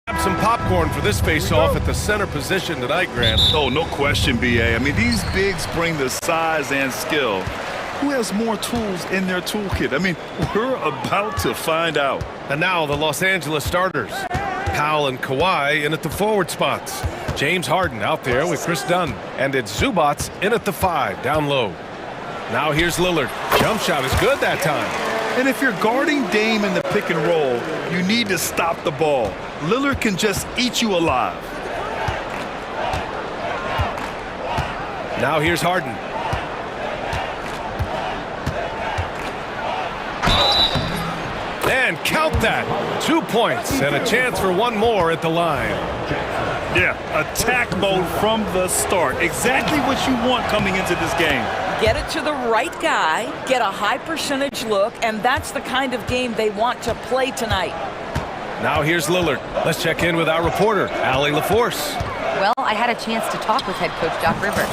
Grab some popcorn for this face-off at the center position tonight, Grant. Oh, no question, B.A. I mean, these bigs bring the size and skill. Who has more tools in their toolkit? I mean, we're about to find out. And now the Los Angeles starters. Powell and Kawhi in at the forward spots. James Harden out there with Chris Dunn. And it's Zubats in at the 5, down low. Now here's Lillard. Jump shot is good that time. And if you're guarding Dame in the pick and roll, you need to stop the ball. Lillard can just eat you alive. Now here's Harden. And count that. 2 points and a chance for one more at the line. Yeah, attack mode from the start. Exactly what you want coming into this game. Get it to the right guy, get a high percentage look, and that's the kind of game they want to play tonight. Now here's Lillard. Let's check in with our reporter, Allie LaForce. Well, I had a chance to talk with head coach Doc Rivers.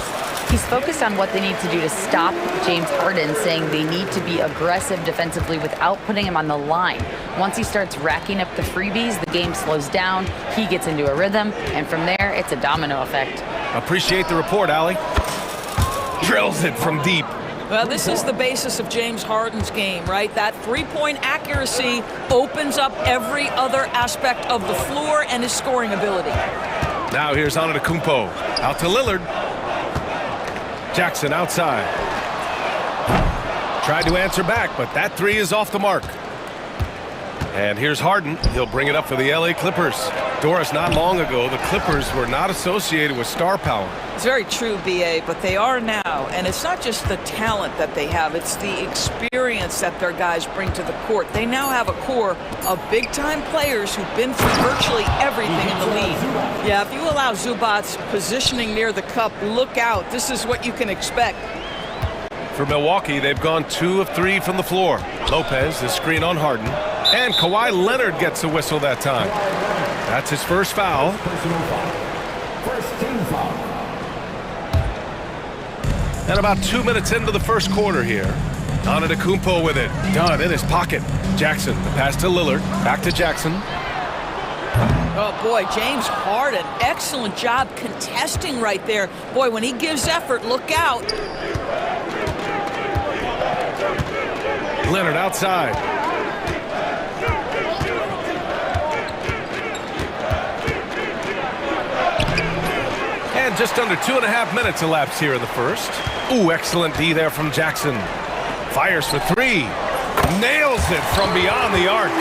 He's focused on what they need to do to stop James Harden, saying they need to be aggressive defensively without putting him on the line. Once he starts racking up the freebies, the game slows down, he gets into a rhythm, and from there, it's a domino effect. Appreciate the report, Allie. Drills it from deep. Well, this is the basis of James Harden's game, right? That three-point accuracy opens up every other aspect of the floor and his scoring ability. Now here's Antetokounmpo. Out to Lillard. Jackson outside. Tried to answer back, but that three is off the mark. And here's Harden. He'll bring it up for the LA Clippers. Doris, not long ago, the Clippers were not associated with star power. It's very true, B.A., but they are now. And it's not just the talent that they have. It's the experience that their guys bring to the court. They now have a core of big-time players who've been through virtually everything in the league. Yeah, if you allow Zubats positioning near the cup, look out. This is what you can expect. For Milwaukee, they've gone 2 of 3 from the floor. Lopez, the screen on Harden. And Kawhi Leonard gets a whistle that time. That's his first foul. And about 2 minutes into the first quarter here. Antetokounmpo with it. Dunn in his pocket. Jackson, the pass to Lillard. Back to Jackson. Oh, boy, James Harden. Excellent job contesting right there. Boy, when he gives effort, look out. Leonard outside. And just under 2.5 minutes elapsed here in the first. Ooh, excellent D there from Jackson. Fires for 3. Nails it from beyond the arc.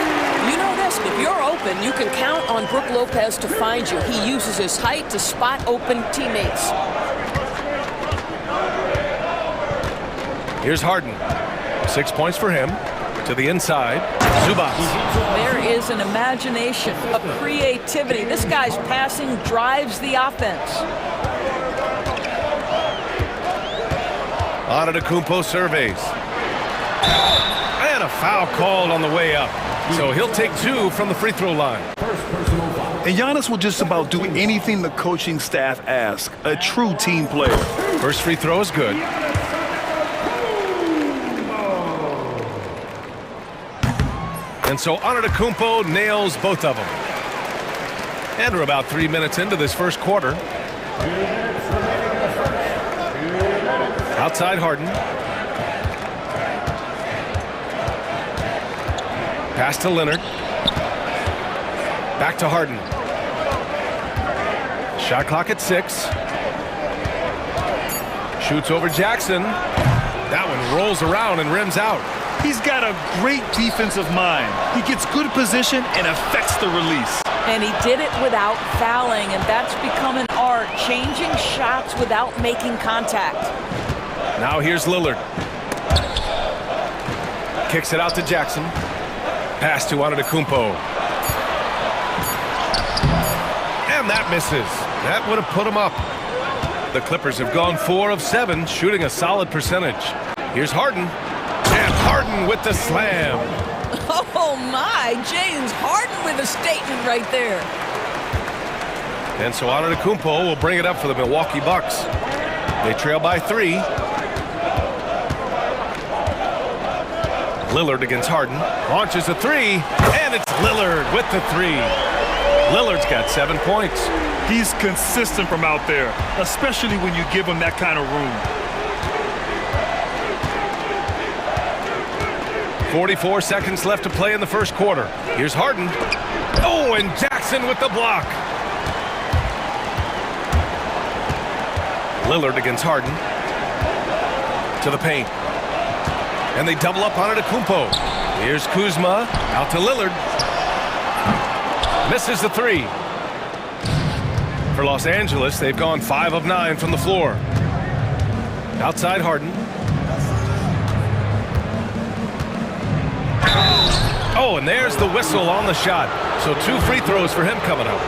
You know this, if you're open, you can count on Brook Lopez to find you. He uses his height to spot open teammates. Here's Harden. 6 points for him. To the inside. Zubats. There is an imagination, a creativity. This guy's passing drives the offense. Antetokounmpo surveys. And a foul called on the way up. So he'll take 2 from the free throw line. And Giannis will just about do anything the coaching staff asks. A true team player. First free throw is good. And so Antetokounmpo nails both of them. And we're about 3 minutes into this first quarter. Outside Harden. Pass to Leonard. Back to Harden. Shot clock at 6. Shoots over Jackson. That one rolls around and rims out. He's got a great defensive mind. He gets good position and affects the release. And he did it without fouling, and that's become an art, changing shots without making contact. Now here's Lillard. Kicks it out to Jackson. Pass to Antetokounmpo. And that misses. That would have put him up. The Clippers have gone 4 of 7, shooting a solid percentage. Here's Harden. And Harden with the slam. Oh, my. James Harden with a statement right there. And so Antetokounmpo will bring it up for the Milwaukee Bucks. They trail by 3. Lillard against Harden. Launches a 3. And it's Lillard with the 3. Lillard's got 7 points. He's consistent from out there, especially when you give him that kind of room. 44 seconds left to play in the first quarter. Here's Harden. Oh, and Jackson with the block. Lillard against Harden. To the paint. And they double up on it to Kumpo. Here's Kuzma. Out to Lillard. Misses the three. For Los Angeles, they've gone 5 of 9 from the floor. Outside Harden. Oh, and there's the whistle on the shot. So 2 free throws for him coming up.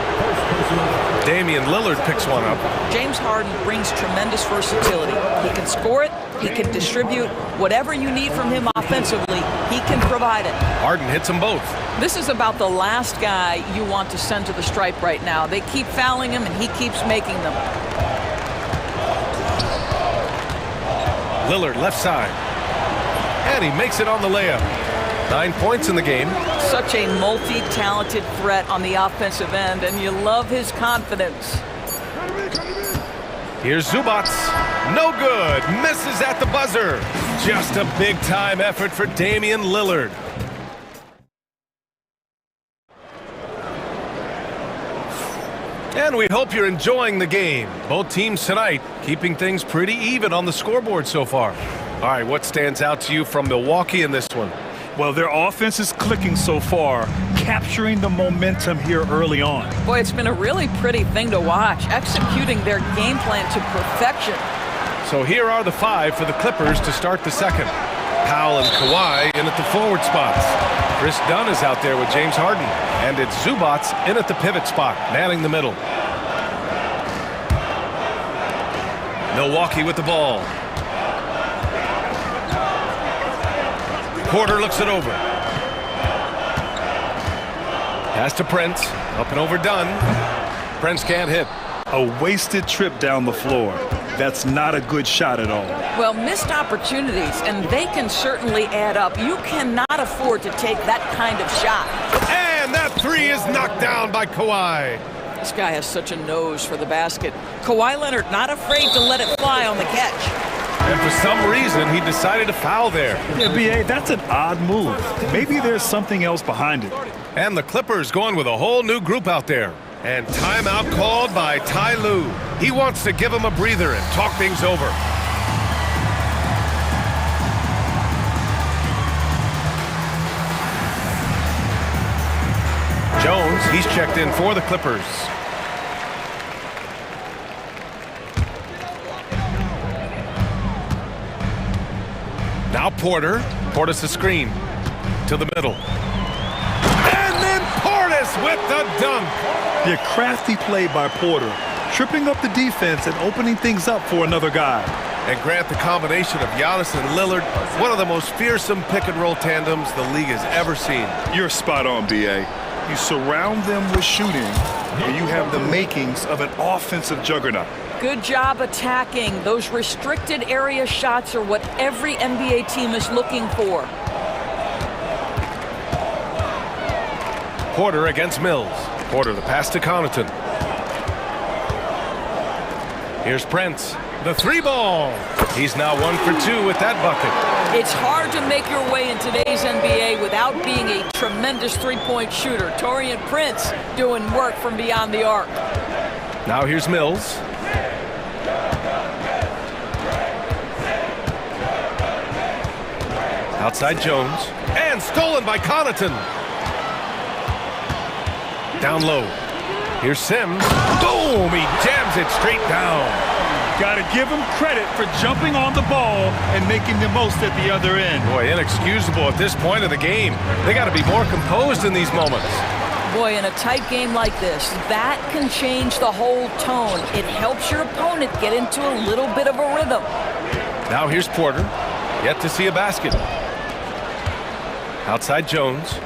Damian Lillard picks one up. James Harden brings tremendous versatility. He can score it, he can distribute. Whatever you need from him offensively, he can provide it. Harden hits them both. This is about the last guy you want to send to the stripe right now. They keep fouling him, and he keeps making them. Lillard left side. And he makes it on the layup. 9 points in the game. Such a multi-talented threat on the offensive end, and you love his confidence. Here's Zubac. No good. Misses at the buzzer. Just a big-time effort for Damian Lillard. And we hope you're enjoying the game. Both teams tonight keeping things pretty even on the scoreboard so far. All right, what stands out to you from Milwaukee in this one? Well, their offense is clicking so far, capturing the momentum here early on. Boy, it's been a really pretty thing to watch, executing their game plan to perfection. So here are the 5 for the Clippers to start the second. Powell and Kawhi in at the forward spots. Chris Dunn is out there with James Harden. And it's Zubac in at the pivot spot, manning the middle. Milwaukee with the ball. Porter looks it over. Pass to Prince. Up and over Dunn. Prince can't hit. A wasted trip down the floor. That's not a good shot at all. Well, missed opportunities, and they can certainly add up. You cannot afford to take that kind of shot. And that three is knocked down by Kawhi. This guy has such a nose for the basket. Kawhi Leonard not afraid to let it fly on the catch. And for some reason, he decided to foul there. Yeah, B.A., that's an odd move. Maybe there's something else behind it. And the Clippers going with a whole new group out there. And timeout called by Ty Lue. He wants to give him a breather and talk things over. Jones, he's checked in for the Clippers. Now Porter. Portis the screen. To the middle. And then Portis with the dunk. Yeah, crafty play by Porter. Tripping up the defense and opening things up for another guy. And Grant, the combination of Giannis and Lillard, one of the most fearsome pick-and-roll tandems the league has ever seen. You're spot on, B.A. You surround them with shooting, and you have the makings of an offensive juggernaut. Good job attacking. Those restricted area shots are what every NBA team is looking for. Porter against Mills. Porter, the pass to Connaughton. Here's Prince. The three ball. He's now 1 for 2 with that bucket. It's hard to make your way in today's NBA without being a tremendous three-point shooter. Taurean Prince doing work from beyond the arc. Now here's Mills. Outside Jones. And stolen by Connaughton. Down low. Here's Sims. Boom! He jams it straight down. Got to give him credit for jumping on the ball and making the most at the other end. Boy, inexcusable at this point of the game. They got to be more composed in these moments. Boy, in a tight game like this, that can change the whole tone. It helps your opponent get into a little bit of a rhythm. Now here's Porter. Yet to see a basket. Outside Jones.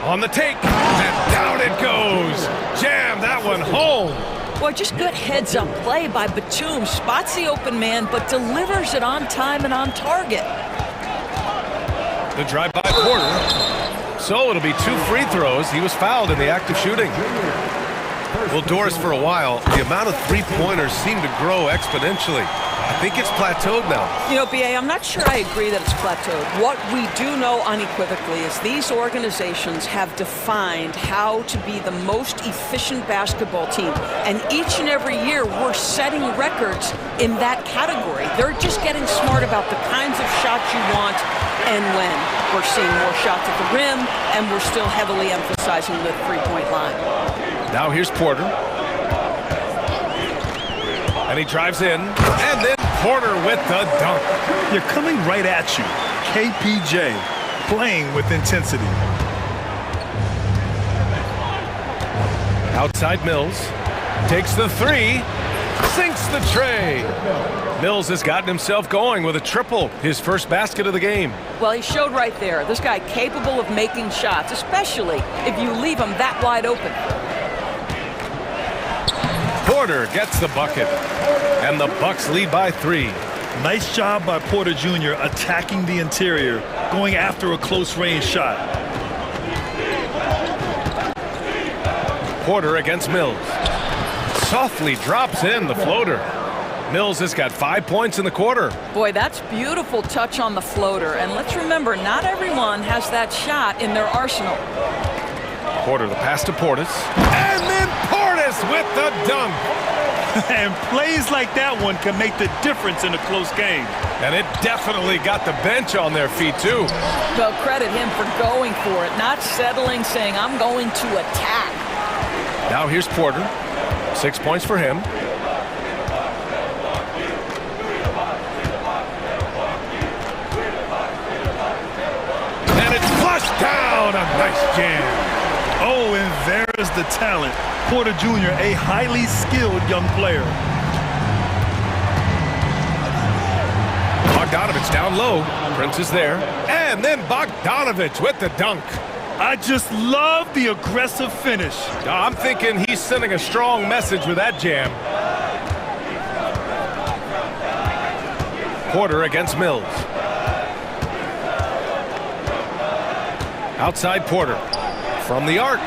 On the take. And down it goes. Jam that one home. Boy, just good heads-up play by Batum. Spots the open man, but delivers it on time and on target. The drive by Porter. So it'll be 2 free throws. He was fouled in the act of shooting. Well, Doris, for a while, the amount of three-pointers seemed to grow exponentially. I think it's plateaued now. You know, B.A., I'm not sure I agree that it's plateaued. What we do know unequivocally is these organizations have defined how to be the most efficient basketball team. And each and every year, we're setting records in that category. They're just getting smart about the kinds of shots you want and when. We're seeing more shots at the rim, and we're still heavily emphasizing the three-point line. Now here's Porter. And he drives in, and then Porter with the dunk. They're coming right at you. KPJ playing with intensity. Outside Mills. Takes the three. Sinks the tray. Mills has gotten himself going with a triple. His first basket of the game. Well, he showed right there. This guy capable of making shots, especially if you leave him that wide open. Porter gets the bucket, and the Bucks lead by 3. Nice job by Porter Jr. attacking the interior, going after a close-range shot. Porter against Mills. Softly drops in the floater. Mills has got 5 points in the quarter. Boy, that's beautiful touch on the floater. And let's remember, not everyone has that shot in their arsenal. Porter, the pass to Portis. And then Portis with the dunk. And plays like that one can make the difference in a close game. And it definitely got the bench on their feet, too. Well, credit him for going for it, not settling, saying, I'm going to attack. Now here's Porter. 6 points for him. And it's flushed down. A nice jam. Oh, and there's the talent. Porter Jr., a highly skilled young player. Bogdanovich down low. Prince is there. And then Bogdanovich with the dunk. I just love the aggressive finish. I'm thinking he's sending a strong message with that jam. Porter against Mills. Outside Porter. From the arc.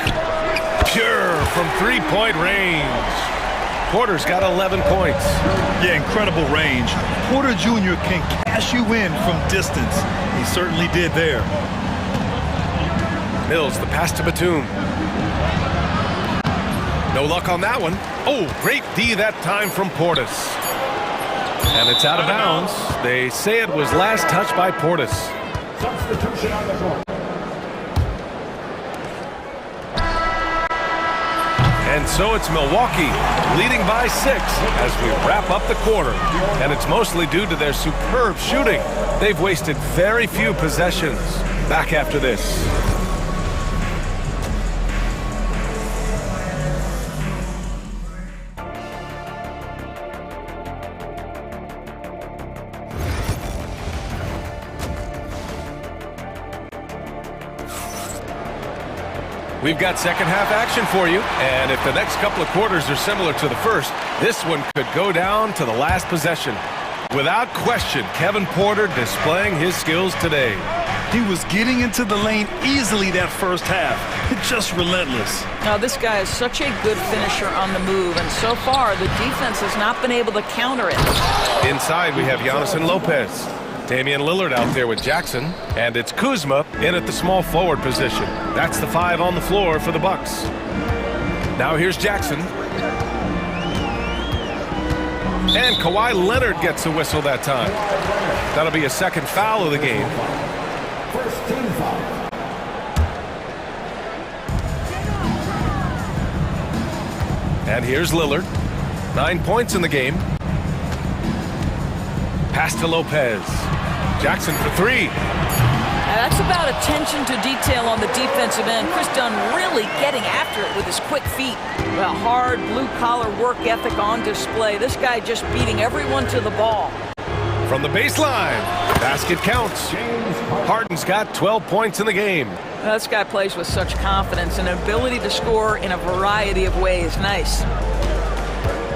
Pure from three-point range. Porter's got 11 points. Yeah, incredible range. Porter Jr. can cash you in from distance. He certainly did there. Mills, the pass to Batum. No luck on that one. Oh, great D that time from Portis. And it's out of bounds. They say it was last touched by Portis. Substitution on the court. And so it's Milwaukee leading by 6 as we wrap up the quarter. And it's mostly due to their superb shooting. They've wasted very few possessions. Back after this. We've got second half action for you, and if the next couple of quarters are similar to the first, this one could go down to the last possession. Without question, Kevin Porter displaying his skills today. He was getting into the lane easily that first half. Just relentless. Now, this guy is such a good finisher on the move, and so far, the defense has not been able to counter it. Inside, we have Giannis and Lopez. Damian Lillard out there with Jackson, and it's Kuzma in at the small forward position. That's the 5 on the floor for the Bucks. Now here's Jackson. And Kawhi Leonard gets a whistle that time. That'll be a second foul of the game. First team foul. And here's Lillard. 9 points in the game. Pass to Lopez. Jackson for 3. Now, that's about attention to detail on the defensive end. Chris Dunn really getting after it with his quick feet. A hard blue-collar work ethic on display. This guy just beating everyone to the ball. From the baseline, basket counts. Harden's got 12 points in the game. Now, this guy plays with such confidence and ability to score in a variety of ways. Nice.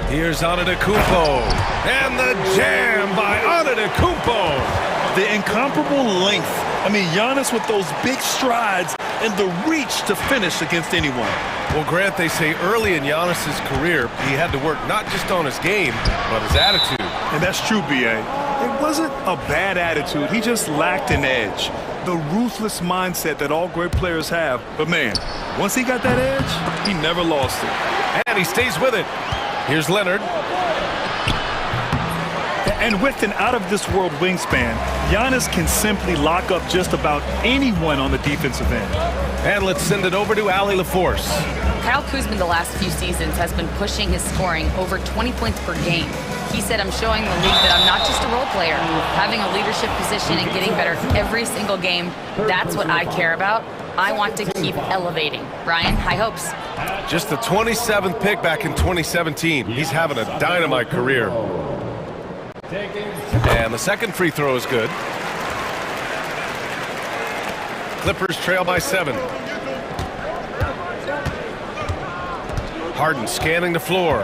Here's Antetokounmpo, and the jam by Antetokounmpo. The incomparable length. I mean, Giannis with those big strides and the reach to finish against anyone. Well, Grant, they say early in Giannis's career, he had to work not just on his game, but his attitude. And that's true, B.A. It wasn't a bad attitude. He just lacked an edge. The ruthless mindset that all great players have. But, man, once he got that edge, he never lost it. And he stays with it. Here's Leonard. And with an out-of-this-world wingspan, Giannis can simply lock up just about anyone on the defensive end. And let's send it over to Allie LaForce. Kyle Kuzma the last few seasons has been pushing his scoring over 20 points per game. He said, I'm showing the league that I'm not just a role player. Having a leadership position and getting better every single game, that's what I care about. I want to keep elevating. Ryan, high hopes. Just the 27th pick back in 2017. He's having a dynamite career. And the second free throw is good. Clippers trail by 7. Harden scanning the floor.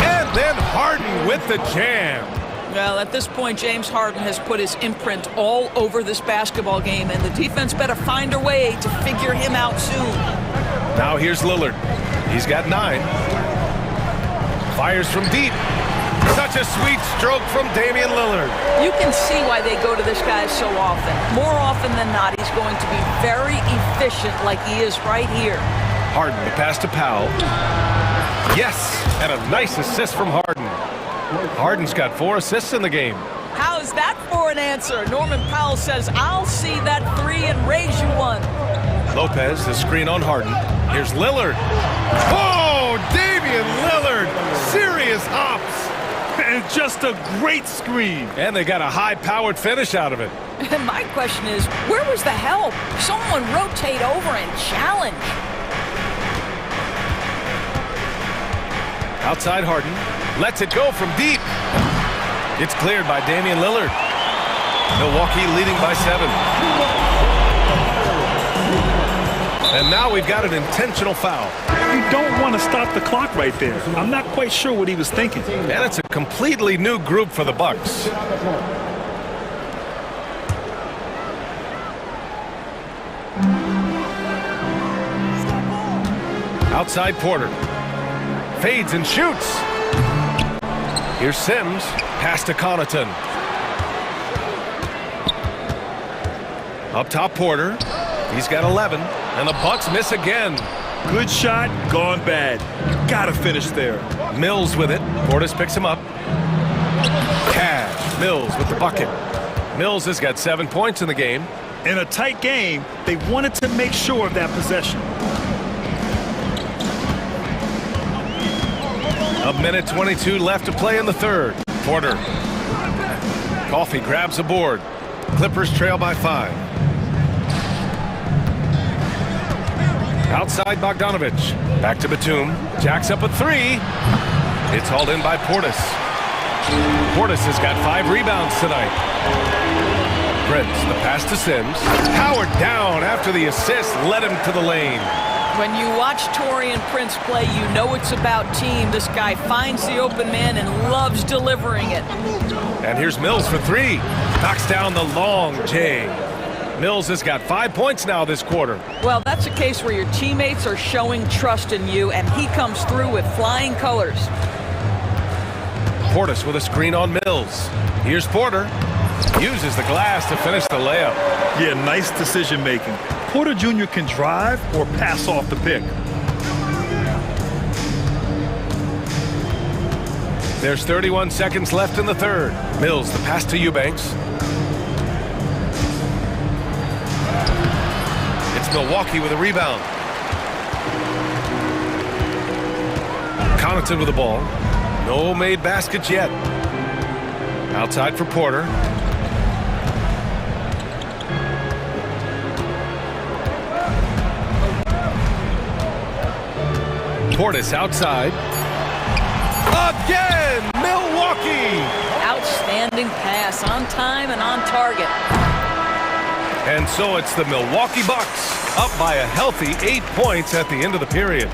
And then Harden with the jam. Well, at this point, James Harden has put his imprint all over this basketball game, and the defense better find a way to figure him out soon. Now here's Lillard. He's got 9. Fires from deep. Such a sweet stroke from Damian Lillard. You can see why they go to this guy so often. More often than not, he's going to be very efficient like he is right here. Harden, the pass to Powell. Yes, and a nice assist from Harden. Harden's got 4 assists in the game. How's that for an answer? Norman Powell says, I'll see that 3 and raise you one. Lopez, the screen on Harden. Here's Lillard. Oh, Damian Lillard. Serious hops. And just a great screen. And they got a high-powered finish out of it. And my question is, where was the help? Someone rotate over and challenge. Outside Harden. Lets it go from deep. It's cleared by Damian Lillard. Milwaukee leading by 7. And now we've got an intentional foul. You don't want to stop the clock right there. I'm not quite sure what he was thinking. And it's a completely new group for the Bucks. Outside Porter. Fades and shoots. Here's Sims. Pass to Connaughton. Up top Porter. He's got 11. And the Bucks miss again. Good shot, gone bad. You gotta finish there. Mills with it. Portis picks him up. Cash. Mills with the bucket. Mills has got 7 points in the game. In a tight game, they wanted to make sure of that possession. A minute 22 left to play in the third. Porter. Coffey grabs a board. Clippers trail by 5. Outside Bogdanovich. Back to Batum. Jacks up a 3. It's hauled in by Portis. Portis has got 5 rebounds tonight. Prince, the pass to Sims. Howard down after the assist led him to the lane. When you watch Taurean Prince play, you know it's about team. This guy finds the open man and loves delivering it. And here's Mills for 3. Knocks down the long J. Mills has got 5 points now this quarter. Well, that's a case where your teammates are showing trust in you, and he comes through with flying colors. Portis with a screen on Mills. Here's Porter. Uses the glass to finish the layup. Yeah, nice decision making. Porter Jr. can drive or pass off the pick. There's 31 seconds left in the third. Mills, the pass to Eubanks. It's Milwaukee with a rebound. Connaughton with the ball. No made baskets yet. Outside for Porter. Portis outside. Again, Milwaukee! Outstanding pass, on time and on target. And so it's the Milwaukee Bucks up by a healthy 8 points at the end of the period.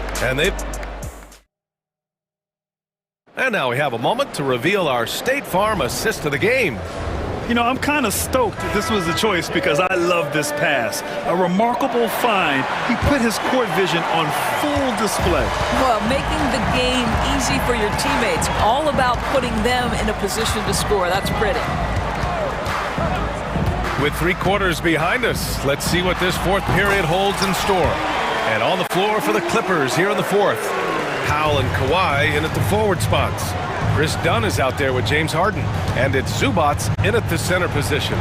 And now we have a moment to reveal our State Farm assist of the game. You know, I'm kind of stoked that this was the choice because I love this pass. A remarkable find. He put his court vision on full display. Well, making the game easy for your teammates. All about putting them in a position to score. That's pretty. With 3 quarters behind us, let's see what this fourth period holds in store. And on the floor for the Clippers here in the fourth. Powell and Kawhi in at the forward spots. Chris Dunn is out there with James Harden. And it's Zubac in at the center position.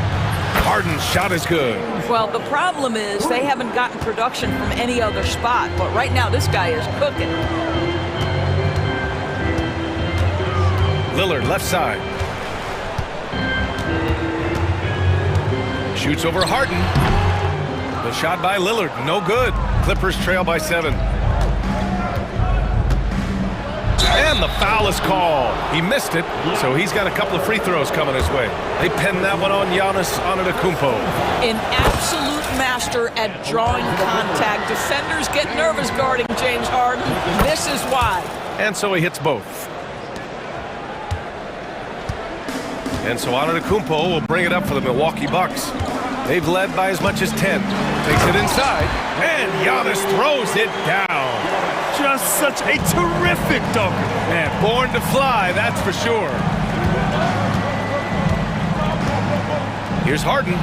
Harden's shot is good. Well, the problem is they haven't gotten production from any other spot. But right now, this guy is cooking. Lillard left side. Shoots over Harden. The shot by Lillard, no good. Clippers trail by 7. And the foul is called. He missed it, so he's got a couple of free throws coming his way. They pinned that one on Giannis Antetokounmpo. An absolute master at drawing contact. Defenders get nervous guarding James Harden. This is why. And so he hits both. And so Antetokounmpo will bring it up for the Milwaukee Bucks. They've led by as much as 10. Takes it inside, and Giannis throws it down. Just such a terrific dunker. Man, born to fly, that's for sure. Here's Harden.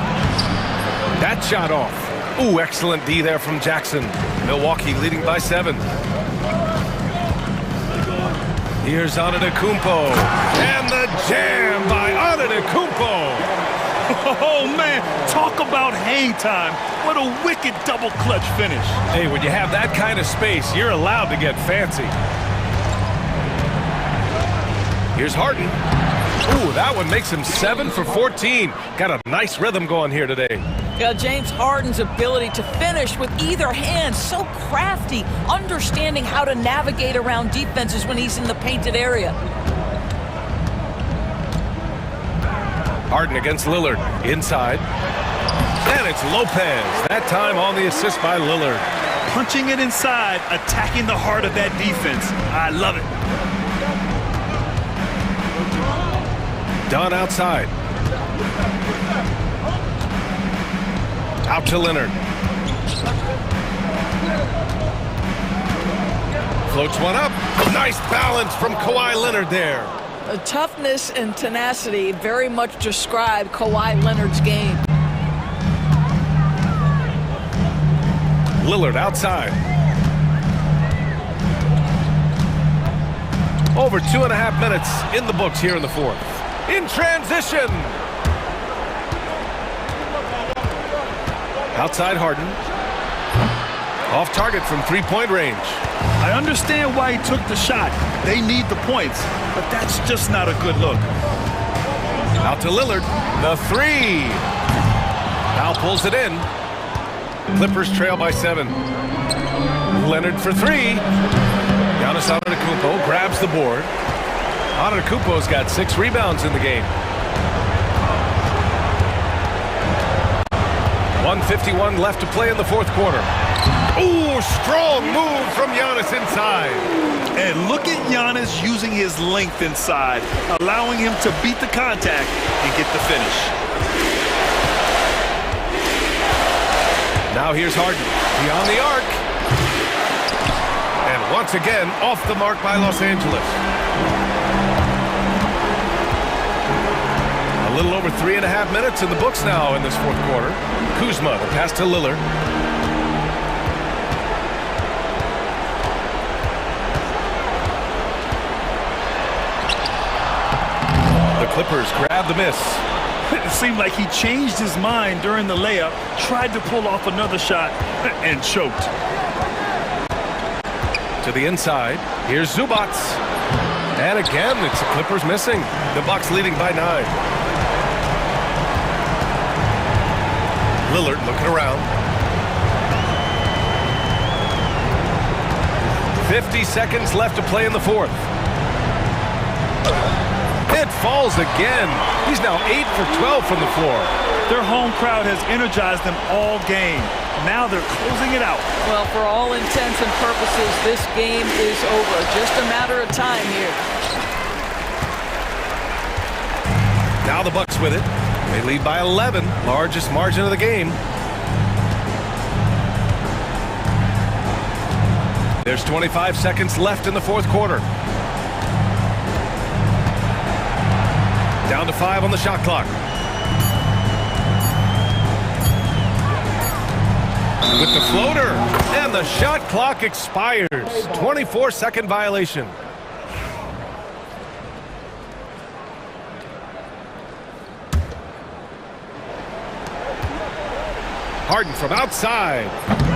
That shot off. Ooh, excellent D there from Jackson. Milwaukee leading by 7. Here's Antetokounmpo. And the jam by Antetokounmpo. Oh, man, talk about hang time. What a wicked double clutch finish. Hey, when you have that kind of space, you're allowed to get fancy. Here's Harden. Ooh, that one makes him 7 for 14. Got a nice rhythm going here today. Yeah, James Harden's ability to finish with either hand, so crafty, understanding how to navigate around defenses when he's in the painted area. Harden against Lillard, inside. And it's Lopez, that time on the assist by Lillard. Punching it inside, attacking the heart of that defense. I love it. Dunn outside. Out to Leonard. Floats one up. Nice balance from Kawhi Leonard there. Toughness and tenacity very much describe Kawhi Leonard's game. Lillard outside. Over 2.5 minutes in the books here in the fourth. In transition. Outside Harden. Off target from 3-point range. I understand why he took the shot. They need the points, but that's just not a good look. Out to Lillard. The 3. Now pulls it in. Clippers trail by 7. Leonard for 3. Giannis Antetokounmpo grabs the board. Antetokounmpo's got 6 rebounds in the game. 1:51 left to play in the fourth quarter. Ooh, strong move from Giannis inside. And look at Giannis using his length inside, allowing him to beat the contact and get the finish. Now here's Harden, beyond the arc. And once again, off the mark by Los Angeles. A little over 3.5 minutes in the books now in this fourth quarter. Kuzma, the pass to Lillard. The Clippers grab the miss. It seemed like he changed his mind during the layup, tried to pull off another shot, and choked. To the inside. Here's Zubac. And again, it's the Clippers missing. The Bucks leading by 9. Lillard looking around. 50 seconds left to play in the fourth. It falls again. He's now 8 for 12 from the floor. Their home crowd has energized them all game. Now they're closing it out. Well, for all intents and purposes, this game is over. Just a matter of time here. Now the Bucks with it. They lead by 11, largest margin of the game. There's 25 seconds left in the fourth quarter. Down to 5 on the shot clock. With the floater, and the shot clock expires. 24-second violation. Harden from outside.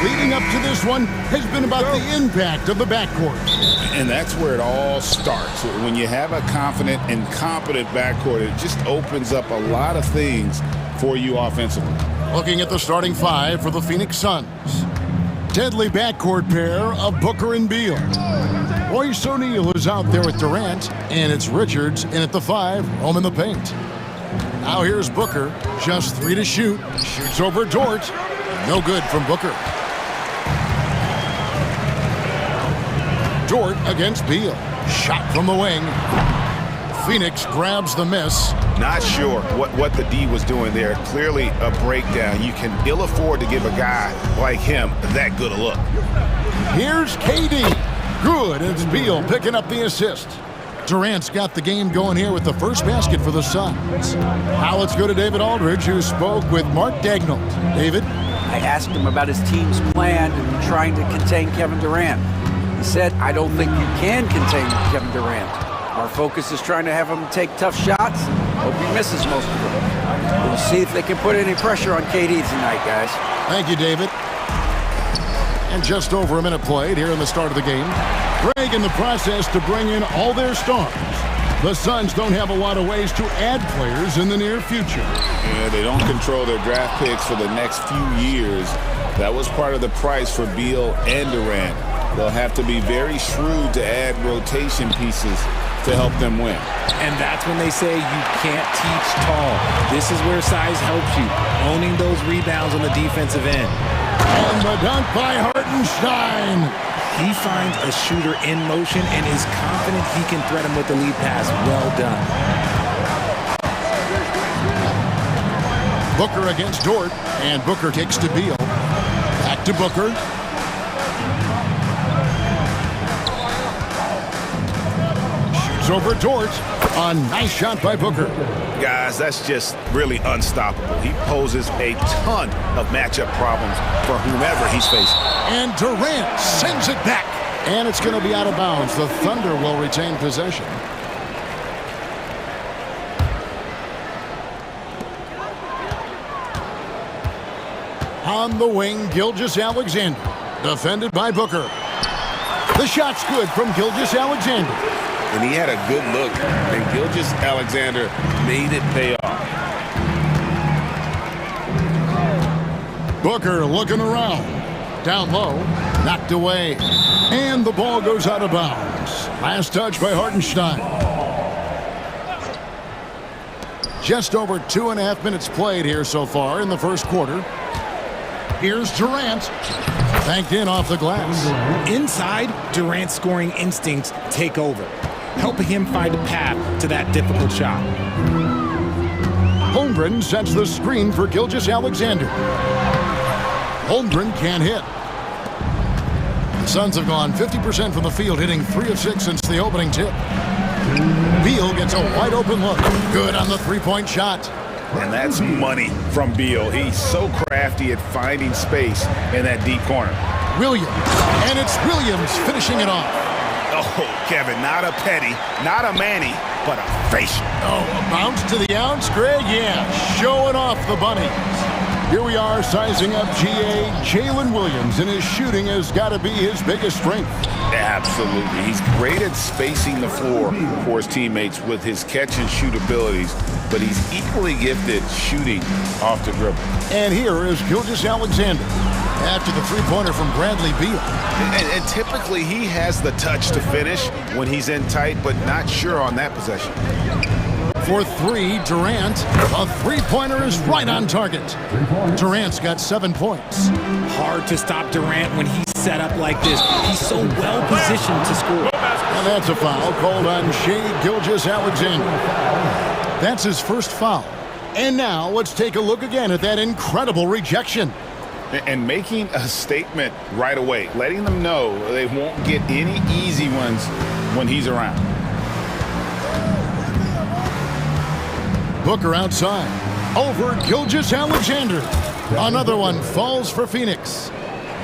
leading up to this one has been about the impact of the backcourt. And that's where it all starts. When you have a confident and competent backcourt, it just opens up a lot of things for you offensively. Looking at the starting five for the Phoenix Suns. Deadly backcourt pair of Booker and Beal. Royce O'Neal is out there with Durant, and it's Richards in at the 5, home in the paint. Now here's Booker, just 3 to shoot. Shoots over Dort. No good from Booker. Dort against Beal. Shot from the wing. Phoenix grabs the miss. Not sure what the D was doing there. Clearly a breakdown. You can ill afford to give a guy like him that good a look. Here's KD. Good. It's Beal picking up the assist. Durant's got the game going here with the first basket for the Suns. Now let's go to David Aldridge, who spoke with Mark Daigneault. David? I asked him about his team's plan in trying to contain Kevin Durant. He said, I don't think you can contain Kevin Durant. Our focus is trying to have him take tough shots. Hope he misses most of them. We'll see if they can put any pressure on KD tonight, guys. Thank you, David. And just over a minute played here in the start of the game. Greg in the process to bring in all their stars. The Suns don't have a lot of ways to add players in the near future. Yeah, they don't control their draft picks for the next few years. That was part of the price for Beal and Durant. They'll have to be very shrewd to add rotation pieces to help them win. And that's when they say you can't teach tall. This is where size helps you, owning those rebounds on the defensive end. And the dunk by Hartenstein. He finds a shooter in motion and is confident he can threat him with the lead pass. Well done. Booker against Dort, and Booker takes to Beal. Back to Booker. Shoots over Dort. A nice shot by Booker. Guys, that's just really unstoppable. He poses a ton of matchup problems for whomever he's facing. And Durant sends it back. And it's going to be out of bounds. The Thunder will retain possession. On the wing, Gilgeous-Alexander. Defended by Booker. The shot's good from Gilgeous-Alexander. And he had a good look, and Gilgeous-Alexander made it pay off. Booker looking around. Down low, knocked away. And the ball goes out of bounds. Last touch by Hartenstein. Just over 2.5 minutes played here so far in the first quarter. Here's Durant. Banked in off the glass. Inside, Durant's scoring instincts take over, helping him find a path to that difficult shot. Holmgren sets the screen for Gilgeous-Alexander. Holmgren can't hit. The Suns have gone 50% from the field, hitting 3 of 6 since the opening tip. Beal gets a wide open look. Good on the three-point shot. And that's money from Beal. He's so crafty at finding space in that deep corner. Williams. And it's Williams finishing it off. Oh, Kevin, not a petty, not a Manny, but a facial. Oh, a bounce to the ounce, Greg? Yeah, showing off the bunnies. Here we are sizing up GA. Jalen Williams, and his shooting has got to be his biggest strength. Absolutely. He's great at spacing the floor for his teammates with his catch and shoot abilities, but he's equally gifted shooting off the dribble. And here is Gilgeous-Alexander after the three-pointer from Bradley Beal. And typically he has the touch to finish when he's in tight, but not sure on that possession. For 3, Durant. A three-pointer is right on target. Durant's got 7 points. Hard to stop Durant when he's set up like this. He's so well positioned to score. And that's a foul called on Shai Gilgeous-Alexander. That's his first foul. And now let's take a look again at that incredible rejection. And making a statement right away, letting them know they won't get any easy ones when he's around. Booker outside. Over Gilgeous-Alexander. Another one falls for Phoenix.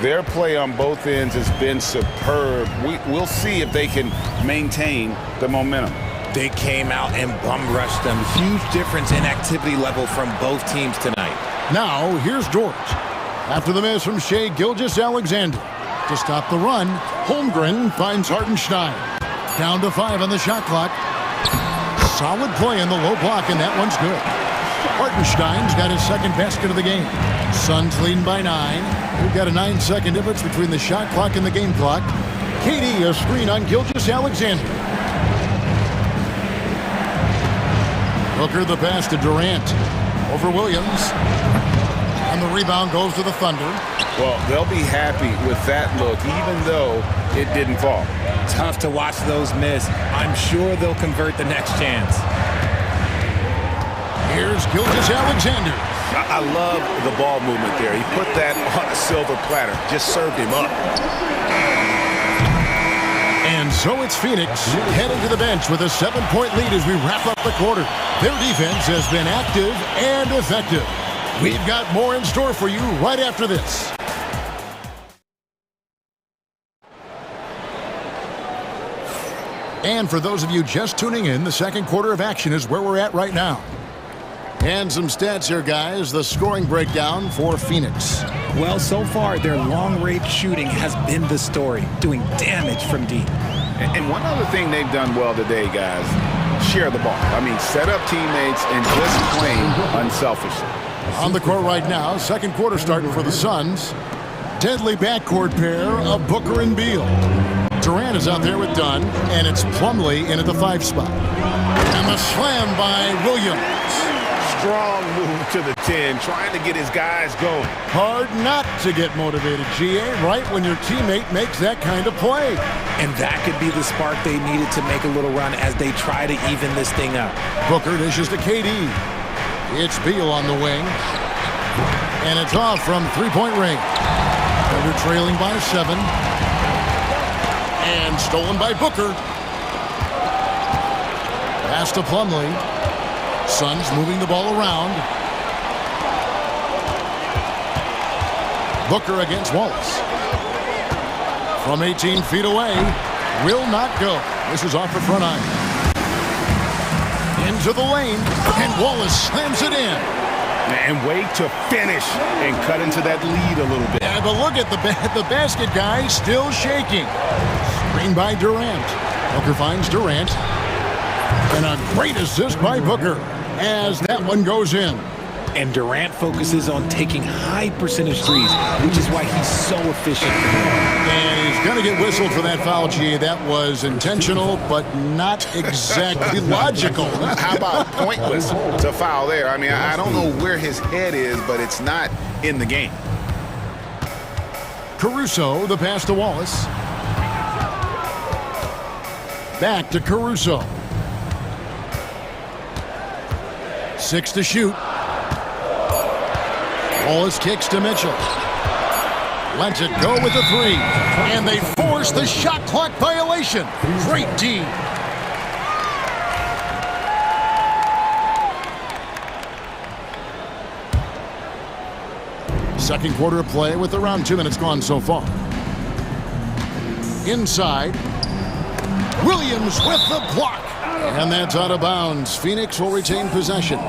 Their play on both ends has been superb. We'll see if they can maintain the momentum. They came out and bum rushed them. Huge difference in activity level from both teams tonight. Now, here's Dort. After the miss from Shea Gilgeous-Alexander. To stop the run, Holmgren finds Hartenstein. Down to 5 on the shot clock. Solid play in the low block, and that one's good. Hartenstein's got his second basket of the game. Suns leading by 9. We've got a 9-second difference between the shot clock and the game clock. KD, a screen on Gilgeous-Alexander. Booker the pass to Durant. Over Williams. And the rebound goes to the Thunder. Well, they'll be happy with that look, even though it didn't fall. Tough to watch those miss. I'm sure they'll convert the next chance. Here's Gilgeous-Alexander. I love the ball movement there. He put that on a silver platter. Just served him up. And so it's Phoenix heading to the bench with a 7-point lead as we wrap up the quarter. Their defense has been active and effective. We've got more in store for you right after this. And for those of you just tuning in, the second quarter of action is where we're at right now. And some stats here, guys. The scoring breakdown for Phoenix. Well, so far, their long-range shooting has been the story, doing damage from deep. And one other thing they've done well today, guys, share the ball. I mean, set up teammates and just playing unselfishly. On the court right now, second quarter starting for the Suns. Deadly backcourt pair of Booker and Beal. Durant is out there with Dunn, and it's Plumlee in at the 5 spot. And the slam by Williams. Strong move to the 10, trying to get his guys going. Hard not to get motivated, GA, right when your teammate makes that kind of play. And that could be the spark they needed to make a little run as they try to even this thing up. Booker dishes to KD. It's Beal on the wing. And it's off from three-point range. Thunder trailing by 7. And stolen by Booker. Pass to Plumlee. Suns moving the ball around. Booker against Wallace. From 18 feet away. Will not go. This is off the front iron. Into the lane. And Wallace slams it in. And way to finish and cut into that lead a little bit. Yeah, but look at the basket guy still shaking. Screen by Durant. Booker finds Durant. And a great assist by Booker as that one goes in. And Durant focuses on taking high percentage threes, which is why he's so efficient. And he's going to get whistled for that foul, G. That was intentional, but not exactly logical. How about pointless to foul there? I mean, I don't know where his head is, but it's not in the game. Caruso, the pass to Wallace. Back to Caruso. 6 to shoot. Wallace kicks to Mitchell. Lets it go with the 3. And they force the shot clock violation. Great D. Second quarter of play with around 2 minutes gone so far. Inside. Williams with the block. And that's out of bounds. Phoenix will retain possession.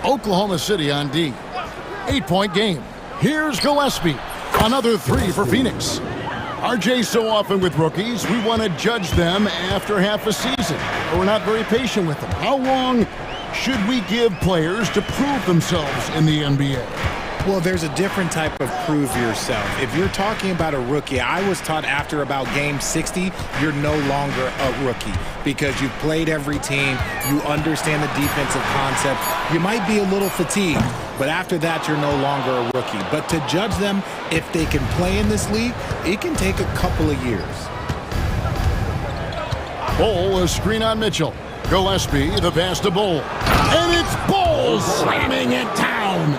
Oklahoma City on D. 8-point game. Here's Gillespie. Another 3 for Phoenix. RJ, so often with rookies, we want to judge them after half a season. But we're not very patient with them. How long should we give players to prove themselves in the NBA? Well, there's a different type of prove yourself. If you're talking about a rookie, I was taught after about game 60, you're no longer a rookie because you've played every team, you understand the defensive concept, you might be a little fatigued, but after that, you're no longer a rookie. But to judge them, if they can play in this league, it can take a couple of years. Bol, a screen on Mitchell. Gillespie, the pass to Bol. And it's Bol slamming it down.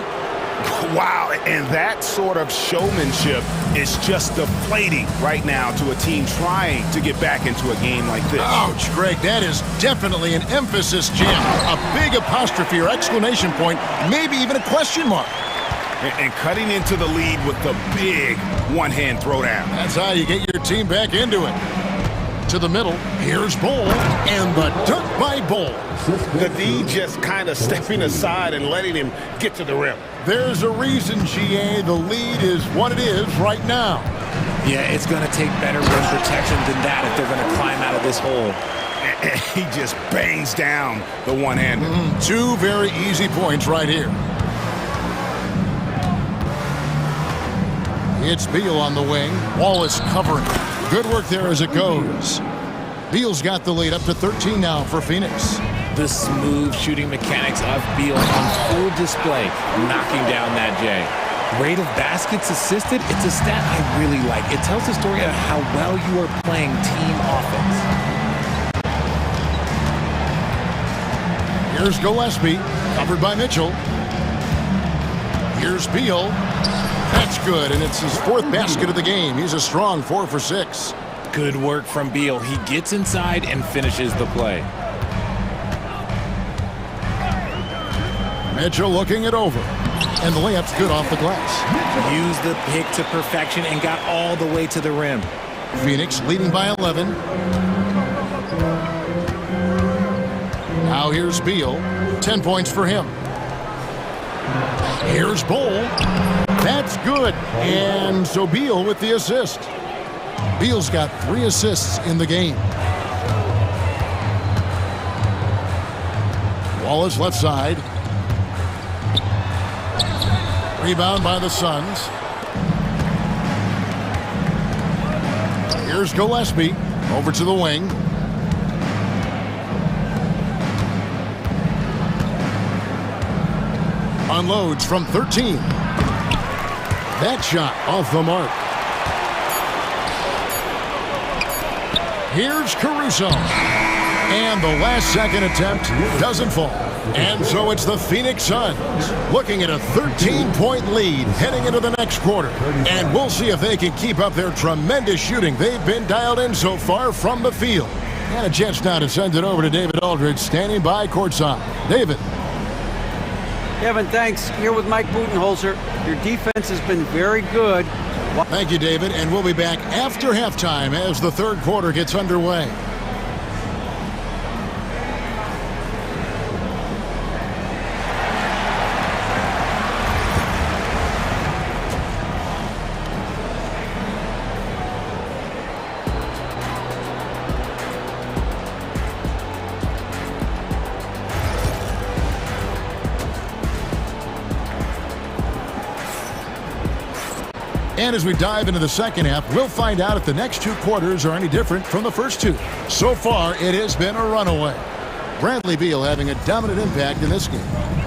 Wow, and that sort of showmanship is just deflating right now to a team trying to get back into a game like this. Ouch, Greg, that is definitely an emphasis jam. A big apostrophe or exclamation point, maybe even a question mark. And cutting into the lead with the big one-hand throwdown. That's how you get your team back into it. To the middle. Here's Bull. And the dunk by Bull. The D just kind of stepping aside and letting him get to the rim. There's a reason, GA. The lead is what it is right now. Yeah, it's going to take better rim protection than that if they're going to climb out of this hole. He just bangs down the one-hander. Two very easy points right here. It's Beal on the wing. Wallace covering. Good work there as it goes. Beal's got the lead up to 13 now for Phoenix. The smooth shooting mechanics of Beal on full display, knocking down that J. Rate of baskets assisted, it's a stat I really like. It tells the story of how well you are playing team offense. Here's Gillespie, covered by Mitchell. Here's Beal. That's good, and it's his fourth basket of the game. He's a strong 4 for 6. Good work from Beal. He gets inside and finishes the play. Mitchell looking it over. And the layup's good off the glass. Used the pick to perfection and got all the way to the rim. Phoenix leading by 11. Now here's Beal. 10 points for him. Here's Bull. That's good. And so Beal with the assist. Beal's got 3 assists in the game. Wallace left side. Rebound by the Suns. Here's Gillespie. Over to the wing. Unloads from 13. That shot off the mark. Here's Caruso. And the last second attempt doesn't fall. And so it's the Phoenix Suns looking at a 13-point lead heading into the next quarter. And we'll see if they can keep up their tremendous shooting. They've been dialed in so far from the field. And a chance now to send it over to David Aldridge standing by courtside. David. Kevin, thanks. Here with Mike Budenholzer. Your defense has been very good. Thank you, David. And we'll be back after halftime as the third quarter gets underway. And as we dive into the second half, we'll find out if the next 2 quarters are any different from the first 2. So far, it has been a runaway. Bradley Beal having a dominant impact in this game.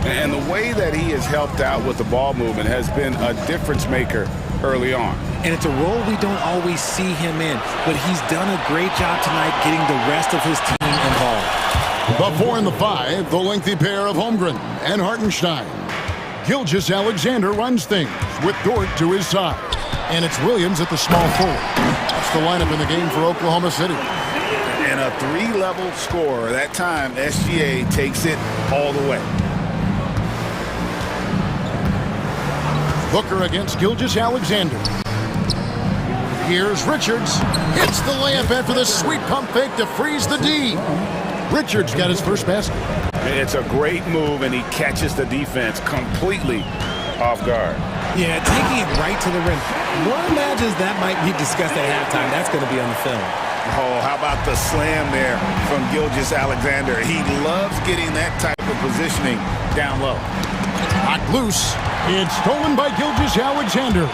And the way that he has helped out with the ball movement has been a difference maker early on. And it's a role we don't always see him in, but he's done a great job tonight getting the rest of his team involved. The 4 and the 5, the lengthy pair of Holmgren and Hartenstein. Gilgeous-Alexander runs things with Dort to his side. And it's Williams at the small forward. That's the lineup in the game for Oklahoma City. And a 3-level scorer. That time, SGA takes it all the way. Booker against Gilgeous-Alexander. Here's Richards. Hits the layup after the sweet pump fake to freeze the D. Richards got his first basket. It's a great move, and he catches the defense completely off guard. Yeah, taking it right to the rim. One imagines that might be discussed at halftime. That's going to be on the film. Oh, how about the slam there from Gilgeous-Alexander? He loves getting that type of positioning down low. Hot loose. It's stolen by Gilgeous-Alexander.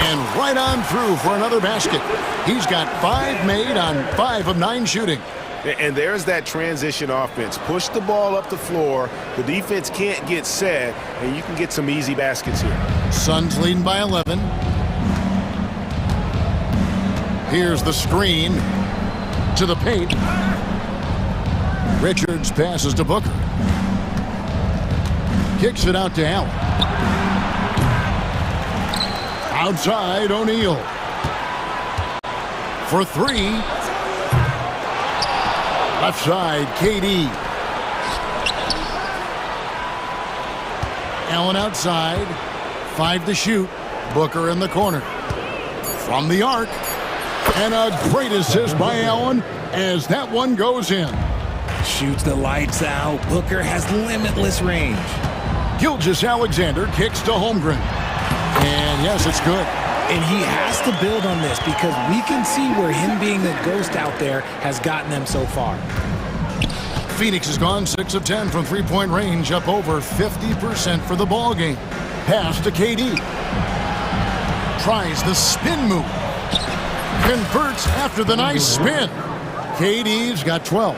And right on through for another basket. He's got 5 made on 5 of 9 shooting. And there's that transition offense. Push the ball up the floor. The defense can't get set, and you can get some easy baskets here. Suns leading by 11. Here's the screen to the paint. Richards passes to Booker. Kicks it out to Allen. Outside, O'Neal. For 3. Left side, KD. Allen outside. 5 to shoot. Booker in the corner. From the arc. And a great assist by Allen as that one goes in. Shoots the lights out. Booker has limitless range. Gilgeous-Alexander kicks to Holmgren. And yes, it's good. And he has to build on this because we can see where him being a ghost out there has gotten them so far. Phoenix has gone 6 of 10 from three-point range, up over 50% for the ball game. Pass to KD. Tries the spin move. Converts after the nice spin. KD's got 12.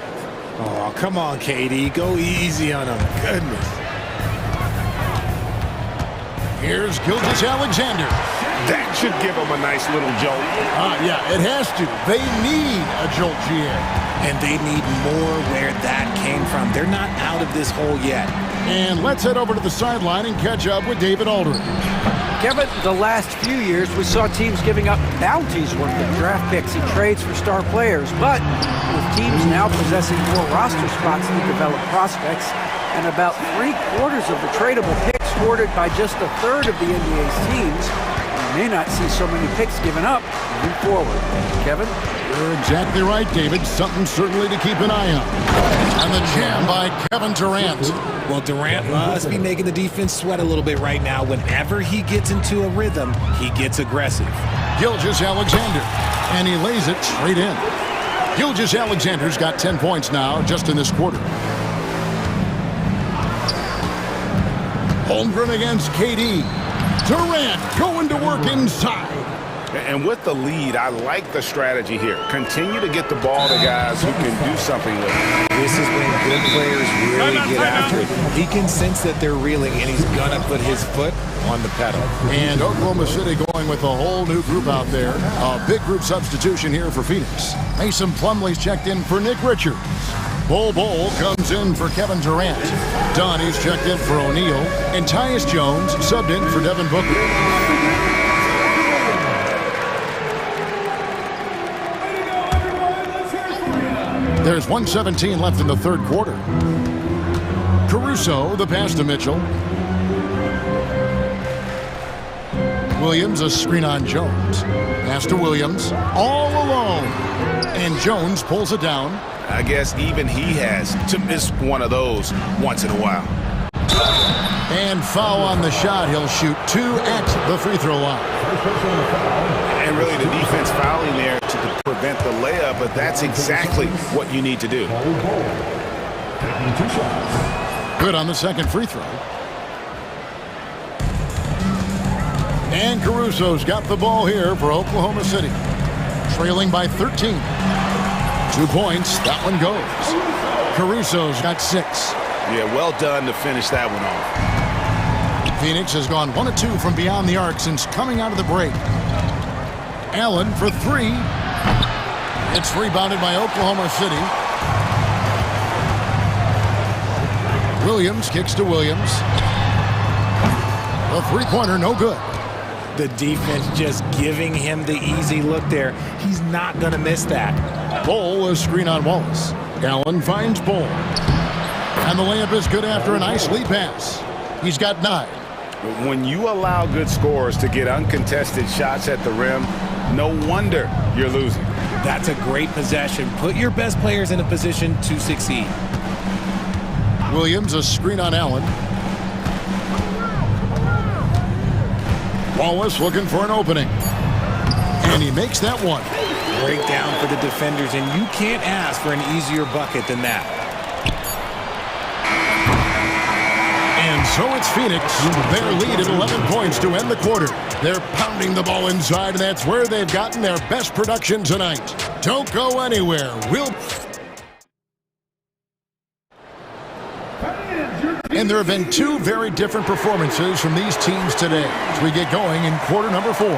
Oh, come on, KD. Go easy on him. Goodness. Here's Gilgeous-Alexander. That should give them a nice little jolt. Yeah, it has to. They need a jolt, GA. And they need more where that came from. They're not out of this hole yet. And let's head over to the sideline and catch up with David Aldridge. Kevin, the last few years, we saw teams giving up bounties worth of draft picks and trades for star players. But with teams now possessing more roster spots to develop prospects, and about 3/4 of the tradable picks hoarded by just a third of the NBA's teams, we may not see so many picks given up moving forward. Kevin? You're exactly right, David. Something certainly to keep an eye on. And the jam by Kevin Durant. Well, Durant must be making the defense sweat a little bit right now. Whenever he gets into a rhythm, he gets aggressive. Gilgeous-Alexander. And he lays it straight in. Gilgeous-Alexander's got 10 points now just in this quarter. Holmgren against KD. Durant going to work inside. And with the lead, I like the strategy here. Continue to get the ball to guys who can do something with it. This is when good players really get after it. He can sense that they're reeling, and he's going to put his foot on the pedal. And Oklahoma City going with a whole new group out there. A big group substitution here for Phoenix. Mason Plumlee's checked in for Nick Richards. Bol comes in for Kevin Durant. Donnie's checked in for O'Neal. And Tyus Jones subbed in for Devin Booker. There's 1:17 left in the third quarter. Caruso, the pass to Mitchell. Williams, a screen on Jones. Pass to Williams, all alone. And Jones pulls it down. I guess even he has to miss one of those once in a while. And foul on the shot. He'll shoot 2 at the free throw line. And really the defense fouling there to prevent the layup, but that's exactly what you need to do. Good on the second free throw. And Caruso's got the ball here for Oklahoma City. Trailing by 13. 2 points. That one goes. Caruso's got 6. Yeah, well done to finish that one off. Phoenix has gone 1 of 2 from beyond the arc since coming out of the break. Allen for 3. It's rebounded by Oklahoma City. Williams kicks to Williams. The three-pointer, no good. The defense just giving him the easy look there. He's not going to miss that. Bol, a screen on Wallace. Allen finds Bol. And the layup is good after a nice lead pass. He's got 9. When you allow good scorers to get uncontested shots at the rim, no wonder you're losing. That's a great possession. Put your best players in a position to succeed. Williams, a screen on Allen. Wallace looking for an opening. And he makes that one. Breakdown for the defenders, and you can't ask for an easier bucket than that. And so it's Phoenix. Their lead at 11 points to end the quarter. They're pounding the ball inside, and that's where they've gotten their best production tonight. Don't go anywhere. And there have been 2 very different performances from these teams today as we get going in quarter number 4.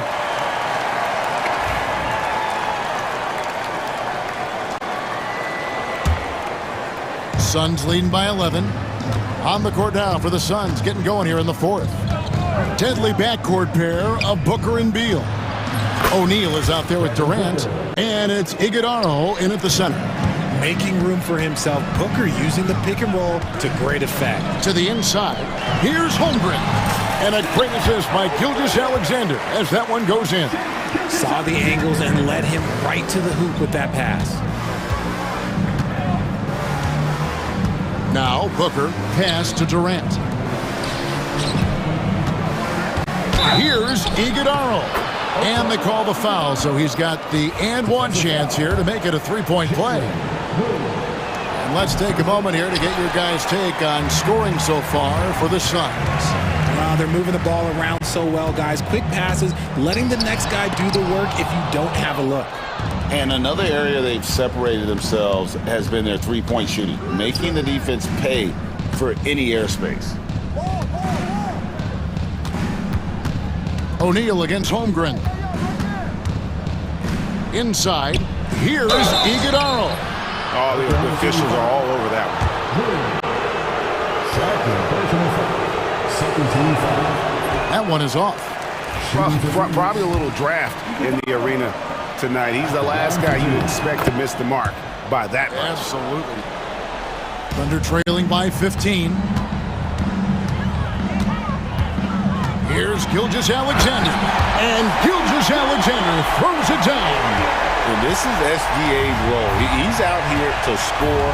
Suns leading by 11. On the court now for the Suns, getting going here in the 4th. Deadly backcourt pair of Booker and Beal. O'Neal is out there with Durant, and it's Iguodala in at the center. Making room for himself, Booker using the pick and roll to great effect. To the inside, here's Holmgren. And a great assist by Gilgeous-Alexander as that one goes in. saw the angles and led him right to the hoop with that pass. Now Booker pass to Durant. Here's Iguodala. And they call the foul, so he's got the and one chance here to make it a three-point play. And let's take a moment here to get your guys' take on scoring so far for the Suns. Wow, they're moving the ball around so well, guys. Quick passes, letting the next guy do the work if you don't have a look. And another area they've separated themselves has been their three-point shooting, making the defense pay for any airspace. O'Neal against Holmgren. Inside, here's Iguodala. Oh, the officials are all over that one. That one is off. Probably a little draft in the arena tonight. He's the last guy you expect to miss the mark by that much. Absolutely. Thunder trailing by 15. Here's Gilgeous-Alexander. And Gilgeous-Alexander throws it down. And this is SGA's role. He's out here to score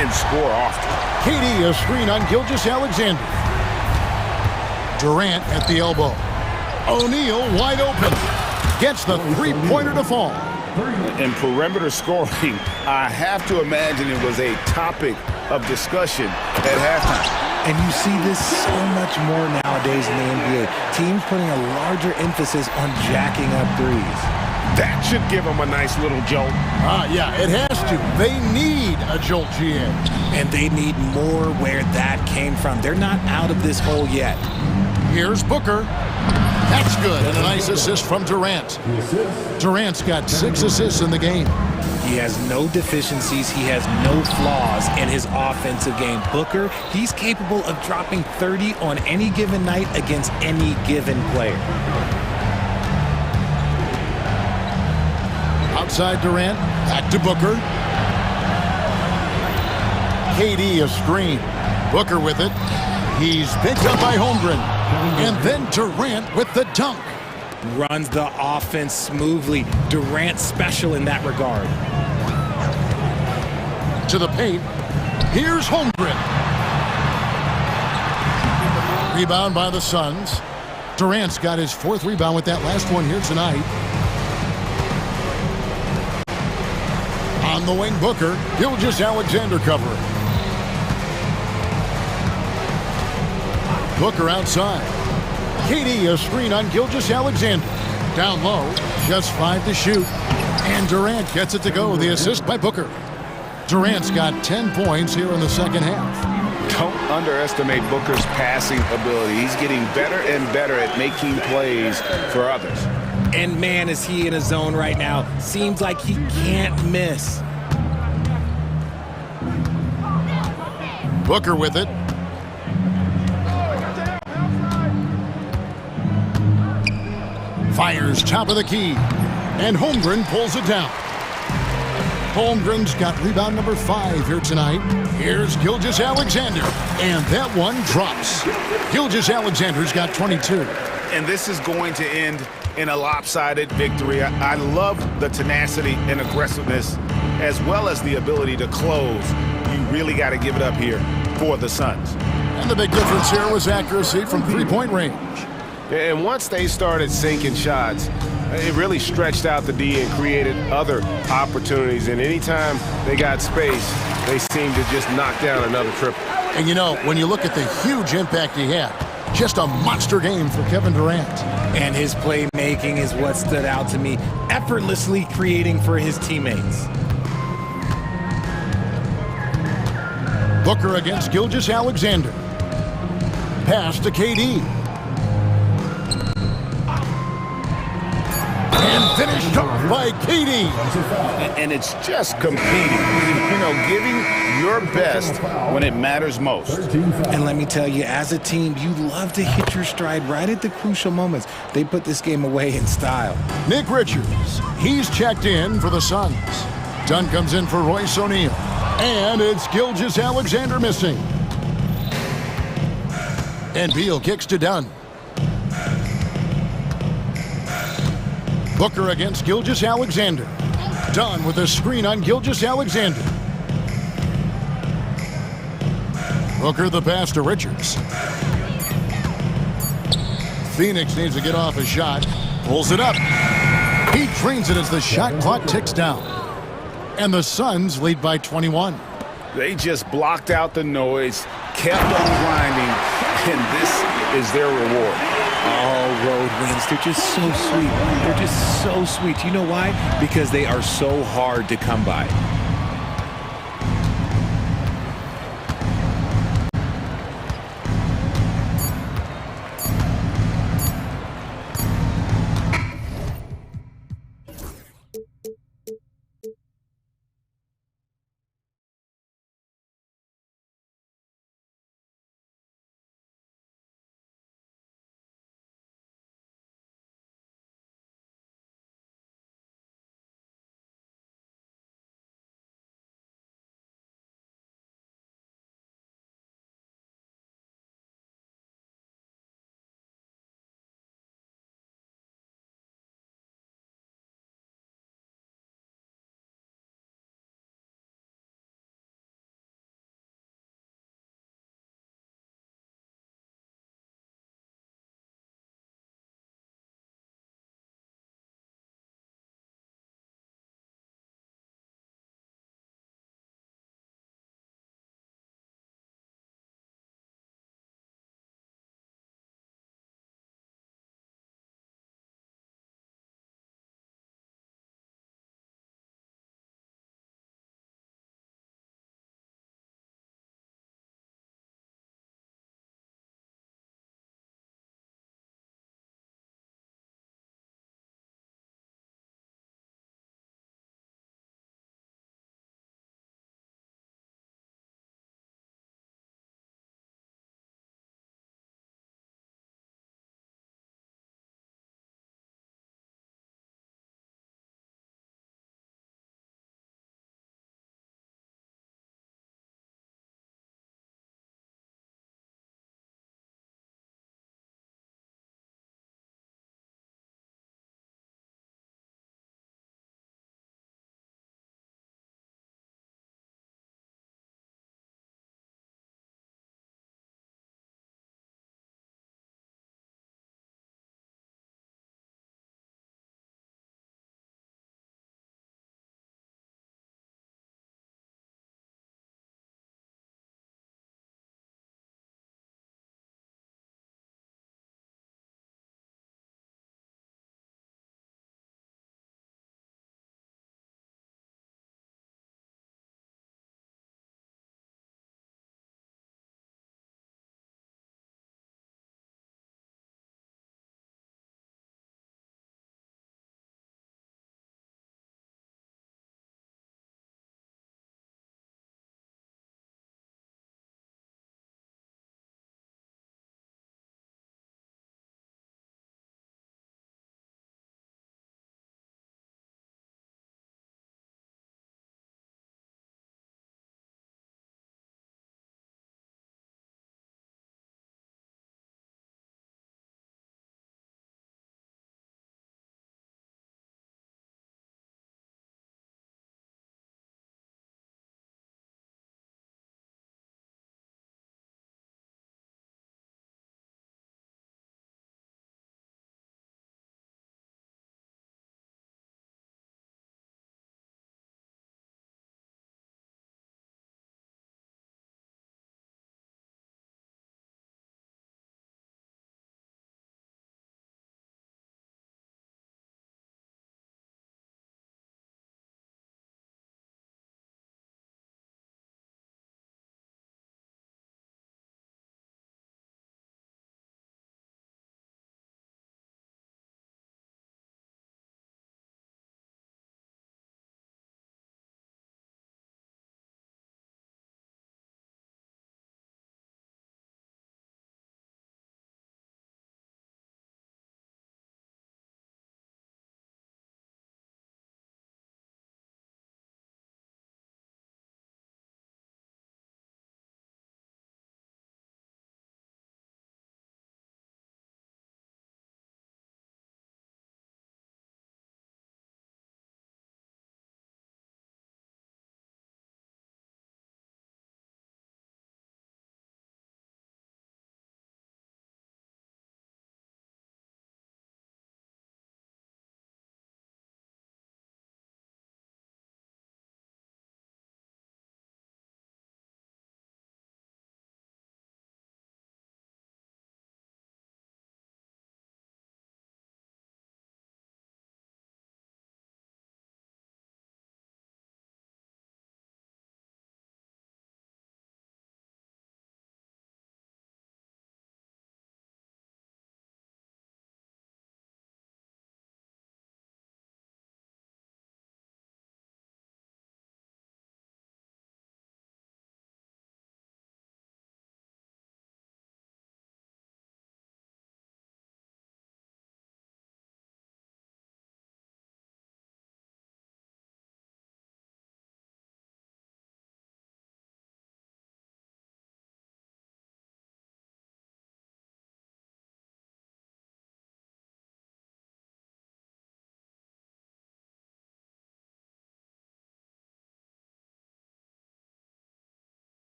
and score often. KD a screen on Gilgeous-Alexander. Durant at the elbow. O'Neal wide open. Gets the three-pointer to fall. In perimeter scoring, I have to imagine it was a topic of discussion at halftime. And you see this so much more nowadays in the NBA. Teams putting a larger emphasis on jacking up threes. That should give them a nice little jolt. Yeah, it has to. They need a jolt, GA. And they need more where that came from. They're not out of this hole yet. Here's Booker. That's good. And a nice assist from Durant. Durant's got 6 assists in the game. He has no deficiencies. He has no flaws in his offensive game. Booker, he's capable of dropping 30 on any given night against any given player. Outside Durant, back to Booker. KD a screen. Booker with it. He's picked up by Holmgren. And then Durant with the dunk. Runs the offense smoothly. Durant special in that regard. To the paint. Here's Holmgren. Rebound by the Suns. Durant's got his 4th rebound with that last one here tonight. On the wing, Booker. Gilgeous-Alexander covering. Booker outside. KD a screen on Gilgeous-Alexander. Down low, just 5 to shoot. And Durant gets it to go. The assist by Booker. Durant's got 10 points here in the second half. Don't underestimate Booker's passing ability. He's getting better and better at making plays for others. And man, is he in a zone right now. Seems like he can't miss. Booker with it. Fires top of the key. And Holmgren pulls it down. Holmgren's got rebound number 5 here tonight. Here's Gilgeous-Alexander. And that one drops. Gilgeous-Alexander's got 22. And this is going to end in a lopsided victory. I love the tenacity and aggressiveness as well as the ability to close. You really got to give it up here for the Suns. And the big difference here was accuracy from three-point range. And once they started sinking shots, it really stretched out the D and created other opportunities. And anytime they got space, they seemed to just knock down another triple. And you know, when you look at the huge impact he had, just a monster game for Kevin Durant. And his playmaking is what stood out to me, effortlessly creating for his teammates. Booker against Gilgeous-Alexander. Pass to KD. And finished off by KD. And it's just competing, you know, giving your best when it matters most. And let me tell you, as a team, you love to hit your stride right at the crucial moments. They put this game away in style. Nick Richards, he's checked in for the Suns. Dunn comes in for Royce O'Neal. And it's Gilgeous-Alexander missing. And Beal kicks to Dunn. Booker against Gilgeous-Alexander. Dunn with a screen on Gilgeous-Alexander. Booker the pass to Richards. Phoenix needs to get off a shot. Pulls it up. He drains it as the shot clock ticks down. And the Suns lead by 21. They just blocked out the noise, kept on grinding, and this is their reward. All road wins. They're just so sweet. They're just so sweet. You know why? Because they are so hard to come by.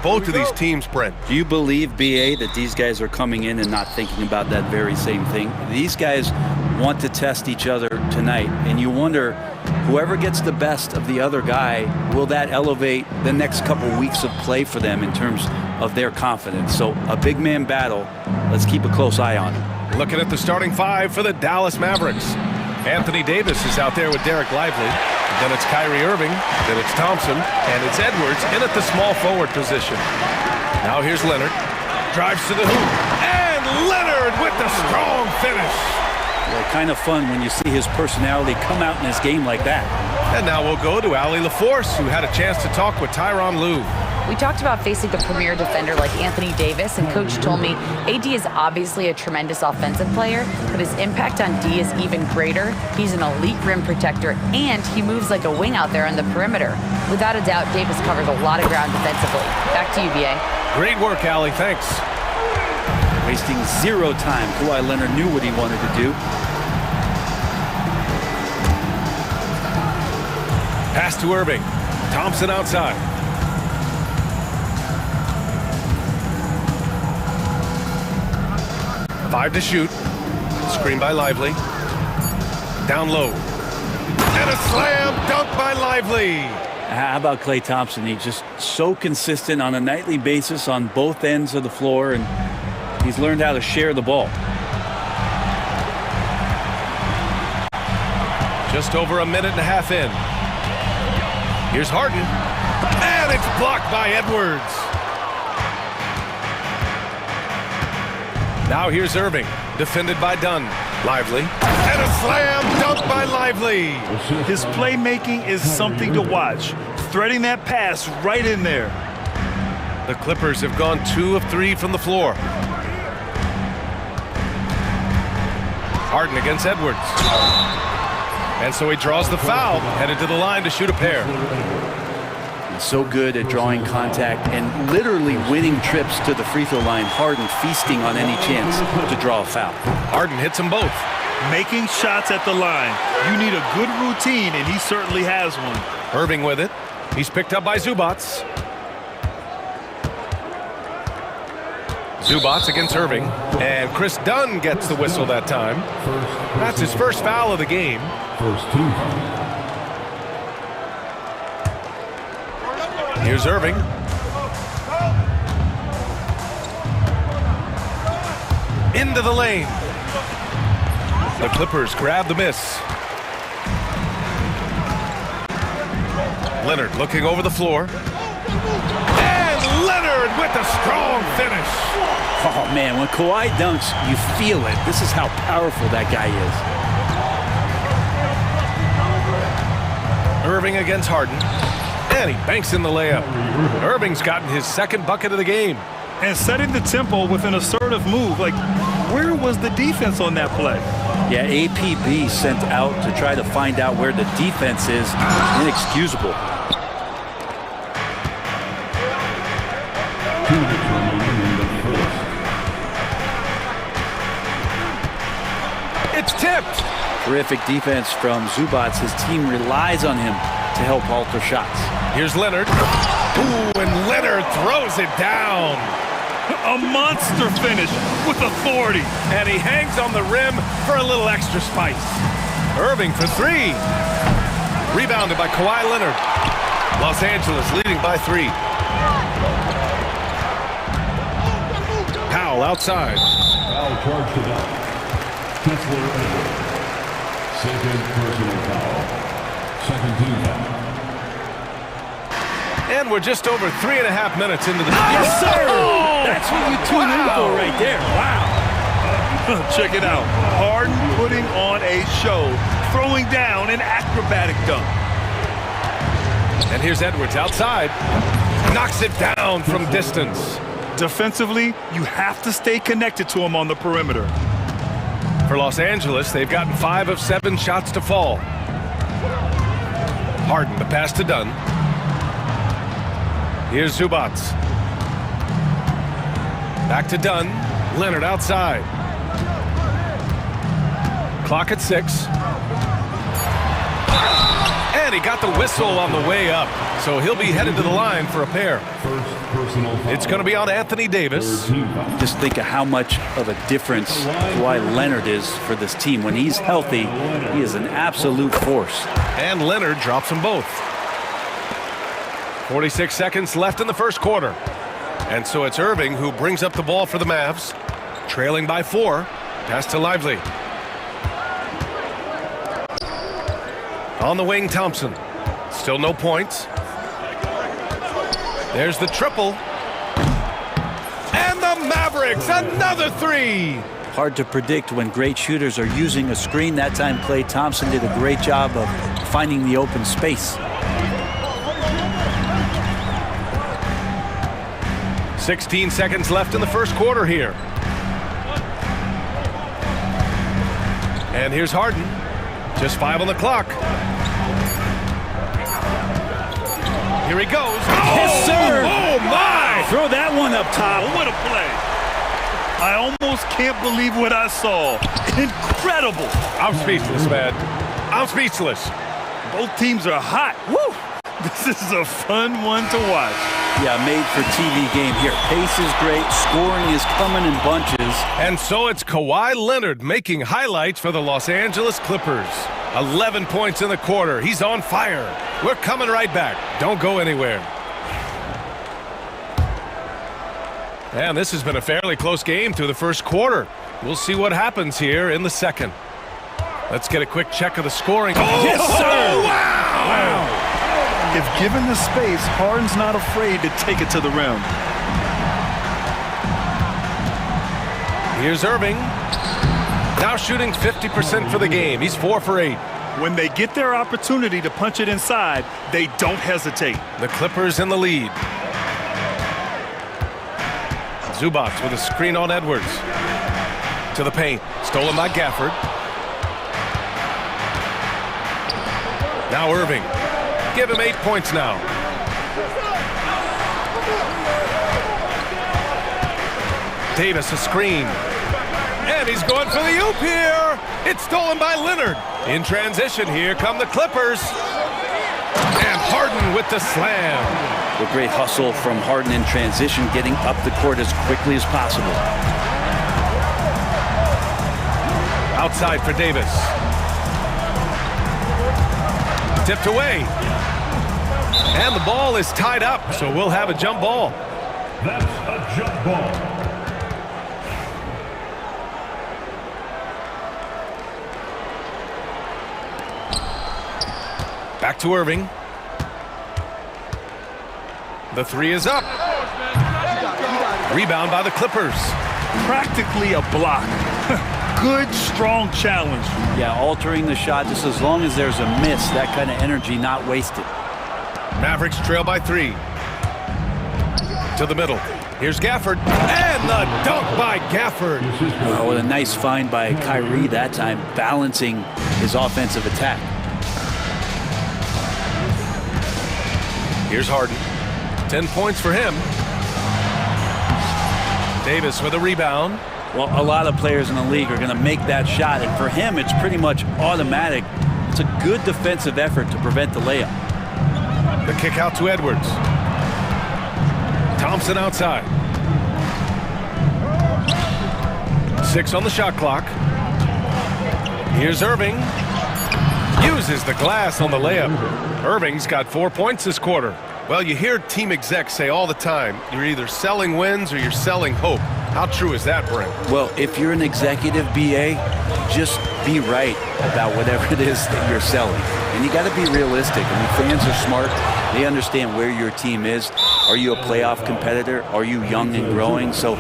both of these teams, Brent. Do you believe, BA, that these guys are coming in and not thinking about that very same thing? These guys want to test each other tonight, and you wonder, whoever gets the best of the other guy, will that elevate the next couple weeks of play for them in terms of their confidence? So a big man battle. Let's keep a close eye on it. Looking at the starting five for the Dallas Mavericks. Anthony Davis is out there with Derek Lively. Then it's Kyrie Irving. Then it's Thompson. And it's Edwards in at the small forward position. Now here's Leonard. Drives to the hoop. And Leonard with the strong finish. Yeah, kind of fun when you see his personality come out in his game like that. And now we'll go to Ali LaForce, who had a chance to talk with Tyronn Lue. We talked about facing a premier defender like Anthony Davis, and Coach told me AD is obviously a tremendous offensive player, but his impact on D is even greater. He's an elite rim protector, and he moves like a wing out there on the perimeter. Without a doubt, Davis covers a lot of ground defensively. Back to you, BA. Great work, Ali. Thanks. Wasting zero time. Kawhi Leonard knew what he wanted to do. Pass to Irving. Thompson outside. Five to shoot. Screen by Lively. Down low. And a slam dunk by Lively. How about Klay Thompson? He's just so consistent on a nightly basis on both ends of the floor, and he's learned how to share the ball. Just over a minute and a half in. Here's Harden. And it's blocked by Edwards. Now here's Irving, defended by Dunn. Lively. And a slam dunk by Lively. His playmaking is something to watch. Threading that pass right in there. The Clippers have gone 2 of 3 from the floor. Harden against Edwards. And so he draws the foul, headed to the line to shoot a pair. So good at drawing contact and literally winning trips to the free throw line. Harden feasting on any chance to draw a foul. Harden hits them both. Making shots at the line. You need a good routine, and he certainly has one. Irving with it. He's picked up by Zubac. Zubac against Irving. And Chris Dunn gets the whistle that time. That's his first foul of the game. First team foul. Here's Irving. Into the lane. The Clippers grab the miss. Leonard looking over the floor. And Leonard with a strong finish. Oh, man, when Kawhi dunks, you feel it. This is how powerful that guy is. Irving against Harden. And he banks in the layup. Irving's gotten his second bucket of the game. And setting the tempo with an assertive move. Like, where was the defense on that play? Yeah, APB sent out to try to find out where the defense is. Inexcusable. It's tipped. Terrific defense from Zubac. His team relies on him to help alter shots. Here's Leonard. Ooh, and Leonard throws it down. A monster finish with authority. And he hangs on the rim for a little extra spice. Irving for 3. Rebounded by Kawhi Leonard. Los Angeles leading by 3. Powell outside. Foul charged to that. Kessler Edwards. Second personal foul. Second team foul. And we're just over 3.5 minutes into the... Yes, sir! That's what you tune in for right there. Wow. Check it out. Harden putting on a show, throwing down an acrobatic dunk. And here's Edwards outside. Knocks it down from distance. Defensively, you have to stay connected to him on the perimeter. For Los Angeles, they've gotten 5 of 7 shots to fall. Harden, the pass to Dunn. Here's Zubac. Back to Dunn. Leonard outside. Clock at 6. And he got the whistle on the way up. So he'll be headed to the line for a pair. First personal foul. It's going to be on Anthony Davis. Just think of how much of a difference Kawhi Leonard is for this team. When he's healthy, he is an absolute force. And Leonard drops them both. 46 seconds left in the first quarter. And so it's Irving who brings up the ball for the Mavs. Trailing by 4. Pass to Lively. On the wing, Thompson. Still no points. There's the triple. And the Mavericks, another 3. Hard to predict when great shooters are using a screen. That time, Klay Thompson did a great job of finding the open space. 16 seconds left in the first quarter here. And here's Harden. Just 5 on the clock. Here he goes. Oh, Yes, sir. Oh, my! Throw that one up top. What a play. I almost can't believe what I saw. Incredible. I'm speechless, man. I'm speechless. Both teams are hot. Woo! This is a fun one to watch. Yeah, made for TV game here. Pace is great. Scoring is coming in bunches. And so it's Kawhi Leonard making highlights for the Los Angeles Clippers. 11 points in the quarter. He's on fire. We're coming right back. Don't go anywhere. And this has been a fairly close game through the first quarter. We'll see what happens here in the second. Let's get a quick check of the scoring. Oh, Yes, sir. Wow! If given the space, Harden's not afraid to take it to the rim. Here's Irving. Now shooting 50% for the game. He's 4 for 8. When they get their opportunity to punch it inside, they don't hesitate. The Clippers in the lead. Zubac with a screen on Edwards. To the paint. Stolen by Gafford. Now Irving. Give him 8 points now. Davis a screen. And he's going for the oop here. It's stolen by Leonard. In transition, here come the Clippers. And Harden with the slam. A great hustle from Harden in transition, getting up the court as quickly as possible. Outside for Davis. Tipped away. And the ball is tied up, so we'll have a jump ball. That's a jump ball. Back to Irving. The 3 is up. Rebound by the Clippers. Practically a block. Good, strong challenge. Yeah, altering the shot just as long as there's a miss, that kind of energy not wasted. Mavericks trail by 3. To the middle. Here's Gafford. And the dunk by Gafford. Oh, what a nice find by Kyrie that time, balancing his offensive attack. Here's Harden. 10 points for him. Davis with a rebound. Well, a lot of players in the league are going to make that shot, and for him, it's pretty much automatic. It's a good defensive effort to prevent the layup. The kick out to Edwards. Thompson outside. 6 on the shot clock. Here's Irving. Uses the glass on the layup. Irving's got 4 points this quarter. Well, you hear team execs say all the time, you're either selling wins or you're selling hope. How true is that, Brent? Well, if you're an executive BA, just be right about whatever it is that you're selling. And you got to be realistic. I mean, fans are smart. They understand where your team is. Are you a playoff competitor? Are you young and growing? So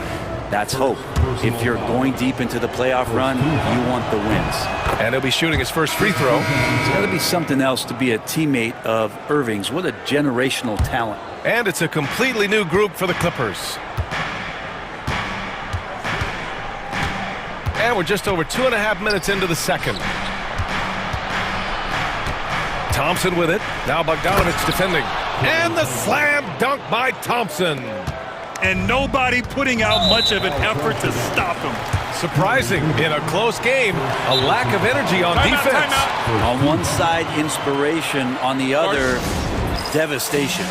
that's hope. If you're going deep into the playoff run, you want the wins. And he'll be shooting his first free throw. It's got to be something else to be a teammate of Irving's. What a generational talent. And it's a completely new group for the Clippers. And we're just over 2.5 minutes into the second. Thompson with it. Now Bogdanovic defending. And the slam dunk by Thompson. And nobody putting out much of an effort to stop him. surprising. In a close game, a lack of energy on defense. On one side, inspiration. On the other, devastation.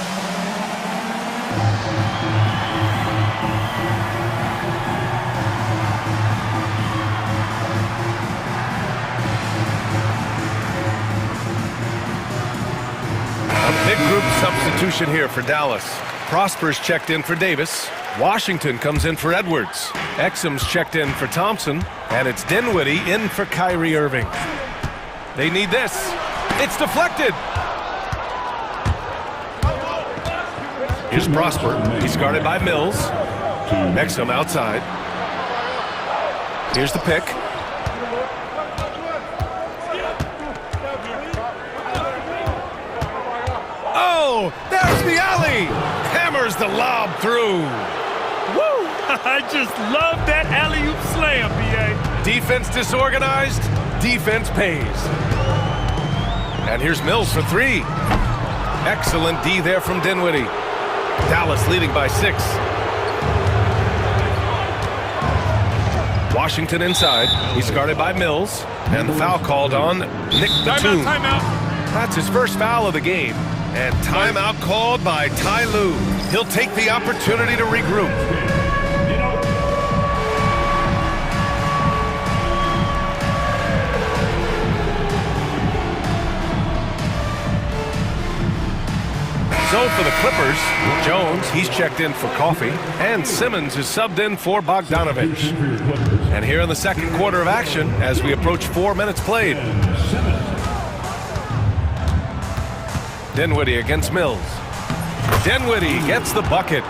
Big group substitution here for Dallas. Prosper's checked in for Davis. Washington comes in for Edwards. Exum's checked in for Thompson. And it's Dinwiddie in for Kyrie Irving. They need this. It's deflected. Here's Prosper. He's guarded by Mills. Exum outside. Here's the pick. Oh, there's the alley. Hammers the lob through. Woo! I just love that alley-oop slam, B.A. Defense disorganized, defense pays. And here's Mills for three. Excellent D there from Dinwiddie. Dallas leading by 6. Washington inside. He's guarded by Mills. And the foul called on Nick Batum. Timeout. That's his first foul of the game. And timeout called by Ty Lue. He'll take the opportunity to regroup. So for the Clippers, Jones, he's checked in for Coffee, and Simmons is subbed in for Bogdanovich. And here in the second quarter of action, as we approach 4 minutes played. Dinwiddie against Mills. Dinwiddie gets the bucket.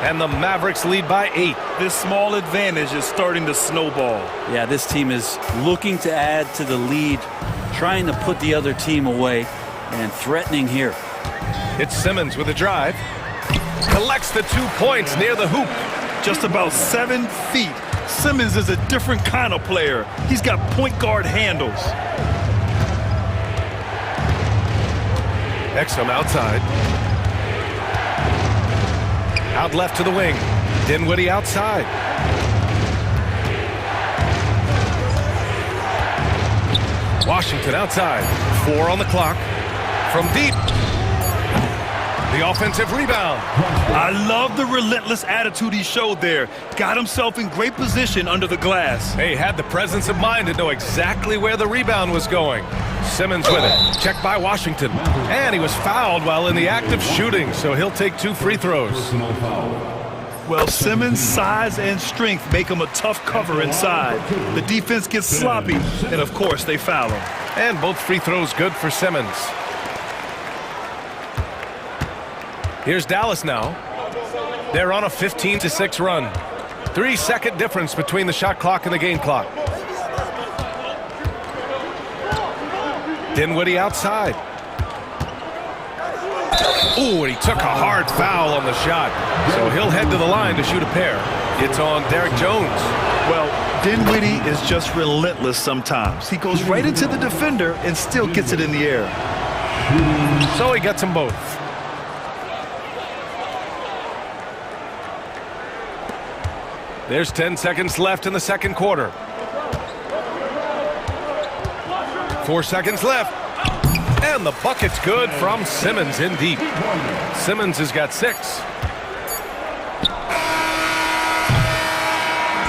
And the Mavericks lead by 8. This small advantage is starting to snowball. Yeah, this team is looking to add to the lead, trying to put the other team away, and threatening here. It's Simmons with a drive. Collects the 2 points near the hoop. Just about 7 feet. Simmons is a different kind of player. He's got point guard handles. Exum outside. Out left to the wing. Dinwiddie outside. Washington outside. 4 on the clock. From deep. The offensive rebound. I love the relentless attitude he showed there. Got himself in great position under the glass. He had the presence of mind to know exactly where the rebound was going. Simmons with it. Checked by Washington. And he was fouled while in the act of shooting, so he'll take 2 free throws. Well, Simmons' size and strength make him a tough cover inside. The defense gets sloppy, and of course they foul him. And both free throws good for Simmons. Here's Dallas now. They're on a 15-6 run. 3-second difference between the shot clock and the game clock. Dinwiddie outside. Ooh, and he took a hard foul on the shot. So he'll head to the line to shoot a pair. It's on Derek Jones. Well, Dinwiddie is just relentless sometimes. He goes right into the defender and still gets it in the air. So he gets them both. There's 10 seconds left in the second quarter. 4 seconds left. And the bucket's good from Simmons in deep. Simmons has got 6.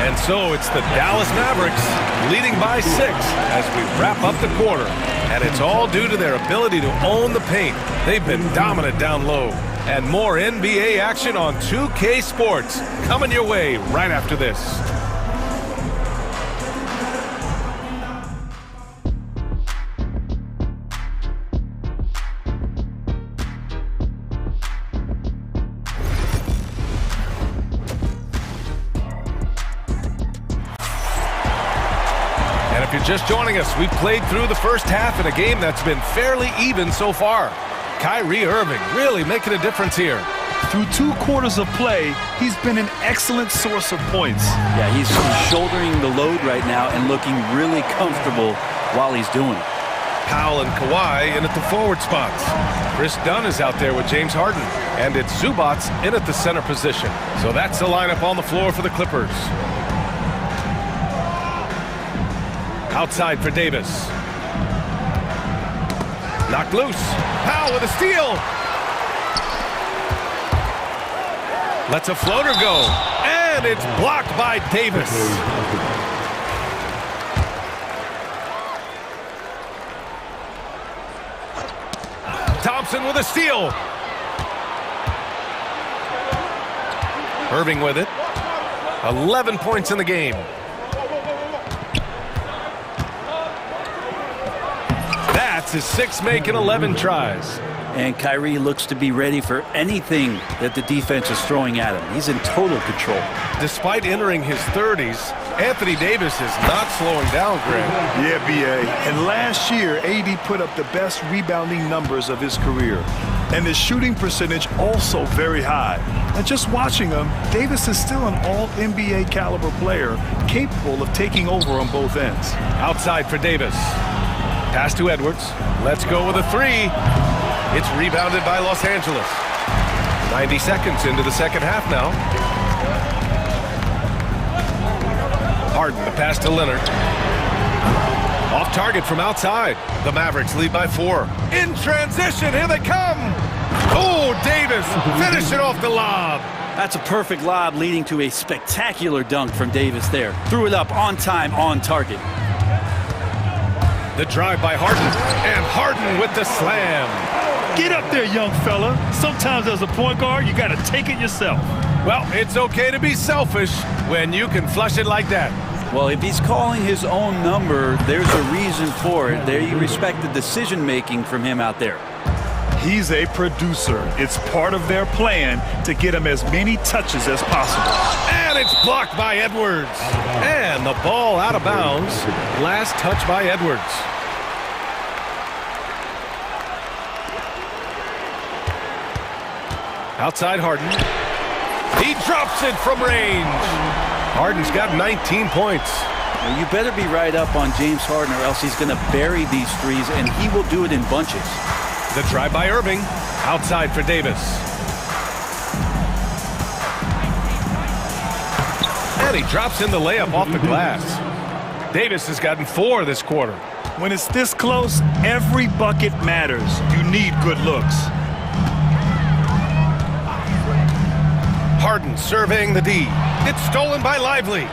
And so it's the Dallas Mavericks leading by 6 as we wrap up the quarter. And it's all due to their ability to own the paint. They've been dominant down low. And more NBA action on 2K Sports coming your way right after this. And if you're just joining us, we've played through the first half in a game that's been fairly even so far. Kyrie Irving really making a difference here. Through 2 quarters of play, he's been an excellent source of points. Yeah, he's shouldering the load right now and looking really comfortable while he's doing it. Powell and Kawhi in at the forward spots. Chris Dunn is out there with James Harden. And it's Zubats in at the center position. So that's the lineup on the floor for the Clippers. Outside for Davis. Knocked loose. Powell with a steal. Lets a floater go. And it's blocked by Davis. Thompson with a steal. Irving with it. 11 points in the game. That's his 6th make in 11 tries. And Kyrie looks to be ready for anything that the defense is throwing at him. He's in total control. Despite entering his 30s, Anthony Davis is not slowing down, Greg. Yeah, B.A. And last year, AD put up the best rebounding numbers of his career. And his shooting percentage also very high. And just watching him, Davis is still an all-NBA caliber player, capable of taking over on both ends. Outside for Davis. Pass to Edwards. Let's go with a 3. It's rebounded by Los Angeles. 90 seconds into the second half now. Harden, the pass to Leonard. Off target from outside. The Mavericks lead by 4. In transition, here they come. Oh, Davis finishing off the lob. That's a perfect lob leading to a spectacular dunk from Davis there. Threw it up on time, on target. The drive by Harden. And Harden with the slam. Get up there, young fella. Sometimes as a point guard, you got to take it yourself. Well, it's okay to be selfish when you can flush it like that. Well, if he's calling his own number, there's a reason for it. There you respect the decision-making from him out there. He's a producer. It's part of their plan to get him as many touches as possible. And it's blocked by Edwards. And the ball out of bounds. Last touch by Edwards. Outside Harden. He drops it from range. Harden's got 19 points. Well, you better be right up on James Harden or else he's going to bury these threes, and he will do it in bunches. The drive by Irving. Outside for Davis. And he drops in the layup off the glass. Davis has gotten 4 this quarter. When it's this close, every bucket matters. You need good looks. Harden surveying the D. It's stolen by Lively.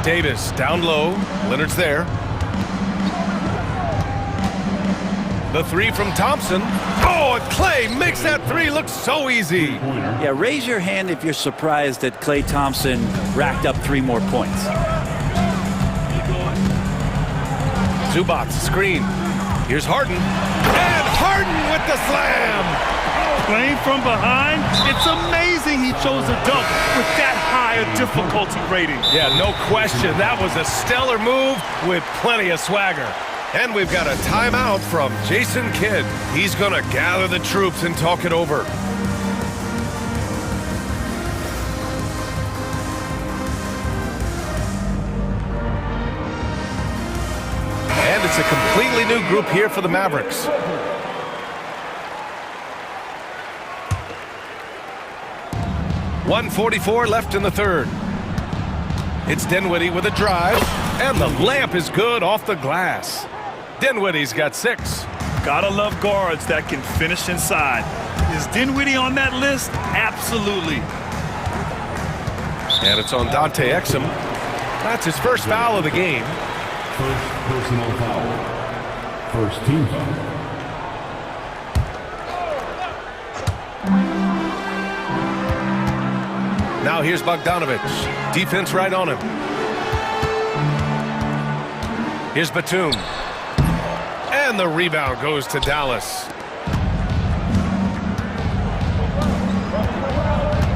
Davis down low. Leonard's there. The 3 from Thompson. Oh, and Clay makes that 3 look so easy. Yeah, raise your hand if you're surprised that Klay Thompson racked up 3 more points. Zubac screen. Here's Harden. And Harden with the slam. Playing from behind, it's amazing he chose a dunk with that high a difficulty rating. Yeah, no question. That was a stellar move with plenty of swagger. And we've got a timeout from Jason Kidd. He's going to gather the troops and talk it over. And it's a completely new group here for the Mavericks. .144 left in the third. It's Dinwiddie with a drive, and the layup is good off the glass. Dinwiddie's got 6. Gotta love guards that can finish inside. Is Dinwiddie on that list? Absolutely. And it's on Dante Exum. That's his first foul of the game. First personal foul. First team foul. Now here's Bogdanovic. Defense right on him. Here's Batum. And the rebound goes to Dallas.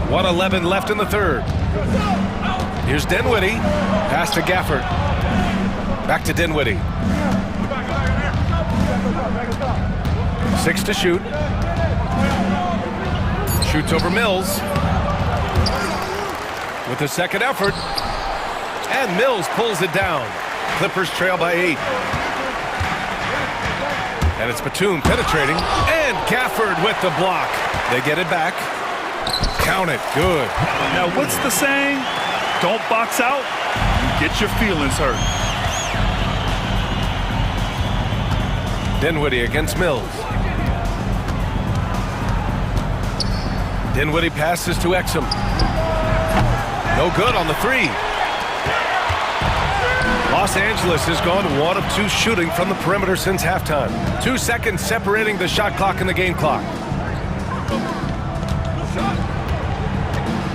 1:11 left in the third. Here's Dinwiddie. Pass to Gafford. Back to Dinwiddie. 6 to shoot. Shoots over Mills. With the second effort. And Mills pulls it down. Clippers trail by 8. And it's Batum penetrating. And Gafford with the block. They get it back. Count it. Good. Now, what's the saying? Don't box out, get your feelings hurt. Dinwiddie against Mills. Dinwiddie passes to Exum. No good on the three. Los Angeles has gone 1 of 2 shooting from the perimeter since halftime. 2 seconds separating the shot clock and the game clock.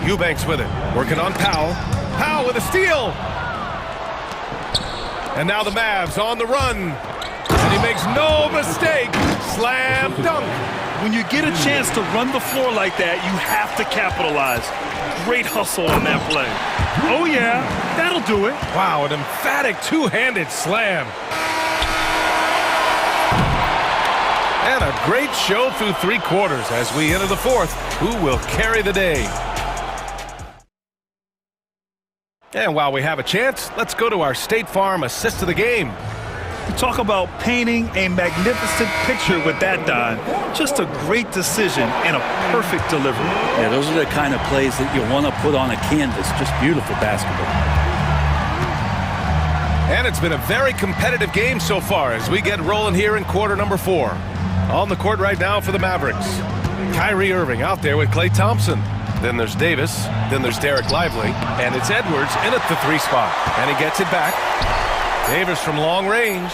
Eubanks with it, working on Powell. Powell with a steal. And now the Mavs on the run. And he makes no mistake. Slam dunk. When you get a chance to run the floor like that, you have to capitalize. Great hustle on that play. Oh yeah, that'll do it. Wow, an emphatic two-handed slam. And a great show through 3 quarters as we enter the 4th. Who will carry the day? And while we have a chance, let's go to our State Farm assist of the game. Talk about painting a magnificent picture with that, Don. Just a great decision and a perfect delivery. Yeah, those are the kind of plays that you want to put on a canvas. Just beautiful basketball. And it's been a very competitive game so far as we get rolling here in quarter number 4. On the court right now for the Mavericks. Kyrie Irving out there with Klay Thompson. Then there's Davis. Then there's Derek Lively. And it's Edwards in at the 3 spot. And he gets it back. Davis from long range.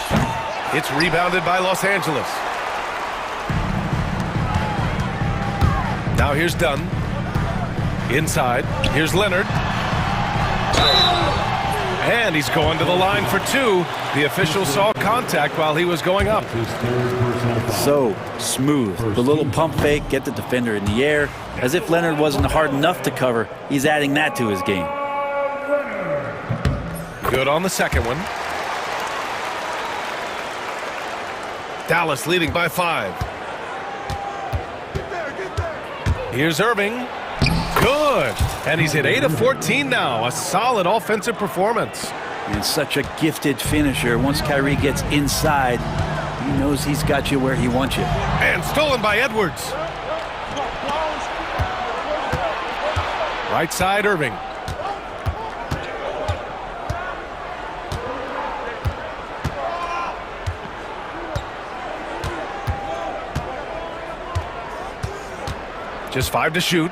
It's rebounded by Los Angeles. Now here's Dunn. Inside. Here's Leonard. And he's going to the line for 2. The official saw contact while he was going up. So smooth. The little pump fake, get the defender in the air. As if Leonard wasn't hard enough to cover, he's adding that to his game. Good on the second one. Dallas leading by 5. Here's Irving. Good. And he's hit 8 of 14 now. A solid offensive performance. And such a gifted finisher. Once Kyrie gets inside, he knows he's got you where he wants you. And stolen by Edwards. Right side, Irving. Just 5 to shoot.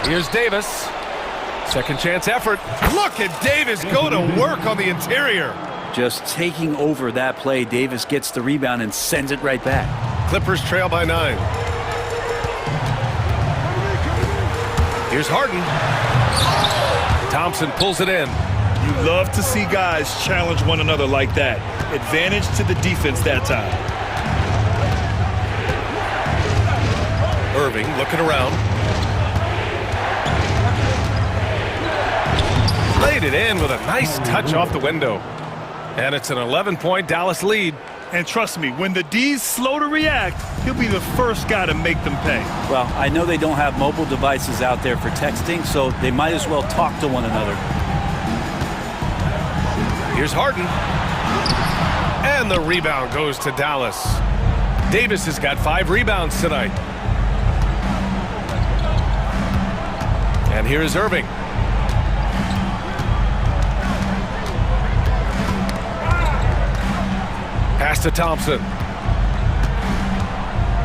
Here's Davis. Second chance effort. Look at Davis go to work on the interior. Just taking over that play. Davis gets the rebound and sends it right back. Clippers trail by 9. Here's Harden. Thompson pulls it in. You love to see guys challenge one another like that. Advantage to the defense that time. Irving looking around. Laid it in with a nice touch off the window. And it's an 11-point Dallas lead. And trust me, when the D's slow to react, he'll be the first guy to make them pay. Well, I know they don't have mobile devices out there for texting, so they might as well talk to one another. Here's Harden. And the rebound goes to Dallas. Davis has got 5 rebounds tonight. And here is Irving. Pass to Thompson.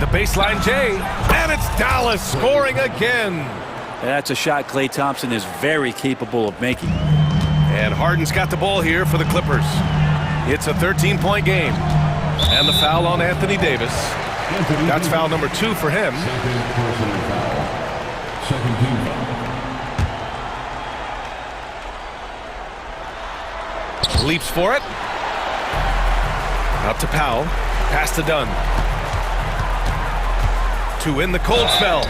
The baseline J. And it's Dallas scoring again. That's a shot Klay Thompson is very capable of making. And Harden's got the ball here for the Clippers. It's a 13-point game. And the foul on Anthony Davis. That's foul number 2 for him. Second team foul. Leaps for it. Out to Powell. Pass to Dunn. To win the cold spell.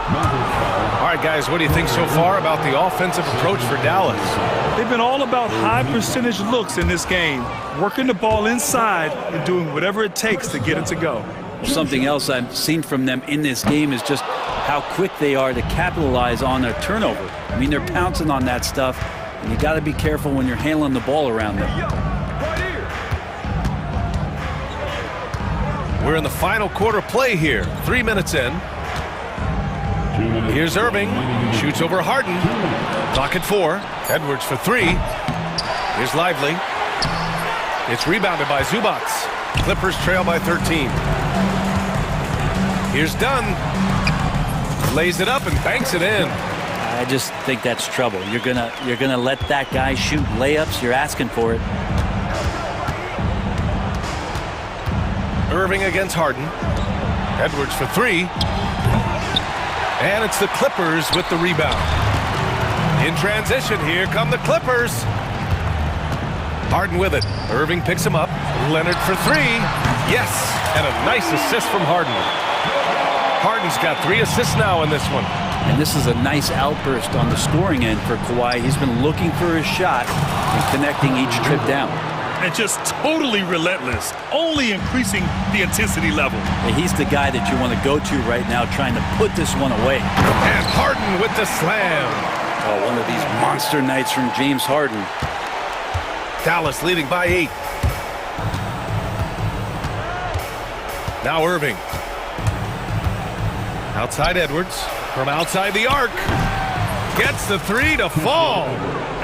All right, guys, what do you think so far about the offensive approach for Dallas? They've been all about high percentage looks in this game, working the ball inside and doing whatever it takes to get it to go. Something else I've seen from them in this game is just how quick they are to capitalize on a turnover. I mean, they're pouncing on that stuff, and you got to be careful when you're handling the ball around them. We're in the final quarter play here. 3 minutes in. Here's Irving. Shoots over Harden. Clock at 4. Edwards for 3. Here's Lively. It's rebounded by Zubats. Clippers trail by 13. Here's Dunn. Lays it up and banks it in. I just think that's trouble. You're gonna let that guy shoot layups. You're asking for it. Irving against Harden. Edwards for 3. And it's the Clippers with the rebound. In transition, here come the Clippers. Harden with it. Irving picks him up. Leonard for 3. Yes, and a nice assist from Harden. Harden's got 3 assists now in this one. And this is a nice outburst on the scoring end for Kawhi. He's been looking for his shot and connecting each trip down. And just totally relentless, only increasing the intensity level. And he's the guy that you want to go to right now, trying to put this one away. And Harden with the slam. Oh, one of these monster nights from James Harden. Dallas leading by 8. Now Irving. Outside Edwards. From outside the arc. Gets the 3 to fall.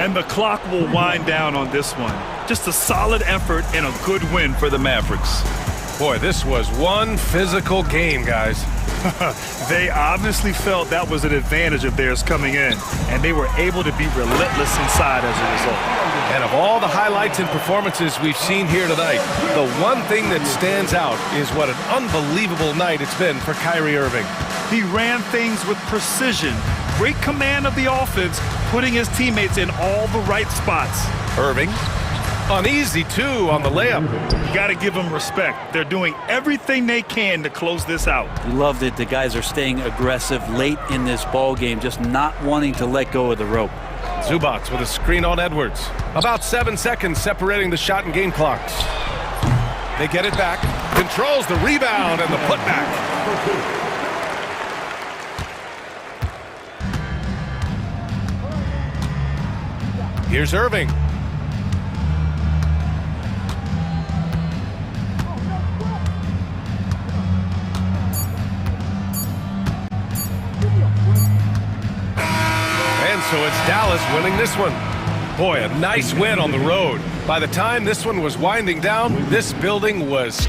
And the clock will wind down on this one. Just a solid effort and a good win for the Mavericks. Boy, this was one physical game, guys. They obviously felt that was an advantage of theirs coming in, and they were able to be relentless inside as a result. And of all the highlights and performances we've seen here tonight, the one thing that stands out is what an unbelievable night it's been for Kyrie Irving. He ran things with precision, great command of the offense, putting his teammates in all the right spots. Irving, uneasy too on the layup. You got to give them respect. They're doing everything they can to close this out. You love that the guys are staying aggressive late in this ball game, just not wanting to let go of the rope. Zubats with a screen on Edwards. About 7 seconds separating the shot and game clocks. They get it back. Controls the rebound and the putback. Here's Irving. And so it's Dallas winning this one. Boy, a nice win on the road. By the time this one was winding down, this building was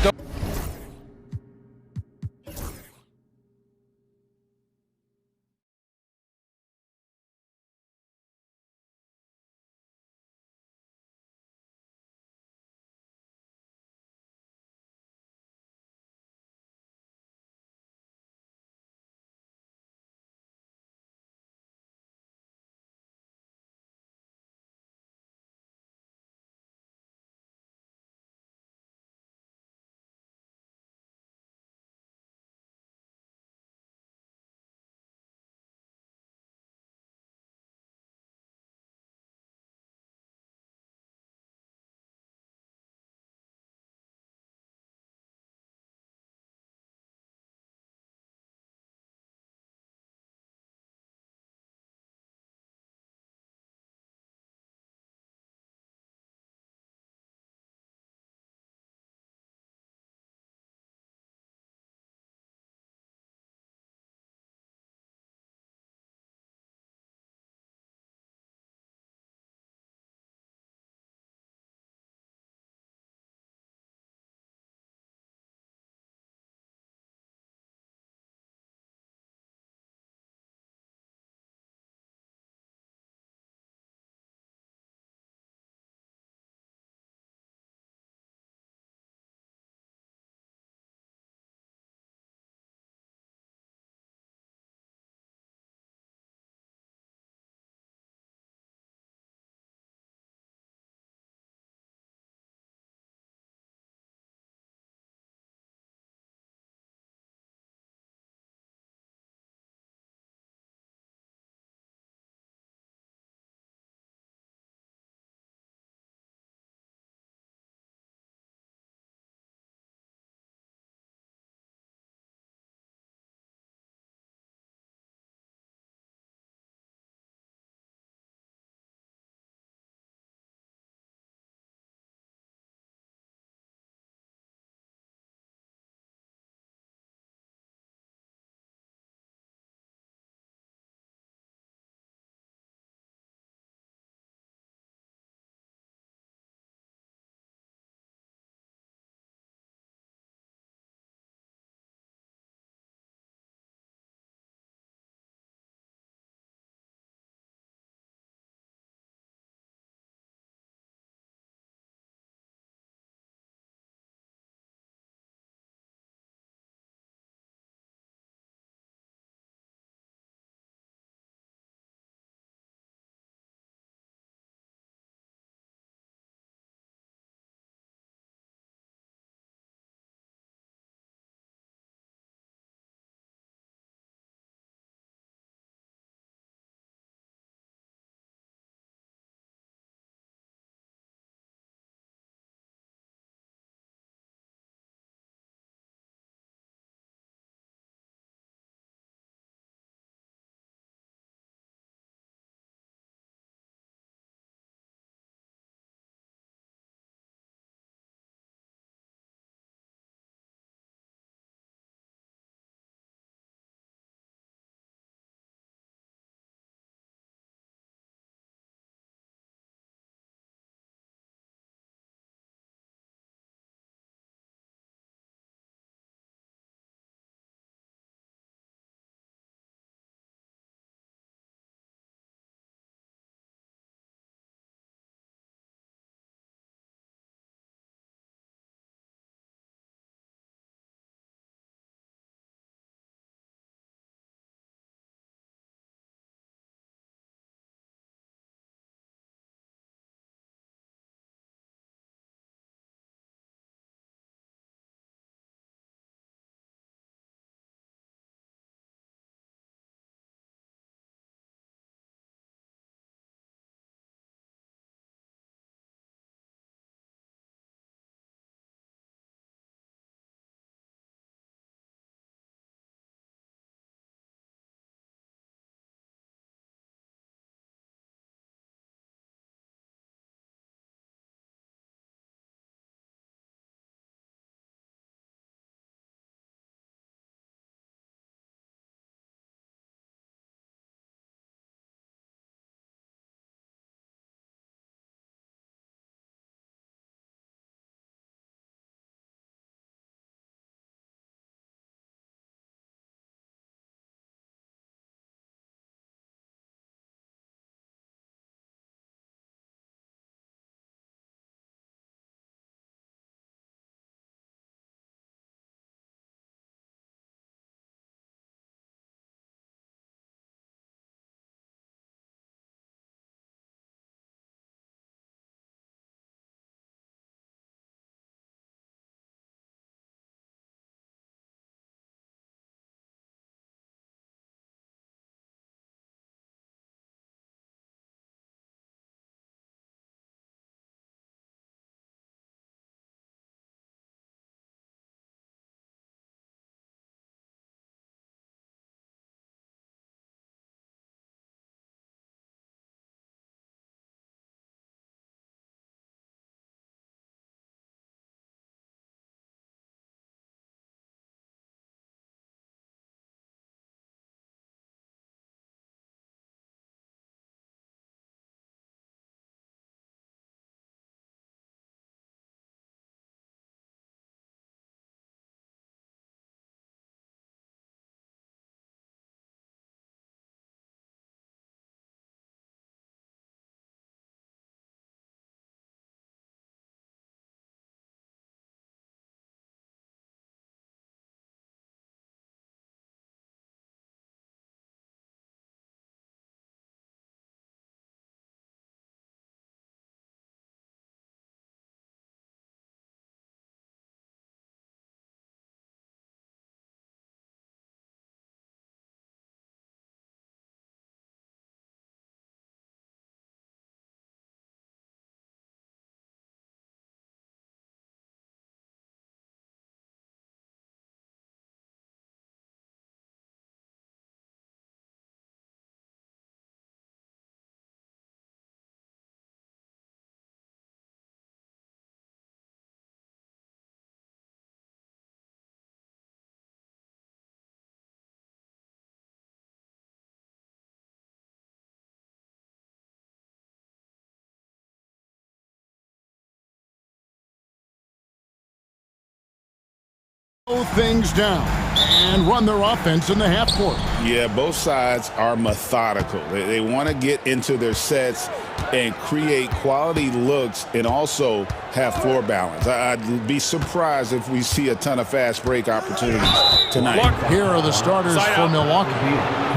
slow things down and run their offense in the half court. Yeah, both sides are methodical. They want to get into their sets and create quality looks and also have floor balance. I'd be surprised if we see a ton of fast break opportunities tonight. Here are the starters for Milwaukee.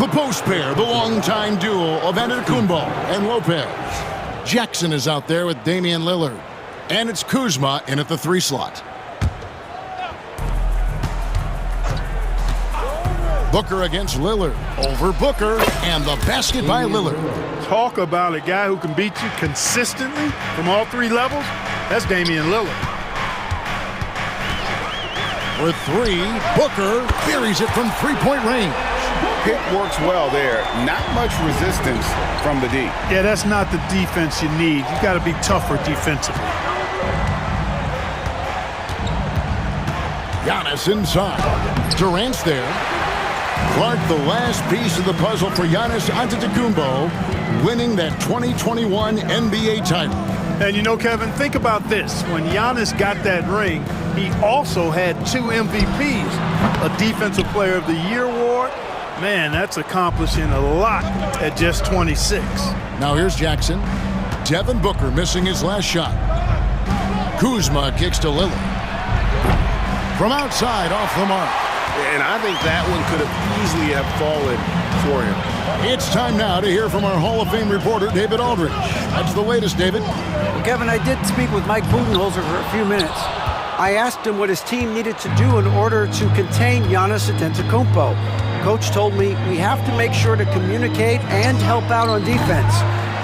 The post pair, the longtime duo of Antetokounmpo and Lopez. Jackson is out there with Damian Lillard. And it's Kuzma in at the 3 slot. Booker against Lillard. Over Booker, and the basket by Lillard. Talk about a guy who can beat you consistently from all 3 levels. That's Damian Lillard. For 3, Booker buries it from 3-point range. Pick works well there. Not much resistance from the D. Yeah, that's not the defense you need. You got to be tougher defensively. Giannis inside. Durant's there. Clark, the last piece of the puzzle for Giannis Antetokounmpo, winning that 2021 NBA title. And you know, Kevin, think about this. When Giannis got that ring, he also had 2 MVPs, a Defensive Player of the Year award. Man, that's accomplishing a lot at just 26. Now here's Jackson. Devin Booker missing his last shot. Kuzma kicks to Lillard. From outside, off the mark. And I think that one could have easily have fallen for him. It's time now to hear from our Hall of Fame reporter, David Aldridge. That's the latest, David. Well, Kevin, I did speak with Mike Budenholzer for a few minutes. I asked him what his team needed to do in order to contain Giannis Antetokounmpo. Coach told me we have to make sure to communicate and help out on defense,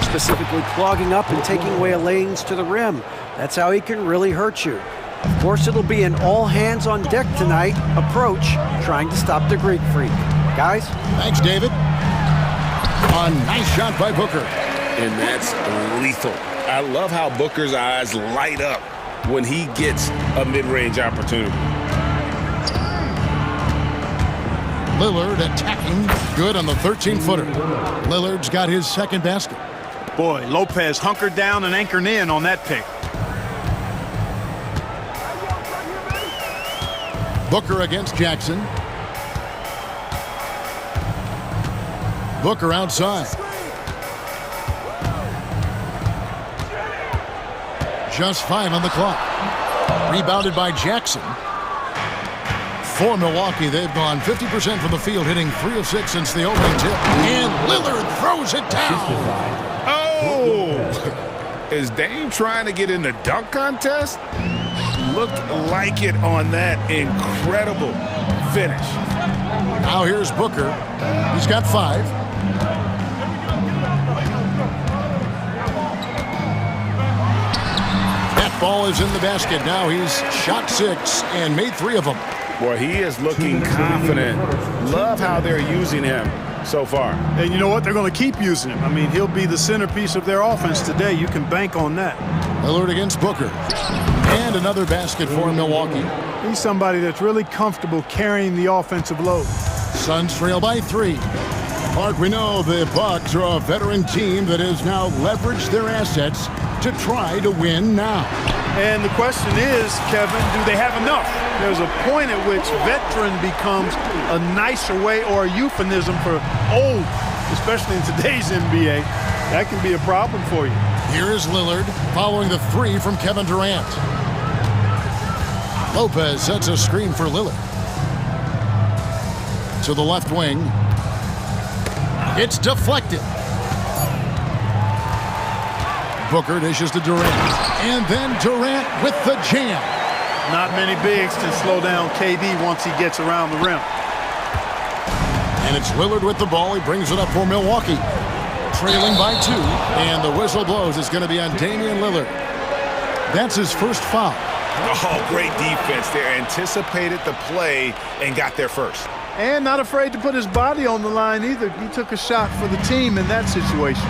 specifically clogging up and taking away lanes to the rim. That's how he can really hurt you. Of course, it'll be an all-hands-on-deck tonight approach, trying to stop the Greek Freak. Guys? Thanks, David. A nice shot by Booker. And that's lethal. I love how Booker's eyes light up when he gets a mid-range opportunity. Lillard attacking, good on the 13-footer. Lillard's got his second basket. Boy, Lopez hunkered down and anchored in on that pick. Booker against Jackson. Booker outside. Just 5 on the clock. Rebounded by Jackson. For Milwaukee, they've gone 50% from the field, hitting 3 of 6 since the opening tip. And Lillard throws it down. Oh! Is Dame trying to get in the dunk contest? Looked like it on that incredible finish. Now here's Booker. He's got 5. That ball is in the basket. Now he's shot 6 and made 3 of them. Boy, he is looking confident. Love how they're using him so far. And you know what? They're going to keep using him. I mean, he'll be the centerpiece of their offense today. You can bank on that. Lillard against Booker. And another basket for Milwaukee. He's somebody that's really comfortable carrying the offensive load. Suns trail by 3. Mark, we know the Bucks are a veteran team that has now leveraged their assets to try to win now. And the question is, Kevin, do they have enough? There's a point at which veteran becomes a nicer way or a euphemism for old, especially in today's NBA. That can be a problem for you. Here is Lillard following the 3 from Kevin Durant. Lopez sets a screen for Lillard. To the left wing. It's deflected. Booker dishes to Durant. And then Durant with the jam. Not many bigs can slow down KD once he gets around the rim. And it's Lillard with the ball. He brings it up for Milwaukee. Trailing by 2. And the whistle blows. It's going to be on Damian Lillard. That's his first foul. Oh, great defense there. Anticipated the play and got there first. And not afraid to put his body on the line either. He took a shot for the team in that situation.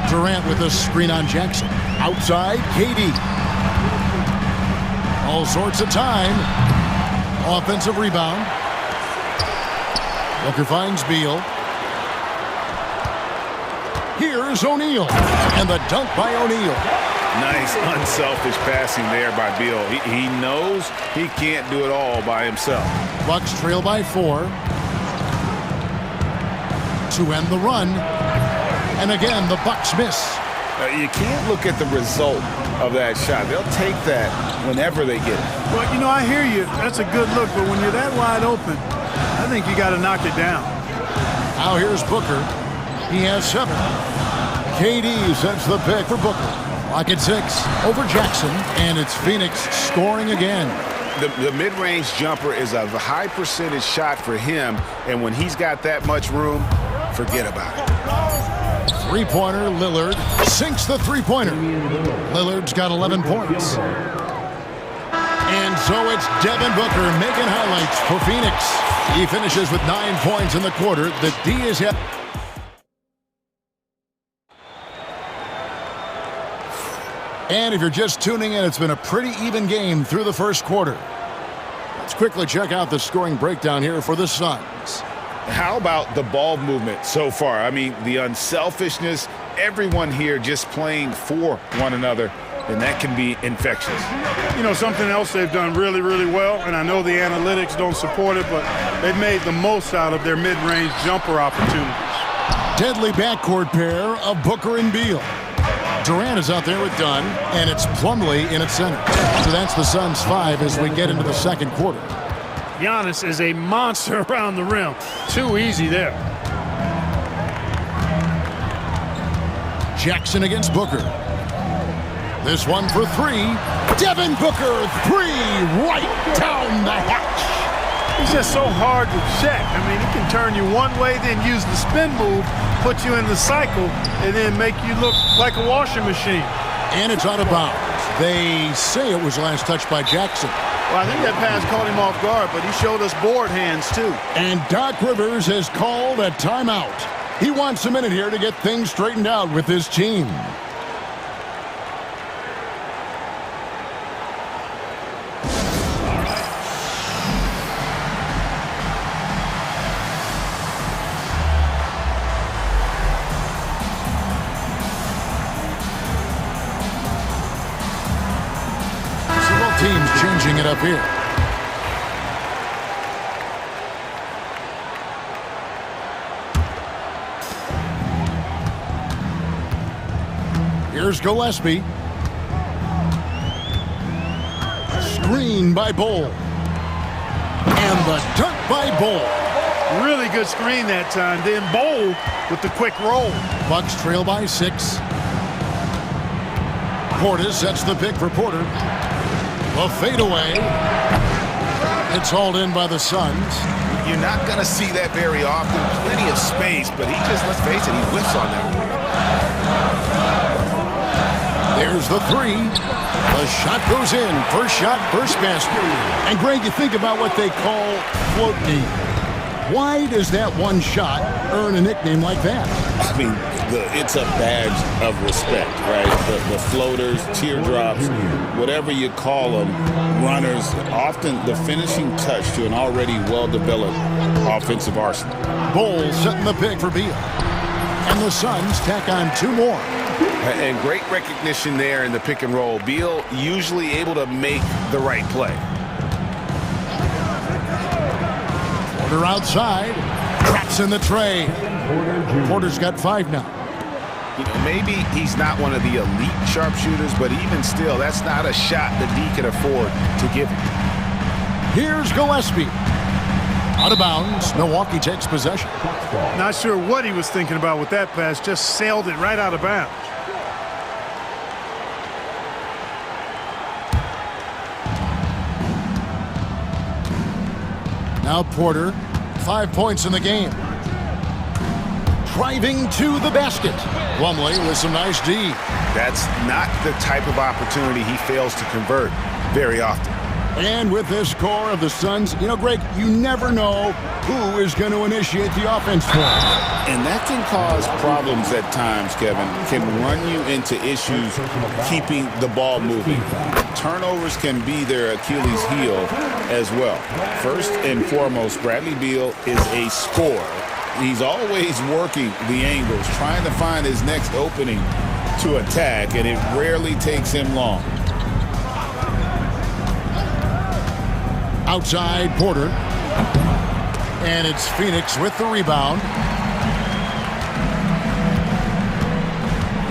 Durant with a screen on Jackson. Outside, KD. All sorts of time. Offensive rebound. Booker finds Beal. Here's O'Neal. And the dunk by O'Neal. Nice, unselfish passing there by Beal. He knows he can't do it all by himself. Bucks trail by 4. To end the run. And again, the Bucks miss. You can't look at the result of that shot. They'll take that whenever they get it. Well, you know, I hear you. That's a good look, but when you're that wide open, I think you got to knock it down. Now here's Booker. He has 7. KD sets the pick for Booker. Clock at 6 over Jackson, and it's Phoenix scoring again. The mid-range jumper is a high percentage shot for him, and when he's got that much room, forget about it. Three-pointer, Lillard sinks the three-pointer. Lillard's got 11 points. And so it's Devin Booker making highlights for Phoenix. He finishes with 9 points in the quarter. The D is hit. And if you're just tuning in, it's been a pretty even game through the first quarter. Let's quickly check out the scoring breakdown here for the Suns. How about the ball movement so far? I mean, the unselfishness, everyone here just playing for one another, and that can be infectious. You know, something else they've done really, really well, and I know the analytics don't support it, but they've made the most out of their mid-range jumper opportunities. Deadly backcourt pair of Booker and Beal. Durant is out there with Dunn, and it's Plumlee in at center. So that's the Suns' 5 as we get into the second quarter. Giannis is a monster around the rim. Too easy there. Jackson against Booker. This one for 3. Devin Booker, 3, right down the hatch. He's just so hard to check. I mean, he can turn you one way, then use the spin move, put you in the cycle, and then make you look like a washing machine. And it's out of bounds. They say it was last touched by Jackson. Well, I think that pass caught him off guard, but he showed us board hands, too. And Doc Rivers has called a timeout. He wants a minute here to get things straightened out with his team. Teams changing it up here. Here's Gillespie. Screen by Bull. And the dunk by Bull. Really good screen that time. Then Bull with the quick roll. Bucks trail by 6. Portis sets the pick for Porter. The fadeaway. It's hauled in by the Suns. You're not going to see that very often. Plenty of space, but he just, let's face it, he whiffs on that. There's the 3. The shot goes in. First shot, first basket. And Greg, you think about what they call float game. Why does that one shot earn a nickname like that? I mean, it's a badge of respect, right? The floaters, teardrops, whatever you call them, runners, often the finishing touch to an already well-developed offensive arsenal. Bull setting the pick for Beal. And the Suns tack on 2 more. And great recognition there in the pick and roll. Beal usually able to make the right play. Porter outside. Traps in the tray. Porter's got 5 now. You know, maybe he's not one of the elite sharpshooters, but even still, that's not a shot that he can afford to give him. Here's Gillespie. Out of bounds. Milwaukee takes possession. Not sure what he was thinking about with that pass. Just sailed it right out of bounds. Now Porter, 5 points in the game. Driving to the basket. Plumlee with some nice D. That's not the type of opportunity he fails to convert very often. And with this score of the Suns, you know, Greg, you never know who is going to initiate the offense for him. And that can cause problems at times, Kevin. Can run you into issues keeping the ball moving. Turnovers can be their Achilles heel as well. First and foremost, Bradley Beal is a scorer. He's always working the angles, trying to find his next opening. to attack, and it rarely takes him long. Outside Porter. And it's Phoenix with the rebound.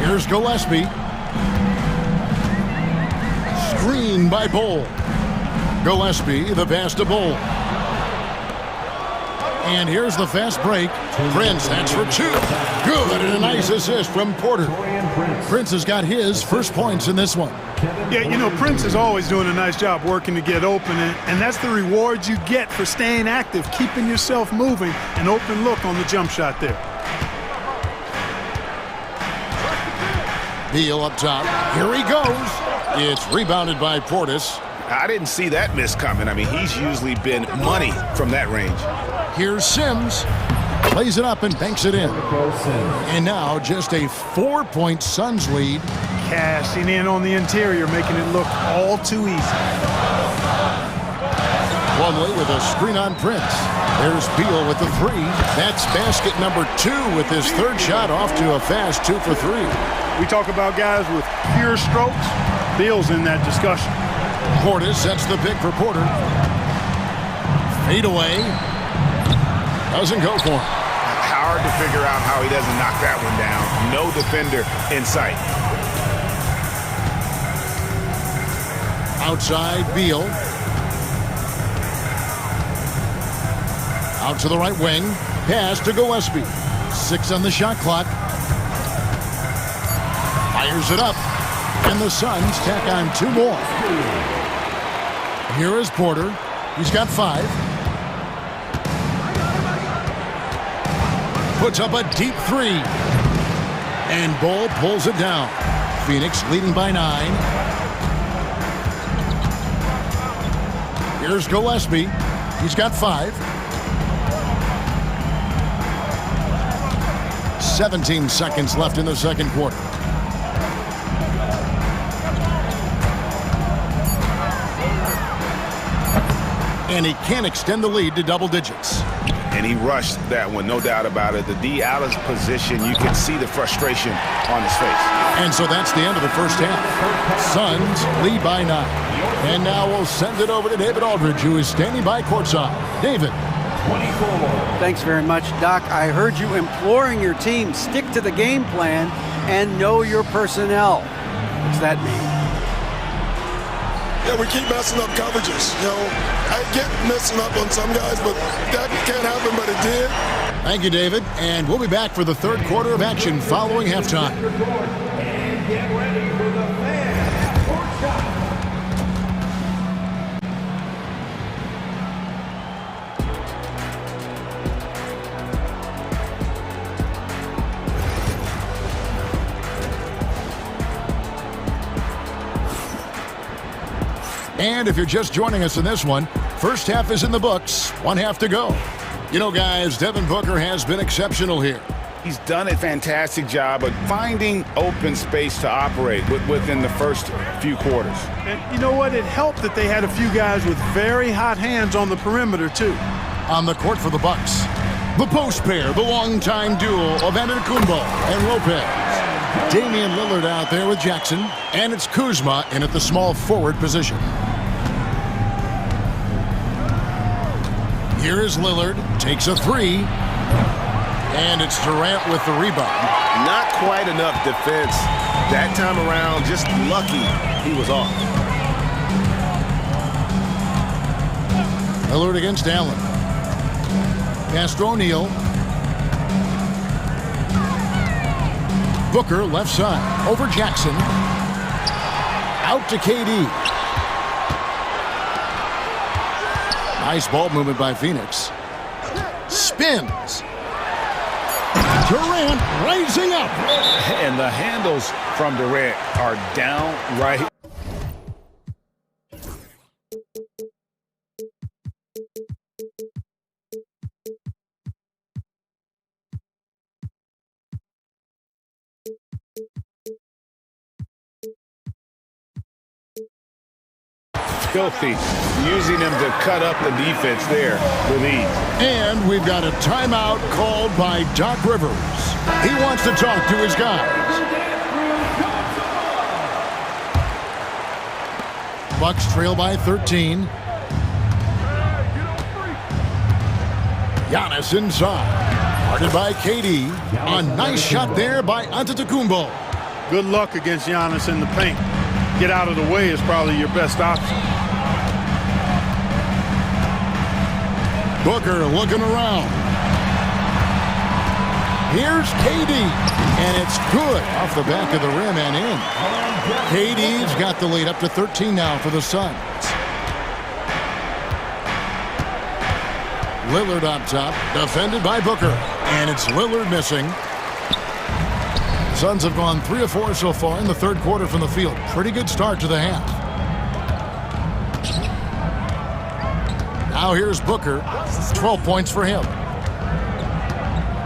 Here's Gillespie. Screen by Bull. Gillespie, the pass to Bull. And here's the fast break. Prince, that's for two. Good, and a nice assist from Porter. Prince has got his first points in this one. Yeah, you know, Prince is always doing a nice job working to get open, and that's the rewards you get for staying active, keeping yourself moving, an open look on the jump shot there. Beal up top. Here he goes. It's rebounded by Portis. I didn't see that miss coming. I mean, he's usually been money from that range. Here's Sims. Plays it up and banks it in. And now just a 4-point Suns lead. Cashing in on the interior, making it look all too easy. Plumlee with a screen on Prince. There's Beal with the three. That's basket number 2 with his third shot off to a fast 2 for 3. We talk about guys with pure strokes. Beal's in that discussion. Portis sets the pick for Porter. Fade away. Doesn't go for him. Hard to figure out how he doesn't knock that one down. No defender in sight. Outside Beal. Out to the right wing. Pass to Gillespie. 6 on the shot clock. Fires it up. And the Suns tack on 2 more. Here is Porter. He's got 5. Puts up a deep 3. And Bull pulls it down. Phoenix leading by 9. Here's Gillespie. He's got 5. 17 seconds left in the second quarter. And he can extend the lead to double digits. And he rushed that one, no doubt about it. The D out of position, you can see the frustration on his face. And so that's the end of the first half. Suns lead by 9. And now we'll send it over to David Aldridge, who is standing by courtside. David. 24. Thanks very much, Doc. I heard you imploring your team, stick to the game plan and know your personnel. What's that mean? Yeah, we keep messing up coverages. You know, I get messing up on some guys, but that can't happen, but it did. Thank you, David. And we'll be back for the third quarter of action following halftime. And get ready for the fan court shot. And if you're just joining us in this one, first half is in the books, 1 half to go. You know, guys, Devin Booker has been exceptional here. He's done a fantastic job of finding open space to operate within the first few quarters. And you know what? It helped that they had a few guys with very hot hands on the perimeter, too. On the court for the Bucks, the post pair, the longtime duo of Antetokounmpo and Lopez. Damian Lillard out there with Jackson, and it's Kuzma in at the small forward position. Here is Lillard, takes a 3, and it's Durant with the rebound. Not quite enough defense that time around, just lucky he was off. Lillard against Allen. Pass to O'Neal. Booker left side, over Jackson. Out to KD. Nice ball movement by Phoenix. Spins. Durant rising up. And the handles from Durant are downright. Filthy, using them to cut up the defense there with ease. And we've got a timeout called by Doc Rivers. He wants to talk to his guys. Bucks trail by 13. Giannis inside. Guarded by KD. A nice shot there by Antetokounmpo. Good luck against Giannis in the paint. Get out of the way is probably your best option. Booker looking around. Here's KD, and it's good off the back of the rim and in. KD's got the lead up to 13 now for the Suns. Lillard on top, defended by Booker, and it's Lillard missing. Suns have gone 3 of 4 so far in the third quarter from the field. Pretty good start to the half. Now here's Booker, 12 points for him.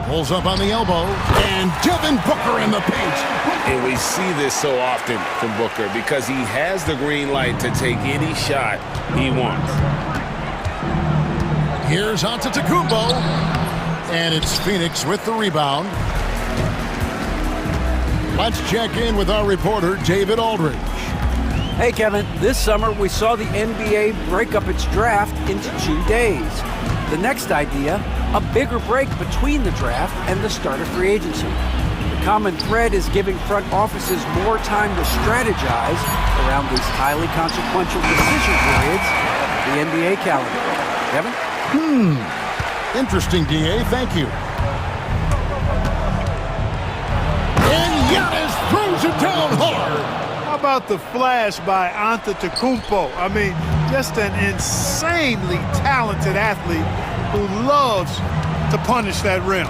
Pulls up on the elbow, and Devin Booker in the paint. And we see this so often from Booker because he has the green light to take any shot he wants. Here's Antetokounmpo, and it's Phoenix with the rebound. Let's check in with our reporter, David Aldridge. Hey, Kevin, this summer we saw the NBA break up its draft into 2 days. The next idea, a bigger break between the draft and the start of free agency. The common thread is giving front offices more time to strategize around these highly consequential decision periods, the NBA calendar. Kevin? Interesting, DA. Thank you. And Giannis throws it down hard. How about the flash by Antetokounmpo? I mean, just an insanely talented athlete who loves to punish that rim.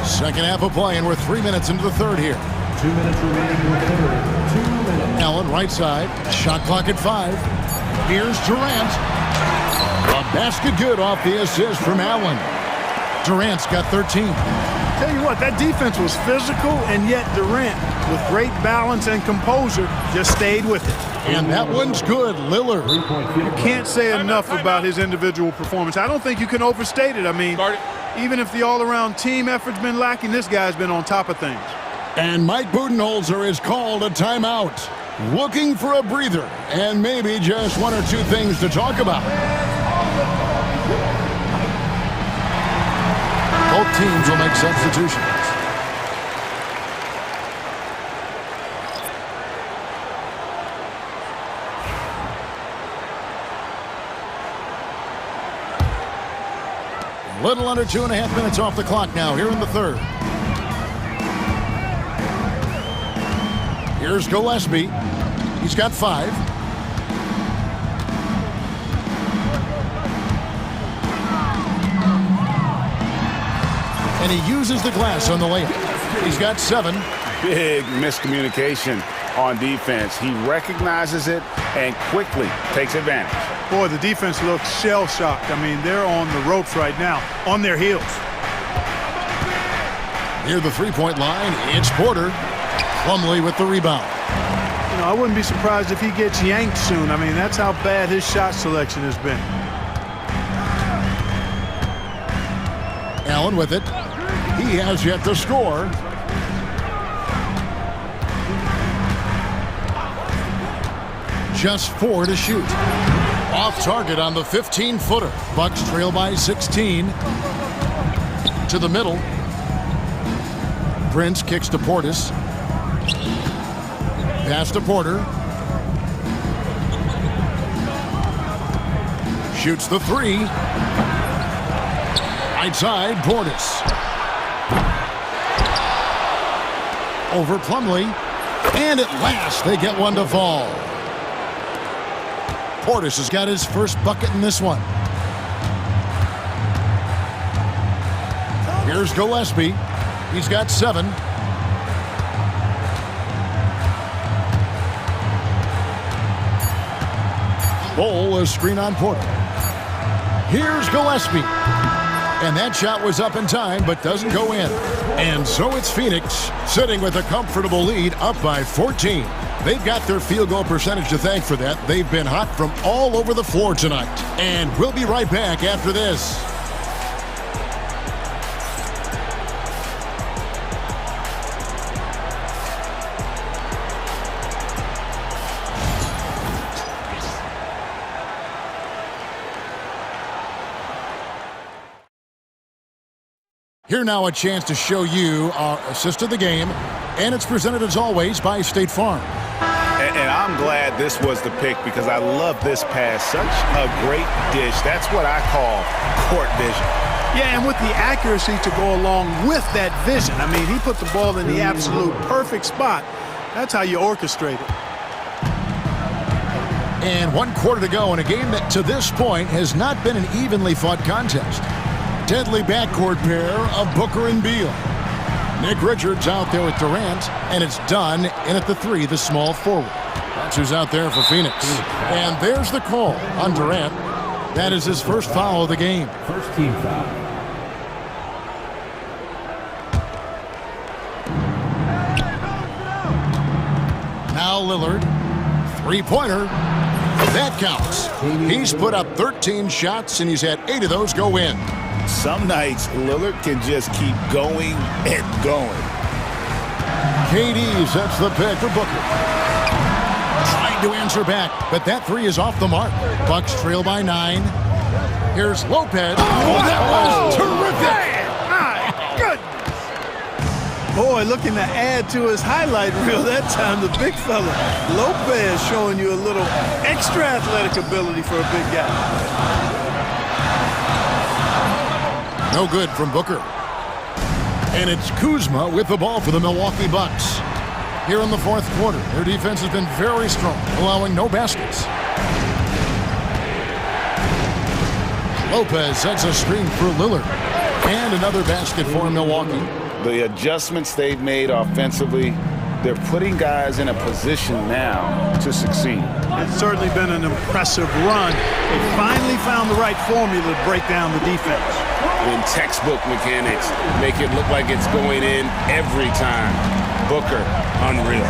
Second half of play, and we're 3 minutes into the third here. 2 minutes remaining in the third. 2 minutes. Allen right side, shot clock at 5. Here's Durant. A basket good off the assist from Allen. Durant's got 13. Tell you what, that defense was physical, and yet Durant, with great balance and composure, just stayed with it. And that one's good, Lillard. You can't say enough about his individual performance. I don't think you can overstate it. I mean, even if the all-around team effort's been lacking, this guy's been on top of things. And Mike Budenholzer has called a timeout. Looking for a breather, and maybe just 1 or 2 things to talk about. Both teams will make substitutions. Little under 2.5 minutes off the clock now here in the third. Here's Gillespie. He's got 5. And he uses the glass on the layup. He's got 7. Big miscommunication on defense. He recognizes it and quickly takes advantage. Boy, the defense looks shell-shocked. I mean, they're on the ropes right now, on their heels. Near the three-point line, it's Porter. Plumlee with the rebound. You know, I wouldn't be surprised if he gets yanked soon. I mean, that's how bad his shot selection has been. Allen with it. He has yet to score. Just 4 to shoot. Off target on the 15-footer. Bucks trail by 16. To the middle. Prince kicks to Portis. Pass to Porter. Shoots the 3. Right side, Portis. Over Plumlee. And at last, they get one to fall. Portis has got his first bucket in this one. Here's Gillespie. He's got 7. Bowl a screen on Porter. Here's Gillespie. And that shot was up in time, but doesn't go in. And so it's Phoenix, sitting with a comfortable lead, up by 14. They've got their field goal percentage to thank for that. They've been hot from all over the floor tonight. And we'll be right back after this. Here now a chance to show you our assist of the game, and it's presented as always by State Farm. And I'm glad this was the pick because I love this pass. Such a great dish. That's what I call court vision. Yeah, and with the accuracy to go along with that vision. I mean, he put the ball in the absolute perfect spot. That's how you orchestrate it. And 1 quarter to go in a game that to this point has not been an evenly fought contest. Deadly backcourt pair of Booker and Beal. Nick Richards out there with Durant, and it's done in at the 3, the small forward. That's who's out there for Phoenix. And there's the call on Durant. That is his first foul of the game. First team foul. Now Lillard, three-pointer. That counts. He's put up 13 shots, and he's had 8 of those go in. Some nights, Lillard can just keep going and going. KD sets the pick for Booker. Trying to answer back, but that 3 is off the mark. Bucks trail by 9. Here's Lopez. Oh, that was terrific! My goodness! Boy, looking to add to his highlight reel that time, the big fella. Lopez showing you a little extra athletic ability for a big guy. No good from Booker. And it's Kuzma with the ball for the Milwaukee Bucks. Here in the 4th quarter, their defense has been very strong, allowing no baskets. Lopez sets a screen for Lillard. And another basket for Milwaukee. The adjustments they've made offensively, they're putting guys in a position now to succeed. It's certainly been an impressive run. They finally found the right formula to break down the defense. In textbook mechanics, make it look like it's going in every time. Booker, unreal.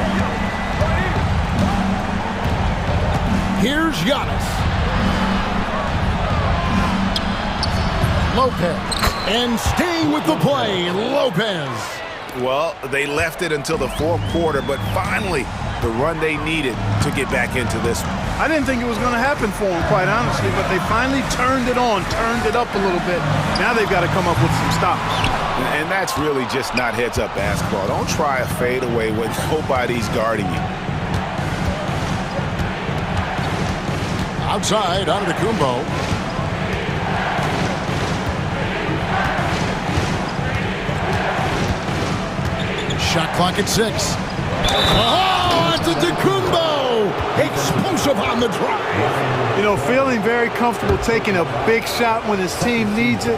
Here's Giannis. Lopez. And staying with the play, Lopez. Well, they left it until the 4th quarter, but finally, the run they needed to get back into this one. I didn't think it was going to happen for them, quite honestly, but they finally turned it on, turned it up a little bit. Now they've got to come up with some stops. And that's really just not heads-up basketball. Don't try a fadeaway when nobody's guarding you. Outside, Antetokounmpo. Shot clock at 6. Oh, Antetokounmpo! Explosive on the drive. You know, feeling very comfortable taking a big shot when his team needs it.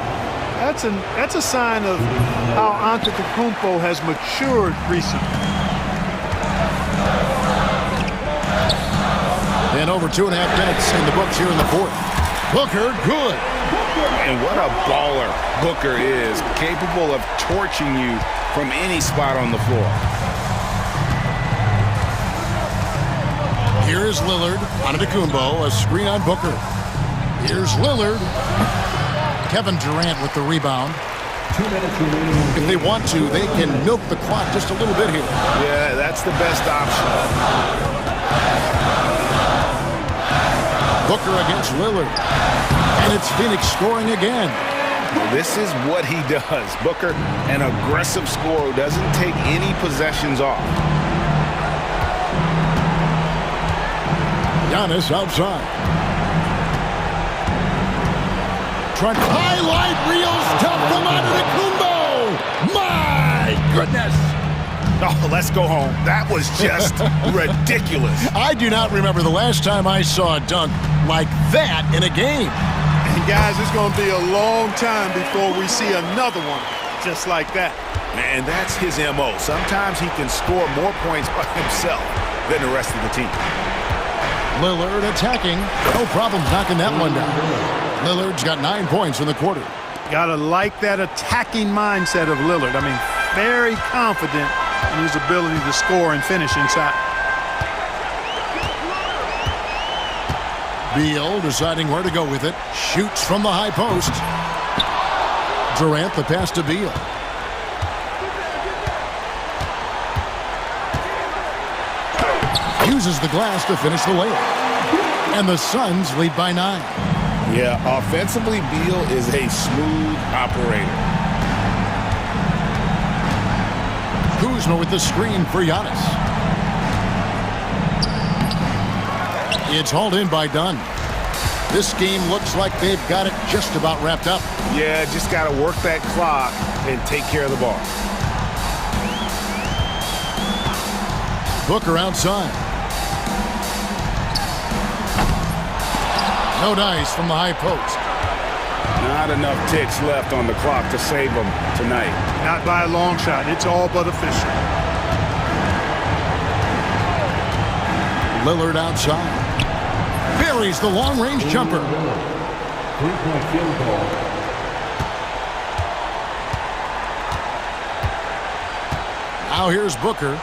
That's a sign of how Antetokounmpo has matured recently. And over 2.5 minutes in the books here in the 4th. Booker, good. And what a baller Booker is, capable of torching you from any spot on the floor. Here's Lillard, Antetokounmpo, a screen on Booker. Here's Lillard. Kevin Durant with the rebound. 2 minutes remaining. If they want to, they can milk the clock just a little bit here. Yeah, that's the best option. Booker against Lillard. And it's Phoenix scoring again. This is what he does. Booker, an aggressive scorer who doesn't take any possessions off. Giannis outside. Trying to highlight reel stuff from Antetokounmpo. My goodness. Oh, let's go home. That was just ridiculous. I do not remember the last time I saw a dunk like that in a game. And guys, it's going to be a long time before we see another one just like that. And that's his MO. Sometimes he can score more points by himself than the rest of the team. Lillard attacking. No problem knocking that one down. Lillard's got 9 points in the quarter. Gotta like that attacking mindset of Lillard. I mean, very confident in his ability to score and finish inside. Beal deciding where to go with it. Shoots from the high post. Durant the pass to Beal. Uses the glass to finish the layup. And the Suns lead by 9. Yeah, offensively, Beal is a smooth operator. Kuzma with the screen for Giannis. It's hauled in by Dunn. This game looks like they've got it just about wrapped up. Yeah, just got to work that clock and take care of the ball. Booker outside. No dice from the high post. Not enough ticks left on the clock to save them tonight. Not by a long shot. It's all but official. Lillard outside. Buries the long-range jumper. Three-point field goal. Now here's Booker.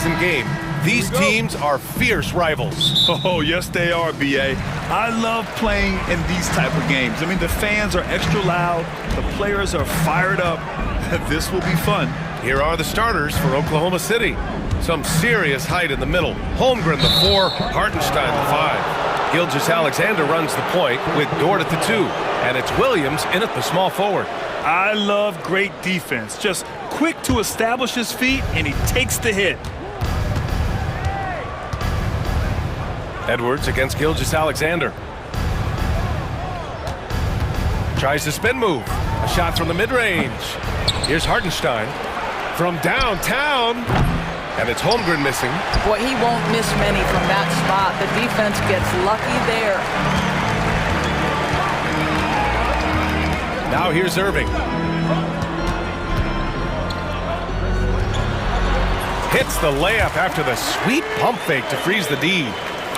postseason game. These teams are fierce rivals. Oh, yes, they are, B.A. I love playing in these type of games. I mean, the fans are extra loud. The players are fired up. This will be fun. Here are the starters for Oklahoma City. Some serious height in the middle. Holmgren, the 4, Hartenstein, the 5. Gilgeous-Alexander runs the point with Dort at the 2. And it's Williams in at the small forward. I love great defense. Just quick to establish his feet, and he takes the hit. Edwards against Gilgeous-Alexander. Tries the spin move. A shot from the mid-range. Here's Hartenstein from downtown. And it's Holmgren missing. Boy, he won't miss many from that spot. The defense gets lucky there. Now here's Irving. Hits the layup after the sweet pump fake to freeze the D.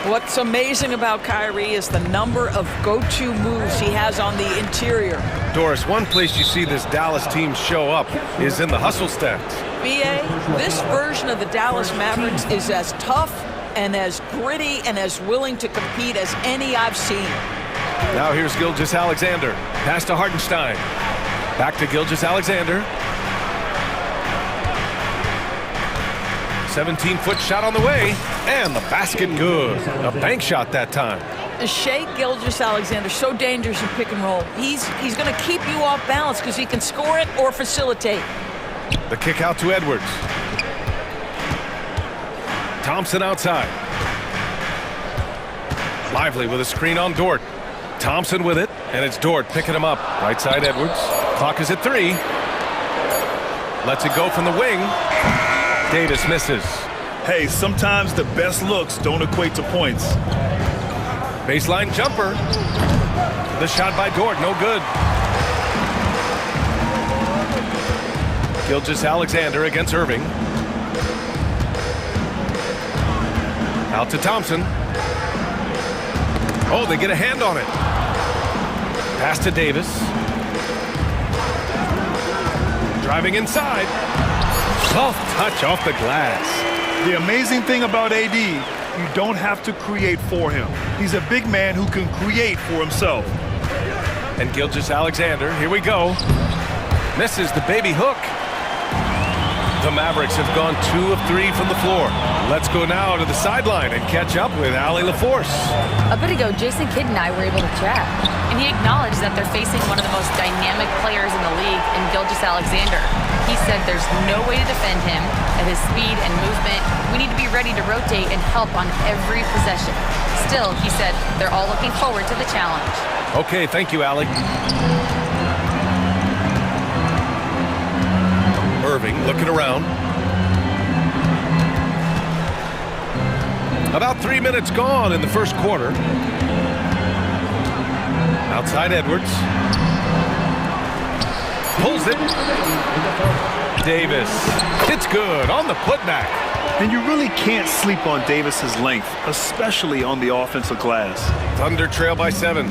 What's amazing about Kyrie is the number of go-to moves he has on the interior. Doris, one place you see this Dallas team show up is in the hustle stats. B.A., this version of the Dallas Mavericks is as tough and as gritty and as willing to compete as any I've seen. Now here's Gilgeous-Alexander. Pass to Hartenstein. Back to Gilgeous-Alexander. 17-foot shot on the way, and the basket good. A bank shot that time. Shea Gilgeous-Alexander, so dangerous in pick and roll. He's going to keep you off balance because he can score it or facilitate. The kick out to Edwards. Thompson outside. Lively with a screen on Dort. Thompson with it, and it's Dort picking him up. Right side Edwards. Clock is at 3. Lets it go from the wing. Davis misses. Hey, sometimes the best looks don't equate to points. Baseline jumper. The shot by Dort, no good. Gilgeous-Alexander against Irving. Out to Thompson. Oh, they get a hand on it. Pass to Davis. Driving inside. Soft touch off the glass. The amazing thing about AD, you don't have to create for him. He's a big man who can create for himself. And Gilgeous-Alexander, here we go. Misses the baby hook. The Mavericks have gone 2 of 3 from the floor. Let's go now to the sideline and catch up with Allie LaForce. A bit ago, Jason Kidd and I were able to chat, and he acknowledged that they're facing one of the most dynamic players in the league in Gilgeous-Alexander. He said there's no way to defend him. At his speed and movement, we need to be ready to rotate and help on every possession. Still, he said they're all looking forward to the challenge. Okay, thank you, Allie. Irving looking around. About 3 minutes gone in the first quarter. Outside Edwards. Pulls it. Davis. It's good on the putback. And you really can't sleep on Davis's length, especially on the offensive glass. Thunder trail by 7.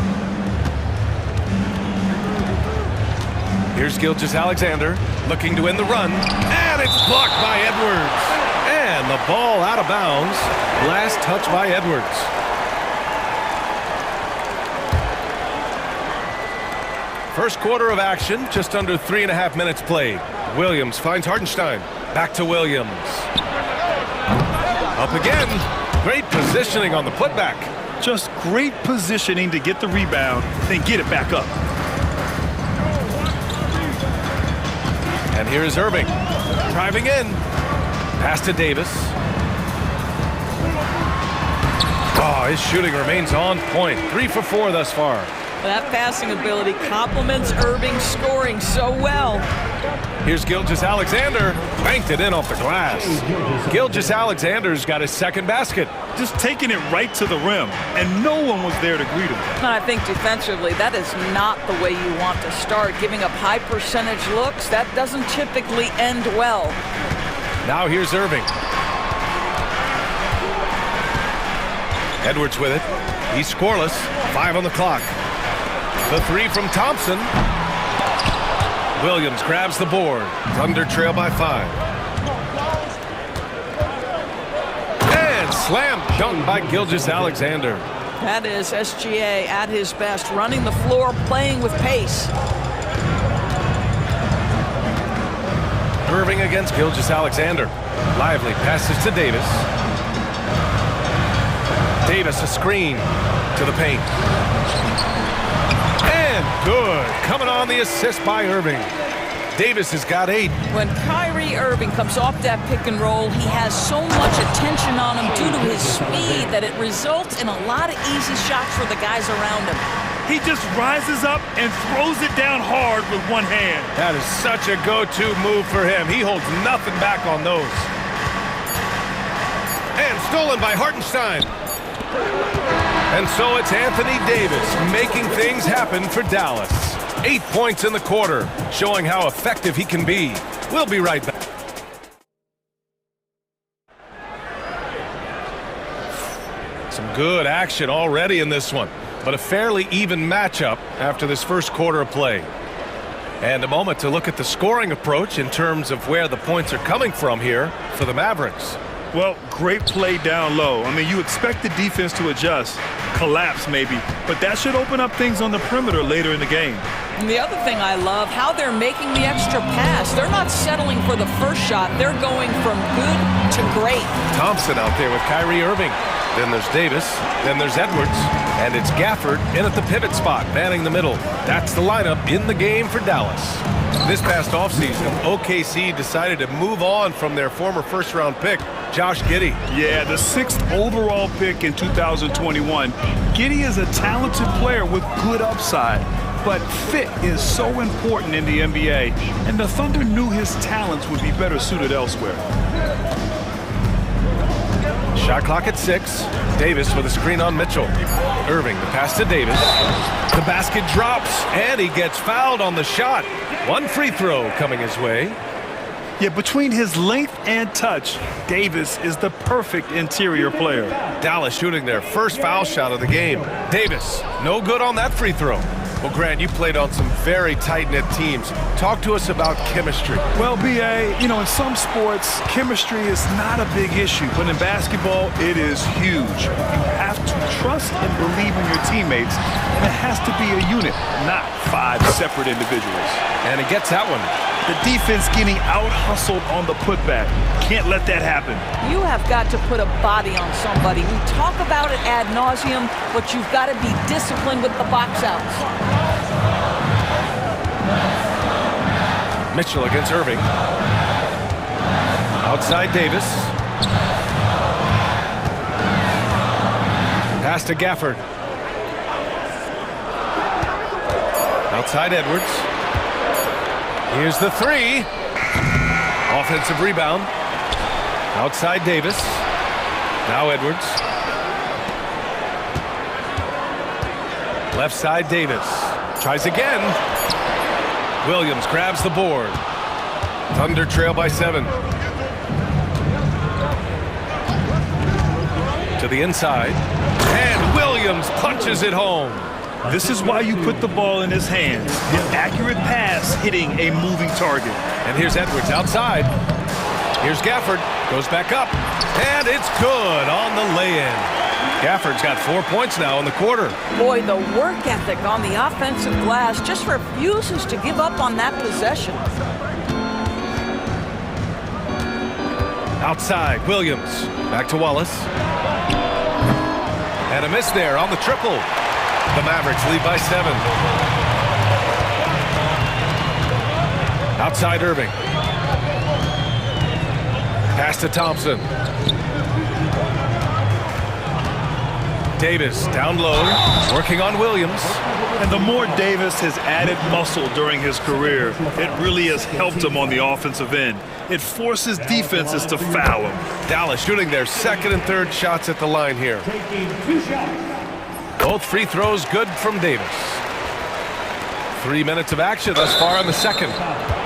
Here's Gilgeous-Alexander looking to end the run, and it's blocked by Edwards. And the ball out of bounds. Last touch by Edwards. First quarter of action, just under 3.5 minutes played. Williams finds Hartenstein. Back to Williams. Up again. Great positioning on the putback. Just great positioning to get the rebound, then get it back up. And here is Irving, driving in. Pass to Davis. Oh, his shooting remains on point. 3 for 4 thus far. That passing ability complements Irving's scoring so well. Here's Gilgeous-Alexander. Banked it in off the glass. Gilgeous-Alexander's got his second basket. Just taking it right to the rim, and no one was there to greet him. I think defensively, that is not the way you want to start. Giving up high percentage looks, that doesn't typically end well. Now here's Irving. Edwards with it. He's scoreless. 5 on the clock. The 3 from Thompson. Williams grabs the board. Thunder trail by 5. Slam dunk by Gilgeous-Alexander. That is SGA at his best, running the floor, playing with pace. Irving against Gilgeous-Alexander. Lively passes to Davis. Davis a screen to the paint. And good. Coming on the assist by Irving. Davis has got 8. When Kyrie Irving comes off that pick and roll, he has so much attention on him due to his speed that it results in a lot of easy shots for the guys around him. He just rises up and throws it down hard with one hand. That is such a go-to move for him. He holds nothing back on those. And stolen by Hartenstein. And so it's Anthony Davis making things happen for Dallas. 8 points in the quarter, showing how effective he can be. We'll be right back. Some good action already in this one, but a fairly even matchup after this first quarter of play. And a moment to look at the scoring approach in terms of where the points are coming from here for the Mavericks. Well, great play down low. I mean, you expect the defense to adjust, collapse maybe, but that should open up things on the perimeter later in the game. And the other thing I love, how they're making the extra pass. They're not settling for the first shot. They're going from good to great. Thompson out there with Kyrie Irving. Then there's Davis. Then there's Edwards. And it's Gafford in at the pivot spot, manning the middle. That's the lineup in the game for Dallas. This past offseason, OKC decided to move on from their former first-round pick, Josh Giddey. Yeah, the 6th overall pick in 2021. Giddey is a talented player with good upside, but fit is so important in the NBA, and the Thunder knew his talents would be better suited elsewhere. Shot clock at 6. Davis with a screen on Mitchell. Irving, the pass to Davis. The basket drops, and he gets fouled on the shot. One free throw coming his way. Yeah, between his length and touch, Davis is the perfect interior player. Dallas shooting their first foul shot of the game. Davis, no good on that free throw. Well, Grant, you played on some very tight-knit teams. Talk to us about chemistry. Well, B.A., you know, in some sports, chemistry is not a big issue, but in basketball, it is huge. You have to trust and believe in your teammates, and it has to be a unit, not 5 separate individuals. And he gets that one. The defense getting out-hustled on the putback. Can't let that happen. You have got to put a body on somebody. We talk about it ad nauseum, but you've got to be disciplined with the box outs. Mitchell against Irving. Outside Davis. Pass to Gafford. Outside Edwards. Here's the 3. Offensive rebound. Outside Davis. Now Edwards. Left side Davis. Tries again. Williams grabs the board. Thunder trail by 7. To the inside. And Williams punches it home. This is why you put the ball in his hands. An accurate pass hitting a moving target. And here's Edwards outside. Here's Gafford. Goes back up. And it's good on the lay-in. Gafford's got 4 points now in the quarter. Boy, the work ethic on the offensive glass just refuses to give up on that possession. Outside, Williams. Back to Wallace. And a miss there on the triple. The Mavericks lead by 7. Outside Irving. Pass to Thompson. Davis down low, working on Williams. And the more Davis has added muscle during his career, it really has helped him on the offensive end. It forces defenses to foul him. Dallas shooting their 2nd and 3rd shots at the line here. Both free throws good from Davis. 3 minutes of action thus far in the second.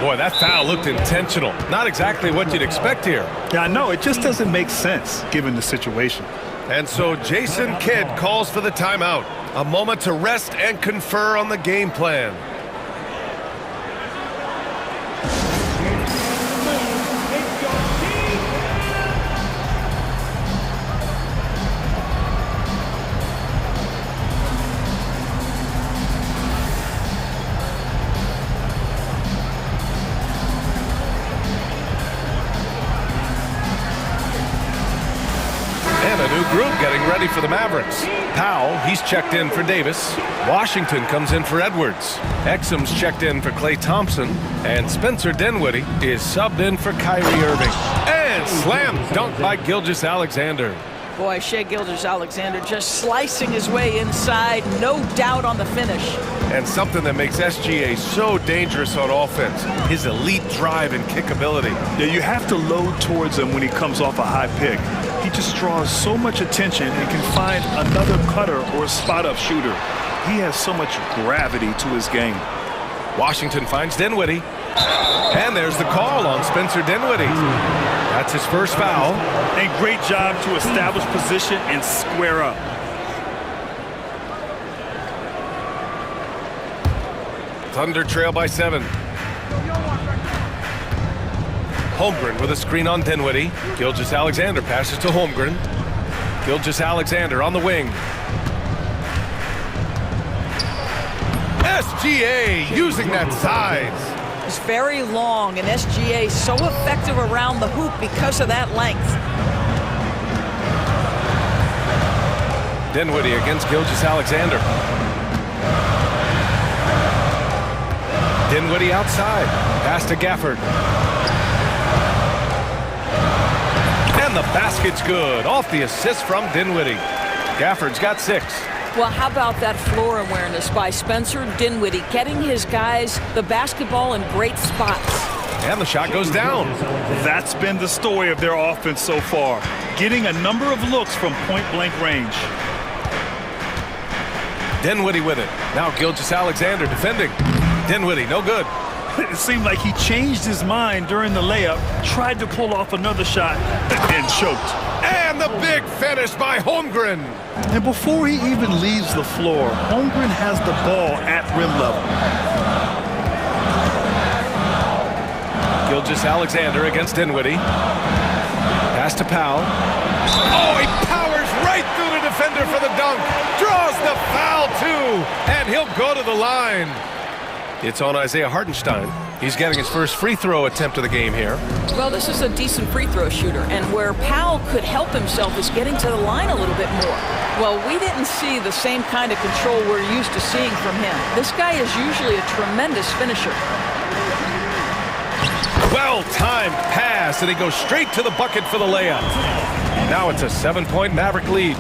Boy, that foul looked intentional. Not exactly what you'd expect here. Yeah, I know. It just doesn't make sense given the situation. And so Jason Kidd calls for the timeout. A moment to rest and confer on the game plan. group getting ready for the Mavericks. Powell, he's checked in for Davis. Washington comes in for Edwards. Exum's checked in for Klay Thompson. And Spencer Dinwiddie is subbed in for Kyrie Irving. And slam dunk by Gilgeous-Alexander. Boy, Shai Gilgeous-Alexander just slicing his way inside, no doubt on the finish. And something that makes SGA so dangerous on offense, his elite drive and kick ability. Yeah, you have to load towards him when he comes off a high pick. He just draws so much attention and can find another cutter or spot-up shooter. He has so much gravity to his game. Washington finds Dinwiddie. And there's the call on Spencer Dinwiddie. That's his first foul. And great job to establish position and square up. Thunder trail by 7. Holmgren with a screen on Dinwiddie. Gilgeous-Alexander passes to Holmgren. Gilgeous-Alexander on the wing. SGA using that size. He's very long, and SGA so effective around the hoop because of that length. Dinwiddie against Gilgeous-Alexander. Dinwiddie outside. Pass to Gafford. And the basket's good. Off the assist from Dinwiddie. Gafford's got 6. Well, how about that floor awareness by Spencer Dinwiddie, getting his guys the basketball in great spots. And the shot goes down. That's been the story of their offense so far, getting a number of looks from point-blank range. Dinwiddie with it. Now Gilgeous-Alexander defending. Dinwiddie, no good. It seemed like he changed his mind during the layup, tried to pull off another shot, and choked. And the big finish by Holmgren. And before he even leaves the floor, Holmgren has the ball at rim level. Gilgeous-Alexander against Dinwiddie. Pass to Powell. Oh, he powers right through the defender for the dunk. Draws the foul, too. And he'll go to the line. It's on Isaiah Hartenstein. He's getting his first free throw attempt of the game here. Well, this is a decent free throw shooter, and where Powell could help himself is getting to the line a little bit more. Well, we didn't see the same kind of control we're used to seeing from him. This guy is usually a tremendous finisher. Well-timed pass, and he goes straight to the bucket for the layup. Now it's a 7-point Maverick lead.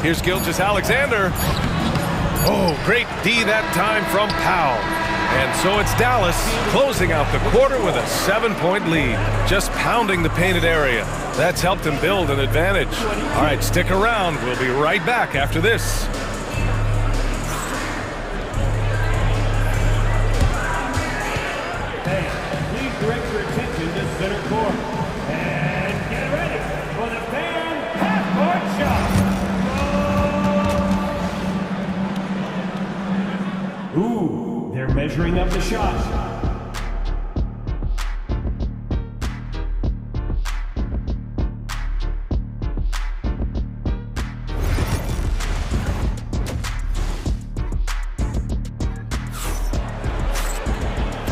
Here's Gilgeous-Alexander. Oh, great D that time from Powell. And so it's Dallas closing out the quarter with a 7-point lead, just pounding the painted area. That's helped him build an advantage. All right, stick around. We'll be right back after this. Hey, please direct your attention to center court. And get ready for the fan half-court shot. Ooh, they're measuring up the shot.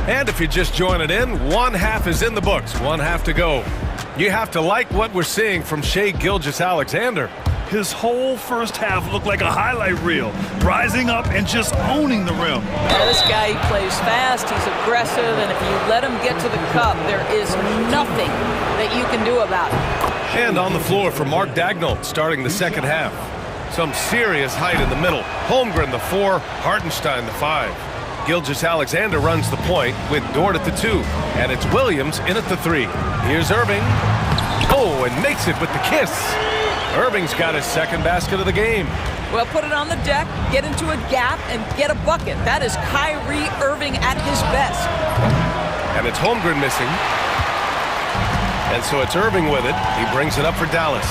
And if you're just joining in, one half is in the books, one half to go. You have to like what we're seeing from Shai Gilgeous-Alexander. His whole first half looked like a highlight reel, rising up and just owning the rim. Now, this guy, he plays fast, he's aggressive, and if you let him get to the cup, there is nothing that you can do about it. And on the floor for Mark Dagnall, starting the second half. Some serious height in the middle. Holmgren, the 4, Hartenstein, the 5. Gilgeous-Alexander runs the point with Dort at the 2, and it's Williams in at the 3. Here's Irving. Oh, and makes it with the kiss. Irving's got his second basket of the game. Well, put it on the deck, get into a gap, and get a bucket. That is Kyrie Irving at his best. And it's Holmgren missing. And so it's Irving with it. He brings it up for Dallas.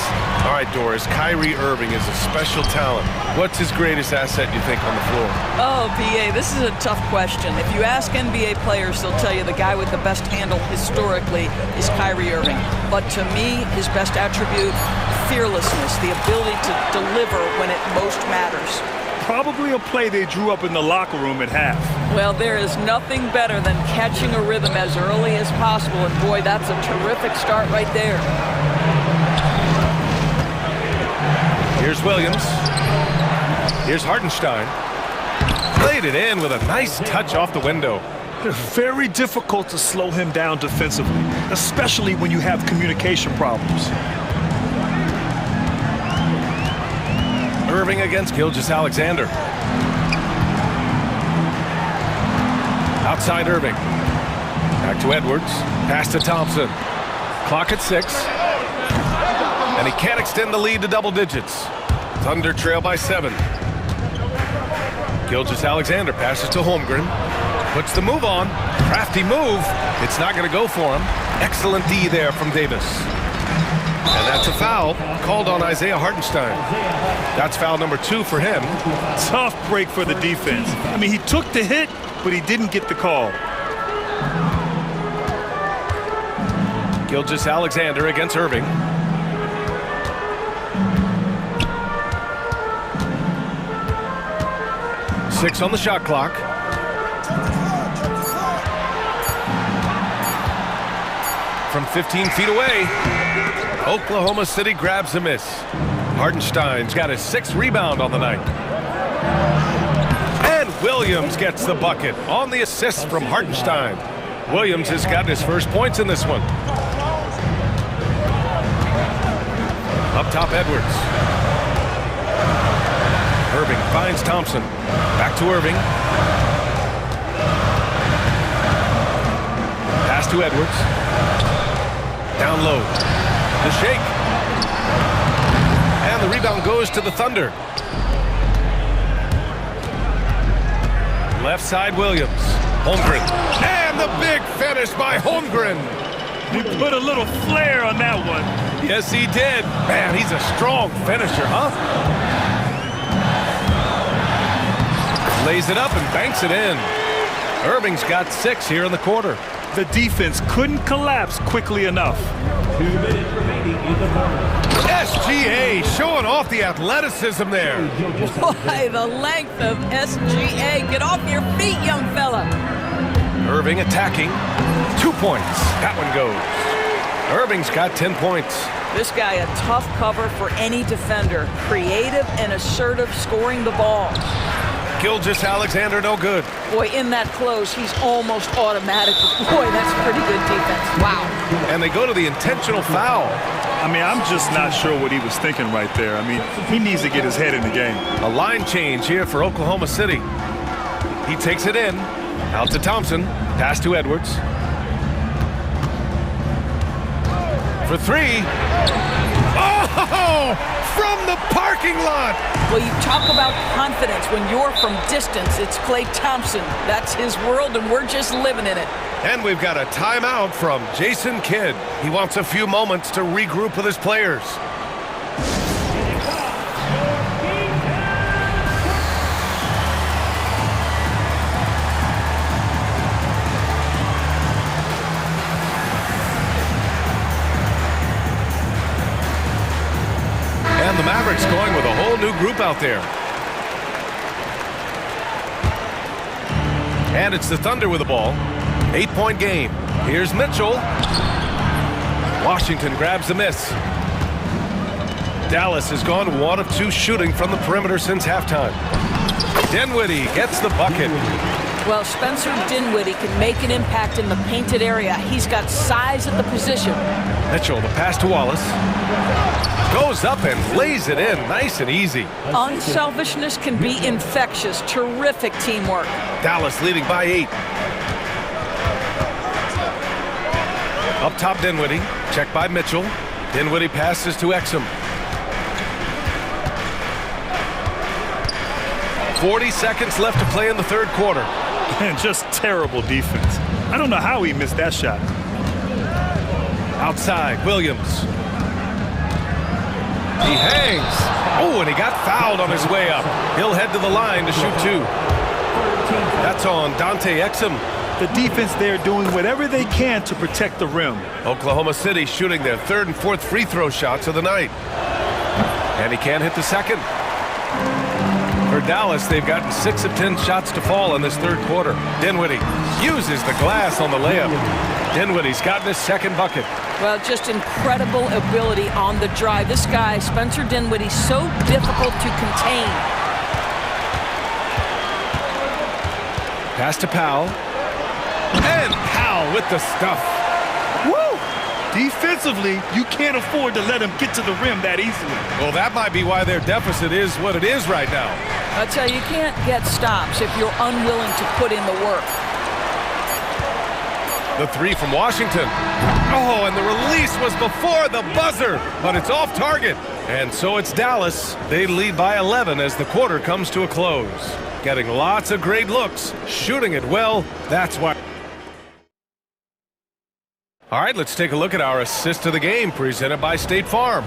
All right, Doris, Kyrie Irving is a special talent. What's his greatest asset, you think, on the floor? Oh, PA, this is a tough question. If you ask NBA players, they'll tell you the guy with the best handle historically is Kyrie Irving. But to me, his best attribute, fearlessness, the ability to deliver when it most matters. Probably a play they drew up in the locker room at half. Well, there is nothing better than catching a rhythm as early as possible, and boy, that's a terrific start right there. Here's Williams. Here's Hartenstein. Played it in with a nice touch off the window. Very difficult to slow him down defensively, especially when you have communication problems. Irving against Gilgeous-Alexander. Outside Irving. Back to Edwards. Pass to Thompson. Clock at 6. And he can't extend the lead to double digits. Thunder trail by 7. Gilgeous-Alexander passes to Holmgren. Puts the move on. Crafty move. It's not going to go for him. Excellent D there from Davis. And that's a foul called on Isaiah Hartenstein. That's foul number 2 for him. Tough break for the defense. I mean, he took the hit, but he didn't get the call. Gilgeous-Alexander against Irving. Six on the shot clock. From 15 feet away, Oklahoma City grabs a miss. Hartenstein's got his 6th rebound on the night. And Williams gets the bucket on the assist from Hartenstein. Williams has got his first points in this one. Up top, Edwards. Irving finds Thompson. Back to Irving. Pass to Edwards. Down low. The shake. And the rebound goes to the Thunder. Left side, Williams. Holmgren. And the big finish by Holmgren. He put a little flair on that one. Yes, he did. Man, he's a strong finisher, huh? Lays it up and banks it in. Irving's got 6 here in the quarter. The defense couldn't collapse quickly enough. 2 minutes remaining in the quarter. SGA showing off the athleticism there. Boy, the length of SGA. Get off your feet, young fella. Irving attacking. 2 points. That one goes. Irving's got 10 points. This guy a tough cover for any defender. Creative and assertive scoring the ball. Gilgeous-Alexander no good. Boy, in that close, he's almost automatic. Boy, that's pretty good defense. Wow. And they go to the intentional foul. I mean, I'm just not sure what he was thinking right there. I mean, he needs to get his head in the game. A line change here for Oklahoma City. He takes it in. Out to Thompson. Pass to Edwards. For 3. Oh! From the parking lot! Well, you talk about confidence. When you're from distance, it's Klay Thompson. That's his world, and we're just living in it. And we've got a timeout from Jason Kidd. He wants a few moments to regroup with his players. And the Mavericks going with a whole new group out there. And it's the Thunder with the ball. 8-point game. Here's Mitchell. Washington grabs the miss. Dallas has gone 1 of 2 shooting from the perimeter since halftime. Dinwiddie gets the bucket. Well, Spencer Dinwiddie can make an impact in the painted area. He's got size at the position. Mitchell, the pass to Wallace. Goes up and lays it in nice and easy. Unselfishness can be infectious. Terrific teamwork. Dallas leading by 8. Up top, Dinwiddie. Checked by Mitchell. Dinwiddie passes to Exum. 40 seconds left to play in the third quarter. And just terrible defense. I don't know how he missed that shot. Outside, Williams. He hangs. Oh, and he got fouled on his way up. He'll head to the line to shoot 2. That's on Dante Exum. The defense there doing whatever they can to protect the rim. Oklahoma City shooting their 3rd and 4th free throw shots of the night. And he can't hit the second. For Dallas, they've gotten 6 of 10 shots to fall in this third quarter. Dinwiddie uses the glass on the layup. Dinwiddie's gotten his second bucket. Well, just incredible ability on the drive. This guy, Spencer Dinwiddie, so difficult to contain. Pass to Powell. And Powell with the stuff. Woo! Defensively, you can't afford to let him get to the rim that easily. Well, that might be why their deficit is what it is right now. I tell you, you can't get stops if you're unwilling to put in the work. The three from Washington. Oh, and the release was before the buzzer, but it's off target. And so it's Dallas. They lead by 11 as the quarter comes to a close. Getting lots of great looks, shooting it well. That's why. All right, let's take a look at our assist of the game presented by State Farm.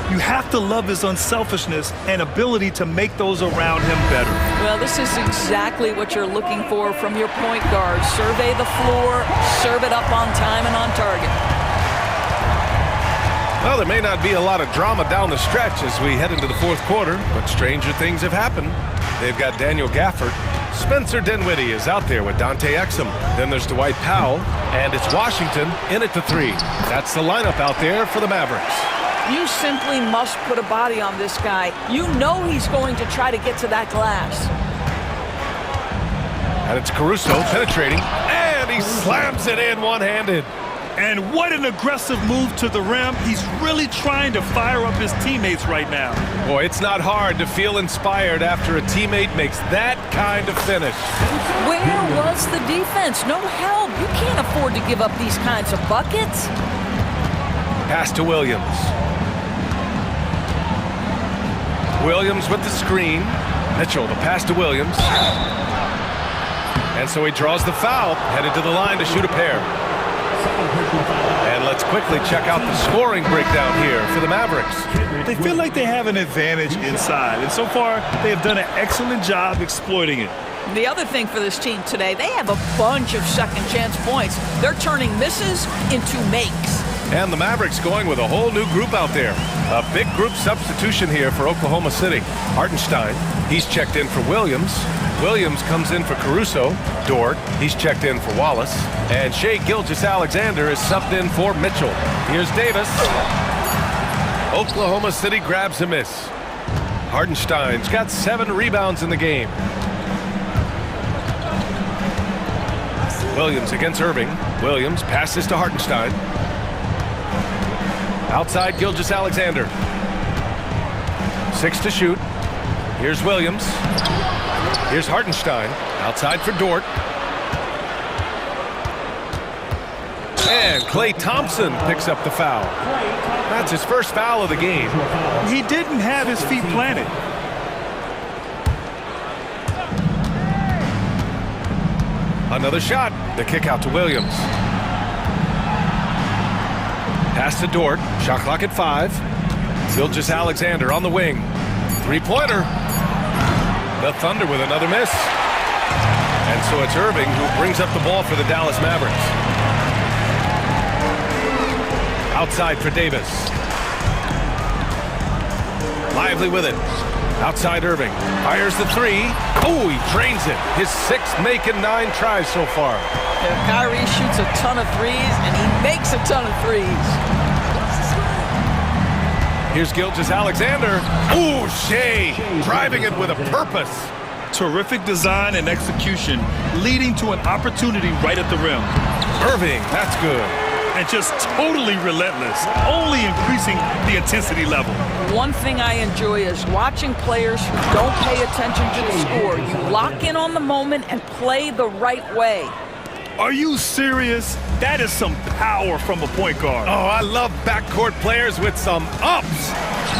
You have to love his unselfishness and ability to make those around him better. Well, this is exactly what you're looking for from your point guard. Survey the floor, serve it up on time and on target. Well, there may not be a lot of drama down the stretch as we head into the fourth quarter, but stranger things have happened. They've got Daniel Gafford. Spencer Dinwiddie is out there with Dante Exum. Then there's Dwight Powell, and it's Washington in at the three. That's the lineup out there for the Mavericks. You simply must put a body on this guy. You know he's going to try to get to that glass. And it's Caruso penetrating, and he slams it in one-handed. And what an aggressive move to the rim. He's really trying to fire up his teammates right now. Boy, it's not hard to feel inspired after a teammate makes that kind of finish. Where was the defense? No help. You can't afford to give up these kinds of buckets. Pass to Williams. Williams with the screen. Mitchell, the pass to Williams. And so he draws the foul, headed to the line to shoot a pair. And let's quickly check out the scoring breakdown here for the Mavericks. They feel like they have an advantage inside, and so far they have done an excellent job exploiting it. The other thing for this team today, they have a bunch of second chance points. They're turning misses into makes. And the Mavericks going with a whole new group out there. A big group substitution here for Oklahoma City. Hartenstein, he's checked in for Williams. Williams comes in for Caruso. Dort, he's checked in for Wallace. And Shai Gilgeous-Alexander is subbed in for Mitchell. Here's Davis. Oklahoma City grabs a miss. Hartenstein's got 7 rebounds in the game. Williams against Irving. Williams passes to Hartenstein. Outside Gilgeous-Alexander. 6 to shoot. Here's Williams. Here's Hartenstein. Outside for Dort. And Klay Thompson picks up the foul. That's his first foul of the game. He didn't have his feet planted. Another shot. The kick out to Williams. Pass to Dort. Shot clock at 5. Gilgeous-Alexander on the wing. Three-pointer. The Thunder with another miss. And so it's Irving who brings up the ball for the Dallas Mavericks. Outside for Davis. Lively with it. Outside Irving. Fires the three. Oh, he drains it. His 6th make in 9 tries so far. Yeah, Kyrie shoots a ton of threes, and he makes a ton of threes. Here's Gilgeous-Alexander. Ooh, Shai driving it with a purpose. Terrific design and execution, leading to an opportunity right at the rim. Irving, that's good. And just totally relentless, only increasing the intensity level. One thing I enjoy is watching players who don't pay attention to the score. You lock in on the moment and play the right way. Are you serious? That is some power from a point guard. Oh, I love backcourt players with some ups.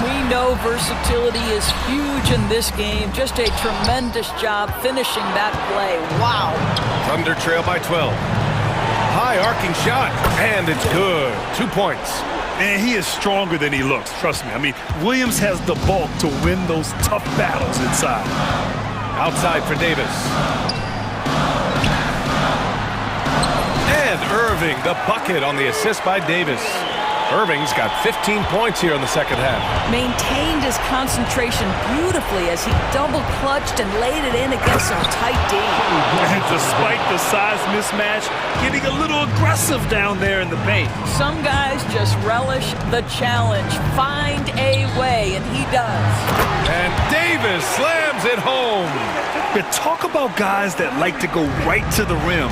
We know versatility is huge in this game. Just a tremendous job finishing that play. Wow. Thunder trail by 12. High arcing shot, and it's good. 2 points. And he is stronger than he looks, trust me. I mean, Williams has the bulk to win those tough battles inside. Outside for Davis. And Irving, the bucket on the assist by Davis. Irving's got 15 points here in the second half. Maintained his concentration beautifully as he double-clutched and laid it in against some tight D. And despite the size mismatch, getting a little aggressive down there in the paint. Some guys just relish the challenge. Find a way, and he does. And Davis slams it home. Yeah, talk about guys that like to go right to the rim.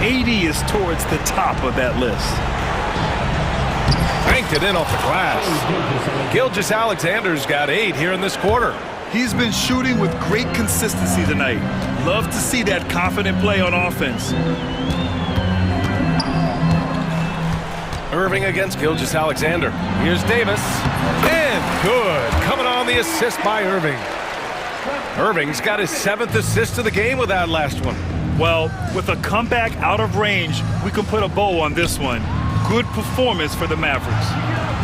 AD is towards the top of that list. Banked it in off the glass. Gilgeous-Alexander's got 8 here in this quarter. He's been shooting with great consistency tonight. Love to see that confident play on offense. Irving against Gilgeous-Alexander. Here's Davis. And good. Coming on the assist by Irving. Irving's got his 7th assist of the game with that last one. Well, with a comeback out of range, we can put a bow on this one. Good performance for the Mavericks.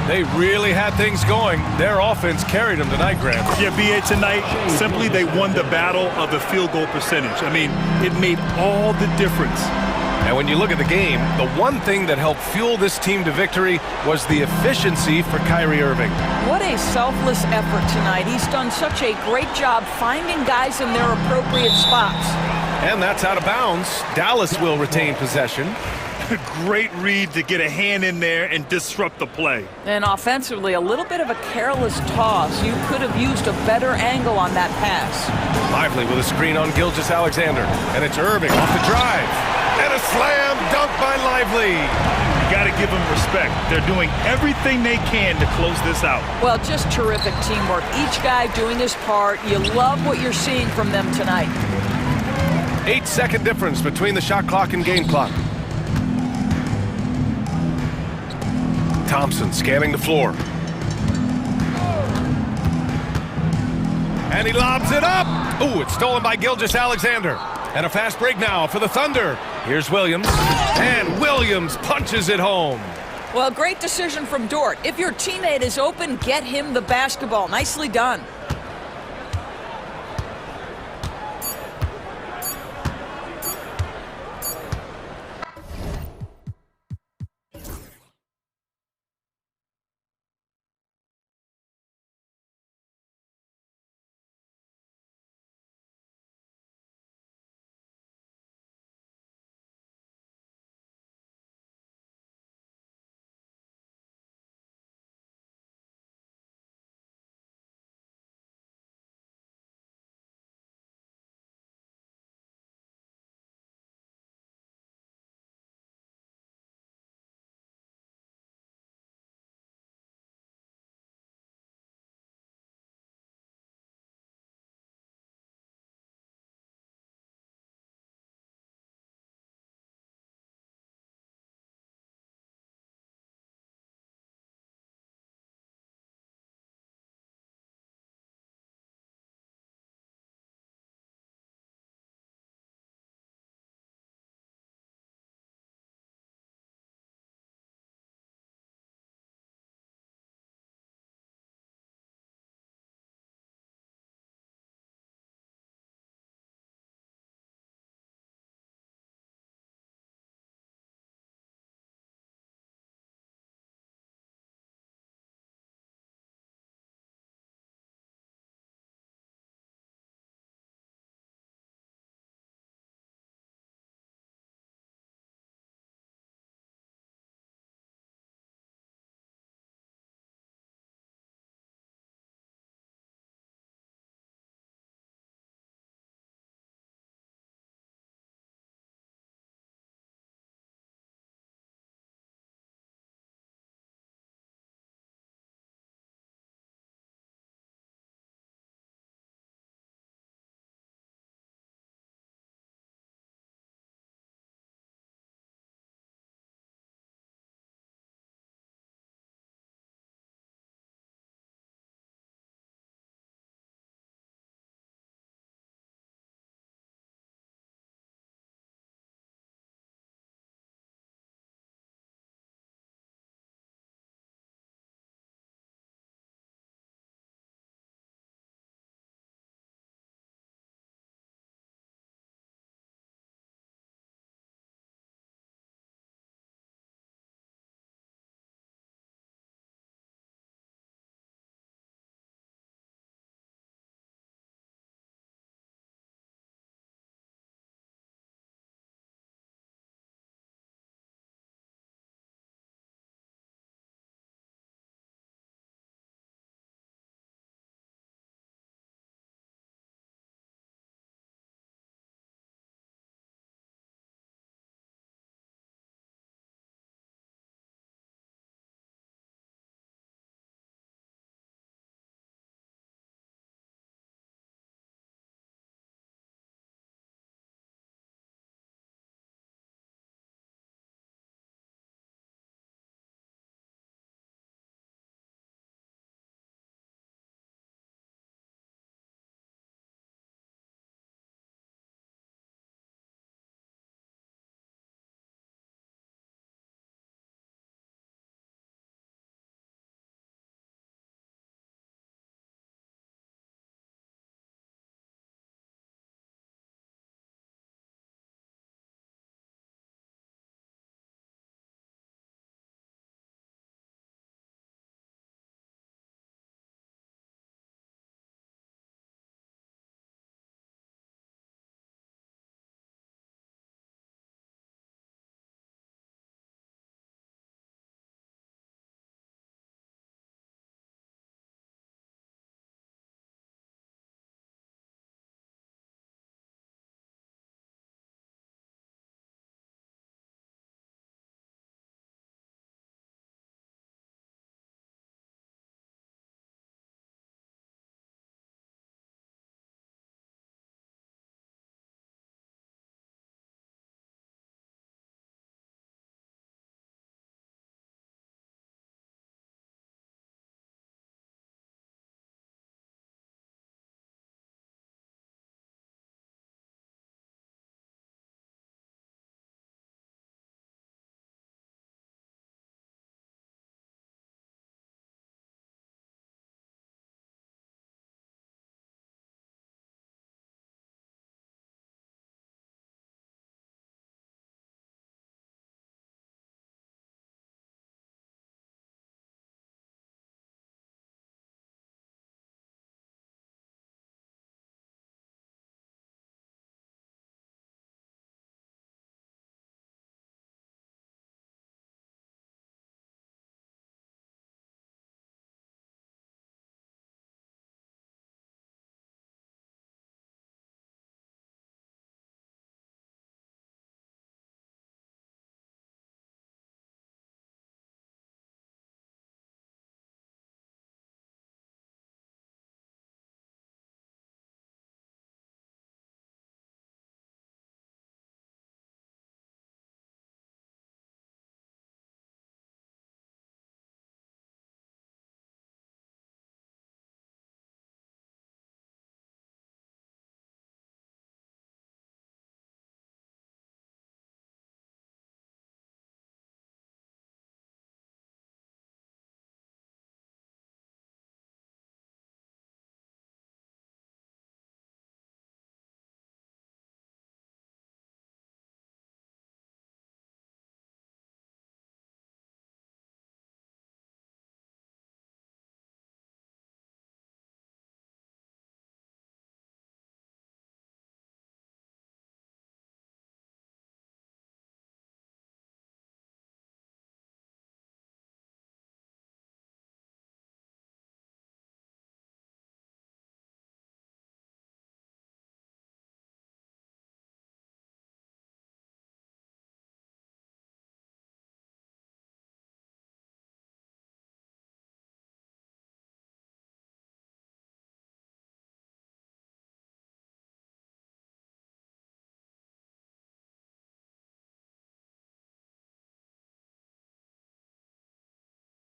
They really had things going. Their offense carried them tonight, Graham. Yeah, BA, tonight, simply they won the battle of the field goal percentage. I mean, it made all the difference. And when you look at the game, the one thing that helped fuel this team to victory was the efficiency for Kyrie Irving. What a selfless effort tonight. He's done such a great job finding guys in their appropriate spots. And that's out of bounds. Dallas will retain possession. Great read to get a hand in there and disrupt the play. And offensively, a little bit of a careless toss. You could have used a better angle on that pass. Lively with a screen on Gilgeous-Alexander. And it's Irving off the drive. And a slam dunk by Lively. You got to give them respect. They're doing everything they can to close this out. Well, just terrific teamwork. Each guy doing his part. You love what you're seeing from them tonight. 8-second difference between the shot clock and game clock. Thompson scanning the floor. And he lobs it up. Ooh, it's stolen by Gilgeous-Alexander. And a fast break now for the Thunder. Here's Williams. And Williams punches it home. Well, great decision from Dort. If your teammate is open, get him the basketball. Nicely done.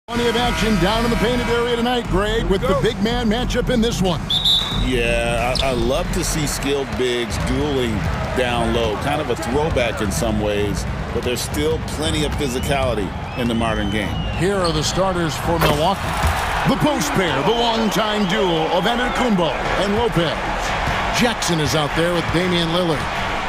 Plenty of action down in the painted area tonight, Greg, with the big man matchup in this one. Yeah, I love to see skilled bigs dueling down low. Kind of a throwback in some ways, but there's still plenty of physicality in the modern game. Here are the starters for Milwaukee. The post pair, the long-time duo of Antetokounmpo and Lopez. Jackson is out there with Damian Lillard.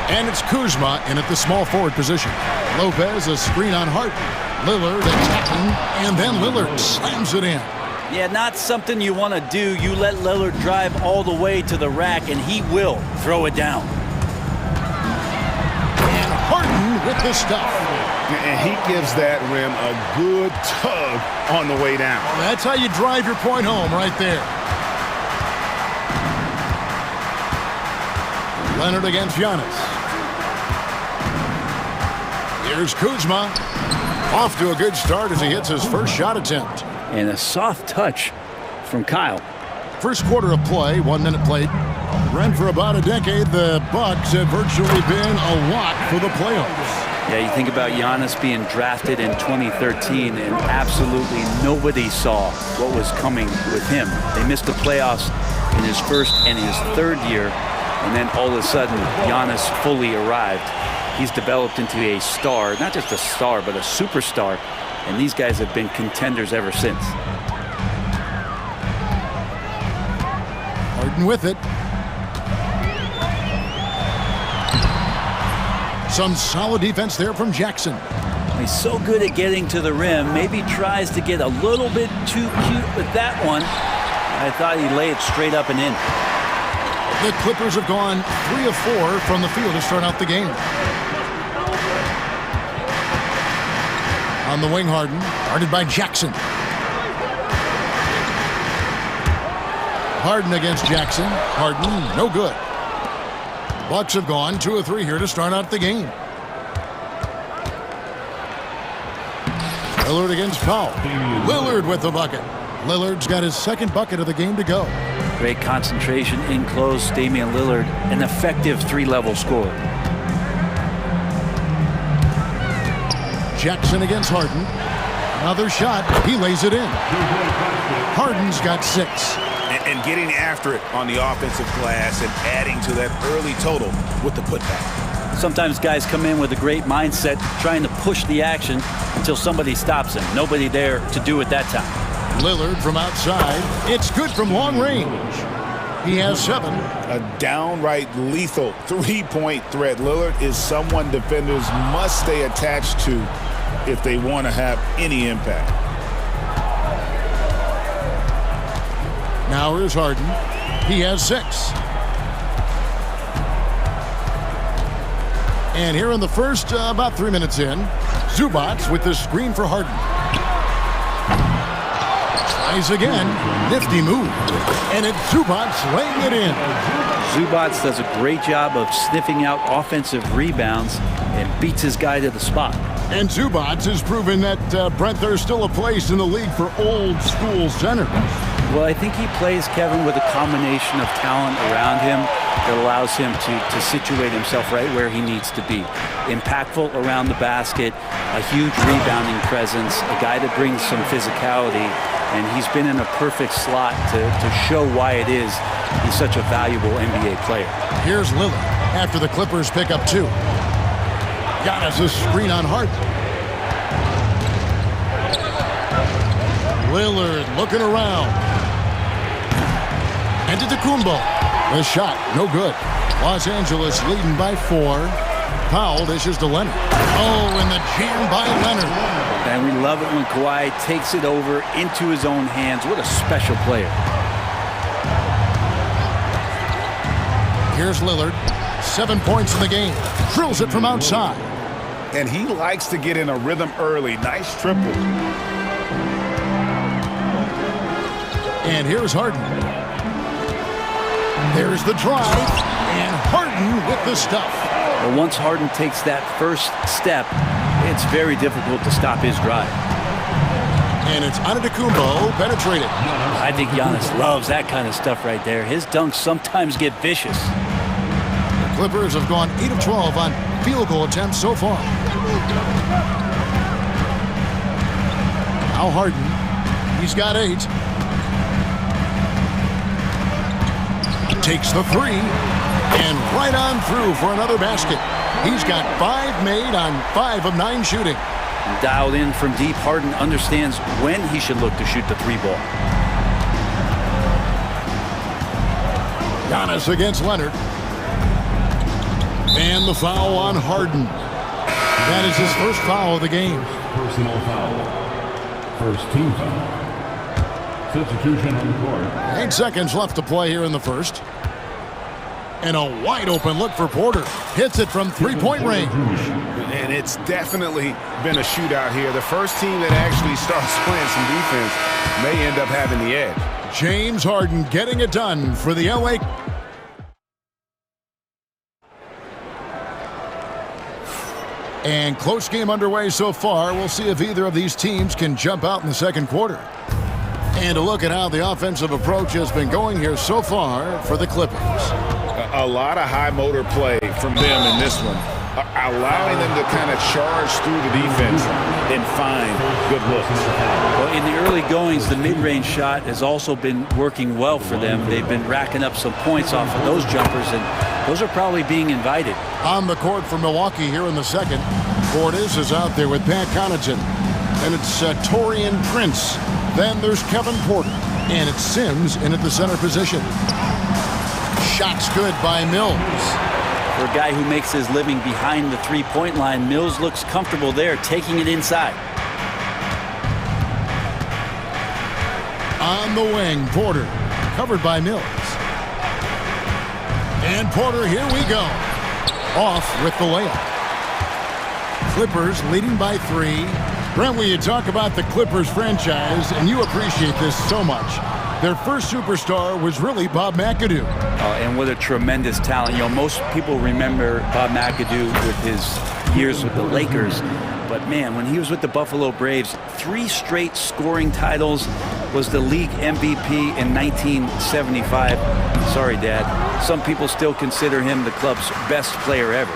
And it's Kuzma in at the small forward position. Lopez a screen on Harden. Lillard attacking, and then Lillard slams it in. Yeah, not something you want to do. You let Lillard drive all the way to the rack, and he will throw it down. And Harden with the stuff. And he gives that rim a good tug on the way down. Well, that's how you drive your point home right there. Leonard against Giannis. Here's Kuzma. Off to a good start as he hits his first shot attempt. And a soft touch from Kyle. First quarter of play, 1 minute played. Ran for about a decade, the Bucks have virtually been a lock for the playoffs. Yeah, you think about Giannis being drafted in 2013, and absolutely nobody saw what was coming with him. They missed the playoffs in his first and his third year, and then all of a sudden, Giannis fully arrived. He's developed into a star, not just a star, but a superstar, and these guys have been contenders ever since. Harden with it. Some solid defense there from Jackson. He's so good at getting to the rim, maybe tries to get a little bit too cute with that one. I thought he'd lay it straight up and in. The Clippers have gone 3 of 4 from the field to start out the game. On the wing, Harden, guarded by Jackson. Harden against Jackson. Harden, no good. Bucks have gone 2 of 3 here to start out the game. Lillard against Powell. Lillard with the bucket. Lillard's got his second bucket of the game to go. Great concentration in close. Damian Lillard, an effective 3-level scorer. Jackson against Harden. Another shot. He lays it in. Harden's got 6. And getting after it on the offensive glass and adding to that early total with the putback. Sometimes guys come in with a great mindset, trying to push the action until somebody stops him. Nobody there to do it that time. Lillard from outside. It's good from long range. He has 7. A downright lethal 3-point threat. Lillard is someone defenders must stay attached to if they want to have any impact. Now here's Harden. He has 6. And here in the first, about 3 minutes in, Zubac with the screen for Harden. Tries again. Nifty move. And it's Zubac laying it in. Zubac does a great job of sniffing out offensive rebounds and beats his guy to the spot. And Zubac has proven that, Brent, there's still a place in the league for old school centers. Well, I think he plays, Kevin, with a combination of talent around him that allows him to situate himself right where he needs to be. Impactful around the basket, a huge rebounding presence, a guy that brings some physicality, and he's been in a perfect slot to show why it is he's such a valuable NBA player. Here's Lillard after the Clippers pick up 2. Giannis a screen on Harden. Lillard looking around. Antetokounmpo. The shot, no good. Los Angeles leading by 4. Powell dishes to Leonard. Oh, and the jam by Leonard. And we love it when Kawhi takes it over into his own hands. What a special player. Here's Lillard. 7 points in the game. Drills it from outside. And he likes to get in a rhythm early. Nice triple. And here's Harden. There's the drive. And Harden with the stuff. Well, once Harden takes that first step, it's very difficult to stop his drive. And it's Antetokounmpo penetrated. I think Giannis loves that kind of stuff right there. His dunks sometimes get vicious. The Clippers have gone 8 of 12 on field goal attempts so far. Now Harden. He's got 8. Takes the 3. And right on through for another basket. He's got 5 made on 5 of 9 shooting. Dialed in from deep, Harden understands when he should look to shoot the 3 ball. Giannis against Leonard. And the foul on Harden. That is his first foul of the game. Personal foul. First team foul. Substitution on the court. 8 seconds left to play here in the first. And a wide open look for Porter. Hits it from 3-point range. And it's definitely been a shootout here. The first team that actually starts playing some defense may end up having the edge. James Harden getting it done for the LA. And close game underway so far. We'll see if either of these teams can jump out in the second quarter. And a look at how the offensive approach has been going here so far for the Clippers. A lot of high motor play from them in this one, allowing them to kind of charge through the defense and find good looks. Well, in the early goings, the mid-range shot has also been working well for them. They've been racking up some points off of those jumpers, and those are probably being invited. On the court for Milwaukee here in the second. Portis is out there with Pat Connaughton. And it's Taurean Prince. Then there's Kevin Porter. And it's Sims in at the center position. Shots good by Mills. For a guy who makes his living behind the three-point line, Mills looks comfortable there, taking it inside. On the wing, Porter, covered by Mills. And Porter, here we go. Off with the layup. Clippers leading by 3. Brent, when you talk about the Clippers franchise, and you appreciate this so much, their first superstar was really Bob McAdoo. And what a tremendous talent. You know, most people remember Bob McAdoo with his years with the Lakers. But, man, when he was with the Buffalo Braves, 3 straight scoring titles, was the league MVP in 1975. Sorry, Dad. Some people still consider him the club's best player ever.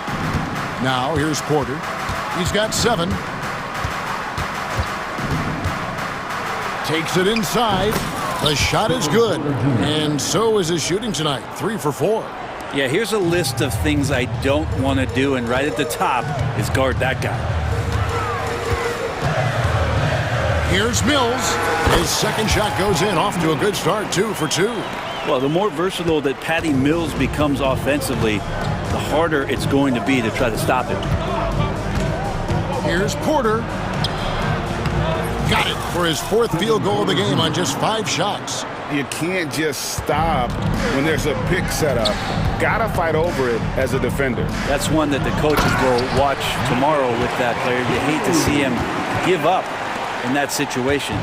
Now, here's Porter. He's got 7. Takes it inside. The shot is good. And so is his shooting tonight. 3 for 4. Yeah, here's a list of things I don't want to do, and right at the top is guard that guy. Here's Mills. His second shot goes in, off to a good start, 2 for 2. Well, the more versatile that Patty Mills becomes offensively, the harder it's going to be to try to stop him. Here's Porter. Got it for his 4th field goal of the game on just 5 shots. You can't just stop when there's a pick set up. Gotta fight over it as a defender. That's one that the coaches will watch tomorrow with that player. You hate to see him give up in that situation.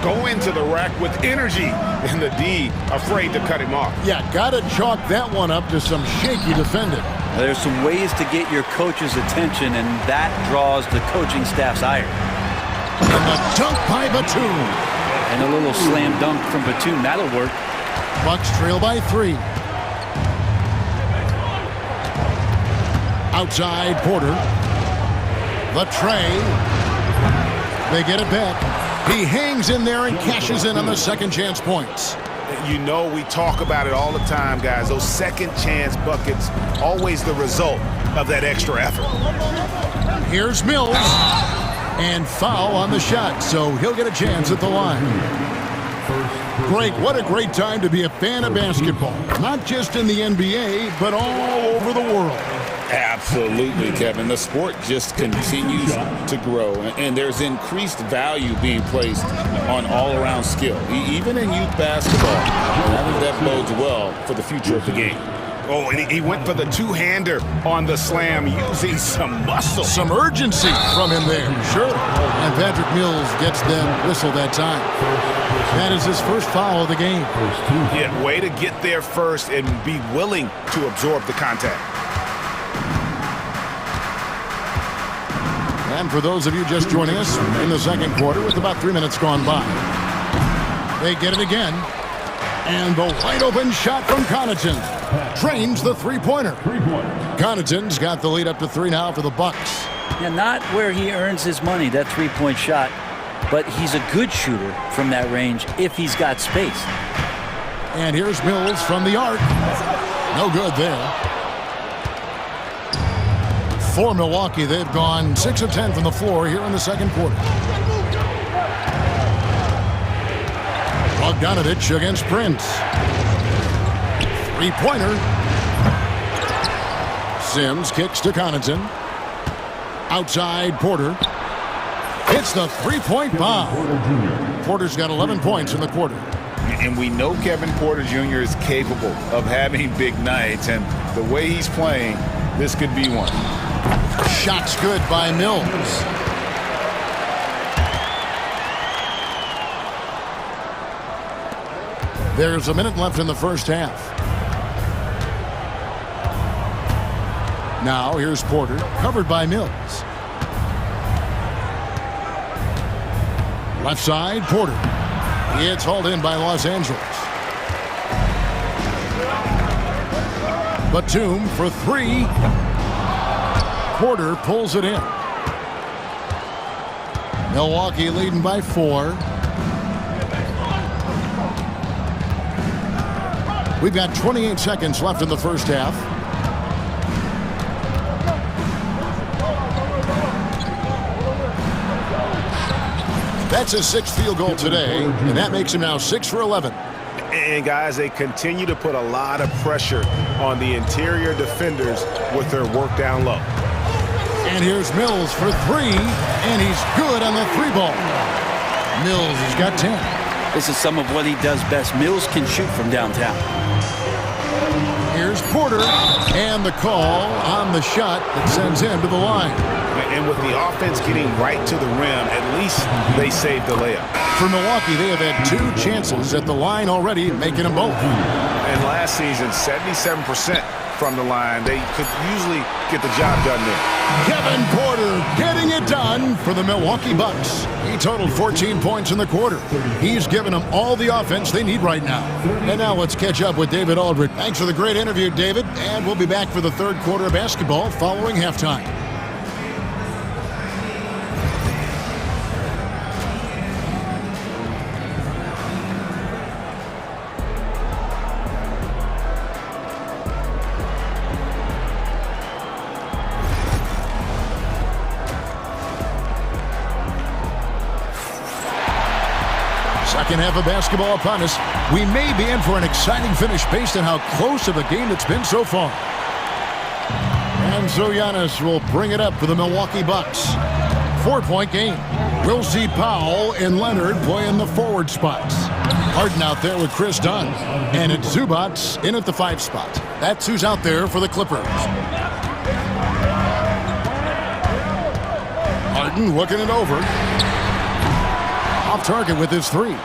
Go into the rack with energy, and the D afraid to cut him off. Yeah, gotta chalk that one up to some shaky defending. Now, there's some ways to get your coach's attention, and that draws the coaching staff's ire. And the dunk by Batum. And a little slam dunk from Batum. That'll work. Bucks trail by 3. Outside, Porter. The tray. They get it back. He hangs in there and cashes in on the second chance points. You know, we talk about it all the time, guys. Those second chance buckets, always the result of that extra effort. Here's Mills. And foul on the shot, so he'll get a chance at the line. Greg, what a great time to be a fan of basketball. Not just in the NBA, but all over the world. Absolutely, Kevin. The sport just continues to grow, and there's increased value being placed on all-around skill, even in youth basketball. And I think that bodes well for the future of the game. Oh, and he went for the two-hander on the slam, using some muscle. Some urgency from him there, sure. And Patrick Mills gets them whistle that time. That is his first foul of the game. Yeah, way to get there first and be willing to absorb the contact. And for those of you just joining us in the second quarter with about 3 minutes gone by, they get it again. And the wide open shot from Connaughton drains the three-pointer. Connaughton's got the lead up to 3 now for the Bucks. Yeah, not where he earns his money, that three-point shot. but he's a good shooter from that range if he's got space. And here's Mills from the arc. No good there. For Milwaukee, they've gone 6 of 10 from the floor here in the second quarter. Bogdanovich against Prince. Three-pointer. Sims kicks to Connaughton. Outside Porter. Hits the three-point bomb. Porter's got 11 points in the quarter. And we know Kevin Porter Jr. is capable of having big nights, and the way he's playing, this could be one. Shot's good by Mills. There's a minute left in the first half. Now here's Porter, covered by Mills. Left side, Porter. It's hauled in by Los Angeles. Batum for three. Porter pulls it in. Milwaukee leading by 4. We've got 28 seconds left in the first half. That's his 6th field goal today, and that makes him now 6 for 11. And guys, they continue to put a lot of pressure on the interior defenders with their work down low. And here's Mills for 3, and he's good on the 3-ball. Mills has got 10. This is some of what he does best. Mills can shoot from downtown. Here's Porter, and the call on the shot that sends him to the line. And with the offense getting right to the rim, at least they saved the layup. For Milwaukee, they have had 2 chances at the line already, making them both. And last season, 77% from the line. They could usually get the job done there. Kevin Porter getting it done for the Milwaukee Bucks. He totaled 14 points in the quarter. He's given them all the offense they need right now. And now let's catch up with David Aldridge. Thanks for the great interview, David. And we'll be back for the third quarter of basketball following halftime. Second half of basketball upon us. We may be in for an exciting finish based on how close of a game it's been so far. And so Giannis will bring it up for the Milwaukee Bucks. 4-point game. We'll see Powell and Leonard play in the forward spots. Harden out there with Chris Dunn. And it's Zubac in at the 5 spot. That's who's out there for the Clippers. Harden looking it over. Off target with his 3.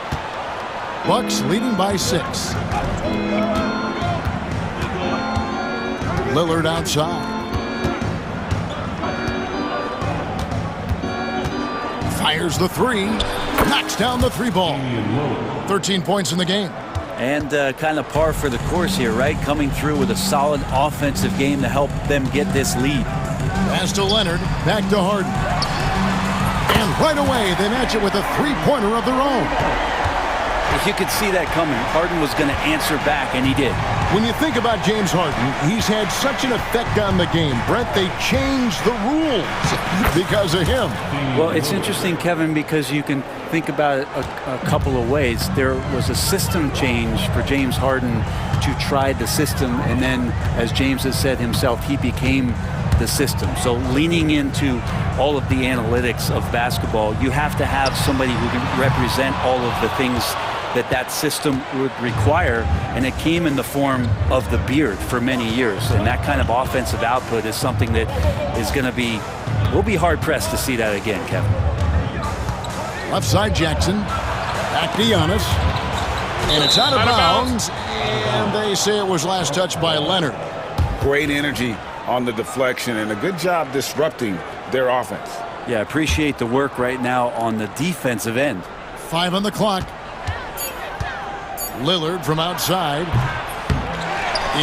Bucks leading by 6. Lillard outside. Fires the 3. Knocks down the 3-ball. 13 points in the game. And kind of par for the course here, right? Coming through with a solid offensive game to help them get this lead. Pass to Leonard. Back to Harden. And right away, they match it with a 3-pointer of their own. If you could see that coming, Harden was going to answer back, and he did. When you think about James Harden, he's had such an effect on the game. Brent, they changed the rules because of him. Well, it's interesting, Kevin, because you can think about it a couple of ways. There was a system change for James Harden to try the system, and then, as James has said himself, he became the system. So leaning into all of the analytics of basketball, you have to have somebody who can represent all of the things that system would require, and it came in the form of the beard for many years. And that kind of offensive output is something that is going to be, we'll be hard pressed to see that again, Kevin. Left side Jackson, back to Giannis, and it's out of bounds, and they say it was last touched by Leonard. Great energy on the deflection and a good job disrupting their offense. Yeah, appreciate the work right now on the defensive end. 5 on the clock. Lillard from outside.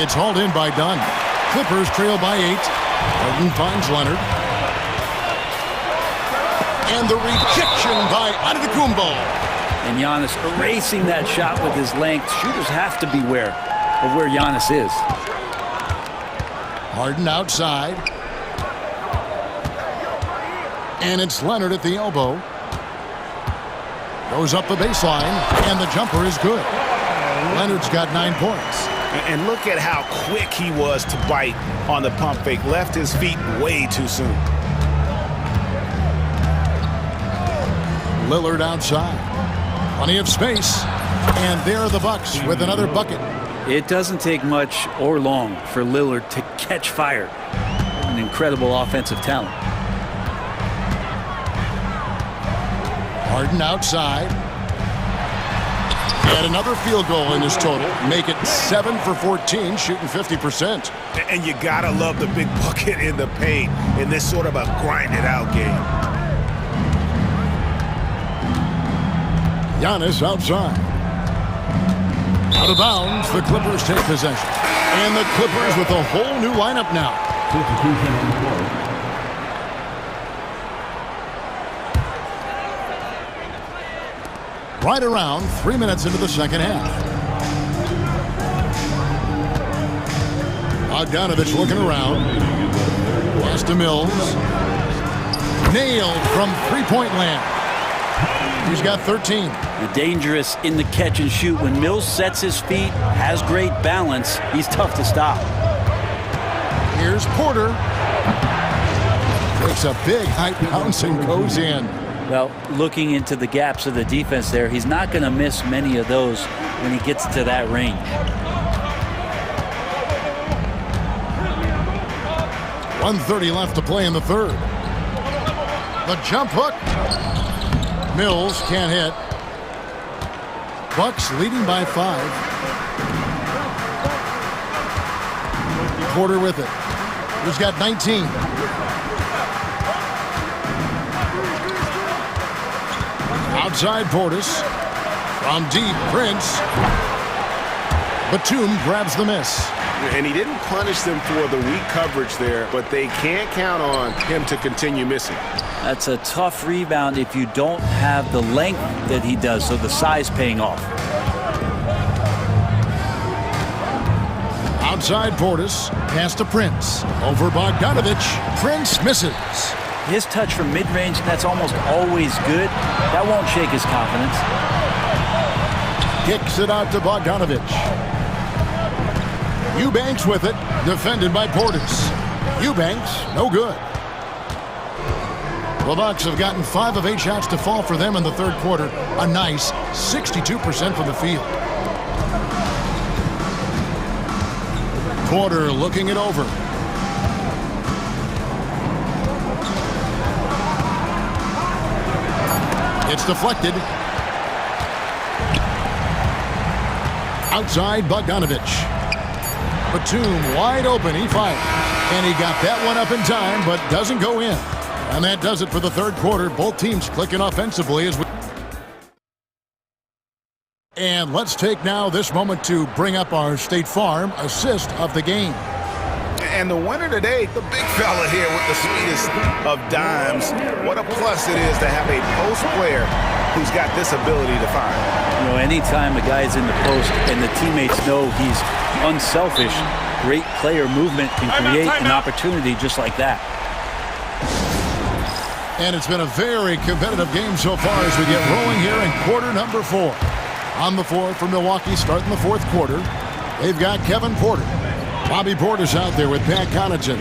It's hauled in by Dunn. Clippers trail by 8. Harden finds Leonard. And the rejection by Antetokounmpo. And Giannis erasing that shot with his length. Shooters have to beware of where Giannis is. Harden outside. And it's Leonard at the elbow. Goes up the baseline, and the jumper is good. Leonard's got 9 points. And look at how quick he was to bite on the pump fake. Left his feet way too soon. Lillard outside. Plenty of space. And there are the Bucks with another bucket. It doesn't take much or long for Lillard to catch fire. An incredible offensive talent. Harden outside. And another field goal in his total. Make it 7 for 14, shooting 50%. And you gotta love the big bucket in the paint in this sort of a grinded-out game. Giannis outside. Out of bounds, the Clippers take possession. And the Clippers with a whole new lineup now. Substitution on the court. Right around 3 minutes into the second half. Bogdanovich looking around. Pass to Mills. Nailed from three-point land. He's got 13. The dangerous in the catch and shoot. When Mills sets his feet, has great balance, he's tough to stop. Here's Porter. Takes a big height bounce and goes in. Well, looking into the gaps of the defense there, he's not going to miss many of those when he gets to that range. .130 left to play in the third. The jump hook. Mills can't hit. Bucks leading by 5. Porter with it. He's got 19. Outside Portis. From deep, Prince. Batum grabs the miss. And he didn't punish them for the weak coverage there, but they can't count on him to continue missing. That's a tough rebound if you don't have the length that he does, so the size paying off. Outside Portis. Pass to Prince. Over Bogdanovich. Prince misses. His touch from mid-range, that's almost always good. That won't shake his confidence. Kicks it out to Bogdanovich. Eubanks with it. Defended by Portis. Eubanks, no good. The Bucks have gotten 5 of 8 shots to fall for them in the third quarter. A nice 62% from the field. Porter looking it over. It's deflected. Outside Bogdanovich. Batum wide open. He fired. And he got that one up in time, but doesn't go in. And that does it for the third quarter. Both teams clicking offensively as we... And let's take now this moment to bring up our State Farm assist of the game. And the winner today, the big fella here with the sweetest of dimes. What a plus it is to have a post player who's got this ability to fire. You know, anytime a guy's in the post and the teammates know he's unselfish, great player movement can create an opportunity just like that. And it's been a very competitive game so far as we get rolling here in quarter number 4. On the floor for Milwaukee starting the fourth quarter. They've got Kevin Porter. Bobby Portis out there with Pat Connaughton.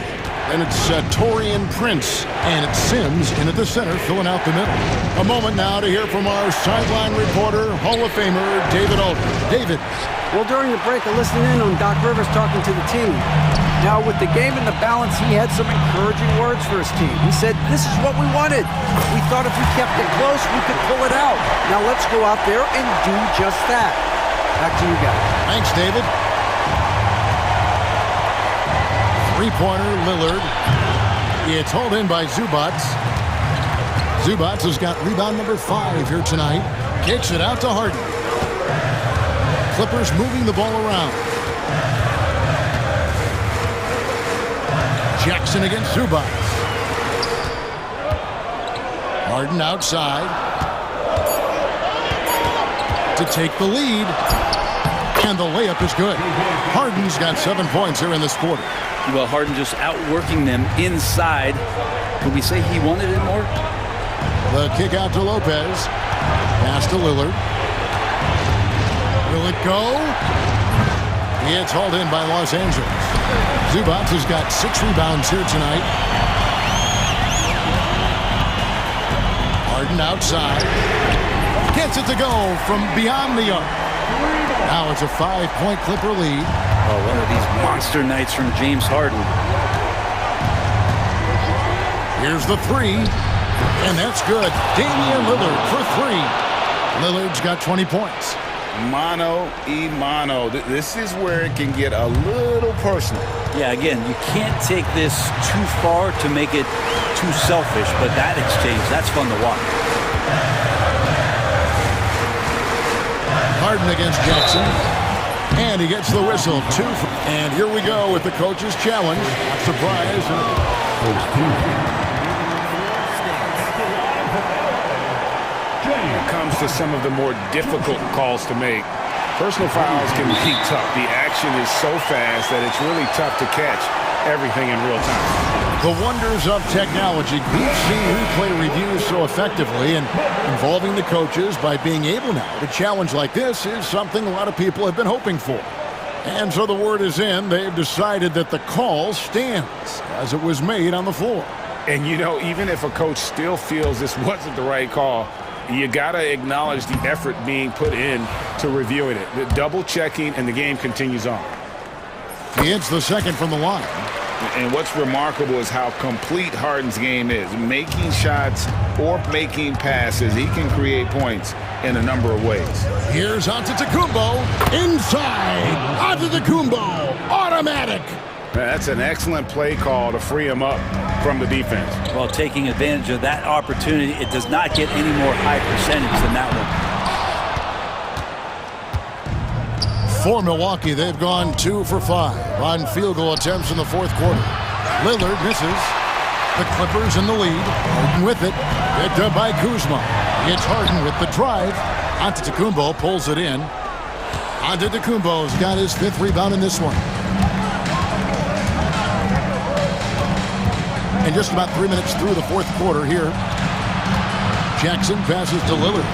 And it's Taurean Prince. And it's Sims in at the center, filling out the middle. A moment now to hear from our sideline reporter, Hall of Famer, David Alder. David. Well, during the break, I listened in on Doc Rivers talking to the team. Now, with the game in the balance, he had some encouraging words for his team. He said, this is what we wanted. We thought if we kept it close, we could pull it out. Now, let's go out there and do just that. Back to you guys. Thanks, David. Three-pointer, Lillard. It's hauled in by Zubats. Zubats has got rebound number 5 here tonight. Kicks it out to Harden. Clippers moving the ball around. Jackson against Zubats. Harden outside to take the lead. And the layup is good. Harden's got 7 points here in this quarter. Well, Harden just outworking them inside. Could we say he wanted it more? The kick out to Lopez. Pass to Lillard. Will it go? It's hauled in by Los Angeles. Zubac has got 6 rebounds here tonight. Harden outside. Gets it to go from beyond the arc. Now it's a 5-point Clipper lead. Oh, one of these monster nights from James Harden. Here's the 3. And that's good. Damian Lillard for 3. Lillard's got 20 points. Mano y mano. This is where it can get a little personal. Yeah, again, you can't take this too far to make it too selfish, but that exchange, that's fun to watch. Harden against Jackson. And he gets the whistle. 2. And here we go with the coach's challenge. Surprise. Comes to some of the more difficult calls to make. Personal fouls can be tough. The action is so fast that it's really tough to catch everything in real time. The wonders of technology. We've seen replay reviews so effectively, and involving the coaches by being able now to challenge like this is something a lot of people have been hoping for. And so the word is in. They've decided that the call stands as it was made on the floor. And you know, even if a coach still feels this wasn't the right call, you got to acknowledge the effort being put in to reviewing it. The double checking, and the game continues on. He hits the second from the line. And what's remarkable is how complete Harden's game is. Making shots or making passes, he can create points in a number of ways. Here's Antetokounmpo. Inside. Antetokounmpo. Automatic. That's an excellent play call to free him up from the defense. Well, taking advantage of that opportunity, it does not get any more high percentage than that one. For Milwaukee, they've gone 2 for 5 on field goal attempts in the fourth quarter. Lillard misses. The Clippers in the lead. Harden with it. Picked up by Kuzma. It's Harden with the drive. Antetokounmpo pulls it in. Antetokounmpo's got his 5th rebound in this one. And just about 3 minutes through the fourth quarter here. Jackson passes to Lillard.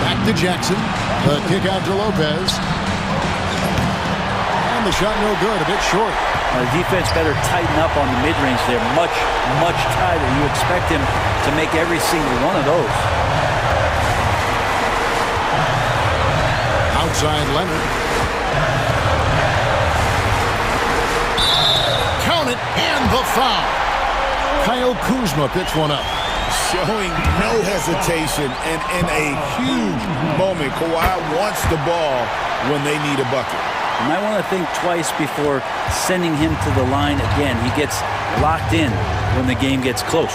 Back to Jackson. The kick out to Lopez. And the shot no good, a bit short. The defense better tighten up on the mid-range there. Much tighter. You expect him to make every single one of those. Outside Leonard. Count it, and the foul. Kyle Kuzma picks one up. Showing no hesitation, and in a huge moment, Kawhi wants the ball when they need a bucket. You might want to think twice before sending him to the line again. He gets locked in when the game gets close.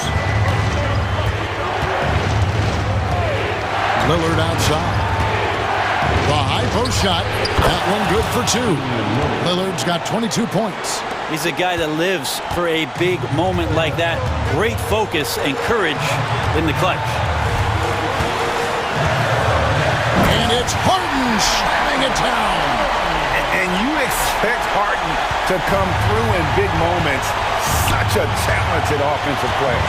Lillard outside. The high post shot. That one good for 2. Lillard's got 22 points. He's a guy that lives for a big moment like that. Great focus and courage in the clutch. And it's Harden slamming it down. And you expect Harden to come through in big moments. Such a talented offensive player.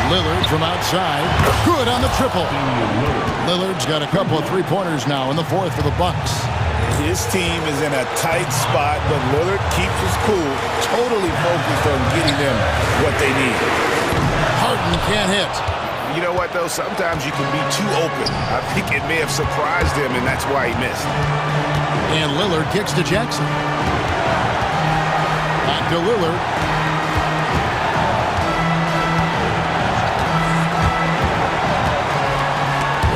Lillard from outside. Good on the triple. Lillard's got a couple of three-pointers now in the fourth for the Bucks. His team is in a tight spot, but Lillard keeps his cool, totally focused on getting them what they need. Harden can't hit. You know what, though? Sometimes you can be too open. I think it may have surprised him, and that's why he missed. And Lillard kicks to Jackson. Back to Lillard.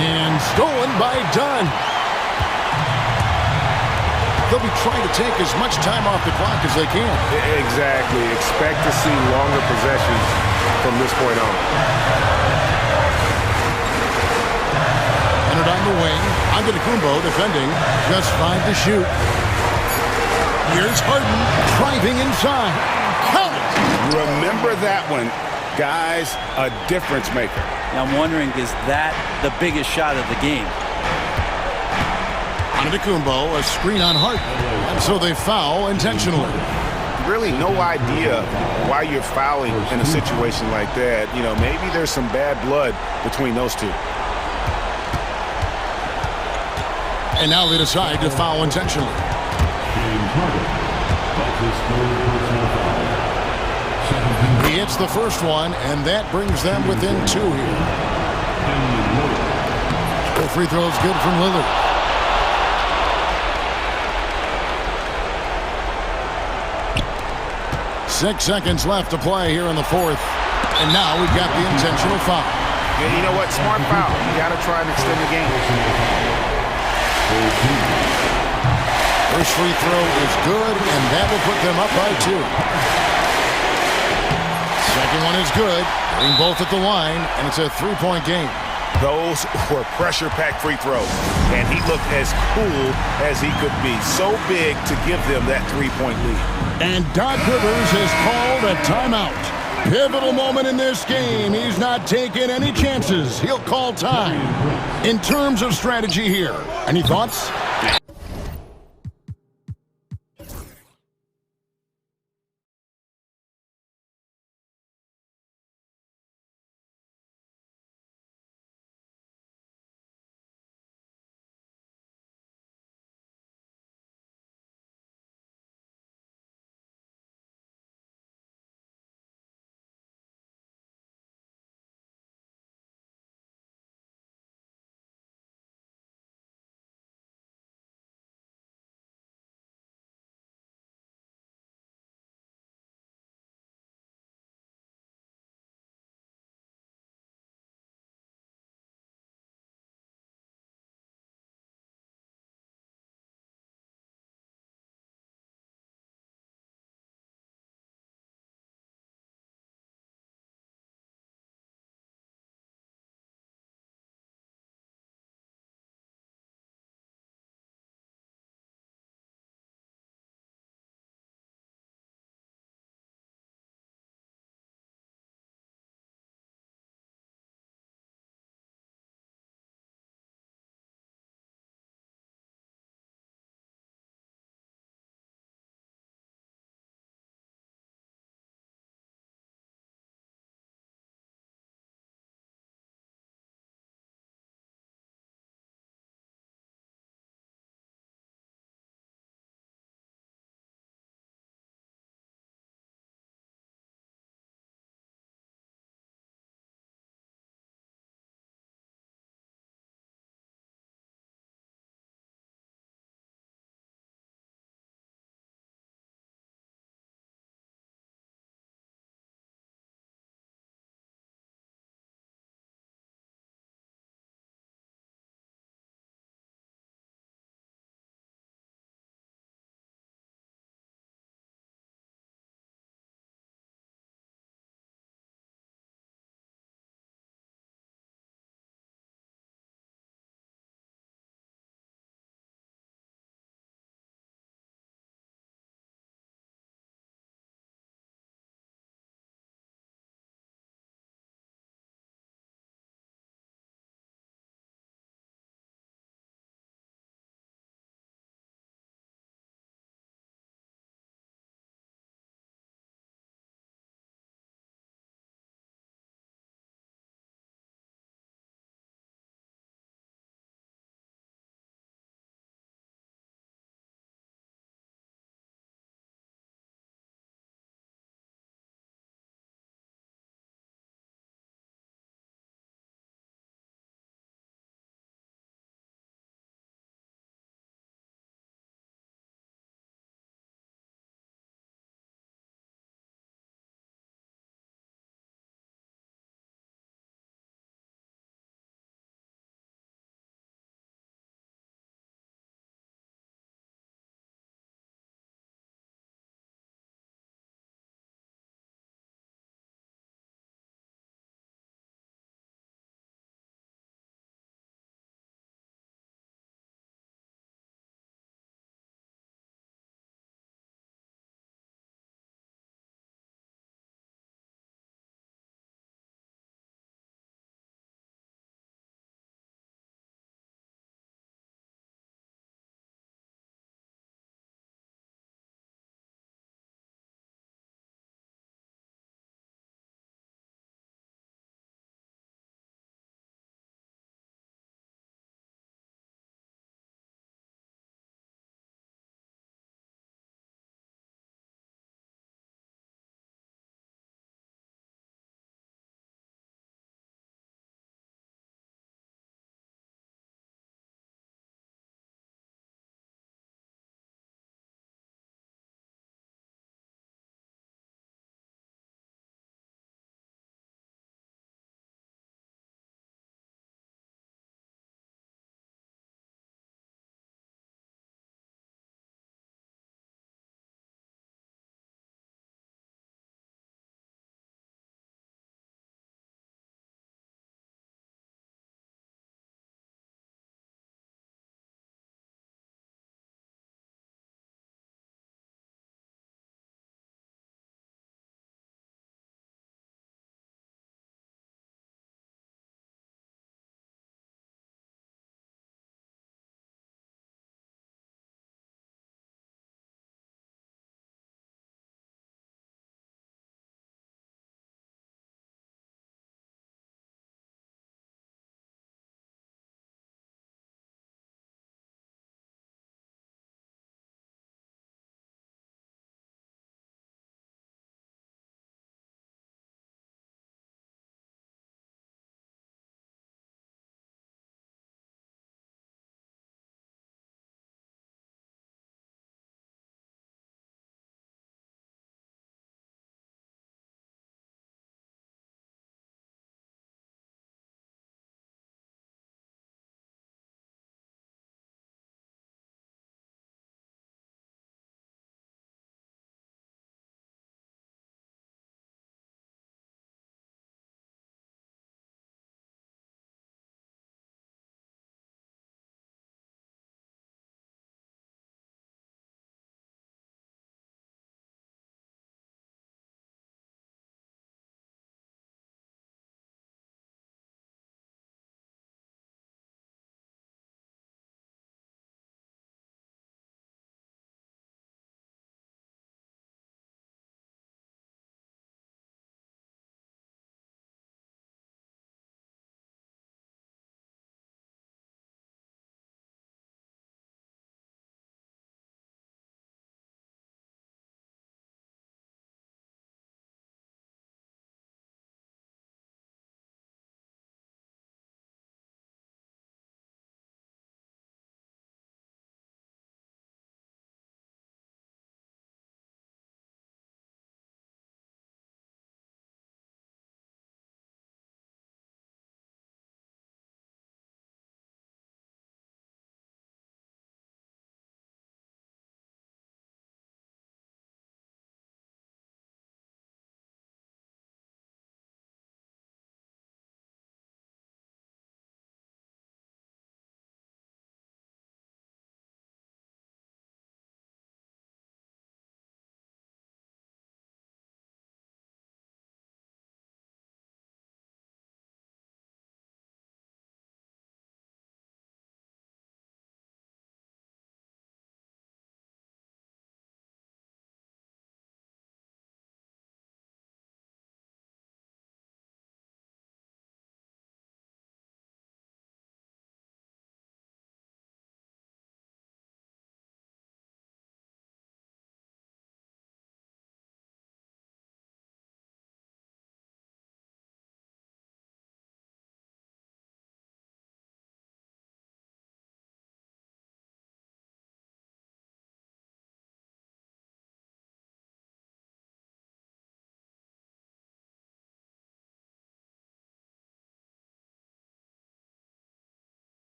And stolen by Dunn. They'll be trying to take as much time off the clock as they can. Exactly. Expect to see longer possessions from this point on. Entered on the wing. Antetokounmpo defending. Just 5 to shoot. Here's Harden driving inside. Count it. Remember that one. Guys, a difference maker. Now I'm wondering, is that the biggest shot of the game? Antetokounmpo, a screen on Hart, and so they foul intentionally. Really no idea why you're fouling in a situation like that. You know, maybe there's some bad blood between those two. And now they decide to foul intentionally. He hits the first one, and that brings them within 2 here. The free throw is good from Lillard. Six seconds left to play here in the fourth. And now we've got the intentional foul. Yeah, you know what? Smart foul. You got to try and extend the game. First free throw is good, and that will put them up by 2. Second one is good. Getting both at the line, and it's a 3-point game. Those were pressure-packed free throws, and he looked as cool as he could be. So big to give them that 3-point lead. And Doc Rivers has called a timeout. Pivotal moment in this game. He's not taking any chances. He'll call time. In terms of strategy here, any thoughts?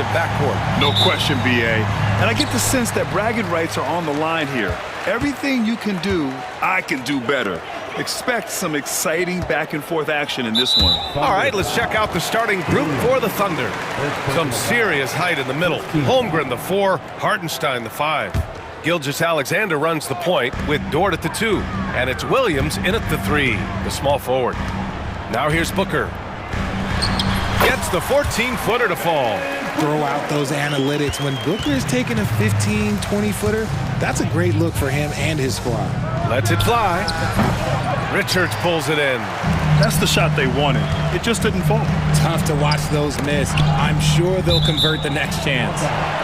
backcourt. No question, B.A. And I get the sense that bragging rights are on the line here. Everything you can do, I can do better. Expect some exciting back-and-forth action in this one. All right, let's check out the starting group for the Thunder. Some serious height in the middle. Holmgren, the 4, Hartenstein, the 5. Gilgeous-Alexander runs the point with Dort at the 2. And it's Williams in at the 3, the small forward. Now here's Booker. Gets the 14-footer to fall. Throw out those analytics. When Booker is taking a 15, 20-footer, that's a great look for him and his squad. Lets it fly. Richards pulls it in. That's the shot they wanted. It just didn't fall. Tough to watch those miss. I'm sure they'll convert the next chance.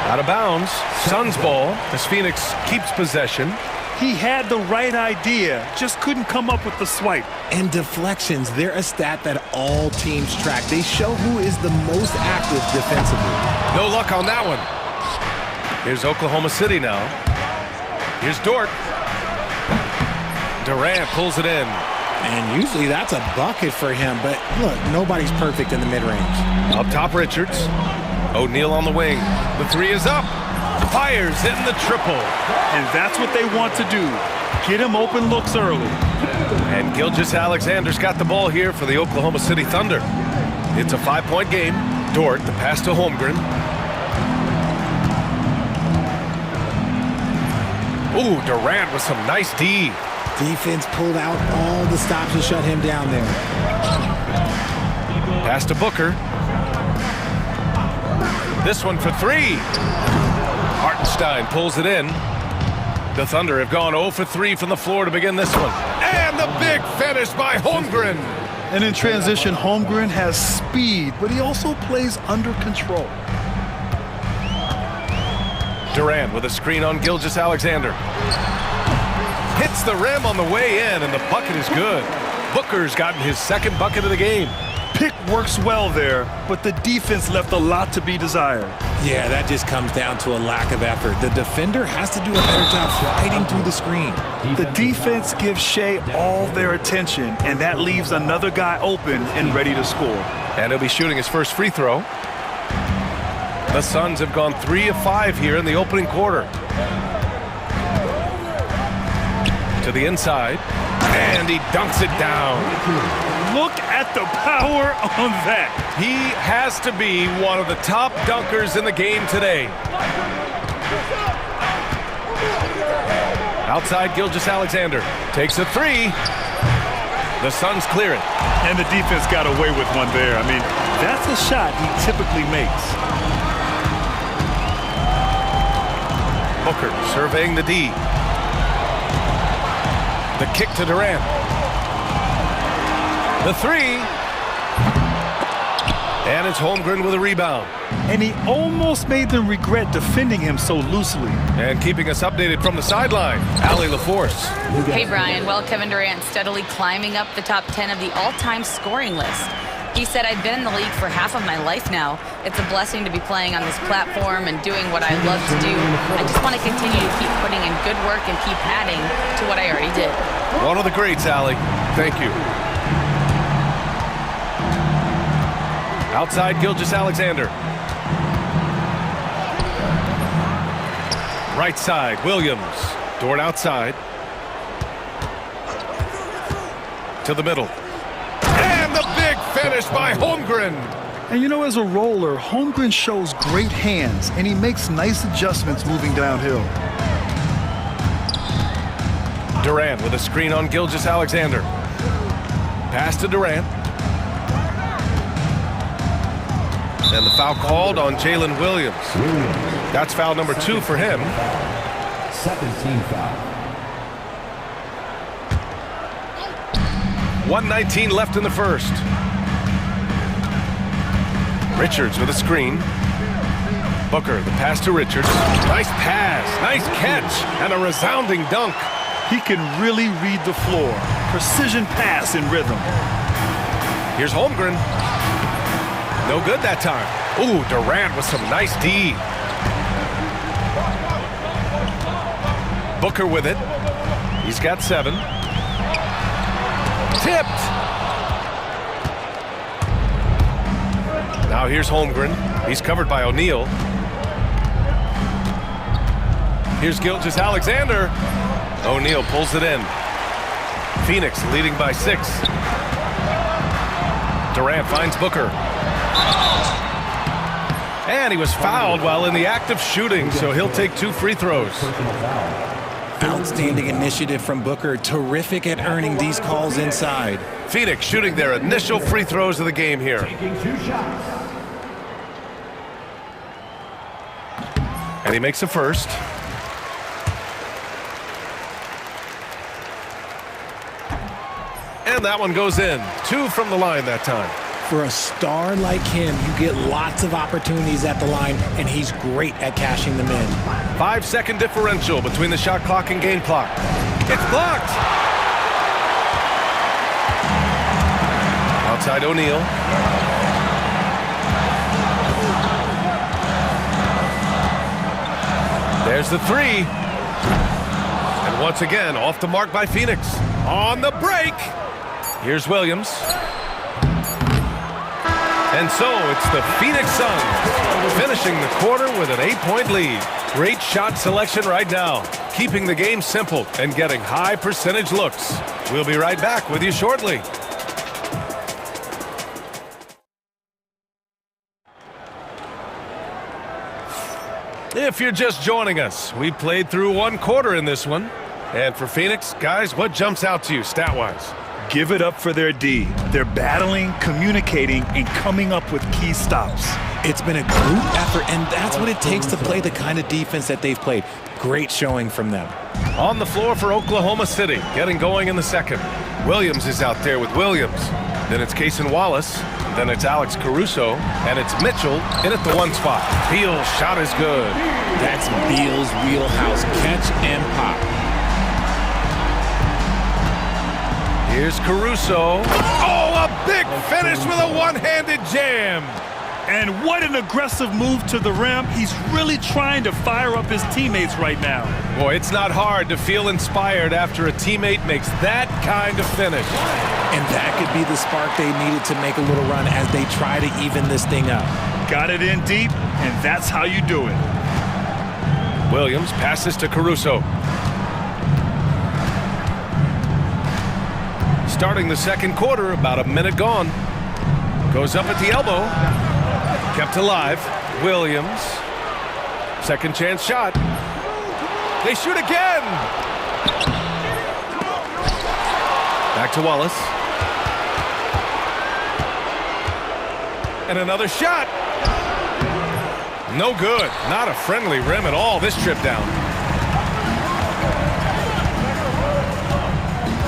Out of bounds. Suns ball as Phoenix keeps possession. He had the right idea, just couldn't come up with the swipe. And deflections, they're a stat that all teams track. They show who is the most active defensively. No luck on that one. Here's Oklahoma City now. Here's Dort. Durant pulls it in. And usually that's a bucket for him, but look, nobody's perfect in the mid-range. Up top, Richards. O'Neal on the wing. The 3 is up. Fires in the triple. And that's what they want to do. Get him open looks early. And Gilgeous-Alexander's got the ball here for the Oklahoma City Thunder. It's a 5-point game. Dort, the pass to Holmgren. Ooh, Durant with some nice D. Defense pulled out all the stops to shut him down there. Pass to Booker. This one for 3. Hartenstein pulls it in. The Thunder have gone 0 for 3 from the floor to begin this one. And the big finish by Holmgren. And in transition, Holmgren has speed, but he also plays under control. Durant with a screen on Gilgeous-Alexander. Hits the rim on the way in, and the bucket is good. Booker's gotten his second bucket of the game. Pick works well there, but the defense left a lot to be desired. Yeah, that just comes down to a lack of effort. The defender has to do a better job fighting through the screen. The defense gives Shea all their attention, and that leaves another guy open and ready to score. And he'll be shooting his first free throw. The Suns have gone 3 of 5 here in the opening quarter. To the inside, and he dunks it down. Look at the power on that. He has to be one of the top dunkers in the game today. Outside, Gilgeous-Alexander takes a 3. The Suns clear it. And the defense got away with one there. I mean, that's a shot he typically makes. Booker surveying the D. The kick to Durant. The 3. And it's Holmgren with a rebound. And he almost made them regret defending him so loosely. And keeping us updated from the sideline, Allie LaForce. Hey, Brian. Well, Kevin Durant steadily climbing up the top 10 of the all-time scoring list. He said, I've been in the league for half of my life now. It's a blessing to be playing on this platform and doing what I love to do. I just want to continue to keep putting in good work and keep adding to what I already did. One of the greats, Allie. Thank you. Outside, Gilgeous-Alexander. Right side, Williams. Dort outside. To the middle. And the big finish by Holmgren. And you know, as a roller, Holmgren shows great hands, and he makes nice adjustments moving downhill. Durant with a screen on Gilgeous-Alexander. Pass to Durant. And the foul called on Jalen Williams. That's foul number 2 for him. 17 foul. 1:19 left in the first. Richards with a screen. Booker, the pass to Richards. Nice pass, nice catch, and a resounding dunk. He can really read the floor. Precision pass in rhythm. Here's Holmgren. No good that time. Ooh, Durant with some nice D. Booker with it. He's got 7. Tipped. Now here's Holmgren. He's covered by O'Neal. Here's Gilgeous-Alexander. O'Neal pulls it in. Phoenix leading by 6. Durant finds Booker. And he was fouled while in the act of shooting, so he'll take 2 free throws. Outstanding initiative from Booker. Terrific at earning these calls inside. Phoenix shooting their initial free throws of the game here. And he makes a first. And that one goes in. 2 from the line that time. For a star like him, you get lots of opportunities at the line, and he's great at cashing them in. 5-second differential between the shot clock and game clock. It's blocked. Outside O'Neal. There's the 3. And once again, off the mark by Phoenix. On the break. Here's Williams. And so it's the Phoenix Suns finishing the quarter with an 8-point lead. Great shot selection right now, keeping the game simple and getting high percentage looks. We'll be right back with you shortly. If you're just joining us, we played through 1 quarter in this one. And for Phoenix, guys, what jumps out to you stat-wise? Give it up for their D. They're battling, communicating, and coming up with key stops. It's been a group effort, and that's what it takes to play the kind of defense that they've played. Great showing from them. On the floor for Oklahoma City, getting going in the second. Williams is out there with Williams. Then it's Cason Wallace. Then it's Alex Caruso. And it's Mitchell in at the 1 spot. Beal's shot is good. That's Beal's wheelhouse. Catch and pop. Here's Caruso. Oh, a big finish with a one-handed jam. And what an aggressive move to the rim. He's really trying to fire up his teammates right now. Boy, it's not hard to feel inspired after a teammate makes that kind of finish. And that could be the spark they needed to make a little run as they try to even this thing up. Got it in deep, and that's how you do it. Williams passes to Caruso. Starting the second quarter, about a minute gone. Goes up at the elbow. Kept alive. Williams. Second chance shot. They shoot again. Back to Wallace. And another shot. No good. Not a friendly rim at all this trip down.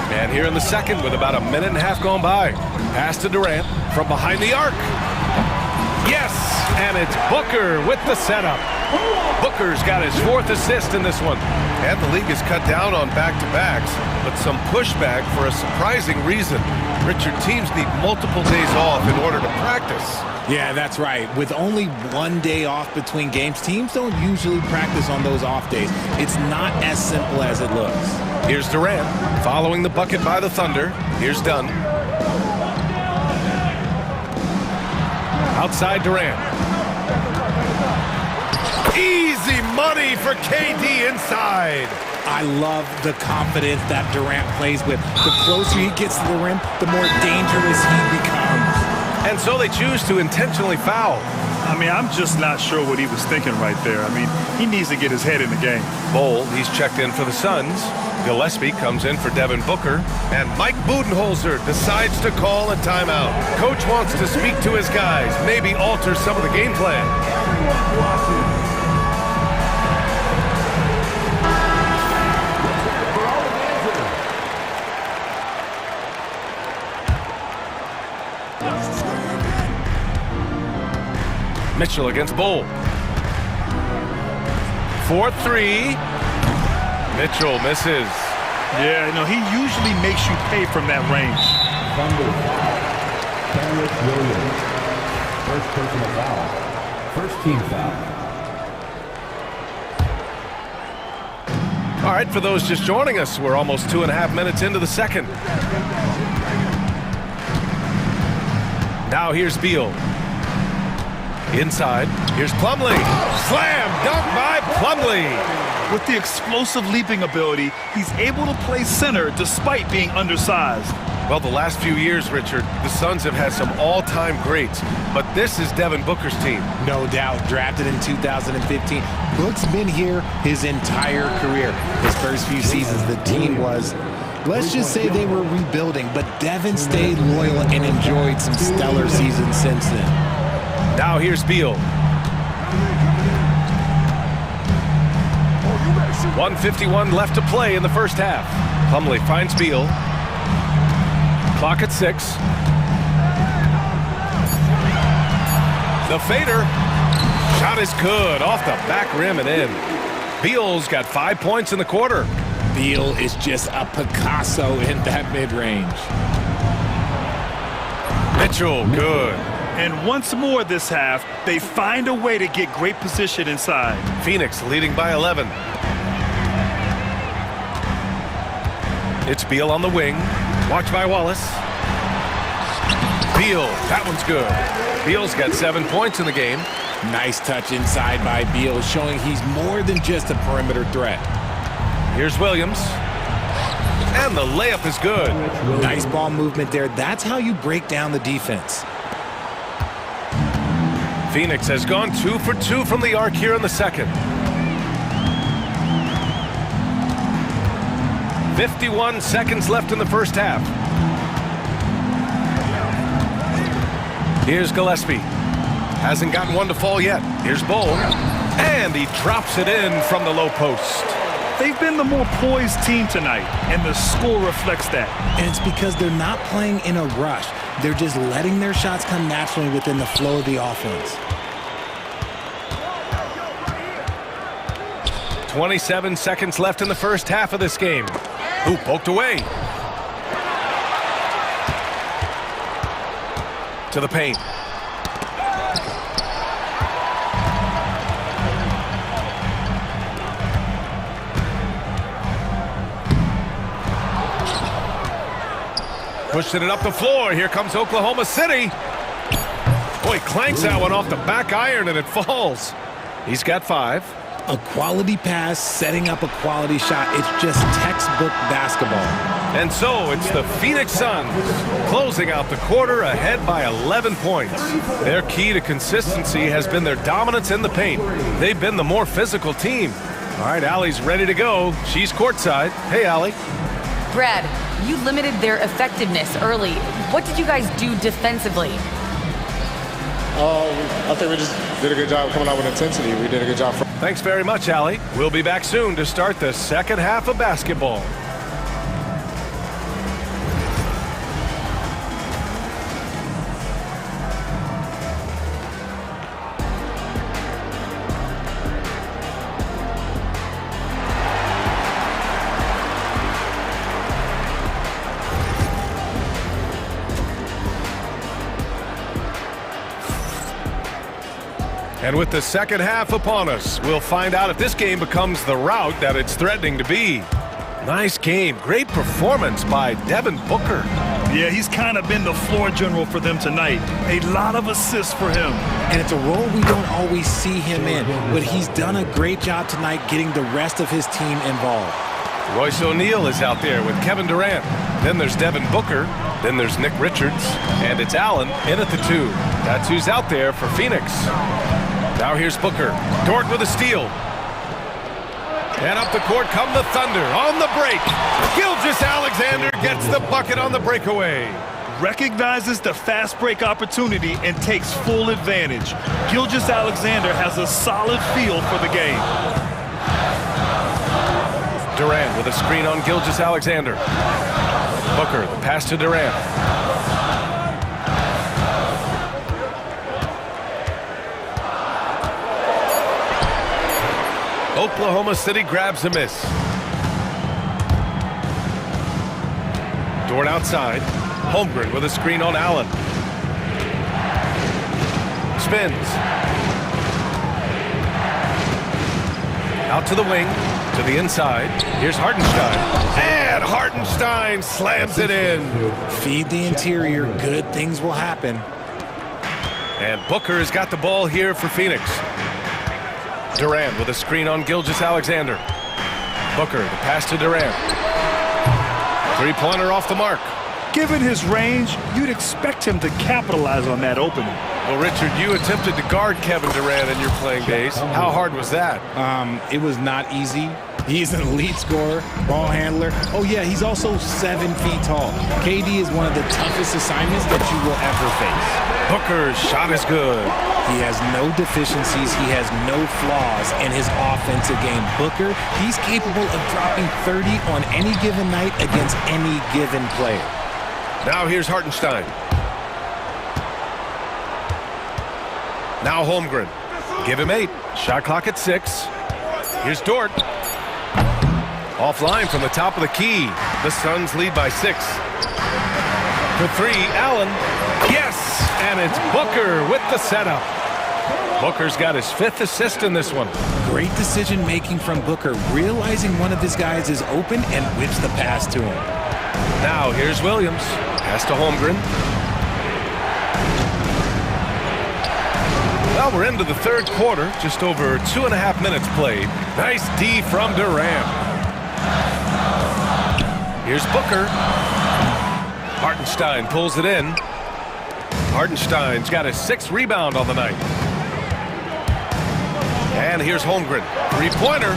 And here in the second with about a minute and a half gone by. Pass to Durant from behind the arc. Yes, and it's Booker with the setup. Booker's got his 4th assist in this one. And the league has cut down on back-to-backs, but some pushback for a surprising reason. Richard, teams need multiple days off in order to practice. Yeah, that's right. With only 1 day off between games, teams don't usually practice on those off days. It's not as simple as it looks. Here's Durant, following the bucket by the Thunder. Here's Dunn. Outside Durant. Easy money for KD inside. I love the confidence that Durant plays with. The closer he gets to the rim, the more dangerous he becomes. And so they choose to intentionally foul. I mean, I'm just not sure what he was thinking right there. I mean, he needs to get his head in the game. Bol, he's checked in for the Suns. Gillespie comes in for Devin Booker. And Mike Budenholzer decides to call a timeout. Coach wants to speak to his guys, maybe alter some of the game plan. Mitchell against Bol. 4-3. Mitchell misses. Yeah, you know, he usually makes you pay from that range. Williams. First personal foul. First team foul. All right, for those just joining us, we're almost 2.5 minutes into the second. Now here's Beal. Inside, here's Plumlee. Slam dunk by Plumlee. With the explosive leaping ability, he's able to play center despite being undersized. Well, the last few years, Richard, the Suns have had some all-time greats, but this is Devin Booker's team. No doubt, drafted in 2015. Book's been here his entire career. His first few seasons, the team was, let's just say they were rebuilding, but Devin stayed loyal and enjoyed some stellar seasons since then. Now here's Beal. 1:51 left to play in the first half. Plumlee finds Beal. Clock at 6. The fader. Shot is good. Off the back rim and in. Beal's got 5 points in the quarter. Beal is just a Picasso in that mid-range. Mitchell, good. And once more this half, they find a way to get great position inside. Phoenix leading by 11. It's Beal on the wing. Watch by Wallace. Beal, that one's good. Beal's got 7 points in the game. Nice touch inside by Beal, showing he's more than just a perimeter threat. Here's Williams. And the layup is good. Nice ball movement there. That's how you break down the defense. Phoenix has gone 2 for 2 from the arc here in the second. 51 seconds left in the first half. Here's Gillespie. Hasn't gotten one to fall yet. Here's Bull. And he drops it in from the low post. They've been the more poised team tonight, and the score reflects that. And it's because they're not playing in a rush. They're just letting their shots come naturally within the flow of the offense. 27 seconds left in the first half of this game. Ooh, poked away. To the paint. Pushing it up the floor. Here comes Oklahoma City. Boy, clanks that one off the back iron and it falls. He's got 5. A quality pass, setting up a quality shot. It's just textbook basketball. And so it's the Phoenix Suns closing out the quarter ahead by 11 points. Their key to consistency has been their dominance in the paint. They've been the more physical team. All right, Allie's ready to go. She's courtside. Hey, Allie. Brad, you limited their effectiveness early. What did you guys do defensively? I think we just did a good job coming out with intensity. We did a good job. Thanks very much, Allie. We'll be back soon to start the second half of basketball. And with the second half upon us, we'll find out if this game becomes the rout that it's threatening to be. Nice game. Great performance by Devin Booker. Yeah, he's kind of been the floor general for them tonight. A lot of assists for him. And it's a role we don't always see him in, but he's done a great job tonight getting the rest of his team involved. Royce O'Neal is out there with Kevin Durant. Then there's Devin Booker. Then there's Nick Richards. And it's Allen in at the 2. That's who's out there for Phoenix. Now here's Booker. Dort with a steal. And up the court come the Thunder on the break. Gilgeous-Alexander gets the bucket on the breakaway. Recognizes the fast break opportunity and takes full advantage. Gilgeous-Alexander has a solid feel for the game. Durant with a screen on Gilgeous-Alexander. Booker, the pass to Durant. Oklahoma City grabs a miss. Dort outside. Holmgren with a screen on Allen. Spins. Out to the wing. To the inside. Here's Hartenstein. And Hartenstein slams it in. Feed the interior. Good things will happen. And Booker has got the ball here for Phoenix. Durant with a screen on Gilgeous-Alexander. Booker, the pass to Durant. Three-pointer off the mark. Given his range, you'd expect him to capitalize on that opening. Well, Richard, you attempted to guard Kevin Durant in your playing days. How hard was that? It was not easy. He's an elite scorer, ball handler. Oh, yeah, he's also 7 feet tall. KD is one of the toughest assignments that you will ever face. Booker's shot is good. He has no deficiencies. He has no flaws in his offensive game. Booker, he's capable of dropping 30 on any given night against any given player. Now here's Hartenstein. Now Holmgren. Give him 8. Shot clock at 6. Here's Dort. Offline from the top of the key. The Suns lead by 6. For 3, Allen. Yes! And it's Booker with the setup. Booker's got his 5th assist in this one. Great decision making from Booker, realizing one of his guys is open and whips the pass to him. Now here's Williams. Pass to Holmgren. Well, we're into the third quarter. Just over 2.5 minutes played. Nice D from Durant. Here's Booker. Hartenstein pulls it in. Hartenstein's got his 6th rebound on the night. And here's Holmgren. 3-pointer.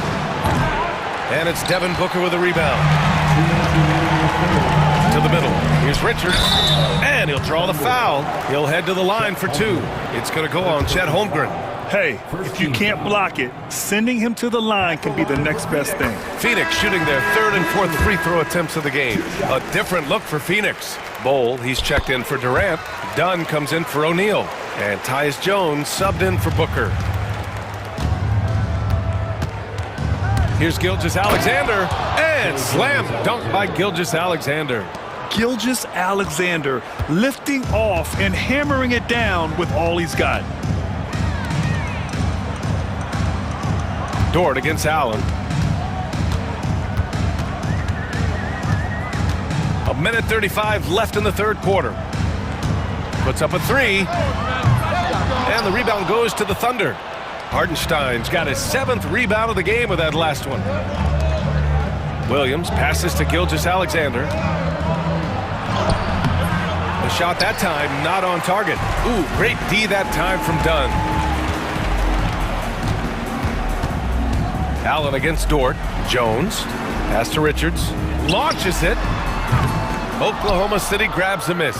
And it's Devin Booker with a rebound. To the middle. Here's Richards. And he'll draw the foul. He'll head to the line for 2. It's going to go on Chet Holmgren. Hey, if you can't block it, sending him to the line can be the next best thing. Phoenix shooting their 3rd and 4th free throw attempts of the game. A different look for Phoenix. Bowl, he's checked in for Durant. Dunn comes in for O'Neal. And Tyus Jones subbed in for Booker. Here's Gilgeous-Alexander. And slam dunk by Gilgeous-Alexander. Gilgeous-Alexander lifting off and hammering it down with all he's got. Dort against Allen. 1:35 left in the third quarter. Puts up a 3. And the rebound goes to the Thunder. Hartenstein's got his 7th rebound of the game with that last one. Williams passes to Gilgeous-Alexander. The shot that time not on target. Ooh, great D that time from Dunn. Allen against Dort. Jones. Pass to Richards. Launches it. Oklahoma City grabs a miss.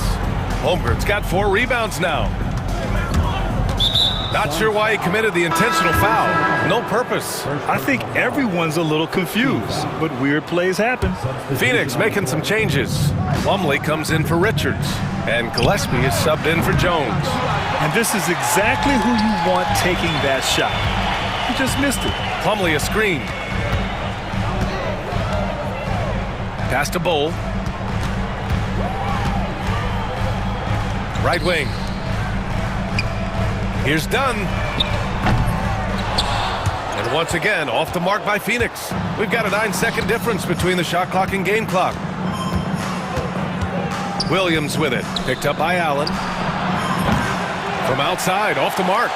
Holmgren's got 4 rebounds now. Not sure why he committed the intentional foul. No purpose. I think everyone's a little confused, but weird plays happen. Phoenix making some changes. Plumlee comes in for Richards. And Gillespie is subbed in for Jones. And this is exactly who you want taking that shot. He just missed it. Plumlee a screen. Pass to Bowl. Right wing. Here's Dunn. And once again, off the mark by Phoenix. We've got a 9-second difference between the shot clock and game clock. Williams with it. Picked up by Allen. From outside, off the mark.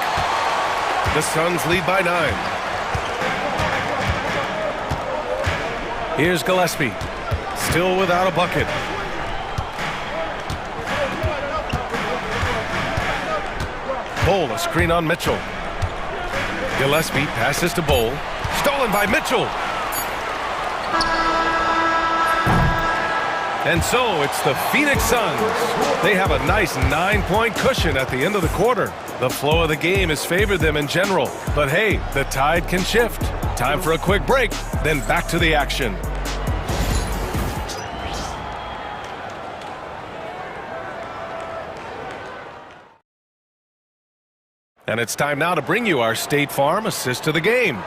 The Suns lead by 9. Here's Gillespie. Still without a bucket. Bowl, a screen on Mitchell. Gillespie passes to Bowl. Stolen by Mitchell. And so it's the Phoenix Suns. They have a nice 9-point cushion at the end of the quarter. The flow of the game has favored them in general. But hey, the tide can shift. Time for a quick break, then back to the action. And it's time now to bring you our State Farm assist to the game.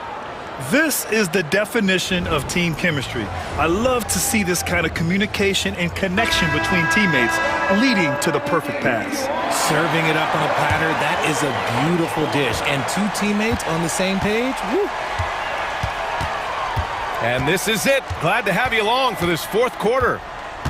This is the definition of team chemistry. I love to see this kind of communication and connection between teammates leading to the perfect pass. Serving it up on a platter, that is a beautiful dish. And 2 teammates on the same page, woo. And this is it. Glad to have you along for this fourth quarter.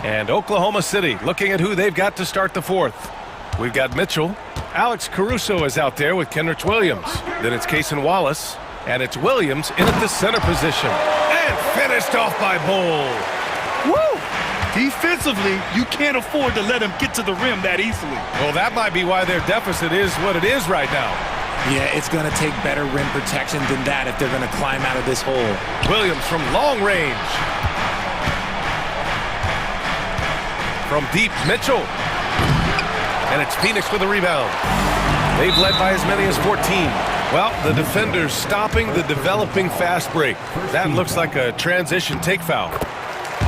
And Oklahoma City looking at who they've got to start the fourth. We've got Mitchell. Alex Caruso is out there with Kenrich Williams. Then it's Cason Wallace. And it's Williams in at the center position. And finished off by Bull. Woo! Defensively, you can't afford to let him get to the rim that easily. Well, that might be why their deficit is what it is right now. Yeah, it's going to take better rim protection than that if they're going to climb out of this hole. Williams from long range. From deep, Mitchell. And it's Phoenix with a rebound. They've led by as many as 14. Well, the defender's stopping the developing fast break. That looks like a transition take foul.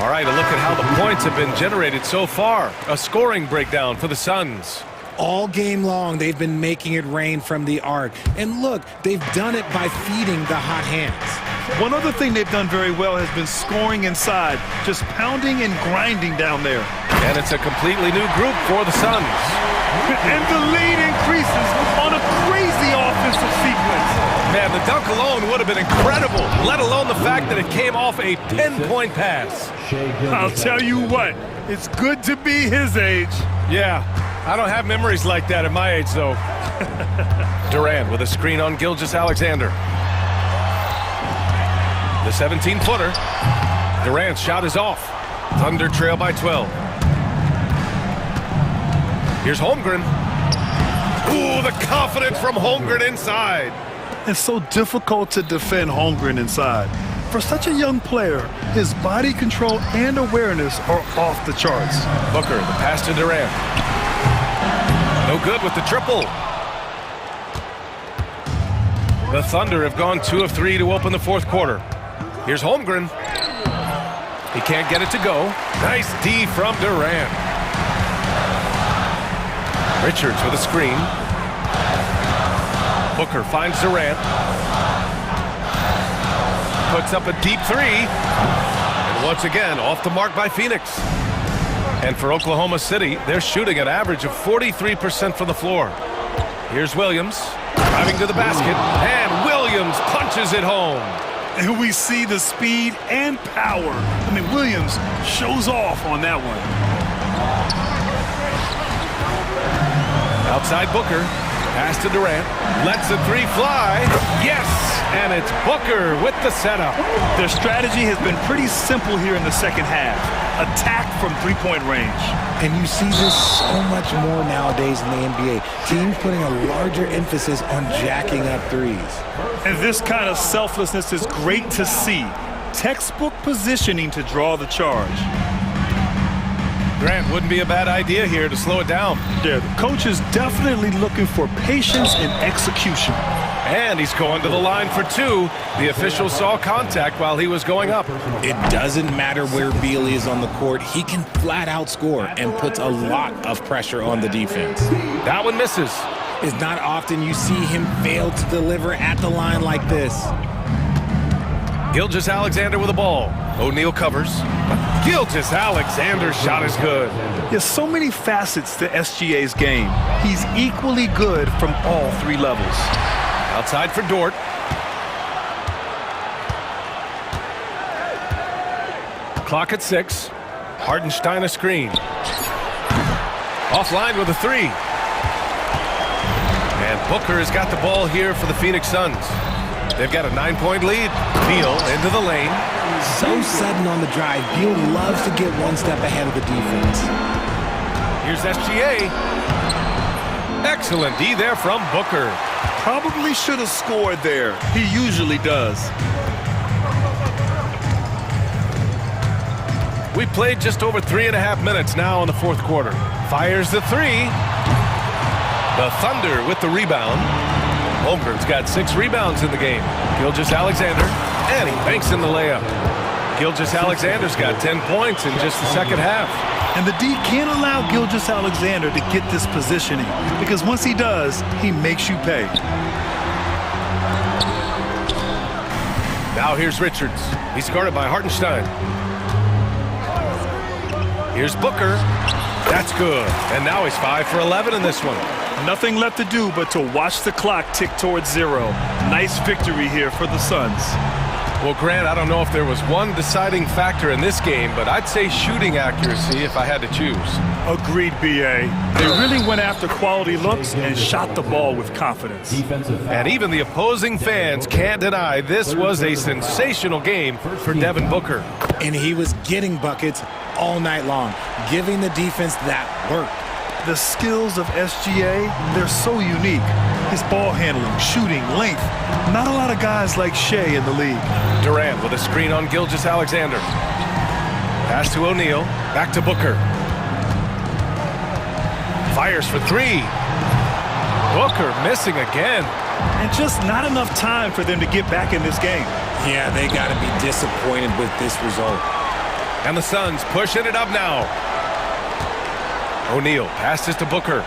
All right, a look at how the points have been generated so far. A scoring breakdown for the Suns. All game long, they've been making it rain from the arc. And look, they've done it by feeding the hot hands. One other thing they've done very well has been scoring inside, just pounding and grinding down there. And it's a completely new group for the Suns. And the lead increases on a crazy offensive sequence. Man, the dunk alone would have been incredible, let alone the fact that it came off a pinpoint pass. I'll tell you what, it's good to be his age. Yeah, I don't have memories like that at my age, though. Durant with a screen on Gilgeous-Alexander. The 17-footer. Durant's shot is off. Thunder trail by 12. Here's Holmgren. Ooh, the confidence from Holmgren inside. It's so difficult to defend Holmgren inside. For such a young player, his body control and awareness are off the charts. Booker, the pass to Durant. No good with the triple. The Thunder have gone 2 of 3 to open the fourth quarter. Here's Holmgren. He can't get it to go. Nice D from Durant. Richards with a screen. Booker finds Durant. Puts up a deep three. And once again, off the mark by Phoenix. And for Oklahoma City, they're shooting an average of 43% from the floor. Here's Williams, driving to the basket. And Williams punches it home. And we see the speed and power. I mean, Williams shows off on that one. Outside Booker, pass to Durant, lets the three fly. Yes, and it's Booker with the setup. Their strategy has been pretty simple here in the second half. Attack from three-point range. And you see this so much more nowadays in the NBA. Teams putting a larger emphasis on jacking up threes. And this kind of selflessness is great to see. Textbook positioning to draw the charge. Grant, wouldn't be a bad idea here to slow it down. Yeah, the coach is definitely looking for patience and execution. And he's going to the line for 2. The official saw contact while he was going up. It doesn't matter where Beal is on the court. He can flat out score and puts a lot of pressure on the defense. That one misses. It's not often you see him fail to deliver at the line like this. Gilgeous-Alexander with the ball. O'Neal covers. Gilgeous-Alexander's shot is good. There's so many facets to SGA's game. He's equally good from all 3 levels. Outside for Dort. Clock at 6. Hardenstein a screen. Offline with a 3. And Booker has got the ball here for the Phoenix Suns. They've got a 9-point lead. Beal into the lane. So sudden on the drive. Beal loves to get one step ahead of the defense. Here's SGA. Excellent D there from Booker. Probably should have scored there. He usually does. We played just over 3.5 minutes now in the fourth quarter. Fires the 3. The Thunder with the rebound. Holmgren's got 6 rebounds in the game. Gilgeous-Alexander, and he banks in the layup. Gilgeous-Alexander's got 10 points in just the second half. And the D can't allow Gilgeous-Alexander to get this positioning, because once he does, he makes you pay. Now here's Richards. He's guarded by Hartenstein. Here's Booker. That's good. And now he's 5 for 11 in this one. Nothing left to do but to watch the clock tick towards 0. Nice victory here for the Suns. Well, Grant, I don't know if there was one deciding factor in this game, but I'd say shooting accuracy if I had to choose. Agreed, BA. They really went after quality looks and shot the ball with confidence. And even the opposing fans can't deny this was a sensational game for Devin Booker. And he was getting buckets all night long, giving the defense that work. The skills of SGA, they're so unique. His ball handling, shooting, length. Not a lot of guys like Shea in the league. Durant with a screen on Gilgeous-Alexander. Pass to O'Neal, back to Booker. Fires for three. Booker missing again. And just not enough time for them to get back in this game. Yeah, they got to be disappointed with this result. And the Suns pushing it up now. O'Neal passes to Booker.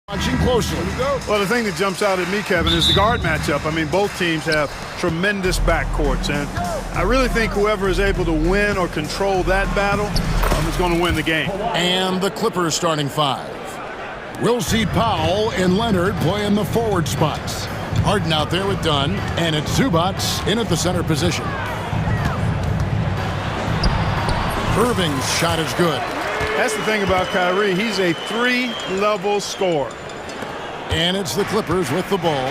Watching closely. Well, the thing that jumps out at me, Kevin, is the guard matchup. I mean, both teams have tremendous backcourts, and I really think whoever is able to win or control that battle is going to win the game. And the Clippers starting five. We'll see Powell and Leonard play in the forward spots. Harden out there with Dunn, and it's Zubats in at the center position. Irving's shot is good. That's the thing about Kyrie. He's a three-level scorer. And it's the Clippers with the ball.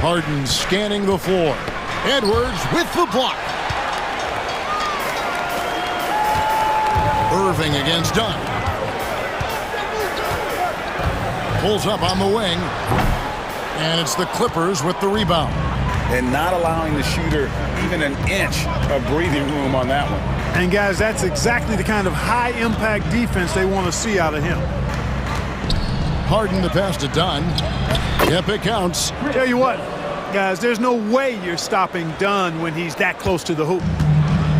Harden scanning the floor. Edwards with the block. Irving against Dunn. Pulls up on the wing. And it's the Clippers with the rebound. And not allowing the shooter even an inch of breathing room on that one. And guys, that's exactly the kind of high-impact defense they want to see out of him. Harden the pass to Dunn. Yep, it counts. Tell you what, guys, there's no way you're stopping Dunn when he's that close to the hoop.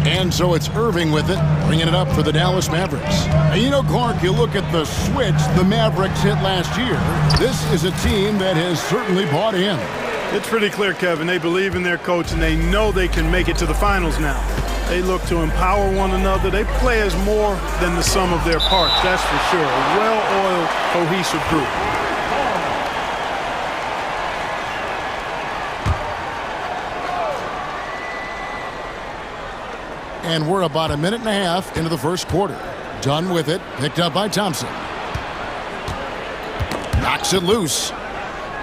And so it's Irving with it, bringing it up for the Dallas Mavericks. And you know, Clark, you look at the switch the Mavericks hit last year. This is a team that has certainly bought in. It's pretty clear, Kevin. They believe in their coach, and they know they can make it to the finals now. They look to empower one another. They play as more than the sum of their parts, that's for sure. A well-oiled, cohesive group. And we're about a minute and a half into the first quarter. Dunn with it, picked up by Thompson. Knocks it loose.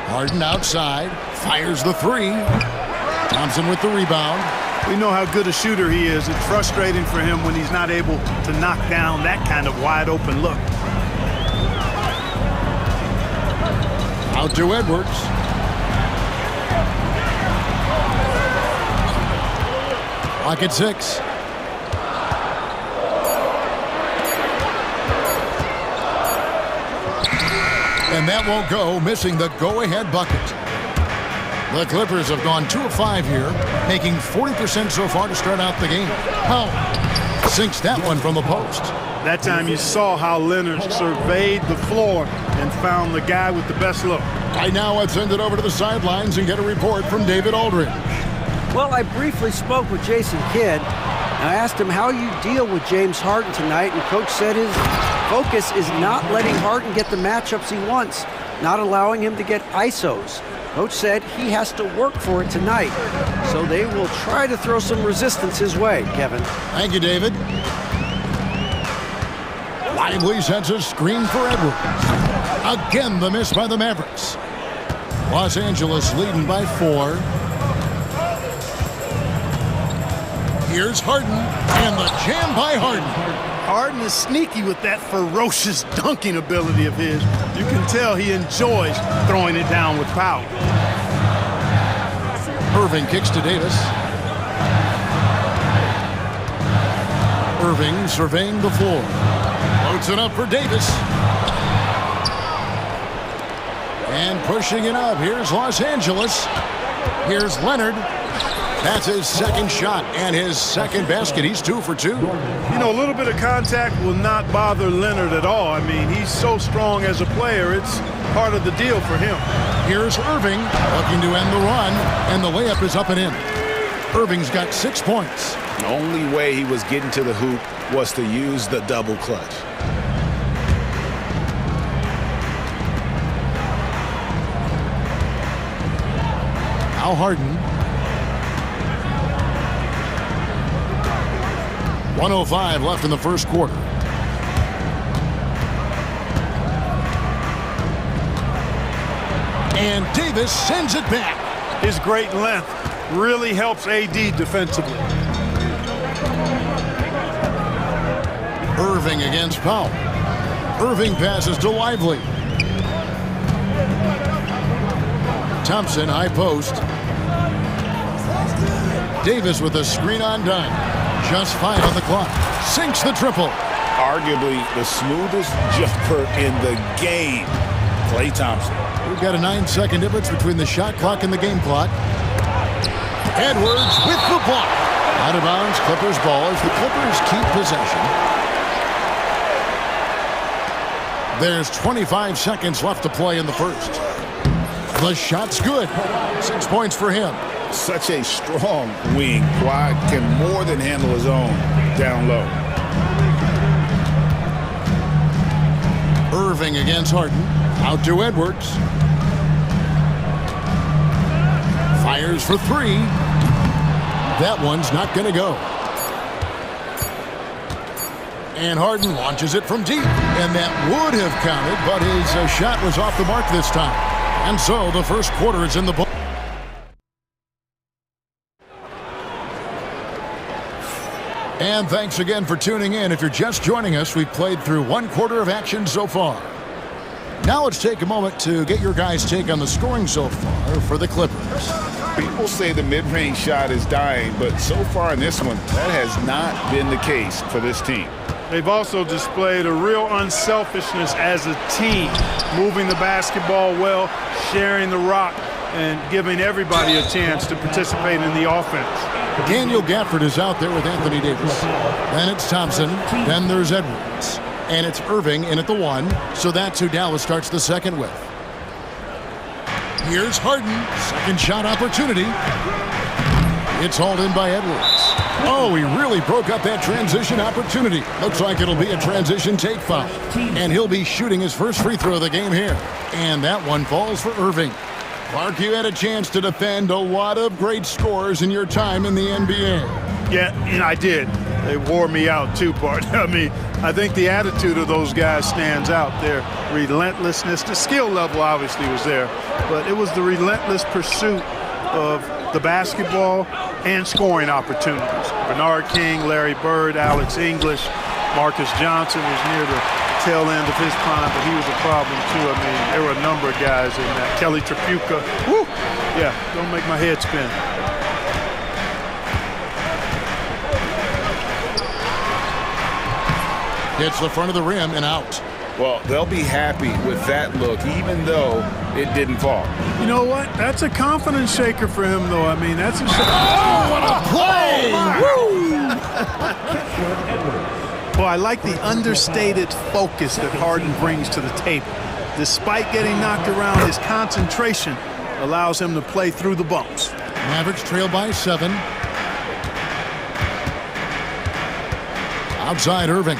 Harden outside, fires the three. Thompson with the rebound. We know how good a shooter he is. It's frustrating for him when he's not able to knock down that kind of wide open look. Out to Edwards. Clock at 6. And that won't go, missing the go-ahead bucket. The Clippers have gone 2 of 5 here, making 40% so far to start out the game. Powell sinks that one from the post. That time you saw how Leonard surveyed the floor and found the guy with the best look. Right now, let's send it over to the sidelines and get a report from David Aldridge. Well, I briefly spoke with Jason Kidd, and I asked him how you deal with James Harden tonight, and Coach said his focus is not letting Harden get the matchups he wants, not allowing him to get ISOs. Coach said he has to work for it tonight, so they will try to throw some resistance his way, Kevin. Thank you, David. Lively sets a screen for Edwards. Again, the miss by the Mavericks. Los Angeles leading by 4. Here's Harden, and the jam by Harden. Harden is sneaky with that ferocious dunking ability of his. You can tell he enjoys throwing it down with power. Irving kicks to Davis. Irving surveying the floor. Loads it up for Davis. And pushing it up. Here's Los Angeles. Here's Leonard. That's his second shot and his second basket. He's 2 for 2. You know, a little bit of contact will not bother Leonard at all. I mean, he's so strong as a player. It's part of the deal for him. Here's Irving looking to end the run, and the layup is up and in. Irving's got 6 points. The only way he was getting to the hoop was to use the double clutch. Now Harden. 1:05 left in the first quarter. And Davis sends it back. His great length really helps AD defensively. Irving against Powell. Irving passes to Lively. Thompson, high post. Davis with a screen on Dunn. Just 5 on the clock. Sinks the triple. Arguably the smoothest jumper in the game. Klay Thompson. We've got a 9-second difference between the shot clock and the game clock. Edwards with the block. Out of bounds, Clippers ball as the Clippers keep possession. There's 25 seconds left to play in the first. The shot's good. 6 points for him. Such a strong wing. Kawhi can more than handle his own down low. Irving against Harden. Out to Edwards. Fires for three. That one's not going to go. And Harden launches it from deep. And that would have counted, but his shot was off the mark this time. And so the first quarter is in the book. And thanks again for tuning in. If you're just joining us, we've played through one quarter of action so far. Now let's take a moment to get your guys' take on the scoring so far for the Clippers. People say the mid-range shot is dying, but so far in this one, that has not been the case for this team. They've also displayed a real unselfishness as a team, moving the basketball well, sharing the rock, and giving everybody a chance to participate in the offense. Daniel Gafford is out there with Anthony Davis. Then it's Thompson. Then there's Edwards. And it's Irving in at the one. So that's who Dallas starts the second with. Here's Harden. Second shot opportunity. It's hauled in by Edwards. Oh, he really broke up that transition opportunity. Looks like it'll be a transition take foul. And he'll be shooting his first free throw of the game here. And that one falls for Irving. Clark, you had a chance to defend a lot of great scores in your time in the NBA. Yeah, and I did. They wore me out too, Bart. I mean, I think the attitude of those guys stands out. Their relentlessness, the skill level obviously was there, but it was the relentless pursuit of the basketball and scoring opportunities. Bernard King, Larry Bird, Alex English, Marcus Johnson was near the tail end of his prime, but he was a problem too. I mean, there were a number of guys in that. Kelly Tripucka. Woo! Yeah, don't make my head spin. Hits the front of the rim and out. Well, they'll be happy with that look, even though it didn't fall. You know what? That's a confidence shaker for him, though. I mean, that's a shot. Oh, what a play! Well, I like the understated focus that Harden brings to the table. Despite getting knocked around, his concentration allows him to play through the bumps. Mavericks trail by 7. Outside Irving.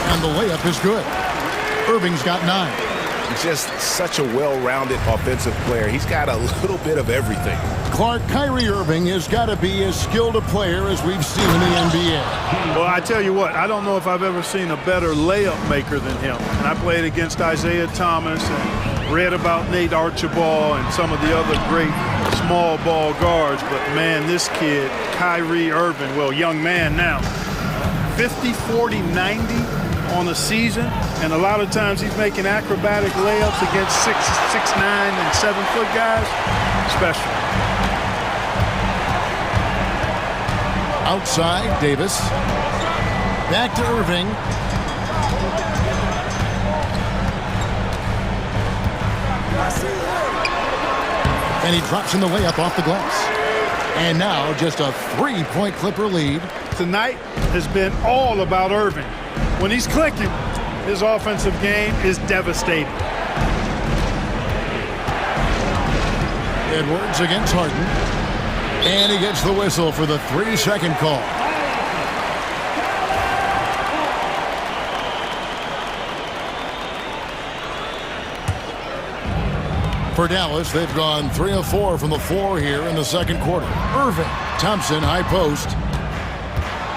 And the layup is good. Irving's got 9. Just such a well-rounded offensive player. He's got a little bit of everything. Clark, Kyrie Irving has got to be as skilled a player as we've seen in the NBA. Well, I tell you what, I don't know if I've ever seen a better layup maker than him. And I played against Isaiah Thomas and read about Nate Archibald and some of the other great small ball guards. But, man, this kid, Kyrie Irving, well, young man now, 50, 40, 90 on a season, and a lot of times he's making acrobatic layups against 6'9" and 7-foot guys. Special. Outside, Davis. Back to Irving. And he drops in the layup off the glass. And now just a 3-point Clipper lead. Tonight has been all about Irving. When he's clicking, his offensive game is devastating. Edwards against Harden. And he gets the whistle for the 3-second call. For Dallas, they've gone 3 of 4 from the floor here in the second quarter. Irving, Thompson, high post.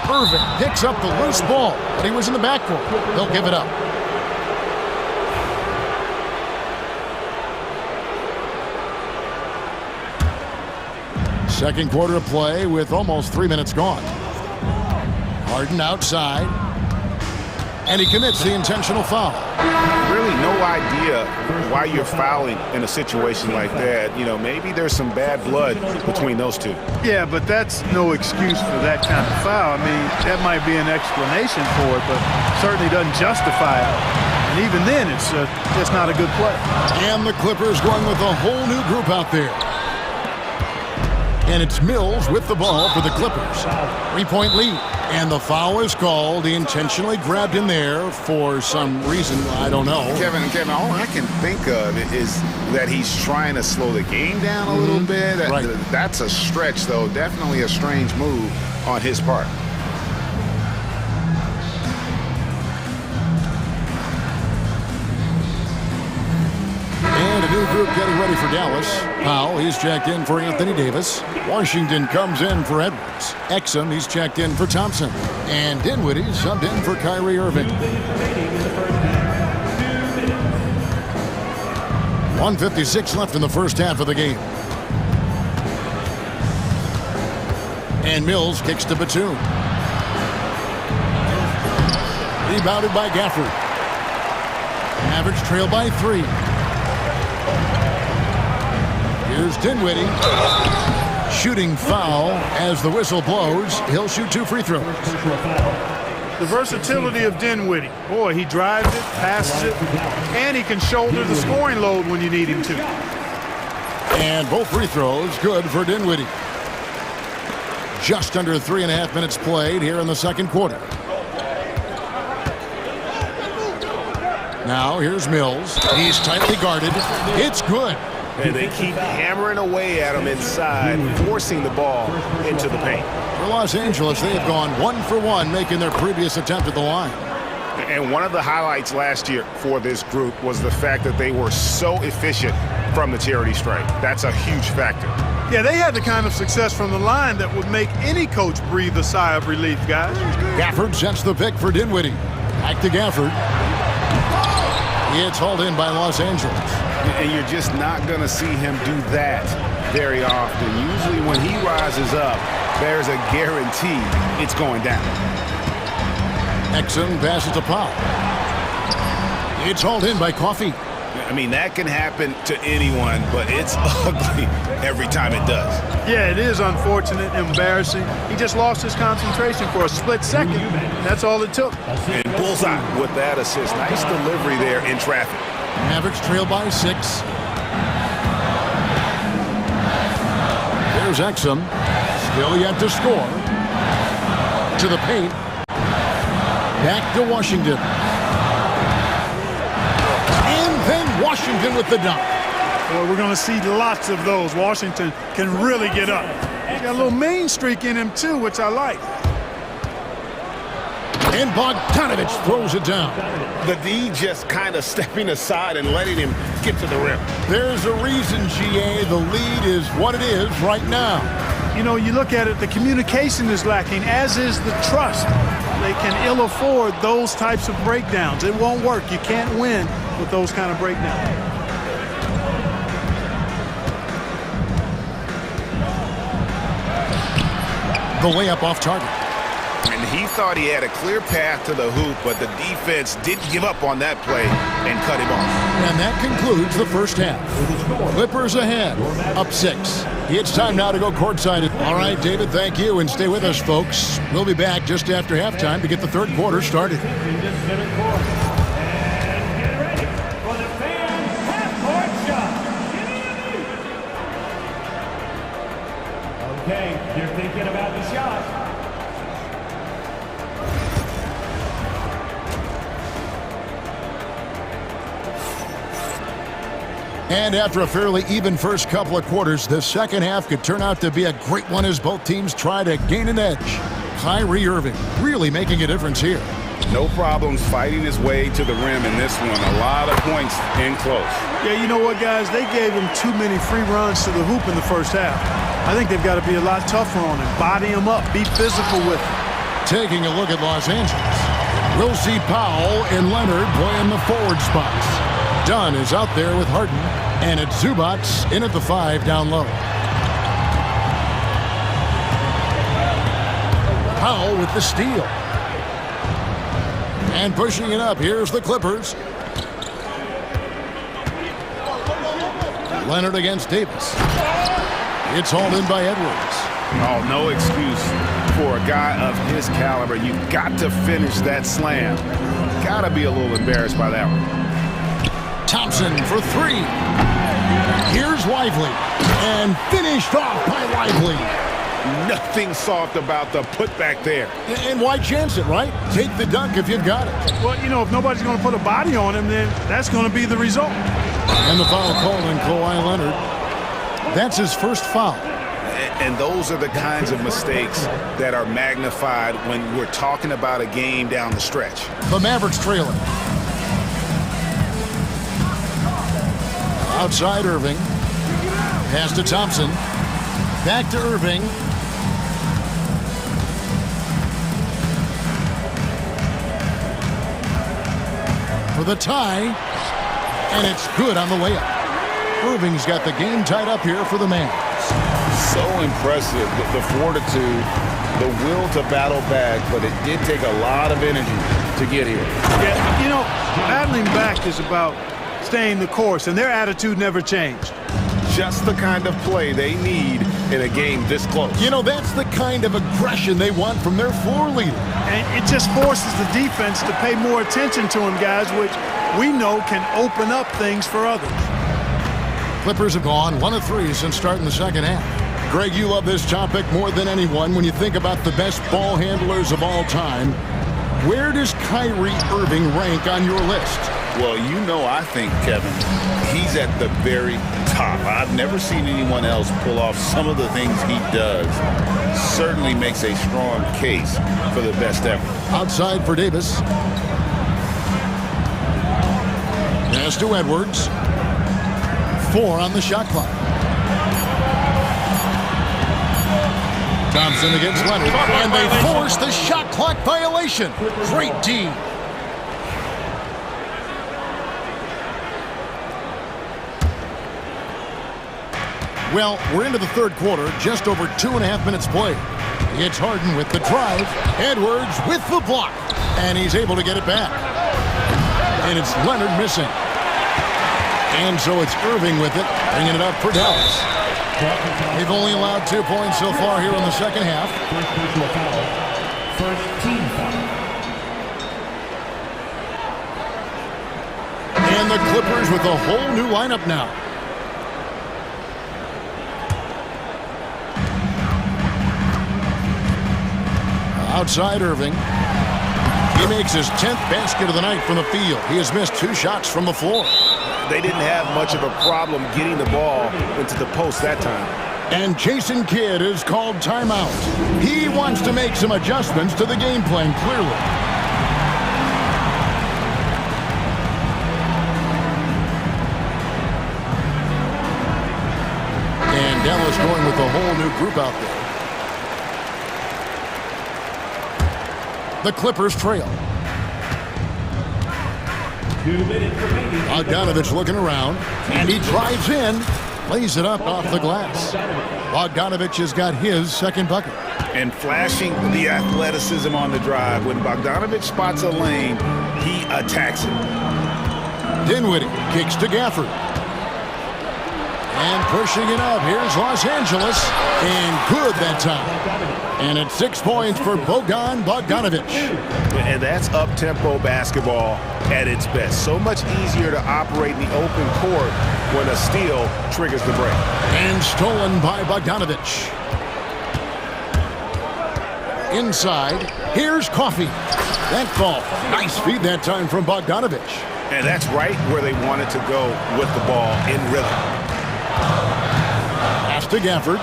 Irving picks up the loose ball, but he was in the backcourt. They'll give it up. Second quarter of play with almost 3 minutes gone. Harden outside. And he commits the intentional foul. Really no idea why you're fouling in a situation like that. You know, maybe there's some bad blood between those two. Yeah, but that's no excuse for that kind of foul. I mean, that might be an explanation for it, but certainly doesn't justify it. And even then, it's just not a good play. And the Clippers going with a whole new group out there. And it's Mills with the ball for the Clippers. 3-point lead. And the foul is called. He intentionally grabbed him there for some reason. I don't know. Kevin, all I can think of is that he's trying to slow the game down a little bit. Right. That's a stretch, though. Definitely a strange move on his part. And a new group getting ready for Dallas. Powell, he's checked in for Anthony Davis. Washington comes in for Edwards. Exum, he's checked in for Thompson. And Dinwiddie subbed in for Kyrie Irving. 1:56 left in the first half of the game. And Mills kicks to Batum. Rebounded by Gafford. Mavericks trail by 3. Here's Dinwiddie. Shooting foul as the whistle blows. He'll shoot 2 free throws. The versatility of Dinwiddie. Boy, he drives it, passes it, and he can shoulder the scoring load when you need him to. And both free throws good for Dinwiddie. Just under 3.5 minutes played here in the second quarter. Now here's Mills. He's tightly guarded. It's good. And they keep hammering away at him inside, forcing the ball into the paint. For Los Angeles, they have gone 1 for 1, making their previous attempt at the line. And one of the highlights last year for this group was the fact that they were so efficient from the charity stripe. That's a huge factor. Yeah, they had the kind of success from the line that would make any coach breathe a sigh of relief, guys. Gafford sets the pick for Dinwiddie. Back to Gafford. It's hauled in by Los Angeles. And you're just not going to see him do that very often. Usually when he rises up, there's a guarantee it's going down. Exum passes to Powell. It's hauled in by Coffey. I mean, that can happen to anyone, but it's ugly every time it does. Yeah, it is unfortunate, embarrassing. He just lost his concentration for a split second. That's all it took. And bullseye with that assist. Nice delivery there in traffic. Mavericks trail by 6. There's Exum. Still yet to score. To the paint. Back to Washington. And then Washington with the dunk. Well, we're going to see lots of those. Washington can really get up. He's got a little main streak in him, too, which I like. And Bogdanovich throws it down. The D just kind of stepping aside and letting him get to the rim. There's a reason, GA. The lead is what it is right now. You know, you look at it, the communication is lacking, as is the trust. They can ill afford those types of breakdowns. It won't work. You can't win with those kind of breakdowns. The layup off target. And he thought he had a clear path to the hoop, but the defense didn't give up on that play and cut him off. And that concludes the first half. Clippers ahead, up 6. It's time now to go courtside. All right, David, thank you, and stay with us, folks. We'll be back just after halftime to get the third quarter started. Okay, you're thinking about the shot. And after a fairly even first couple of quarters, the second half could turn out to be a great one as both teams try to gain an edge. Kyrie Irving really making a difference here. No problems fighting his way to the rim in this one. A lot of points in close. Yeah, you know what, guys? They gave him too many free runs to the hoop in the first half. I think they've got to be a lot tougher on him. Body him up. Be physical with him. Taking a look at Los Angeles. We'll see Powell and Leonard playing the forward spots. Dunn is out there with Harden, and it's Zubac in at the 5 down low. Powell with the steal. And pushing it up, here's the Clippers. Leonard against Davis. It's hauled in by Edwards. Oh, no excuse for a guy of his caliber. You've got to finish that slam. Got to be a little embarrassed by that one. Thompson for 3. Here's Lively. And finished off by Lively. Nothing soft about the putback there. And why chance it, right? Take the dunk if you've got it. Well, you know, if nobody's going to put a body on him, then that's going to be the result. And the foul called on Kawhi Leonard. That's his first foul. And those are the kinds of mistakes that are magnified when we're talking about a game down the stretch. The Mavericks trailing. Outside Irving. Pass to Thompson. Back to Irving. For the tie. And it's good on the layup. Irving's got the game tied up here for the Mavs. So impressive, the fortitude, the will to battle back, but it did take a lot of energy to get here. Yeah, you know, battling back is about staying the course, and their attitude never changed. Just the kind of play they need in a game this close. You know, that's the kind of aggression they want from their floor leader. And it just forces the defense to pay more attention to him, guys, which we know can open up things for others. Clippers have gone 1 of 3 since starting the second half. Greg, you love this topic more than anyone when you think about the best ball handlers of all time. Where does Kyrie Irving rank on your list? Well, you know, I think, Kevin, he's at the very top. I've never seen anyone else pull off some of the things he does. Certainly makes a strong case for the best ever. Outside for Davis. Pass to Edwards. 4 on the shot clock. Thompson against Leonard, and they force the shot clock violation. Great D. Well, we're into the third quarter, just over 2.5 minutes played. It's Harden with the drive, Edwards with the block, and he's able to get it back. And it's Leonard missing. And so it's Irving with it, bringing it up for Dallas. They've only allowed 2 points so far here in the second half. First personal foul. First team foul. And the Clippers with a whole new lineup now. Outside Irving. He makes his 10th basket of the night from the field. He has missed 2 shots from the floor. They didn't have much of a problem getting the ball into the post that time. And Jason Kidd is called timeout. He wants to make some adjustments to the game plan, clearly. And Dallas going with a whole new group out there. The Clippers trail. Bogdanovich looking around, and he drives in, lays it up off the glass. Bogdanovich has got his second bucket. And flashing the athleticism on the drive. When Bogdanovich spots a lane, he attacks it. Dinwiddie kicks to Gafford. And pushing it up, here's Los Angeles, and good that time. And it's 6 points for Bogdanovich. And that's up-tempo basketball at its best. So much easier to operate in the open court when a steal triggers the break. And stolen by Bogdanovich. Inside, here's Coffey. That ball, nice feed that time from Bogdanovich. And that's right where they wanted to go with the ball in rhythm. Pass to Gafford.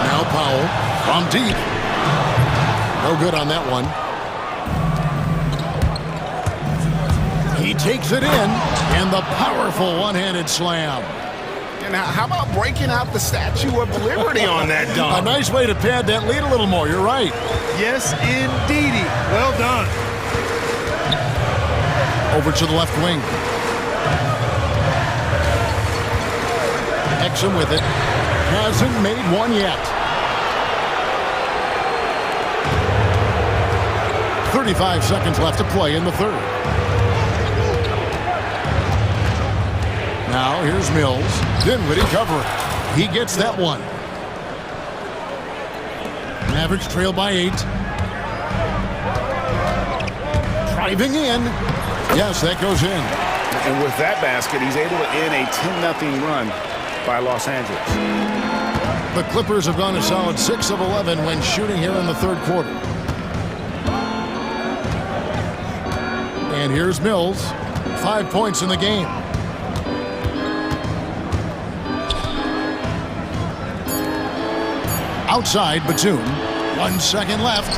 Now Powell from deep. No good on that one. He takes it in, and the powerful one-handed slam. And how about breaking out the Statue of Liberty on that dunk? A nice way to pad that lead a little more. You're right. Yes, indeedy. Well done. Over to the left wing. Exum with it. Hasn't made one yet. 35 seconds left to play in the third. Now here's Mills. Dinwiddie covering. He gets that one. Mavericks trail by 8. Driving in. Yes, that goes in. And with that basket, he's able to end a 10-0 run by Los Angeles. The Clippers have gone a solid 6 of 11 when shooting here in the third quarter. And here's Mills, 5 points in the game. Outside, Batum, 1 second left.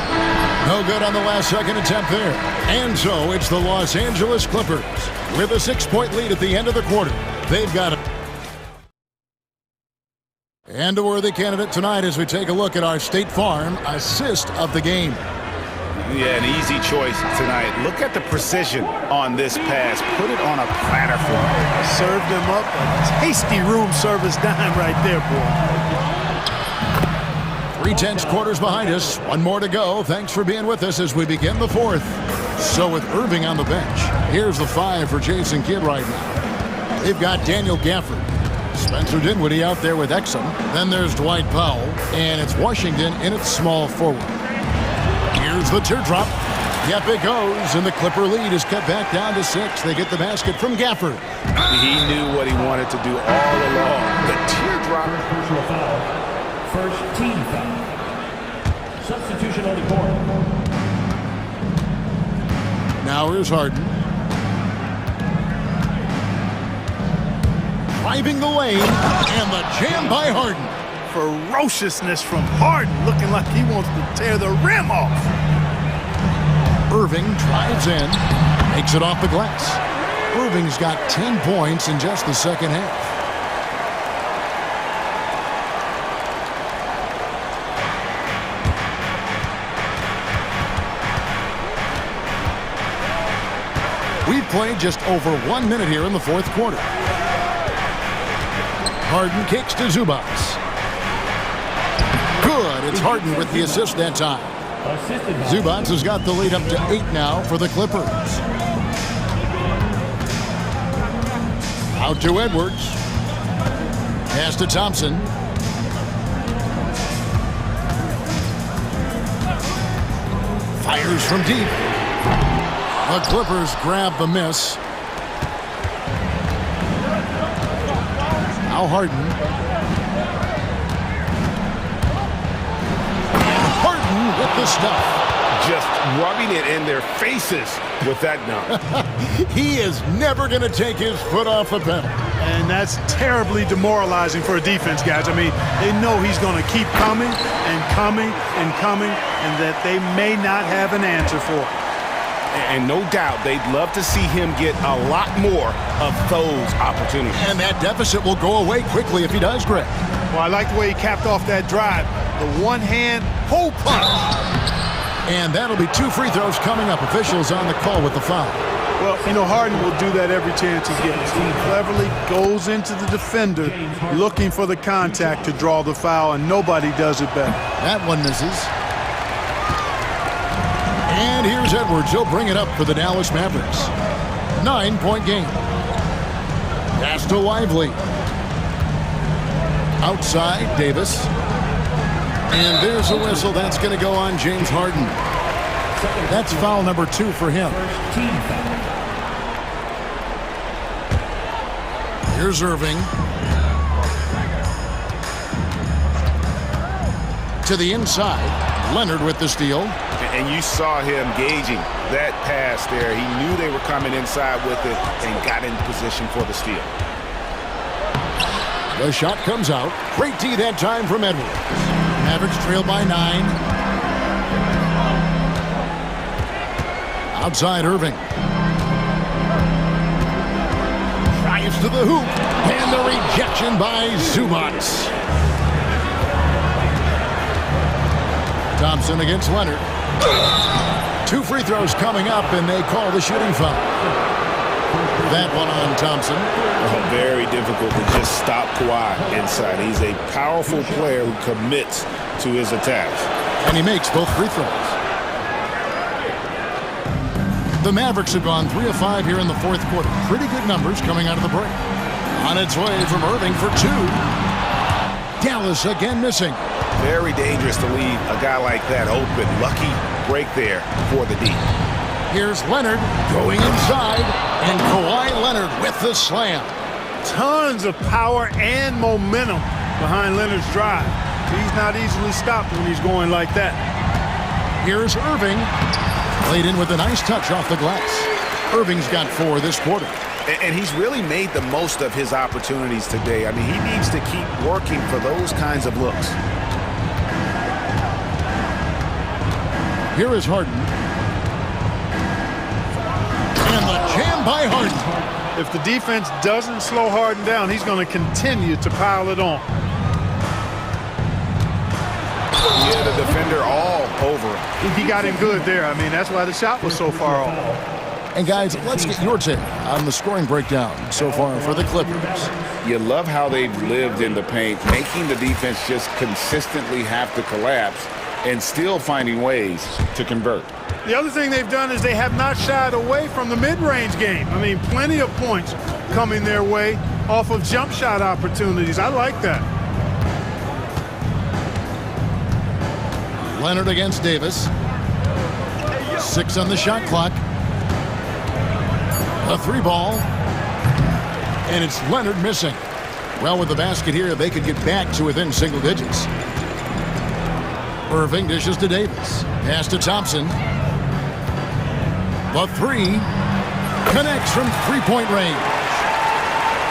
No good on the last second attempt there. And so it's the Los Angeles Clippers with a 6-point lead at the end of the quarter. They've got it. And a worthy candidate tonight as we take a look at our State Farm assist of the game. Yeah, an easy choice tonight. Look at the precision on this pass. Put it on a platter for him. Served him up a tasty room service dime right there, boy. 3/10 quarters behind us. One more to go. Thanks for being with us as we begin the fourth. So with Irving on the bench, here's the 5 for Jason Kidd right now. They've got Daniel Gafford, Spencer Dinwiddie out there with Exum. Then there's Dwight Powell, and it's Washington in its small forward. Here's the teardrop. Yep, it goes, and the Clipper lead is cut back down to 6. They get the basket from Gafford. He knew what he wanted to do all along. The teardrop. Personal foul. First team foul. Substitution on the court. Now here's Harden. Driving the lane, and the jam by Harden. Ferociousness from Harden, looking like he wants to tear the rim off. Irving drives in, makes it off the glass. Irving's got 10 points in just the second half. We've played just over 1 minute here in the fourth quarter. Harden kicks to Zubac. Good. It's Harden with the assist that time. Zubac has got the lead up to 8 now for the Clippers. Out to Edwards. Pass to Thompson. Fires from deep. The Clippers grab the miss. Now Harden. Harden with the stuff. Just rubbing it in their faces with that dunk. He is never going to take his foot off the pedal. And that's terribly demoralizing for a defense, guys. I mean, they know he's going to keep coming and coming and coming, and that they may not have an answer for it. And no doubt they'd love to see him get a lot more of those opportunities. And that deficit will go away quickly if he does, Greg. Well, I like the way he capped off that drive. The one-hand pull punch. And that'll be 2 free throws coming up. Officials on the call with the foul. Well, you know, Harden will do that every chance he gets. He cleverly goes into the defender looking for the contact to draw the foul, and nobody does it better. That one misses. And here's Edwards. He'll bring it up for the Dallas Mavericks. 9-point game. Pass to Lively. Outside, Davis. And there's a whistle. That's going to go on James Harden. That's foul number 2 for him. Here's Irving. To the inside. Leonard with the steal. And you saw him gauging that pass there. He knew they were coming inside with it and got in position for the steal. The shot comes out. Great D that time from Edwards. Mavericks trail by 9. Outside Irving. Drives to the hoop. And the rejection by Zubac. Thompson against Leonard. 2 free throws coming up, and they call the shooting foul. That one on Thompson. Very difficult to just stop Kawhi inside. He's a powerful player who commits to his attacks. And he makes both free throws. The Mavericks have gone 3 of 5 here in the fourth quarter. Pretty good numbers coming out of the break. On its way from Irving for 2. Dallas again missing. Very dangerous to leave a guy like that open. Lucky break there for the D. Here's Leonard going inside, and Kawhi Leonard with the slam. tons of power and momentum behind Leonard's drive. He's not easily stopped when he's going like that. Here's Irving. Played in with a nice touch off the glass. Irving's got 4 this quarter. And he's really made the most of his opportunities today. I mean, he needs to keep working for those kinds of looks. Here is Harden. And the jam by Harden. If the defense doesn't slow Harden down, he's going to continue to pile it on. Yeah, the defender all over him. He got him good there. I mean, that's why the shot was so far off. And guys, let's get your take on the scoring breakdown so far for the Clippers. You love how they've lived in the paint, making the defense just consistently have to collapse and still finding ways to convert. The other thing they've done is they have not shied away from the mid-range game. I mean, plenty of points coming their way off of jump shot opportunities. I like that. Leonard against Davis. 6 on the shot clock. A 3 ball. And it's Leonard missing. Well, with the basket here, they could get back to within single digits. Irving dishes to Davis. Pass to Thompson. The 3 connects from three-point range.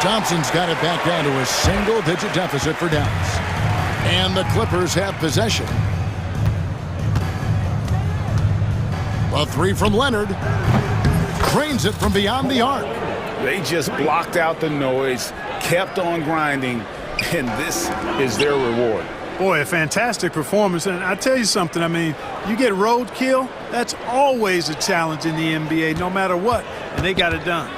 Thompson's got it back down to a single-digit deficit for Dallas. And the Clippers have possession. A 3 from Leonard. Cranes it from beyond the arc. They just blocked out the noise, kept on grinding, and this is their reward. Boy, a fantastic performance. And I tell you something, I mean, you get roadkill, that's always a challenge in the NBA, no matter what. And they got it done.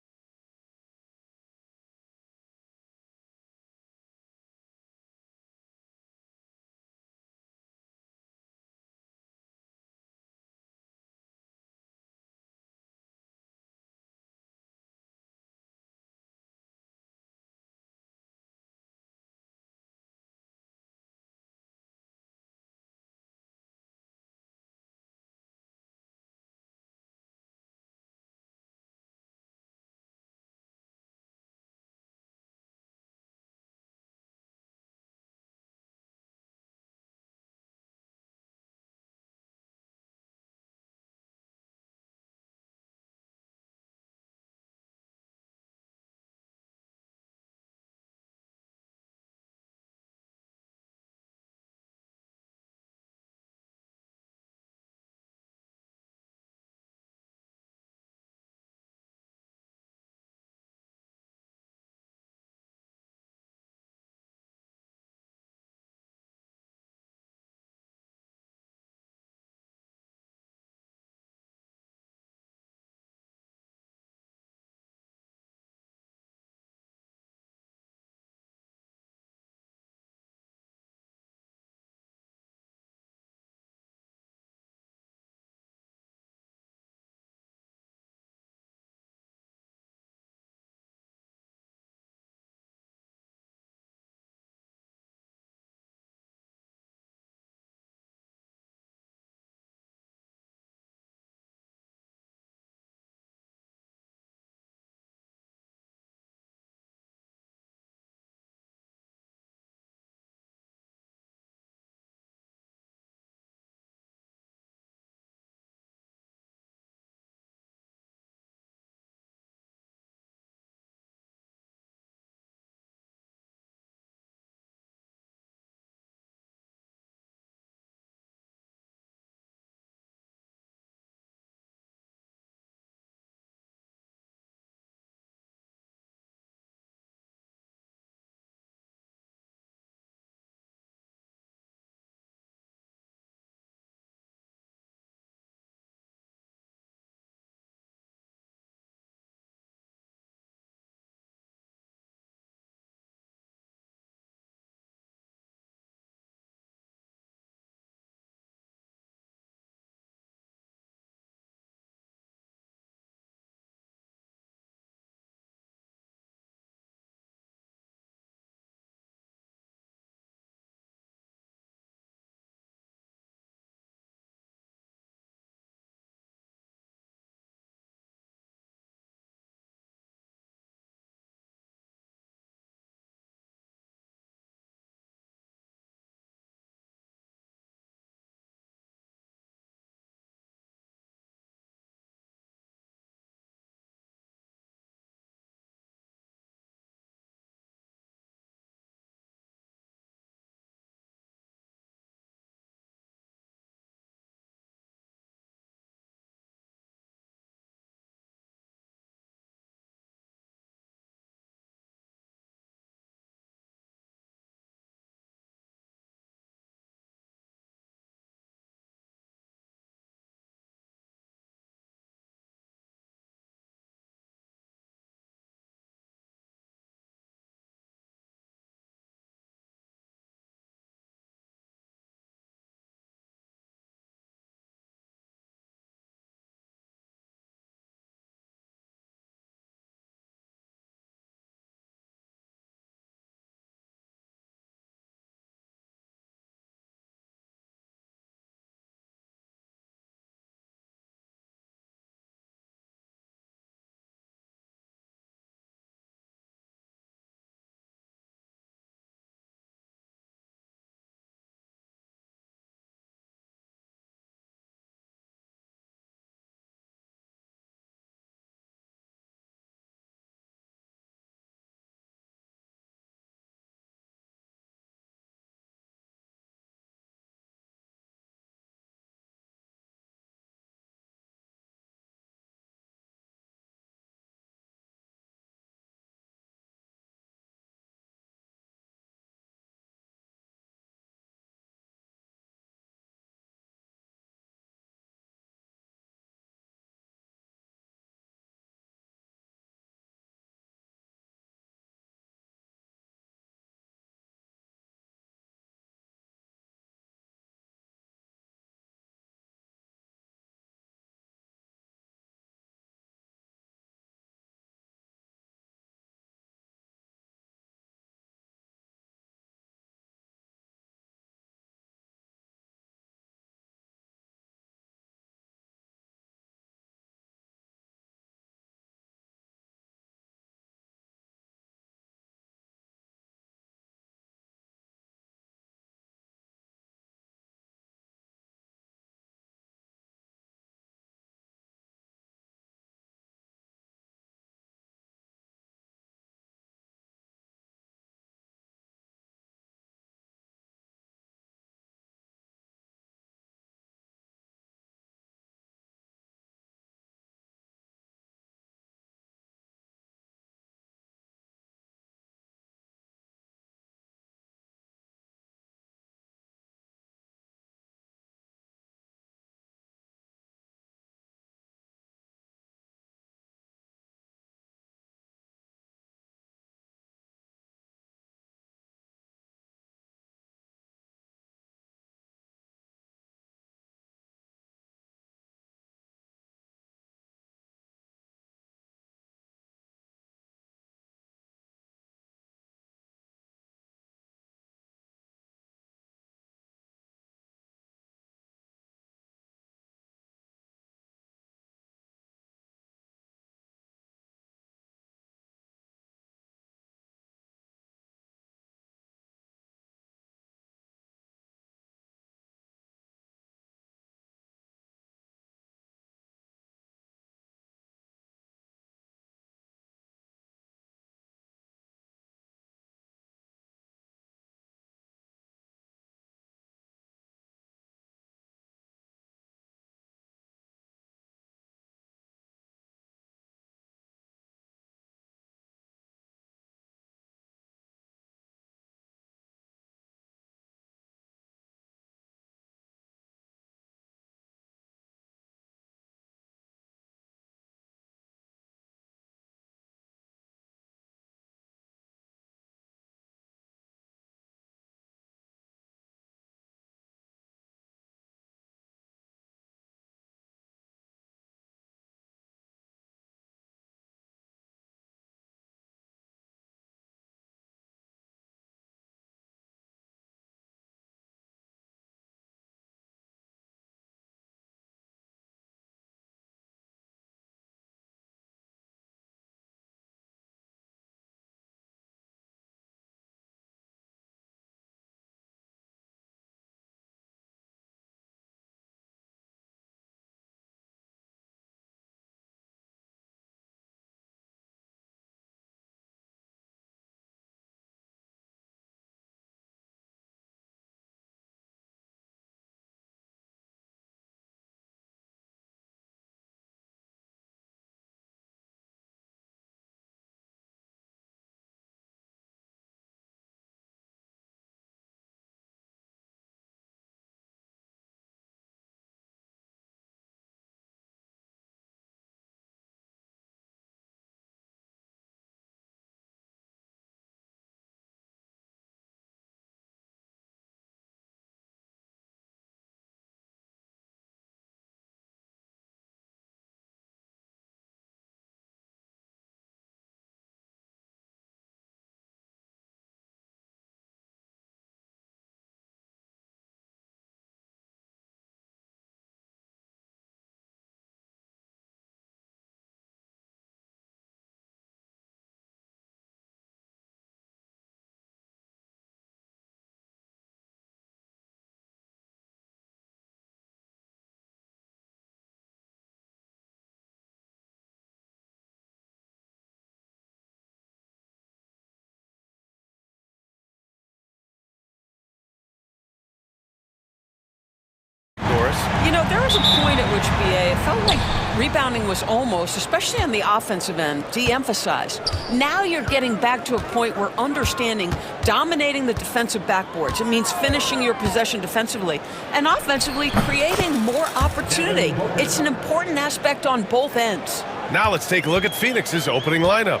know, there was a point at which, BA, it felt like rebounding was almost, especially on the offensive end, de-emphasized. Now you're getting back to a point where understanding dominating the defensive backboards. It means finishing your possession defensively and offensively creating more opportunity. It's an important aspect on both ends. Now let's take a look at Phoenix's opening lineup.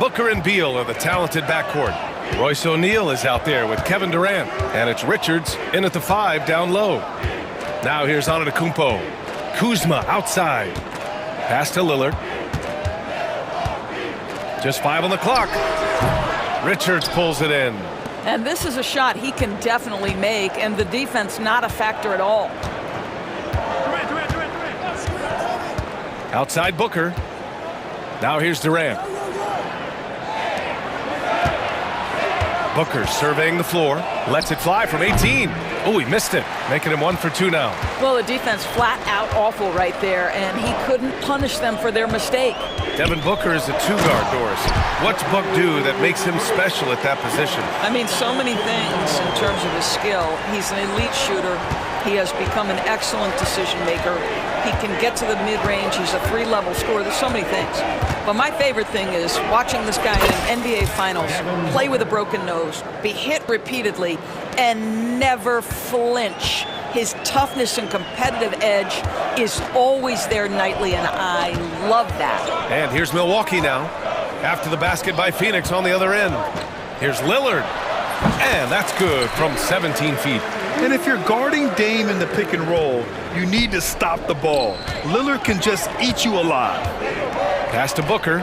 Booker and Beal are the talented backcourt. Royce O'Neal is out there with Kevin Durant, and it's Richards in at the 5 down low. Now here's Antetokounmpo. Kuzma outside. Pass to Lillard. Just 5 on the clock. Richards pulls it in. And this is a shot he can definitely make, and the defense not a factor at all. Outside Booker. Now here's Durant. Booker surveying the floor. Lets it fly from 18. Oh, he missed it. Making him 1 for 2 now. Well, the defense flat out awful right there, and he couldn't punish them for their mistake. Devin Booker is a 2-guard, Doris. What's Book do that makes him special at that position? I mean, so many things in terms of his skill. He's an elite shooter. He has become an excellent decision maker. He can get to the mid-range. He's a 3-level scorer. There's so many things. But my favorite thing is watching this guy in NBA Finals play with a broken nose, be hit repeatedly, and never flinch. His toughness and competitive edge is always there nightly, and I love that. And here's Milwaukee now. After the basket by Phoenix on the other end. Here's Lillard. And that's good from 17 feet. And if you're guarding Dame in the pick and roll, you need to stop the ball. Lillard can just eat you alive. Pass to Booker.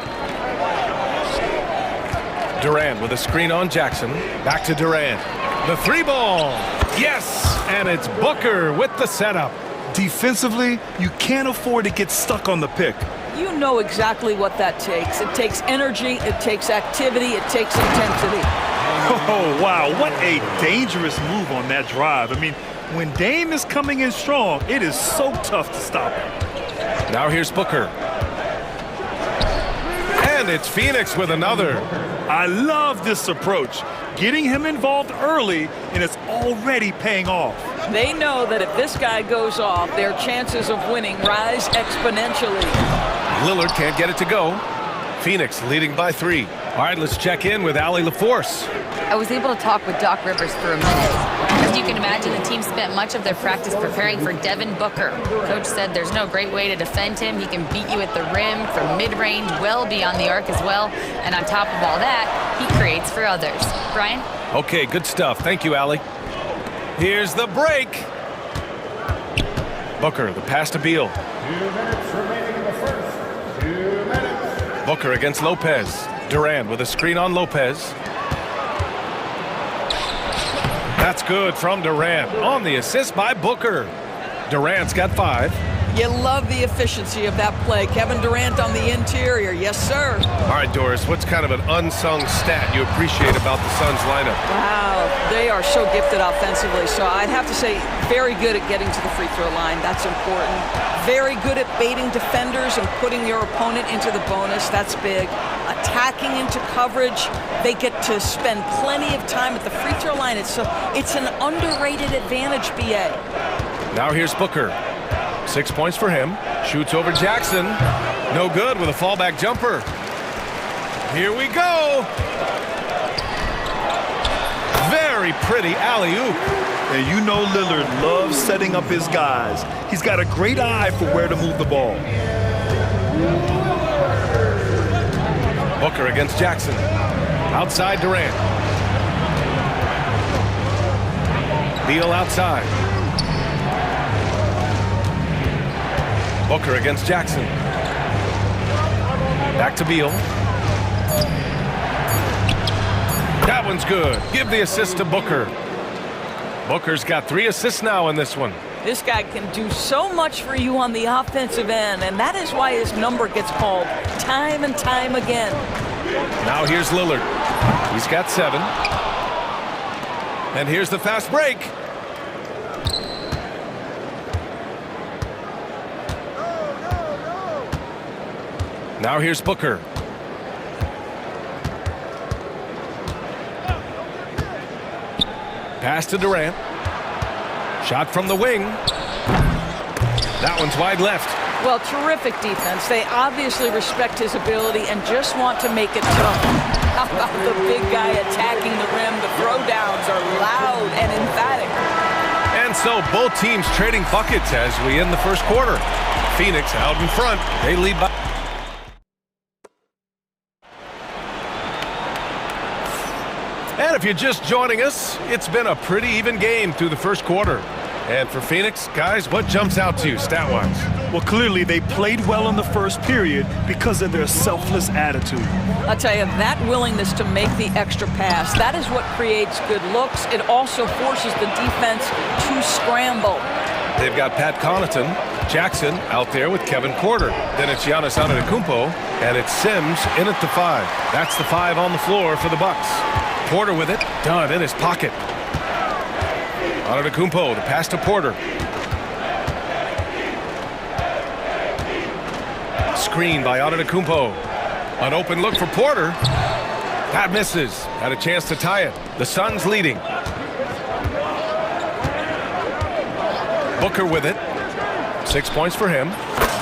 Durant with a screen on Jackson. Back to Durant. The 3-ball. Yes! And it's Booker with the setup. Defensively, you can't afford to get stuck on the pick. You know exactly what that takes. It takes energy, it takes activity, it takes intensity. Oh, wow, what a dangerous move on that drive. I mean, when Dame is coming in strong, it is so tough to stop him. Now here's Booker. And it's Phoenix with another. I love this approach. Getting him involved early, and it's already paying off. They know that if this guy goes off, their chances of winning rise exponentially. Lillard can't get it to go. Phoenix leading by 3. All right, let's check in with Allie LaForce. I was able to talk with Doc Rivers for a minute. As you can imagine, the team spent much of their practice preparing for Devin Booker. Coach said there's no great way to defend him. He can beat you at the rim, from mid-range, well beyond the arc as well. And on top of all that, he creates for others. Brian? Okay, good stuff. Thank you, Allie. Here's the break. Booker, the pass to Beal. 2 minutes remaining in the first. 2 minutes. Booker against Lopez. Durant with a screen on Lopez. That's good from Durant on the assist by Booker. Durant's got 5. You love the efficiency of that play. Kevin Durant on the interior. Yes, sir. All right, Doris, what's kind of an unsung stat you appreciate about the Suns lineup? Wow, they are so gifted offensively. So I'd have to say very good at getting to the free throw line. That's important. Very good at baiting defenders and putting your opponent into the bonus. That's big. Attacking into coverage. They get to spend plenty of time at the free throw line. It's an underrated advantage, BA. Now here's Booker. 6 points for him. Shoots over Jackson. No good with a fallback jumper. Here we go. Very pretty alley-oop. And you know Lillard loves setting up his guys. He's got a great eye for where to move the ball. Booker against Jackson. Outside Durant. Beal outside. Booker against Jackson. Back to Beal. That one's good. Give the assist to Booker. Booker's got 3 assists now in this one. This guy can do so much for you on the offensive end, and that is why his number gets called time and time again. Now here's Lillard. He's got 7. And here's the fast break. Now here's Booker. Pass to Durant. Shot from the wing. That one's wide left. Well, terrific defense. They obviously respect his ability and just want to make it tough. How about the big guy attacking the rim? The throwdowns are loud and emphatic. And so both teams trading buckets as we end the first quarter. Phoenix out in front. They lead by... And if you're just joining us, it's been a pretty even game through the first quarter. And for Phoenix, guys, what jumps out to you stat-wise? Well, clearly they played well in the first period because of their selfless attitude. I'll tell you, that willingness to make the extra pass, that is what creates good looks. It also forces the defense to scramble. They've got Pat Connaughton, Jackson out there with Kevin Porter. Then it's Giannis Antetokounmpo, and it's Sims in at the 5. That's the 5 on the floor for the Bucks. Porter with it, Dunn in his pocket. Antetokounmpo, the pass to Porter. Screen by Antetokounmpo. An open look for Porter. That misses. Had a chance to tie it. The Suns leading. Booker with it. 6 points for him.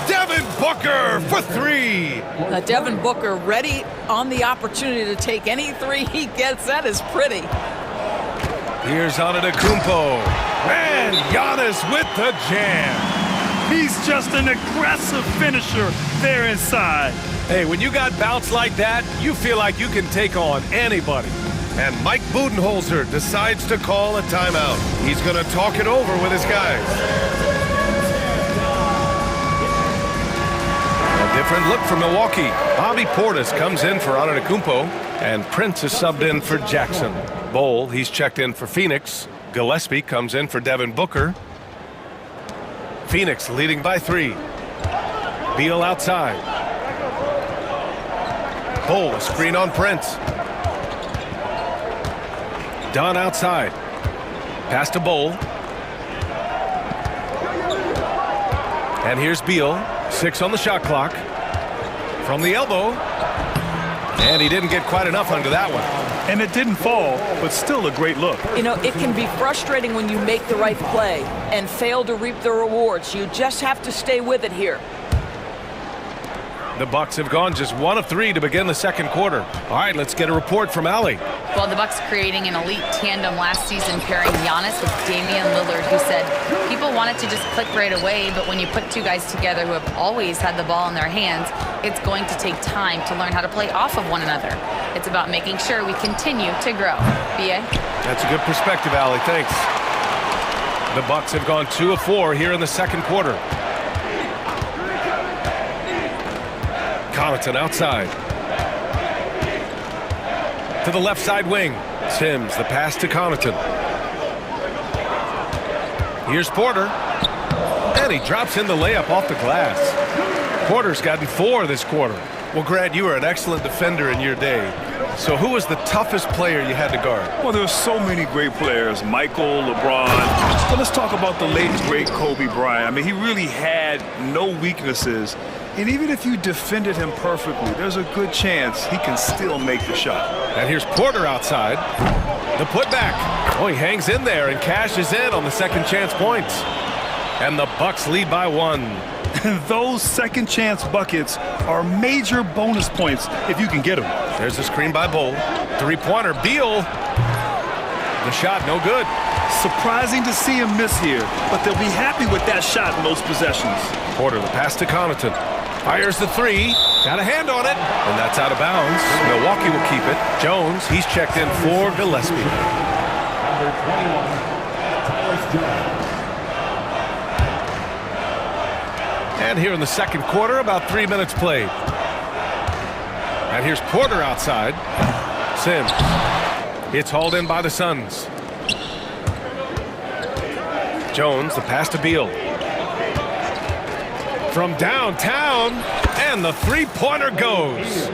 Devin Booker for 3. Devin Booker ready on the opportunity to take any 3 he gets. That is pretty. Here's Antetokounmpo. And Giannis with the jam. He's just an aggressive finisher there inside. Hey, when you got bounce like that, you feel like you can take on anybody. And Mike Budenholzer decides to call a timeout. He's going to talk it over with his guys. A different look for Milwaukee. Bobby Portis comes in for Antetokounmpo, and Prince is subbed in for Jackson. Bol, he's checked in for Phoenix. Gillespie comes in for Devin Booker. Phoenix leading by 3. Beal outside. Bol, a screen on Prince. Dunn outside. Pass to Bol. And here's Beal. 6 on the shot clock. From the elbow. And he didn't get quite enough under that one. And it didn't fall, but still a great look. You know, it can be frustrating when you make the right play and fail to reap the rewards. You just have to stay with it here. The Bucks have gone just 1 of 3 to begin the second quarter. All right, let's get a report from Allie. Well, the Bucks creating an elite tandem last season, pairing Giannis with Damian Lillard, who said people wanted to just click right away, but when you put 2 guys together who have always had the ball in their hands, it's going to take time to learn how to play off of one another. It's about making sure we continue to grow. B.A.? That's a good perspective, Allie. Thanks. The Bucks have gone 2 of 4 here in the second quarter. Connaughton outside. To the left side wing. Sims, the pass to Connaughton. Here's Porter. And he drops in the layup off the glass. Porter's gotten 4 this quarter. Well, Grant, you were an excellent defender in your day. So who was the toughest player you had to guard? Well, there were so many great players. Michael, LeBron. But let's talk about the late, great Kobe Bryant. I mean, he really had no weaknesses. And even if you defended him perfectly, there's a good chance he can still make the shot. And here's Porter outside. The putback. Oh, he hangs in there and cashes in on the second chance points. And the Bucks lead by 1. And those second chance buckets are major bonus points if you can get them. There's a screen by Bol. 3-pointer. Beal. The shot no good. Surprising to see him miss here, but they'll be happy with that shot in those possessions. Porter, the pass to Connaughton. Fires the 3. Got a hand on it. And that's out of bounds. Milwaukee will keep it. Jones, he's checked in for Gillespie. Number 21, Tyus Jones. And here in the second quarter, about 3 minutes played. And here's Porter outside. Sims. It's hauled in by the Suns. Jones, the pass to Beal. From downtown, and the 3-pointer goes.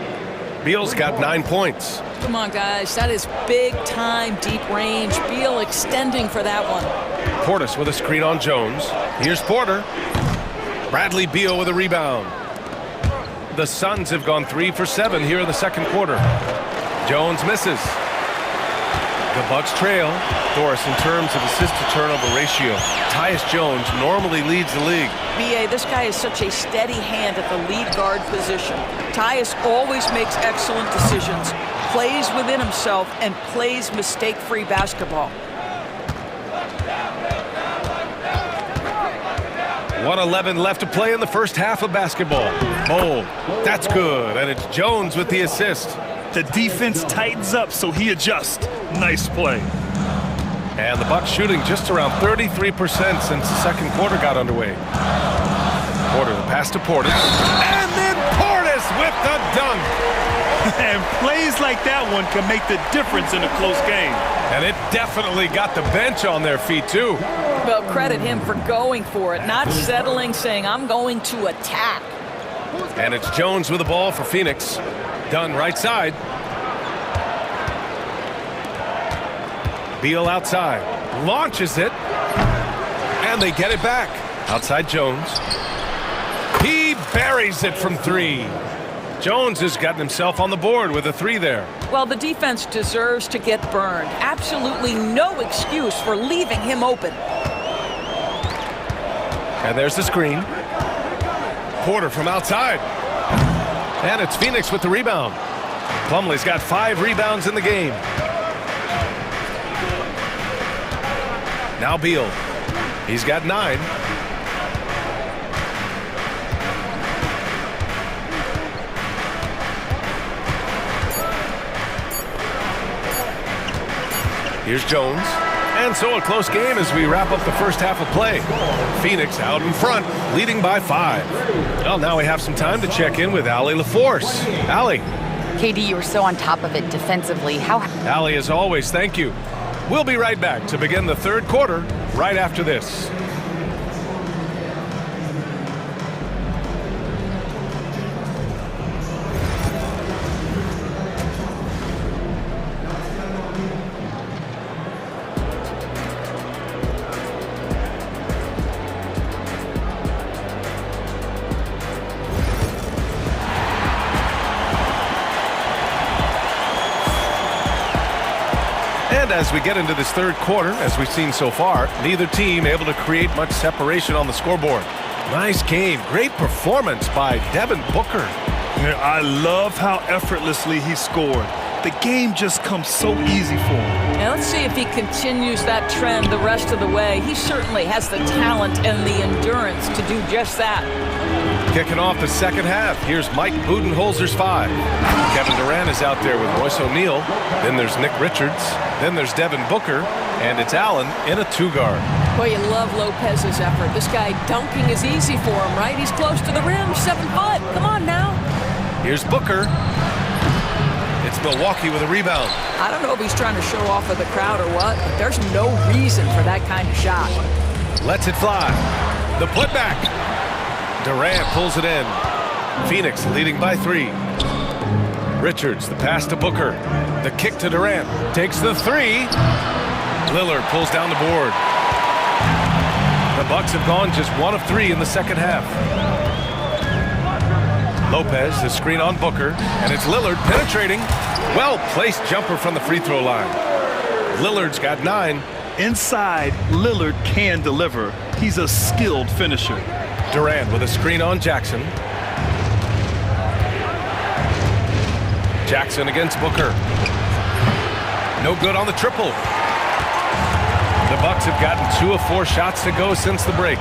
Beal's got 9 points. Come on, guys. That is big-time, deep range. Beal extending for that one. Portis with a screen on Jones. Here's Porter. Bradley Beal with a rebound. The Suns have gone 3 for 7 here in the second quarter. Jones misses. The Bucks trail. Doris, in terms of assist-to-turnover ratio, Tyus Jones normally leads the league. B.A., this guy is such a steady hand at the lead guard position. Tyus always makes excellent decisions, plays within himself, and plays mistake-free basketball. 1:11 left to play in the first half of basketball. Bold. That's good. And it's Jones with the assist. The defense tightens up, so he adjusts. Nice play. And the Bucks shooting just around 33% since the second quarter got underway. Porter, the pass to Portis. And then Portis with the dunk. And plays like that one can make the difference in a close game. And it definitely got the bench on their feet, too. Well, credit him for going for it, not settling, saying, I'm going to attack. And it's Jones with the ball for Phoenix. Dunn right side. Beal outside. Launches it. And they get it back. Outside Jones. He buries it from three. Jones has gotten himself on the board with a three there. Well, the defense deserves to get burned. Absolutely no excuse for leaving him open. And there's the screen. Porter from outside. And it's Phoenix with the rebound. Plumlee's got 5 rebounds in the game. Now Beal. He's got 9. Here's Jones. And so a close game as we wrap up the first half of play. Phoenix out in front, leading by 5. Well, now we have some time to check in with Allie LaForce. Allie. KD, you were so on top of it defensively. How? Allie, as always, thank you. We'll be right back to begin the third quarter right after this. And as we get into this third quarter, as we've seen so far, neither team able to create much separation on the scoreboard. Nice game. Great performance by Devin Booker. I love how effortlessly he scored. The game just comes so easy for him. Now let's see if he continues that trend the rest of the way. He certainly has the talent and the endurance to do just that. Kicking off the second half, here's Mike Budenholzer's 5. Kevin Durant is out there with Royce O'Neal. Then there's Nick Richards. Then there's Devin Booker. And it's Allen in a 2-guard. Boy, you love Lopez's effort. This guy dunking is easy for him, right? He's close to the rim, 7 foot. Come on now. Here's Booker. It's Milwaukee with a rebound. I don't know if he's trying to show off with the crowd or what, but there's no reason for that kind of shot. Lets it fly. The putback. Durant pulls it in. Phoenix leading by 3. Richards, the pass to Booker. The kick to Durant. Takes the 3. Lillard pulls down the board. The Bucks have gone just 1 of 3 in the second half. Lopez, the screen on Booker, and it's Lillard penetrating. Well-placed jumper from the free throw line. Lillard's got 9. Inside, Lillard can deliver. He's a skilled finisher. Durant with a screen on Jackson. Jackson against Booker. No good on the triple. The Bucks have gotten 2 of 4 shots to go since the break.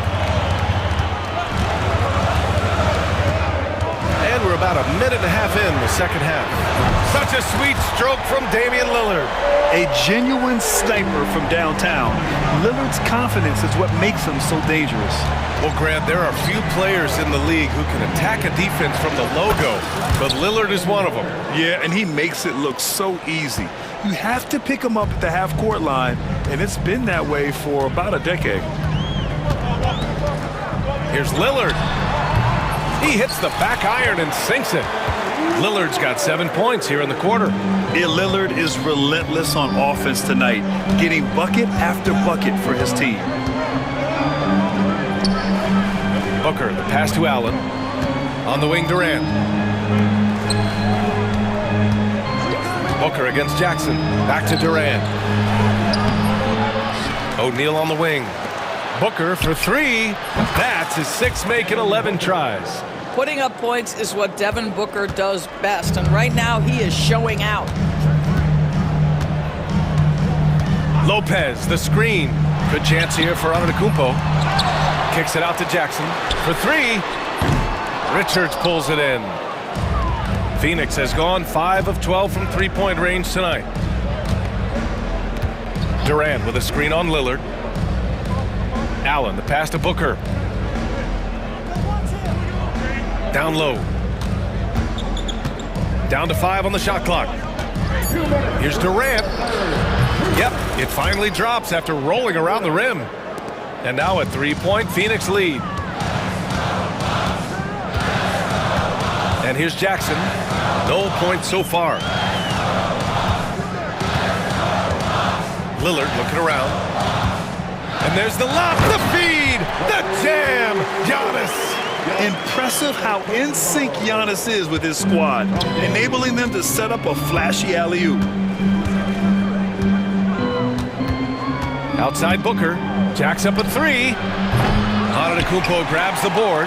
And we're about a minute and a half in the second half. Such a sweet stroke from Damian Lillard. A genuine sniper from downtown. Lillard's confidence is what makes him so dangerous. Well, Grant, there are few players in the league who can attack a defense from the logo, but Lillard is one of them. Yeah, and he makes it look so easy. You have to pick him up at the half-court line, and it's been that way for about a decade. Here's Lillard. He hits the back iron and sinks it. Lillard's got 7 points here in the quarter. Yeah, Lillard is relentless on offense tonight, getting bucket after bucket for his team. Booker, the pass to Allen. On the wing, Durant. Booker against Jackson. Back to Durant. O'Neal on the wing. Booker for three. That's his sixth make in 11 tries. Putting up points is what Devin Booker does best, and right now he is showing out. Lopez, the screen. Good chance here for Antetokounmpo. Kicks it out to Jackson for three. Richards pulls it in. Phoenix has gone 5 of 12 from three-point range tonight. Durant with a screen on Lillard. Allen, the pass to Booker. Down low. Down to 5 on the shot clock. Here's Durant. Yep, it finally drops after rolling around the rim. And now a three-point Phoenix lead. And here's Jackson. No points so far. Lillard looking around. And there's the lob, the feed, the jam. Giannis. Impressive how in sync Giannis is with his squad, enabling them to set up a flashy alley-oop. Outside Booker. Jacks up a three. Antetokounmpo grabs the board.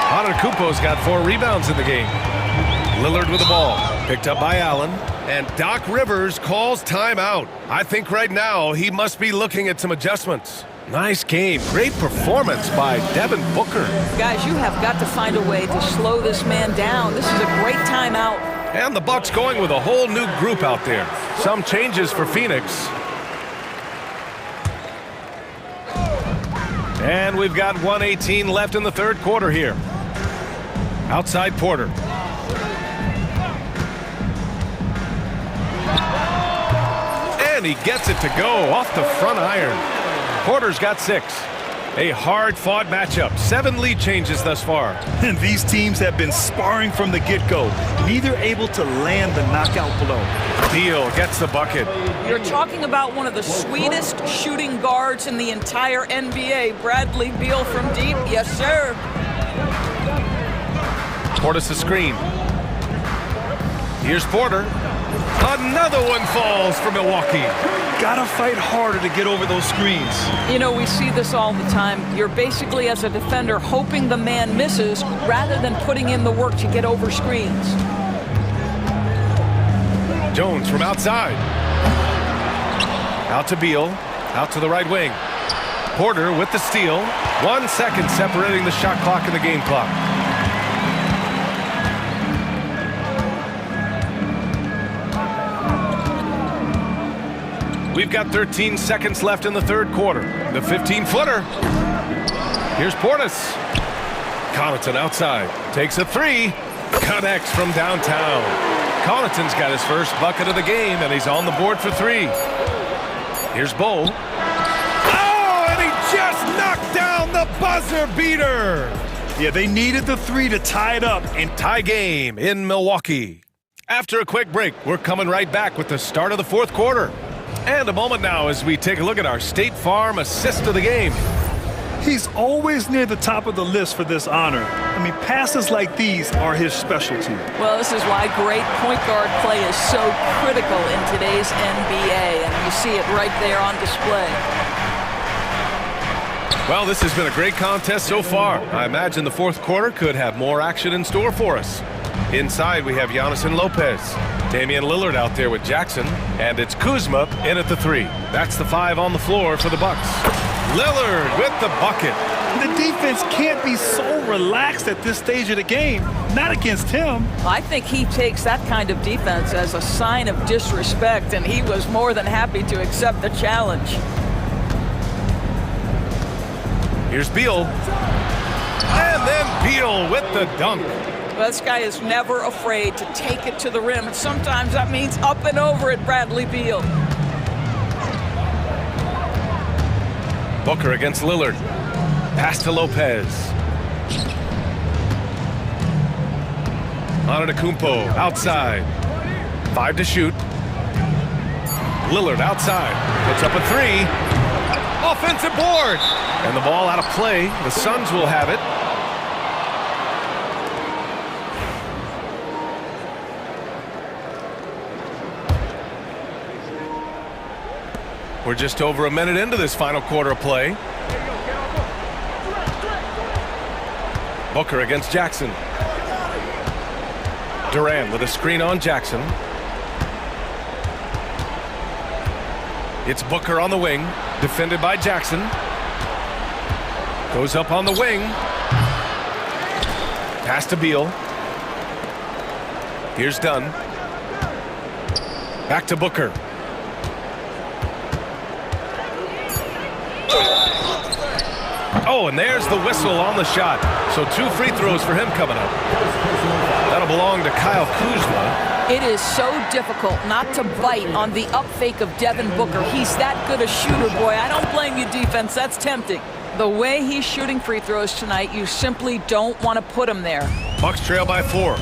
Antetokounmpo's got 4 rebounds in the game. Lillard with the ball. Picked up by Allen. And Doc Rivers calls timeout. I think right now he must be looking at some adjustments. Nice game. Great performance by Devin Booker. Guys, you have got to find a way to slow this man down. This is a great timeout. And the Bucks going with a whole new group out there. Some changes for Phoenix. And we've got 1:18 left in the third quarter here. Outside Porter. And he gets it to go off the front iron. Porter's got 6. A hard-fought matchup. 7 lead changes thus far. And these teams have been sparring from the get-go, neither able to land the knockout blow. Beal gets the bucket. You're talking about one of the sweetest shooting guards in the entire NBA. Bradley Beal from deep. Yes, sir. Portis a screen. Here's Porter. Another one falls for Milwaukee. Gotta fight harder to get over those screens. You know, we see this all the time. You're basically, as a defender, hoping the man misses rather than putting in the work to get over screens. Jones from outside. Out to Beal. Out to the right wing. Porter with the steal. 1 second separating the shot clock and the game clock. We've got 13 seconds left in the third quarter. The 15-footer. Here's Portis. Connaughton outside. Takes a three. Connects from downtown. Connaughton's got his first bucket of the game, and he's on the board for 3. Here's Bo. Oh, and he just knocked down the buzzer beater. Yeah, they needed the 3 to tie it up. And tie game in Milwaukee. After a quick break, we're coming right back with the start of the fourth quarter. And a moment now as we take a look at our State Farm assist of the game. He's always near the top of the list for this honor. I mean, passes like these are his specialty. Well, this is why great point guard play is so critical in today's NBA, and you see it right there on display. Well, this has been a great contest so far. I imagine the fourth quarter could have more action in store for us. Inside, we have Giannis and Lopez. Damian Lillard out there with Jackson. And it's Kuzma in at the 3. That's the 5 on the floor for the Bucks. Lillard with the bucket. The defense can't be so relaxed at this stage of the game. Not against him. I think he takes that kind of defense as a sign of disrespect, and he was more than happy to accept the challenge. Here's Beal. And then Beal with the dunk. Well, this guy is never afraid to take it to the rim, and sometimes that means up and over at Bradley Beal. Booker against Lillard. Pass to Lopez. Antetokounmpo outside. 5 to shoot. Lillard outside. Puts up a 3. Offensive board. And the ball out of play. The Suns will have it. We're just over a minute into this final quarter of play. Booker against Jackson. Durant with a screen on Jackson. It's Booker on the wing, defended by Jackson. Goes up on the wing. Pass to Beal. Here's Dunn. Back to Booker. Oh, and there's the whistle on the shot. So 2 free throws for him coming up. That'll belong to Kyle Kuzma. It is so difficult not to bite on the up fake of Devin Booker. He's that good a shooter, boy. I don't blame you, defense. That's tempting. The way he's shooting free throws tonight, you simply don't want to put him there. Bucks trail by 4.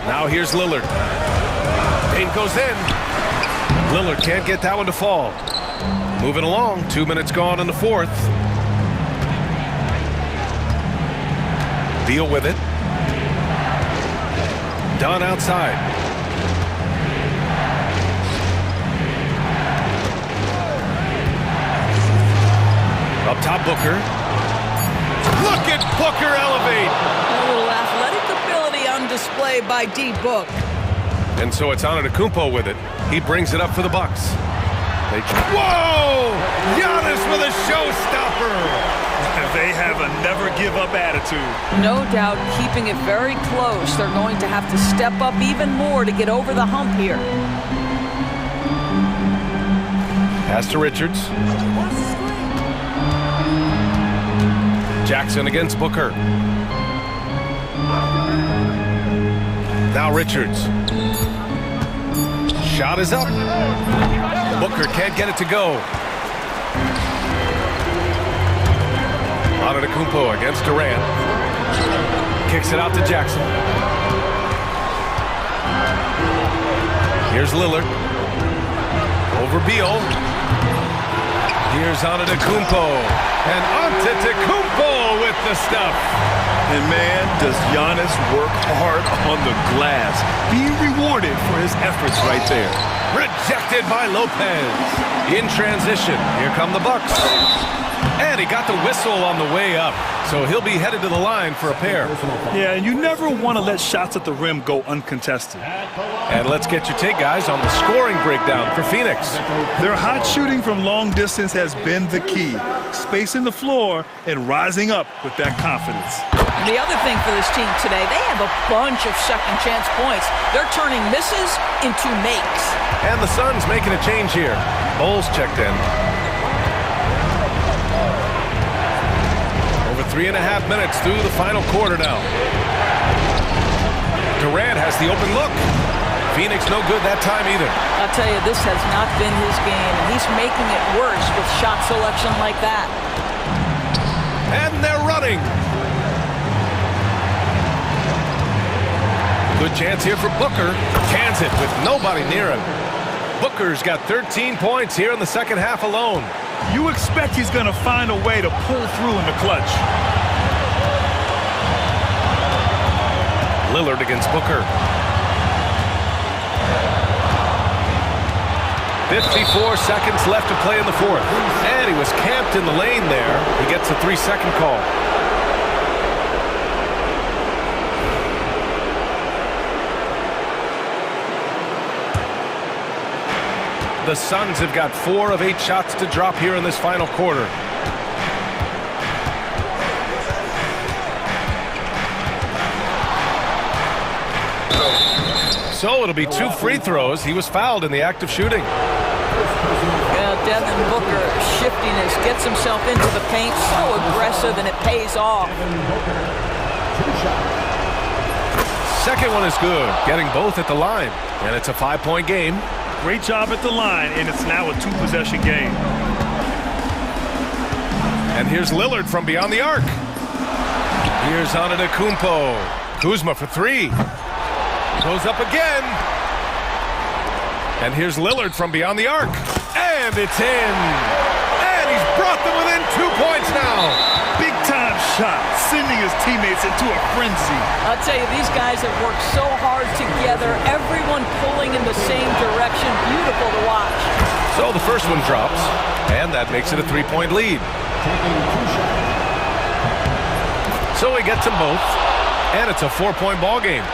Now here's Lillard. Payne goes in. Lillard can't get that one to fall. Moving along, 2 minutes gone in the fourth. Beal with it. Dunn outside. Up top, Booker. Look at Booker elevate. A little athletic ability on display by D-Book. And so it's Antetokounmpo with it. He brings it up for the Bucks. Whoa! Giannis with a showstopper. They have a never-give-up attitude. No doubt keeping it very close. They're going to have to step up even more to get over the hump here. Pass to Richards. Jackson against Booker. Now Richards. Shot is up. Booker can't get it to go. Antetokounmpo against Durant. Kicks it out to Jackson. Here's Lillard. Over Beal. Here's Antetokounmpo. And Antetokounmpo with the stuff. And man, does Giannis work hard on the glass. Being rewarded for his efforts right there. Rejected by Lopez. In transition, here come the Bucks. And he got the whistle on the way up. So he'll be headed to the line for a pair. Yeah, and you never want to let shots at the rim go uncontested. And let's get your take, guys, on the scoring breakdown for Phoenix. Their hot shooting from long distance has been the key. Spacing the floor and rising up with that confidence. The other thing for this team today, they have a bunch of second chance points. They're turning misses into makes. And the Suns making a change here. Bowles checked in. Over 3.5 minutes through the final quarter now. Durant has the open look. Phoenix no good that time either. I'll tell you, this has not been his game, and he's making it worse with shot selection like that. And they're running. Good chance here for Booker. Cans it with nobody near him. Booker's got 13 points here in the second half alone. You expect he's going to find a way to pull through in the clutch. Lillard against Booker. 54 seconds left to play in the fourth. And he was camped in the lane there. He gets a 3-second call. The Suns have got 4 of 8 shots to drop here in this final quarter. So it'll be 2 free throws. He was fouled in the act of shooting. Yeah, Devin Booker shiftiness gets himself into the paint, so aggressive, and it pays off. Second one is good, getting both at the line. And it's a 5-point game. Great job at the line, and it's now a 2-possession game. And here's Lillard from beyond the arc. Here's Antetokounmpo. Kuzma for 3. Goes up again. And here's Lillard from beyond the arc. And it's in. And he's brought them within 2 points now. Big-time shot, sending his teammates into a frenzy. I'll tell you, these guys have worked so hard together, everyone pulling in the same direction. Beautiful to watch. So the first one drops, and that makes it a 3-point lead. So he gets them both, and it's a 4-point ball game.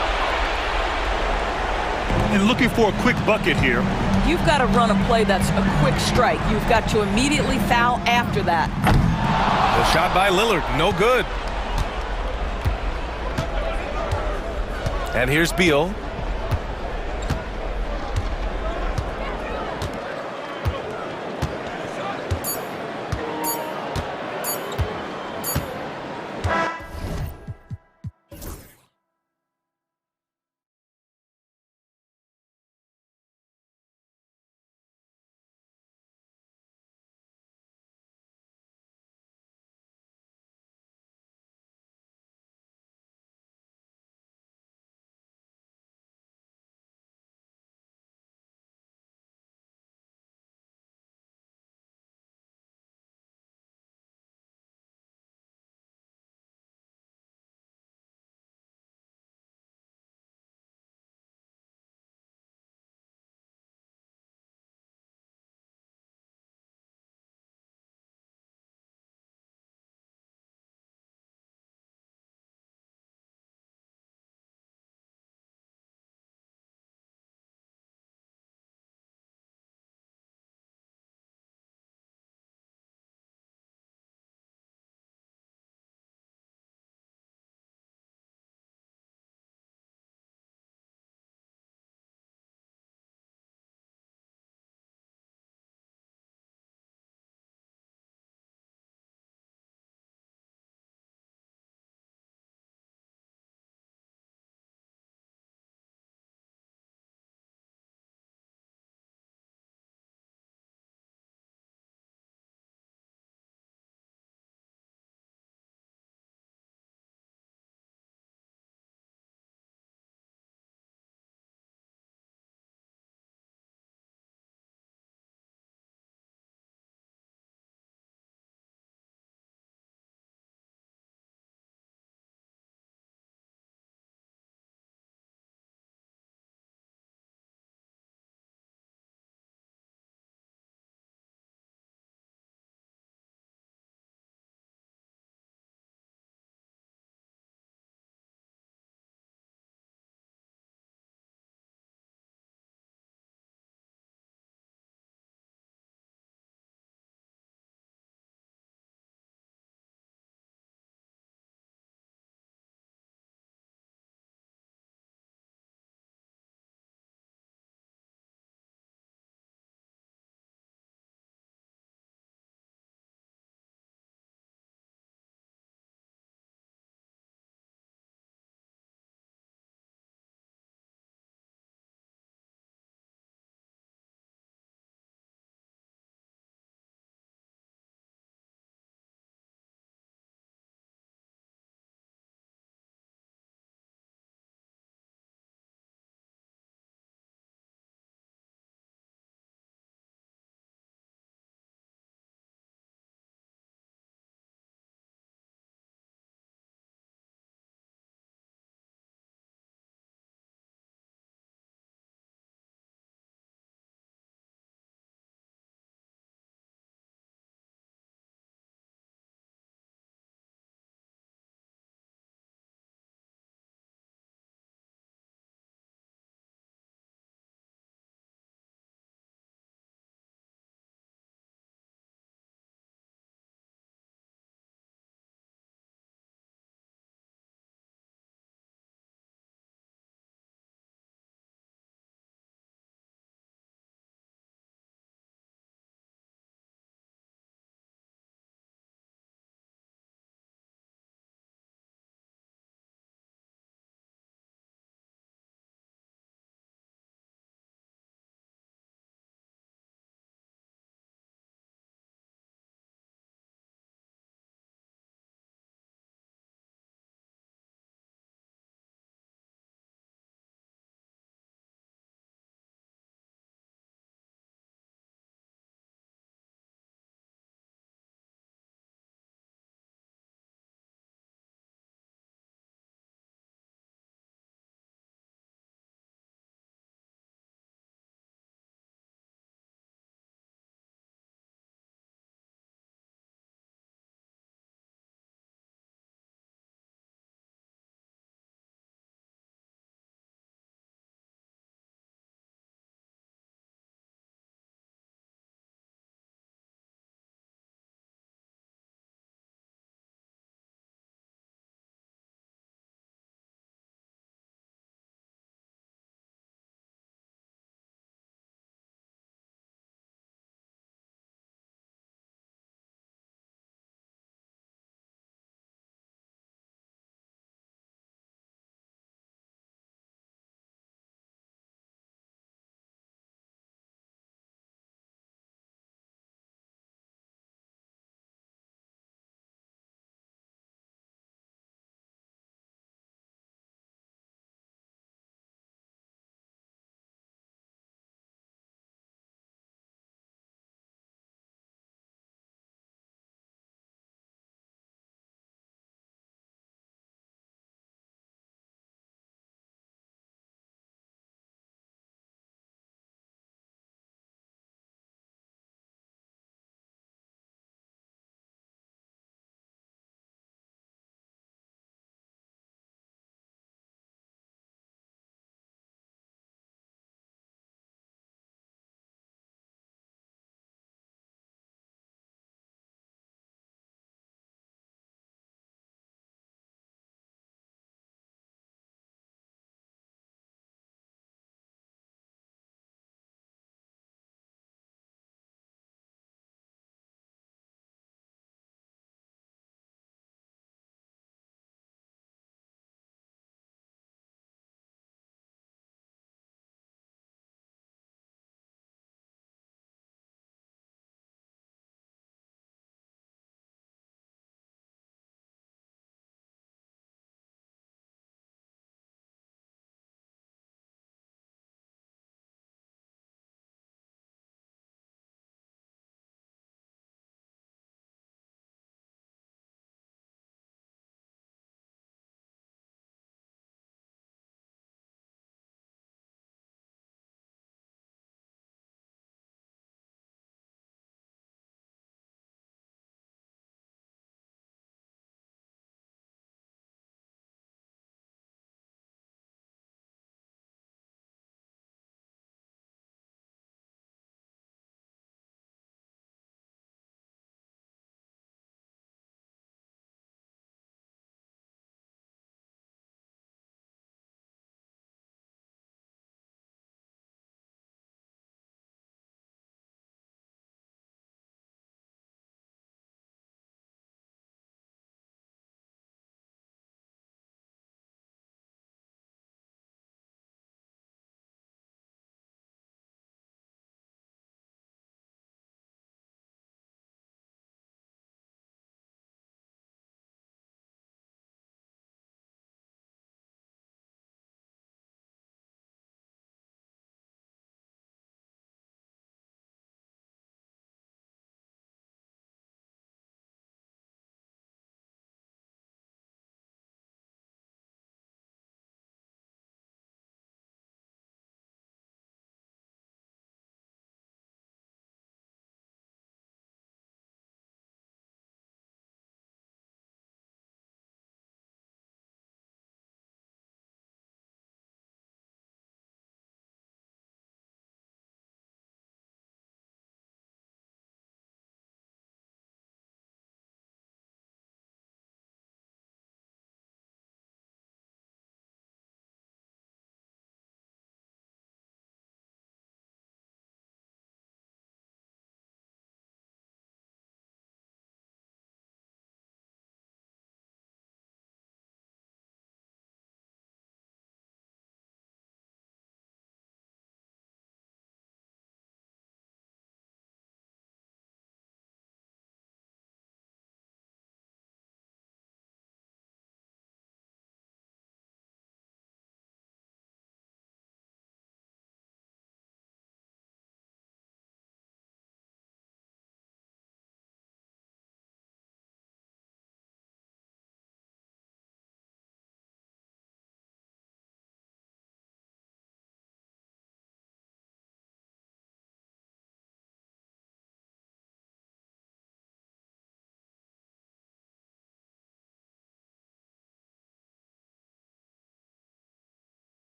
And looking for a quick bucket here. You've got to run a play that's a quick strike. You've got to immediately foul after that. The shot by Lillard, no good. And here's Beal.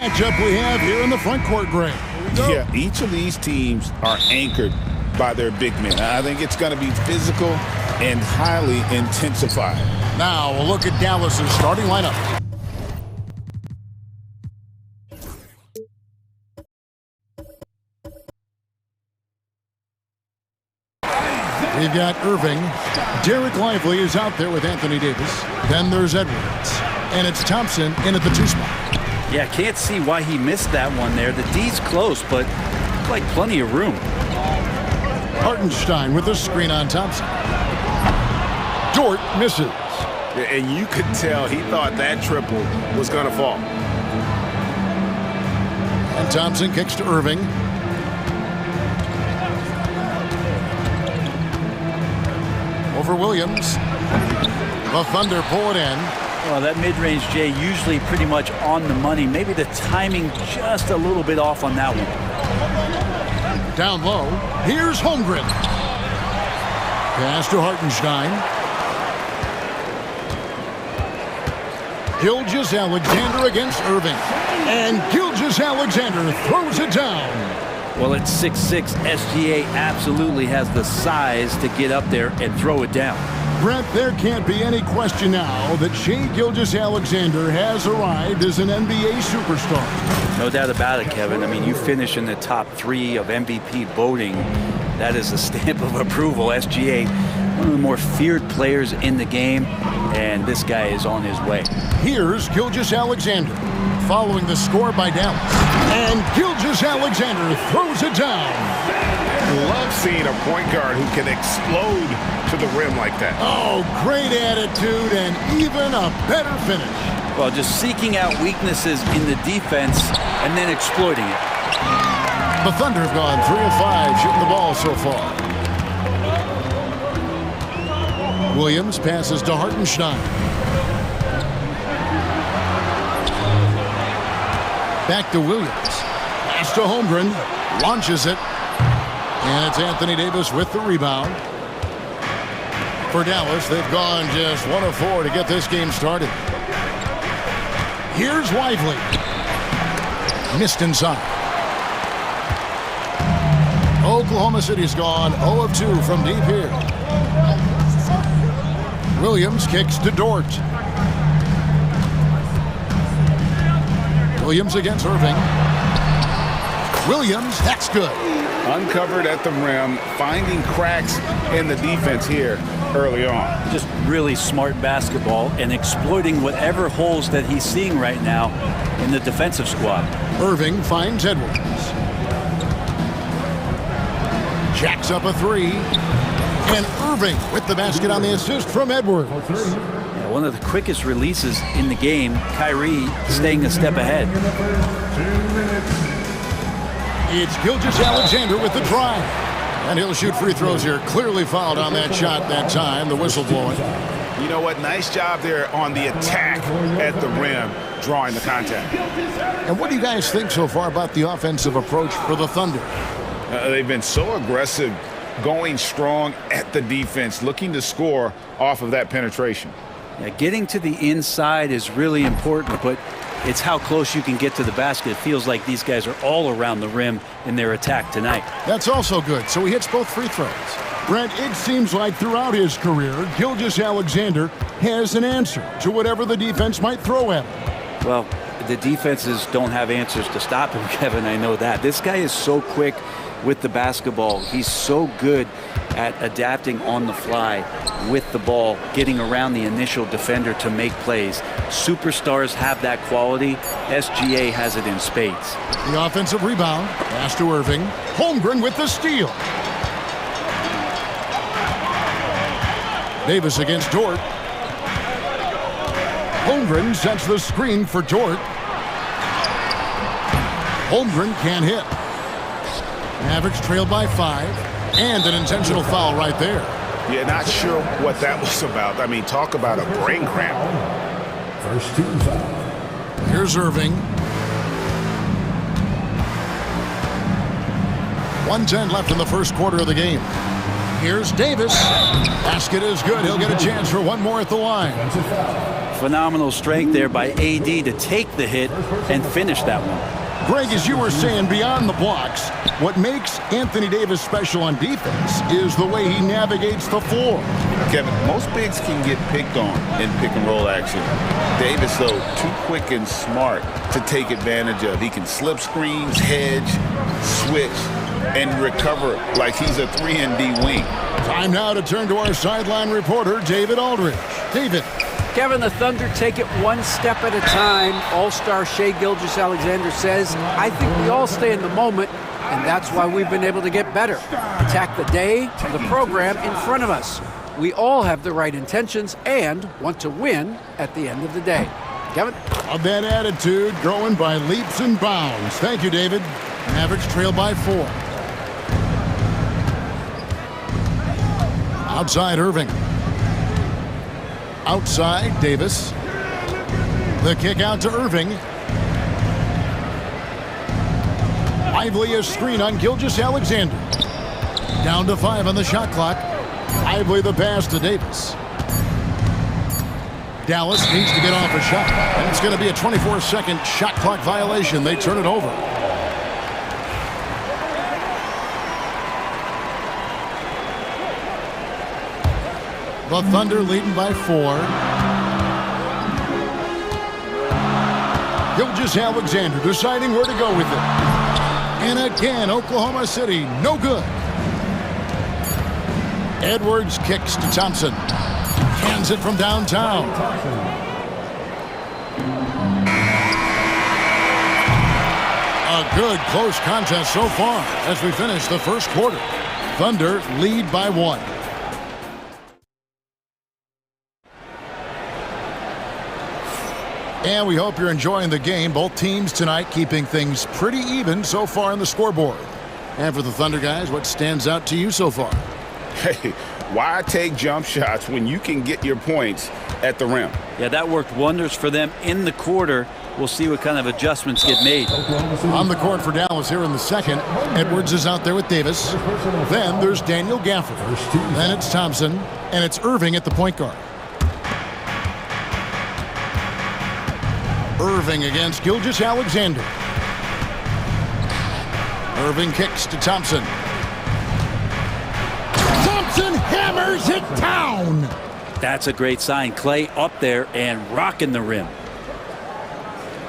Matchup we have here in the front court, Greg. Yeah, each of these teams are anchored by their big men. I think it's going to be physical and highly intensified. Now we'll look at Dallas's starting lineup. We've got Irving. Derek Lively is out there with Anthony Davis. Then there's Edwards. And it's Thompson in at the 2 spot. Yeah, can't see why he missed that one there. The D's close, but like plenty of room. Hartenstein with the screen on Thompson. Dort misses. And you could tell he thought that triple was going to fall. And Thompson kicks to Irving. Over Williams. The Thunder pull it in. Well, that mid-range, Jay, usually pretty much on the money. Maybe the timing just a little bit off on that one. Down low. Here's Holmgren. Pass to Hartenstein. Gilgeous-Alexander against Irving. And Gilgeous-Alexander throws it down. Well, at 6'6", SGA absolutely has the size to get up there and throw it down. Brett, there can't be any question now that Shai Gilgeous-Alexander has arrived as an NBA superstar. No doubt about it, Kevin. I mean, you finish in the top 3 of MVP voting. That is a stamp of approval. SGA, one of the more feared players in the game, and this guy is on his way. Here's Gilgeous-Alexander, following the score by Dallas. And Gilgeous-Alexander throws it down. Love seeing a point guard who can explode to the rim like that. Oh, great attitude and even a better finish. Well, just seeking out weaknesses in the defense and then exploiting it. The Thunder have gone 3 of 5 shooting the ball so far. Williams passes to Hartenstein. Back to Williams. Pass to Holmgren. Launches it. And it's Anthony Davis with the rebound. For Dallas, they've gone just 1 of 4 to get this game started. Here's Lively. Missed inside. Oklahoma City's gone 0 of 2 from deep here. Williams kicks to Dort. Williams against Irving. Williams, that's good. Uncovered at the rim, finding cracks in the defense here early on. Just really smart basketball and exploiting whatever holes that he's seeing right now in the defensive squad. Irving finds Edwards. Jacks up a 3. And Irving with the basket on the assist from Edwards. Yeah, one of the quickest releases in the game. Kyrie staying a step ahead. It's Gilgeous-Alexander with the drive. And he'll shoot free throws here. Clearly fouled on that shot that time. The whistle blowing. You know what? Nice job there on the attack at the rim, drawing the contact. And what do you guys think so far about the offensive approach for the Thunder? They've been so aggressive, going strong at the defense, looking to score off of that penetration. Yeah, getting to the inside is really important, but it's how close you can get to the basket. It feels like these guys are all around the rim in their attack tonight. That's also good. So he hits both free throws. Brent, it seems like throughout his career, Gilgeous-Alexander has an answer to whatever the defense might throw at him. Well, the defenses don't have answers to stop him, Kevin. I know that. This guy is so quick with the basketball. He's so good at adapting on the fly with the ball, getting around the initial defender to make plays. Superstars have that quality. SGA has it in spades. The offensive rebound. Pass to Irving. Holmgren with the steal. Davis against Dort. Holmgren sets the screen for Dort. Holmgren can't hit. Mavericks trailed by 5. And an intentional foul right there. Yeah, not sure what that was about. I mean, talk about a brain cramp. First team foul. Here's Irving. 1:10 left in the first quarter of the game. Here's Davis. Basket is good. He'll get a chance for one more at the line. Phenomenal strength there by AD to take the hit and finish that one. Greg, as you were saying, beyond the blocks, what makes Anthony Davis special on defense is the way he navigates the floor. Kevin, most bigs can get picked on in pick-and-roll action. Davis, though, too quick and smart to take advantage of. He can slip screens, hedge, switch, and recover like he's a 3-and-D wing. Time now to turn to our sideline reporter, David Aldridge. David. Kevin, the Thunder take it one step at a time. All-star Shai Gilgeous-Alexander says, I think we all stay in the moment, and that's why we've been able to get better. Attack the day, the program in front of us. We all have the right intentions and want to win at the end of the day. Kevin? Of that attitude, growing by leaps and bounds. Thank you, David. Mavericks trail by 4. Outside Irving. Outside Davis. The kick out to Irving. Lively a screen on Gilgeous-Alexander. Down to 5 on the shot clock. Lively the pass to Davis. Dallas needs to get off a shot, and it's going to be a 24-second shot clock violation. They turn it over. The Thunder leading by 4. Gilgeous-Alexander deciding where to go with it. And again, Oklahoma City, no good. Edwards kicks to Thompson. Hands it from downtown. A good close contest so far as we finish the first quarter. Thunder lead by 1. And we hope you're enjoying the game. Both teams tonight keeping things pretty even so far on the scoreboard. And for the Thunder guys, what stands out to you so far? Hey, why take jump shots when you can get your points at the rim? Yeah, that worked wonders for them in the quarter. We'll see what kind of adjustments get made. On the court for Dallas here in the second. Edwards is out there with Davis. Then there's Daniel Gafford. Then it's Thompson. And it's Irving at the point guard. Irving against Gilgeous-Alexander. Irving kicks to Thompson. Thompson hammers it down. That's a great sign. Clay up there and rocking the rim.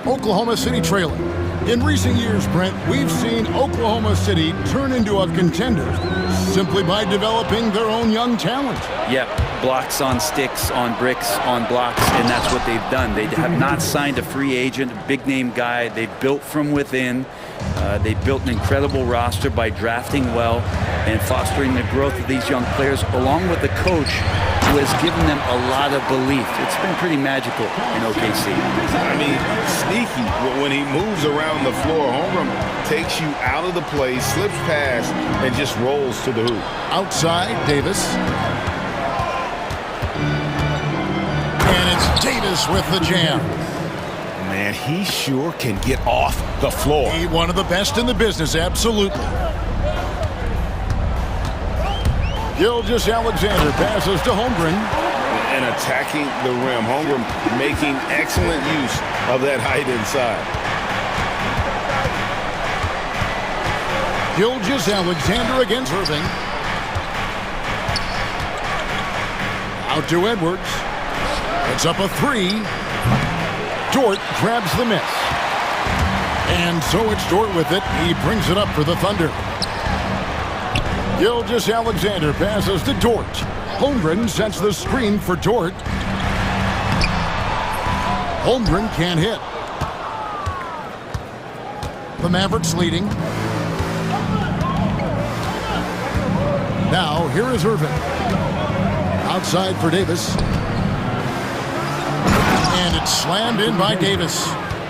Oklahoma City trailing. In recent years, Brent, we've seen Oklahoma City turn into a contender simply by developing their own young talent. Yep, blocks on sticks, on bricks, on blocks, and that's what they've done. They have not signed a free agent, a big-name guy. They built from within. They built an incredible roster by drafting well and fostering the growth of these young players, along with the coach who has given them a lot of belief. It's been pretty magical in OKC. I mean, sneaky. When he moves around the floor, Holmgren takes you out of the play, slips past, and just rolls to the hoop. Outside, Davis. And it's Davis with the jam. Man, he sure can get off the floor. He's one of the best in the business, absolutely. Gilgeous-Alexander passes to Holmgren. And attacking the rim. Holmgren making excellent use of that height inside. Gilgeous-Alexander against Irving. Out to Edwards. It's up a 3. Dort grabs the miss. And so it's Dort with it. He brings it up for the Thunder. Gilgeous-Alexander passes to Dort. Holmgren sets the screen for Dort. Holmgren can't hit. The Mavericks leading. Now, here is Irving. Outside for Davis. And it's slammed in by Davis.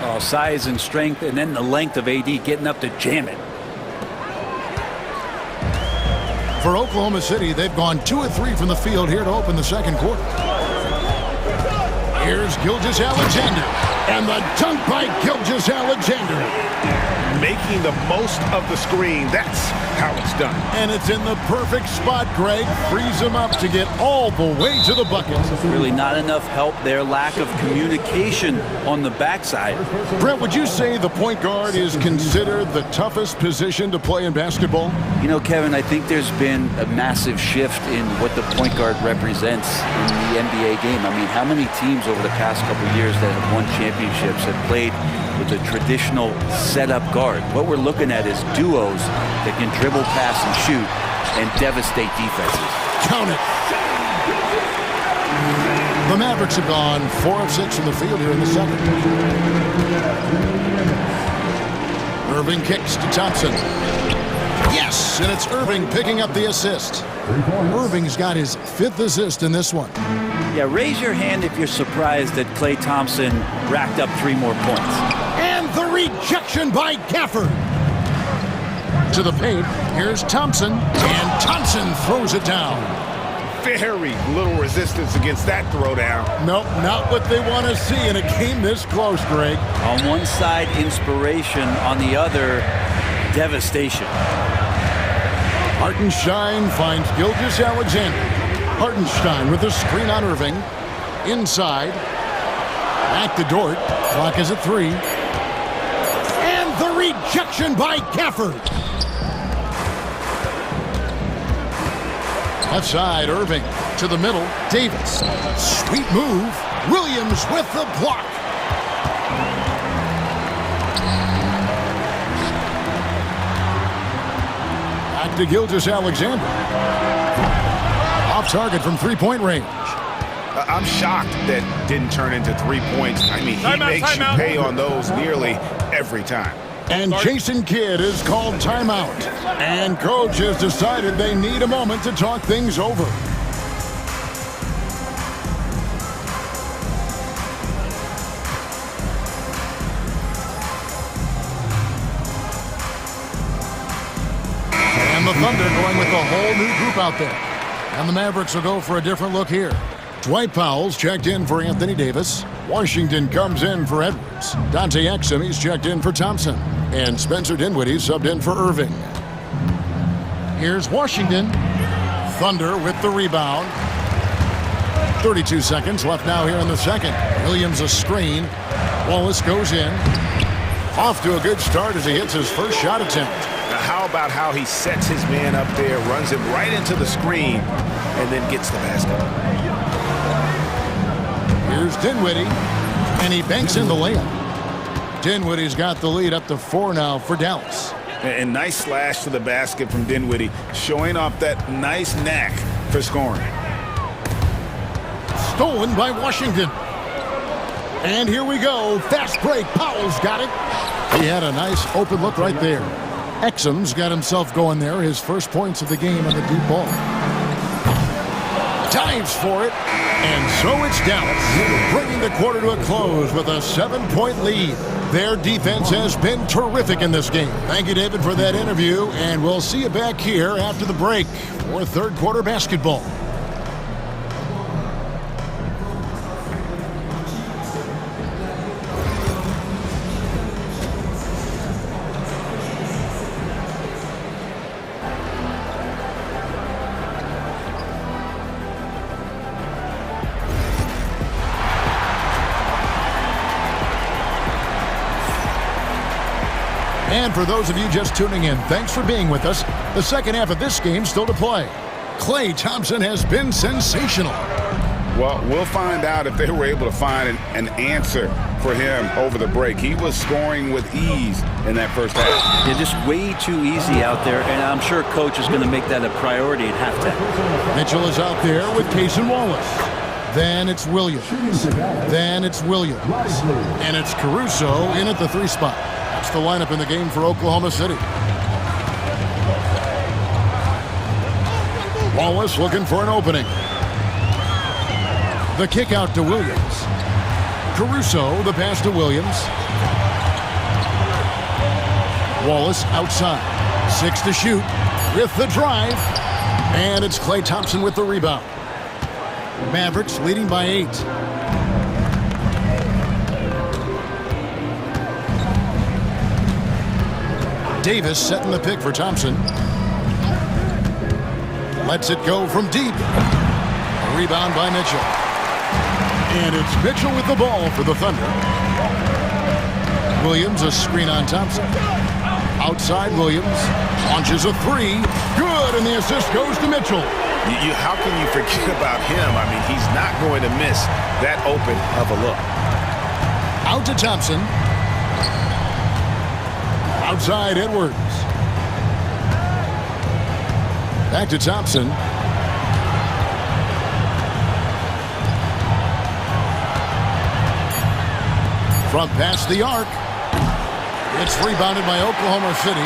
Oh, size and strength, and then the length of AD getting up to jam it. For Oklahoma City, they've gone 2 of 3 from the field here to open the second quarter. Here's Gilgeous-Alexander. And the dunk by Gilgeous-Alexander. making the most of the screen. That's how it's done. And it's in the perfect spot, Greg. Frees him up to get all the way to the bucket. Really not enough help there. Lack of communication on the backside. Brett, would you say the point guard is considered the toughest position to play in basketball? You know, Kevin, I think there's been a massive shift in what the point guard represents in the NBA game. I mean, how many teams over the past couple of years that have won championships have played with a traditional setup guard? What we're looking at is duos that can dribble, pass, and shoot and devastate defenses. Count it. The Mavericks have gone 4 of 6 from the field here in the second. Irving kicks to Thompson. Yes, and it's Irving picking up the assist. Irving's got his 5th assist in this one. Yeah, raise your hand if you're surprised that Klay Thompson racked up 3 more points. And the rejection by Gafford. To the paint, here's Thompson, and Thompson throws it down. Very little resistance against that throwdown. Nope, not what they want to see in a game this close, Greg. On one side, inspiration. On the other, devastation. Hartenstein finds Gilgeous-Alexander. Hartenstein with the screen on Irving. Inside. Back to Dort. Clock is at 3. And the rejection by Gafford. Left side, Irving. To the middle, Davis. Sweet move. Williams with the block. Back to Gilgeous-Alexander. Off target from 3-point range. I'm shocked that didn't turn into 3 points. I mean, he makes you pay on those nearly every time. And Jason Kidd is called timeout. And coach has decided they need a moment to talk things over. And the Thunder going with a whole new group out there. And the Mavericks will go for a different look here. Dwight Powell's checked in for Anthony Davis. Washington comes in for Edwards. Dante Exum, he's checked in for Thompson. And Spencer Dinwiddie subbed in for Irving. Here's Washington. Thunder with the rebound. 32 seconds left now here in the second. Williams a screen. Wallace goes in. Off to a good start as he hits his first shot attempt. Now how about how he sets his man up there, runs him right into the screen, and then gets the basket. Here's Dinwiddie, and he banks in the layup. Dinwiddie's got the lead up to 4 now for Dallas. And nice slash to the basket from Dinwiddie, showing off that nice knack for scoring. Stolen by Washington. And here we go. Fast break. Powell's got it. He had a nice open look right there. Exum's got himself going there. His first points of the game on the deep ball. Dives for it. And so it's Dallas, bringing the quarter to a close with a 7-point lead. Their defense has been terrific in this game. Thank you, David, for that interview, and we'll see you back here after the break for third quarter basketball. And for those of you just tuning in, thanks for being with us. The second half of this game still to play. Klay Thompson has been sensational. Well, we'll find out if they were able to find an answer for him over the break. He was scoring with ease in that first half. They're just way too easy out there, and I'm sure coach is going to make that a priority at halftime. Mitchell is out there with Case and Wallace. Then it's Williams. Then it's Williams. And it's Caruso in at the 3 spot. That's the lineup in the game for Oklahoma City. Wallace looking for an opening. The kick out to Williams. Caruso, the pass to Williams. Wallace outside. 6 to shoot with the drive. And it's Klay Thompson with the rebound. Mavericks leading by 8. Davis setting the pick for Thompson. Lets it go from deep. A rebound by Mitchell. And it's Mitchell with the ball for the Thunder. Williams, a screen on Thompson. Outside Williams. Launches a three. Good, and the assist goes to Mitchell. How can you forget about him? I mean, he's not going to miss that open of a look. Out to Thompson. Outside Edwards. Back to Thompson. Front past the arc. It's rebounded by Oklahoma City.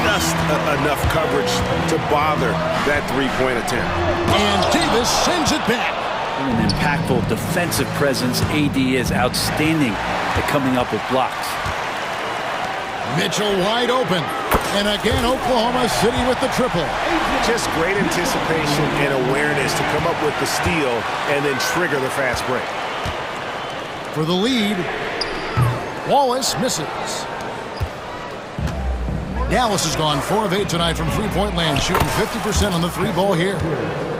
Just enough coverage to bother that three-point attempt. And Davis sends it back. An impactful defensive presence. AD is outstanding at coming up with blocks. Mitchell wide open. And again, Oklahoma City with the triple. Just great anticipation and awareness to come up with the steal and then trigger the fast break. For the lead, Wallace misses. Dallas has gone 4 of 8 tonight from three-point land, shooting 50% on the three ball here.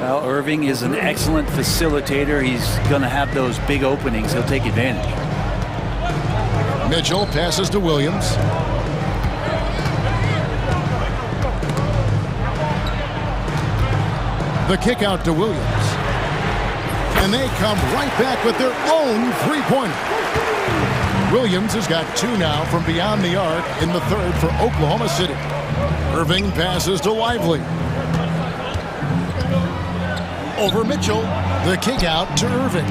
Well, Irving is an excellent facilitator. He's going to have those big openings. He'll take advantage. Mitchell passes to Williams. The kick out to Williams. And they come right back with their own three-pointer. Williams has got 2 now from beyond the arc in the third for Oklahoma City. Irving passes to Lively. Over Mitchell. The kick out to Irving.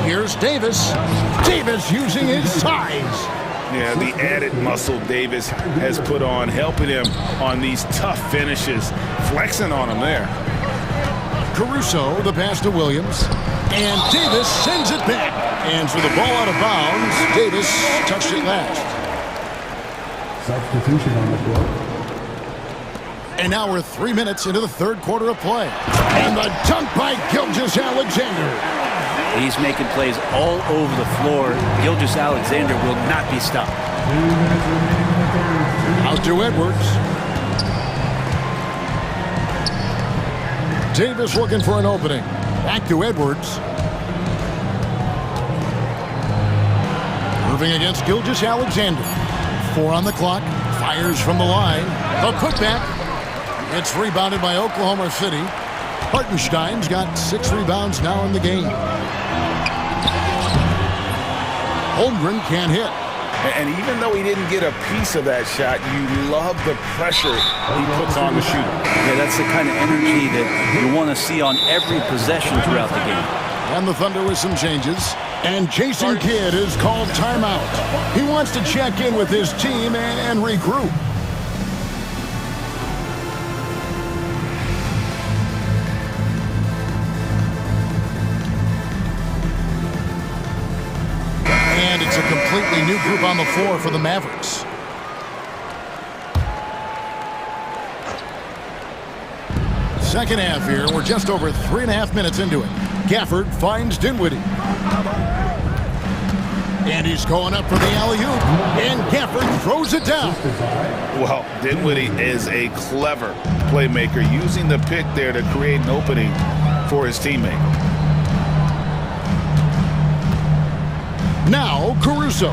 Here's Davis. Davis using his size. Yeah, the added muscle Davis has put on, helping him on these tough finishes, flexing on him there. Caruso, the pass to Williams. And Davis sends it back. And for the ball out of bounds, Davis touched it last. Substitution on the floor. And now we're 3 minutes into the third quarter of play. And the dunk by Gilgeous-Alexander. He's making plays all over the floor. Gilgeous-Alexander will not be stopped. Out to Edwards. Davis looking for an opening. Back to Edwards. Moving against Gilgeous-Alexander. 4 on the clock. Fires from the line. The putback. It's rebounded by Oklahoma City. Hartenstein's got 6 rebounds now in the game. Holmgren can't hit. And even though he didn't get a piece of that shot, you love the pressure he puts on the shooter. Yeah, that's the kind of energy that you want to see on every possession throughout the game. And the Thunder with some changes. And Jason Kidd is called timeout. He wants to check in with his team and regroup. And it's a completely new group on the floor for the Mavericks. Second half here. We're just over 3.5 minutes into it. Gafford finds Dinwiddie. And he's going up for the alley-oop. And Gafford throws it down. Well, Dinwiddie is a clever playmaker, using the pick there to create an opening for his teammate. Now Caruso.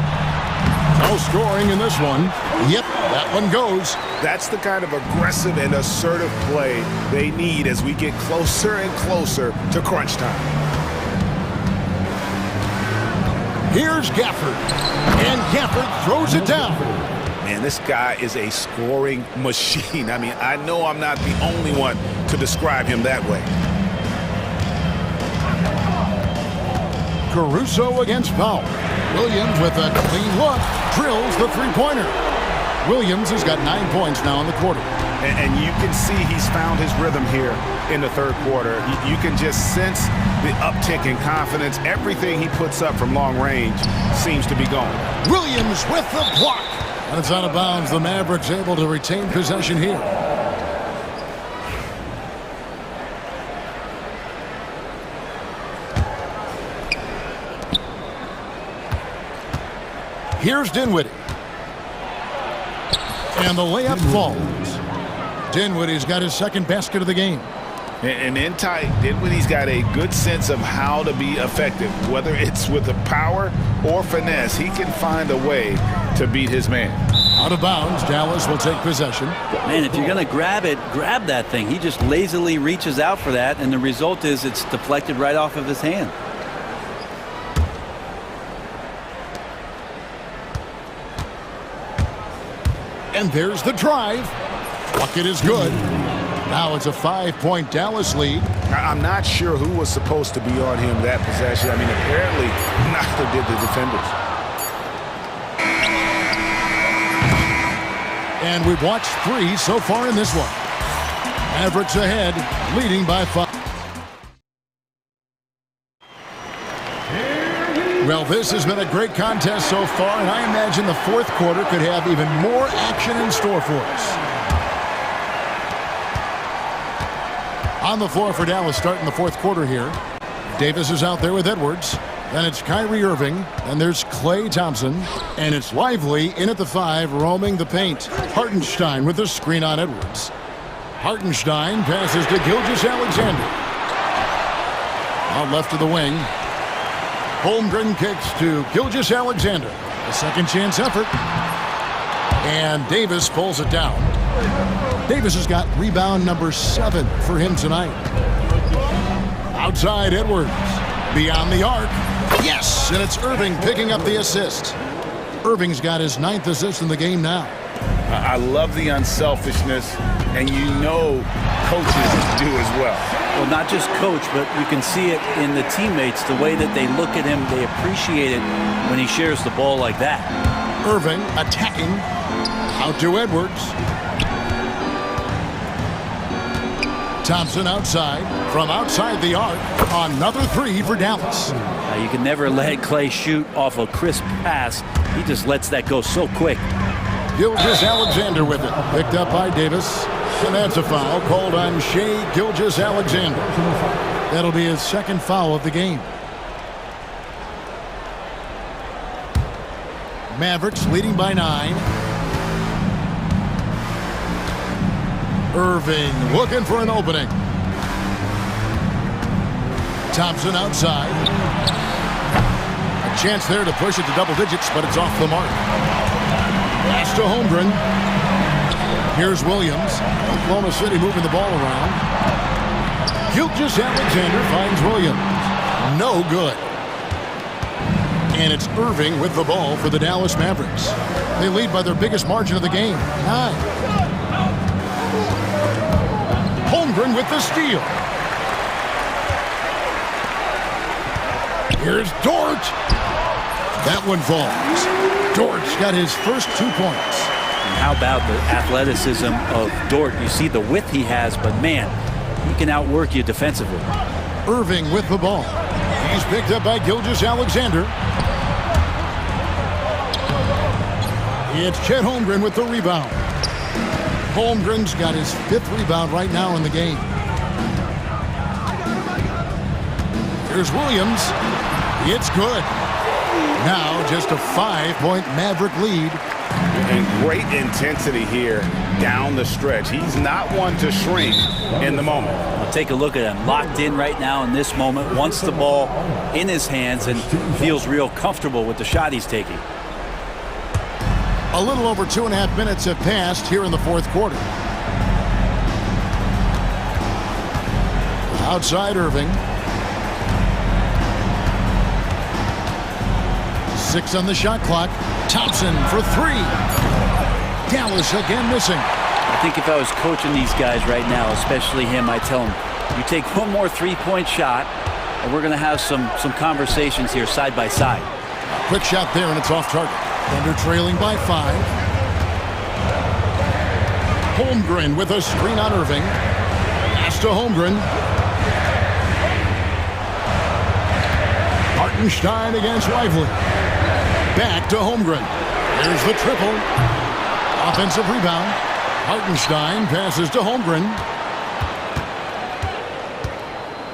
No scoring in this one. Yep, that one goes. That's the kind of aggressive and assertive play they need as we get closer and closer to crunch time. Here's Gafford. And Gafford throws it down. Man, this guy is a scoring machine. I mean, I know I'm not the only one to describe him that way. Caruso against Powell. Williams with a clean look. Drills the three-pointer. Williams has got 9 points now in the quarter. And you can see he's found his rhythm here in the third quarter. You can just sense the uptick in confidence. Everything he puts up from long range seems to be going. Williams with the block. And it's out of bounds. The Mavericks able to retain possession here. Here's Dinwiddie. And the layup falls. Dinwiddie's got his second basket of the game. And in tight, Dinwiddie's got a good sense of how to be effective. Whether it's with the power or finesse, he can find a way to beat his man. Out of bounds, Dallas will take possession. Man, if you're going to grab it, grab that thing. He just lazily reaches out for that, and the result is it's deflected right off of his hand. And there's the drive. Bucket is good. Now it's a 5-point Dallas lead. I'm not sure who was supposed to be on him that possession. I mean, apparently neither did the defenders. And we've watched 3 so far in this one. Mavericks ahead, leading by 5. Well, this has been a great contest so far, and I imagine the fourth quarter could have even more action in store for us. On the floor for Dallas starting the fourth quarter here. Davis is out there with Edwards. Then it's Kyrie Irving. Then there's Klay Thompson. And it's Lively in at the 5, roaming the paint. Hartenstein with the screen on Edwards. Hartenstein passes to Gilgeous-Alexander. Out left of the wing. Holmgren kicks to Gilgeous-Alexander. A second chance effort. And Davis pulls it down. Davis has got rebound number 7 for him tonight. Outside Edwards. Beyond the arc. Yes! And it's Irving picking up the assist. Irving's got his 9th assist in the game now. I love the unselfishness, and you know coaches do as well. Well, not just coach, but you can see it in the teammates, the way that they look at him. They appreciate it when he shares the ball like that. Irving attacking. Out to Edwards. Thompson outside. From outside the arc. Another 3 for Dallas. You can never let Klay shoot off a crisp pass. He just lets that go so quick. Gilgeous-Alexander with it. Picked up by Davis. And that's a foul called on Shai Gilgeous-Alexander. That'll be his second foul of the game. Mavericks leading by 9. Irving looking for an opening. Thompson outside. A chance there to push it to double digits, but it's off the mark. Pass to Holmgren. Here's Williams. Oklahoma City moving the ball around. Gilgeous-Alexander finds Williams. No good. And it's Irving with the ball for the Dallas Mavericks. They lead by their biggest margin of the game, 9. Holmgren with the steal. Here's Dort. That one falls. Dort's got his first 2 points. And how about the athleticism of Dort? You see the width he has, but man, he can outwork you defensively. Irving with the ball. He's picked up by Gilgeous-Alexander. It's Chet Holmgren with the rebound. Holmgren's got his 5th rebound right now in the game. Here's Williams. It's good. Now just a 5-point Maverick lead. And great intensity here down the stretch. He's not one to shrink in the moment. Well, take a look at him. Locked in right now in this moment. Wants the ball in his hands and feels real comfortable with the shot he's taking. A little over 2.5 minutes have passed here in the fourth quarter. Outside Irving. 6 on the shot clock. Thompson for 3. Dallas again missing. I think if I was coaching these guys right now, especially him, I'd tell him, you take one more 3-point shot, and we're going to have some conversations here side by side. Quick shot there, and it's off target. Thunder trailing by 5. Holmgren with a screen on Irving. Pass to Holmgren. Hartenstein against Lively. Back to Holmgren. There's the triple. Offensive rebound. Hartenstein passes to Holmgren.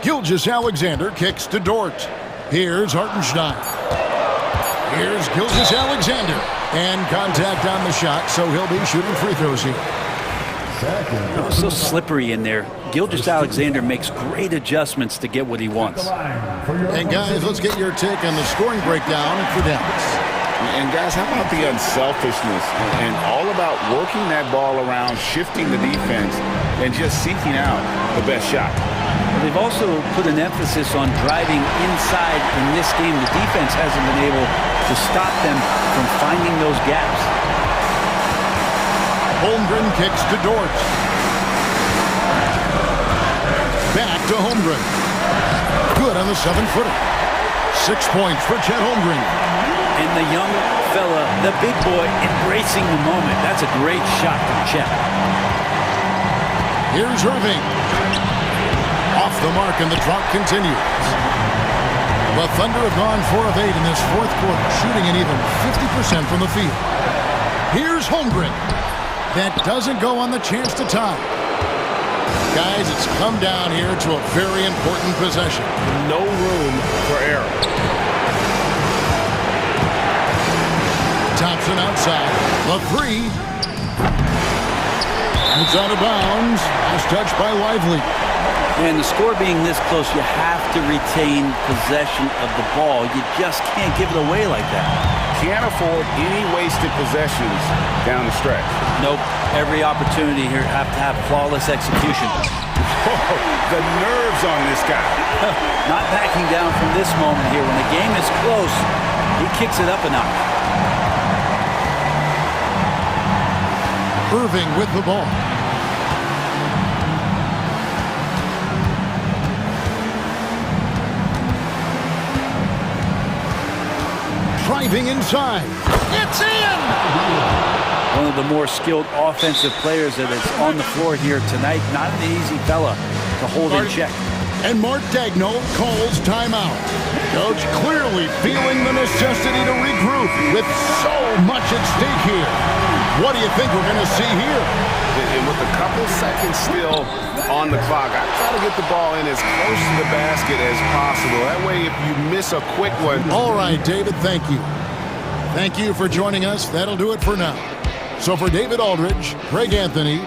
Gilgeous-Alexander kicks to Dort. Here's Hartenstein. Here's Gilgeous-Alexander. And contact on the shot, so he'll be shooting free throws here. Oh, so slippery in there. Gilgeous-Alexander makes great adjustments to get what he wants. And guys, let's get your take on the scoring breakdown for Dallas. And guys, how about the unselfishness and all about working that ball around, shifting the defense, and just seeking out the best shot. They've also put an emphasis on driving inside in this game. The defense hasn't been able to stop them from finding those gaps. Holmgren kicks to Dort. Back to Holmgren. Good on the 7-footer. 6 points for Chet Holmgren. And the young fella, the big boy, embracing the moment. That's a great shot from Chet. Here's Irving. Off the mark, and the drought continues. The Thunder have gone 4 of 8 in this fourth quarter, shooting an even 50% from the field. Here's Holmgren. That doesn't go on the chance to tie. Guys, it's come down here to a very important possession. No room for error. Thompson outside. The 3. It's out of bounds. Last touch by Lively. And the score being this close, you have to retain possession of the ball. You just can't give it away like that. Can't afford any wasted possessions down the stretch. Nope. Every opportunity here have to have flawless execution. Whoa, the nerves on this guy. Not backing down from this moment here. When the game is close, he kicks it up a notch. Irving with the ball. Driving inside. It's in! One of the more skilled offensive players that is on the floor here tonight. Not an easy fella to hold in check. And Mark Daigneault calls timeout. Coach clearly feeling the necessity to regroup with so much at stake here. What do you think we're going to see here? And with a couple seconds still on the clock, I try to get the ball in as close to the basket as possible. That way, if you miss a quick one. All right, David, thank you. Thank you for joining us. That'll do it for now. So for David Aldridge, Greg Anthony,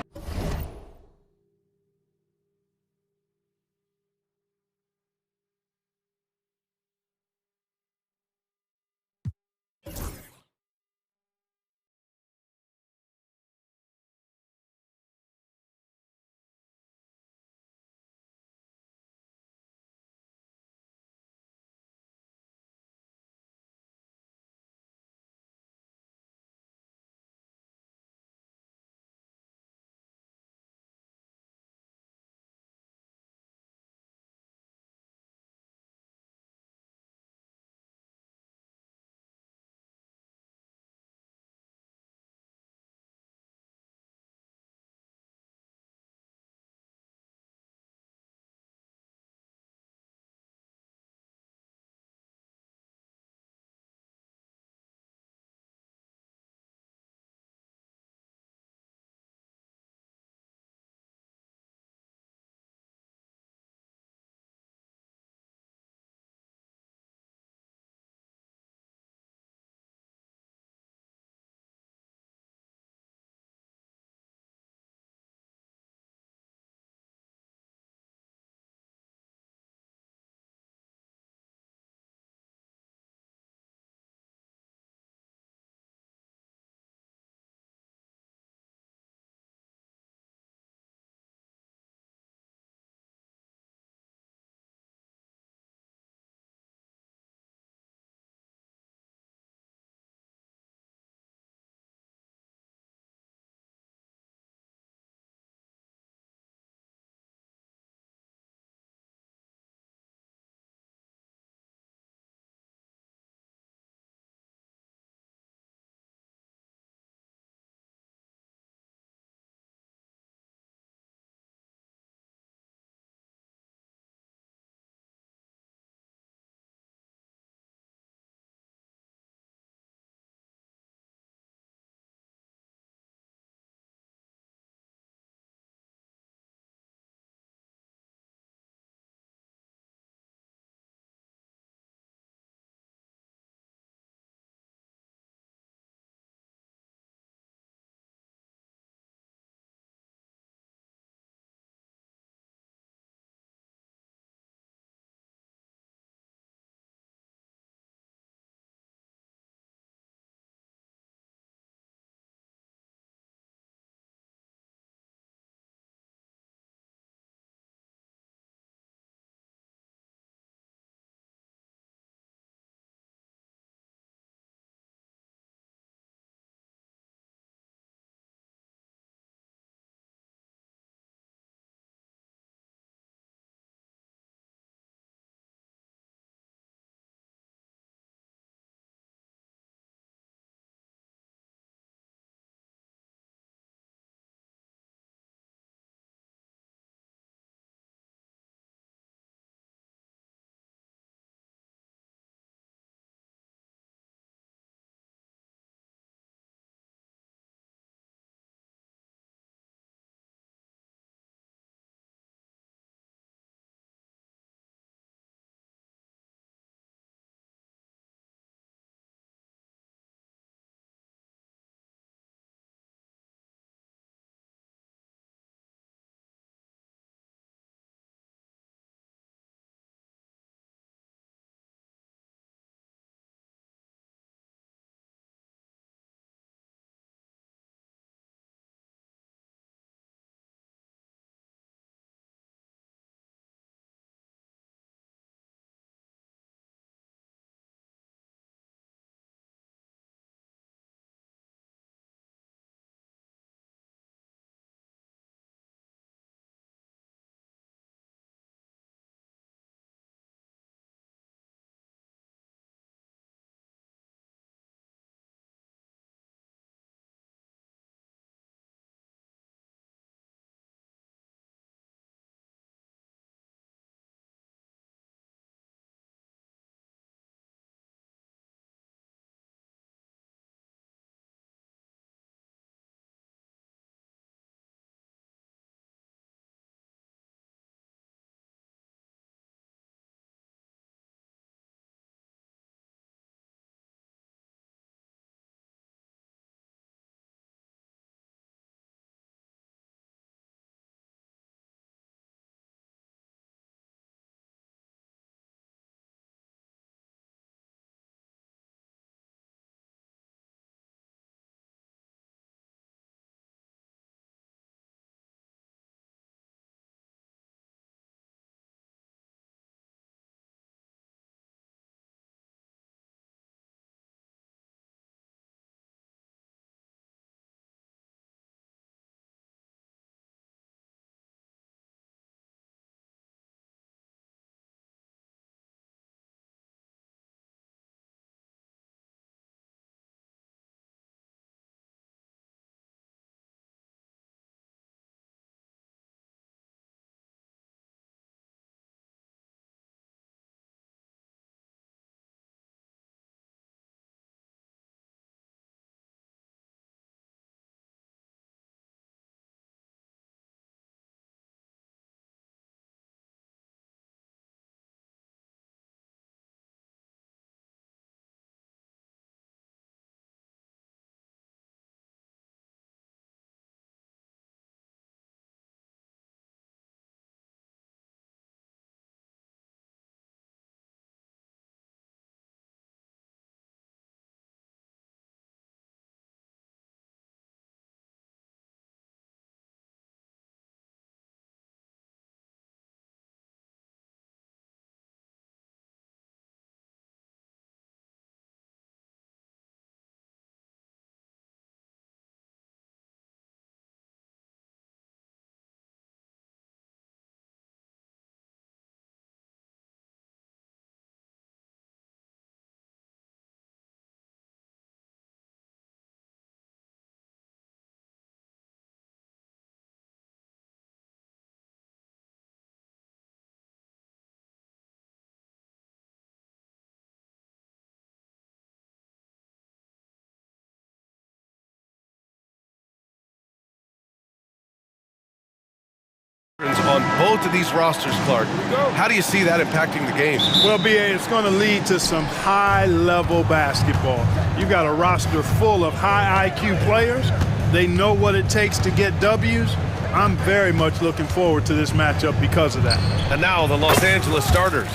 on both of these rosters, Clark. How do you see that impacting the game? Well, BA, it's going to lead to some high-level basketball. You've got a roster full of high IQ players. They know what it takes to get W's. I'm very much looking forward to this matchup because of that. And now the Los Angeles starters.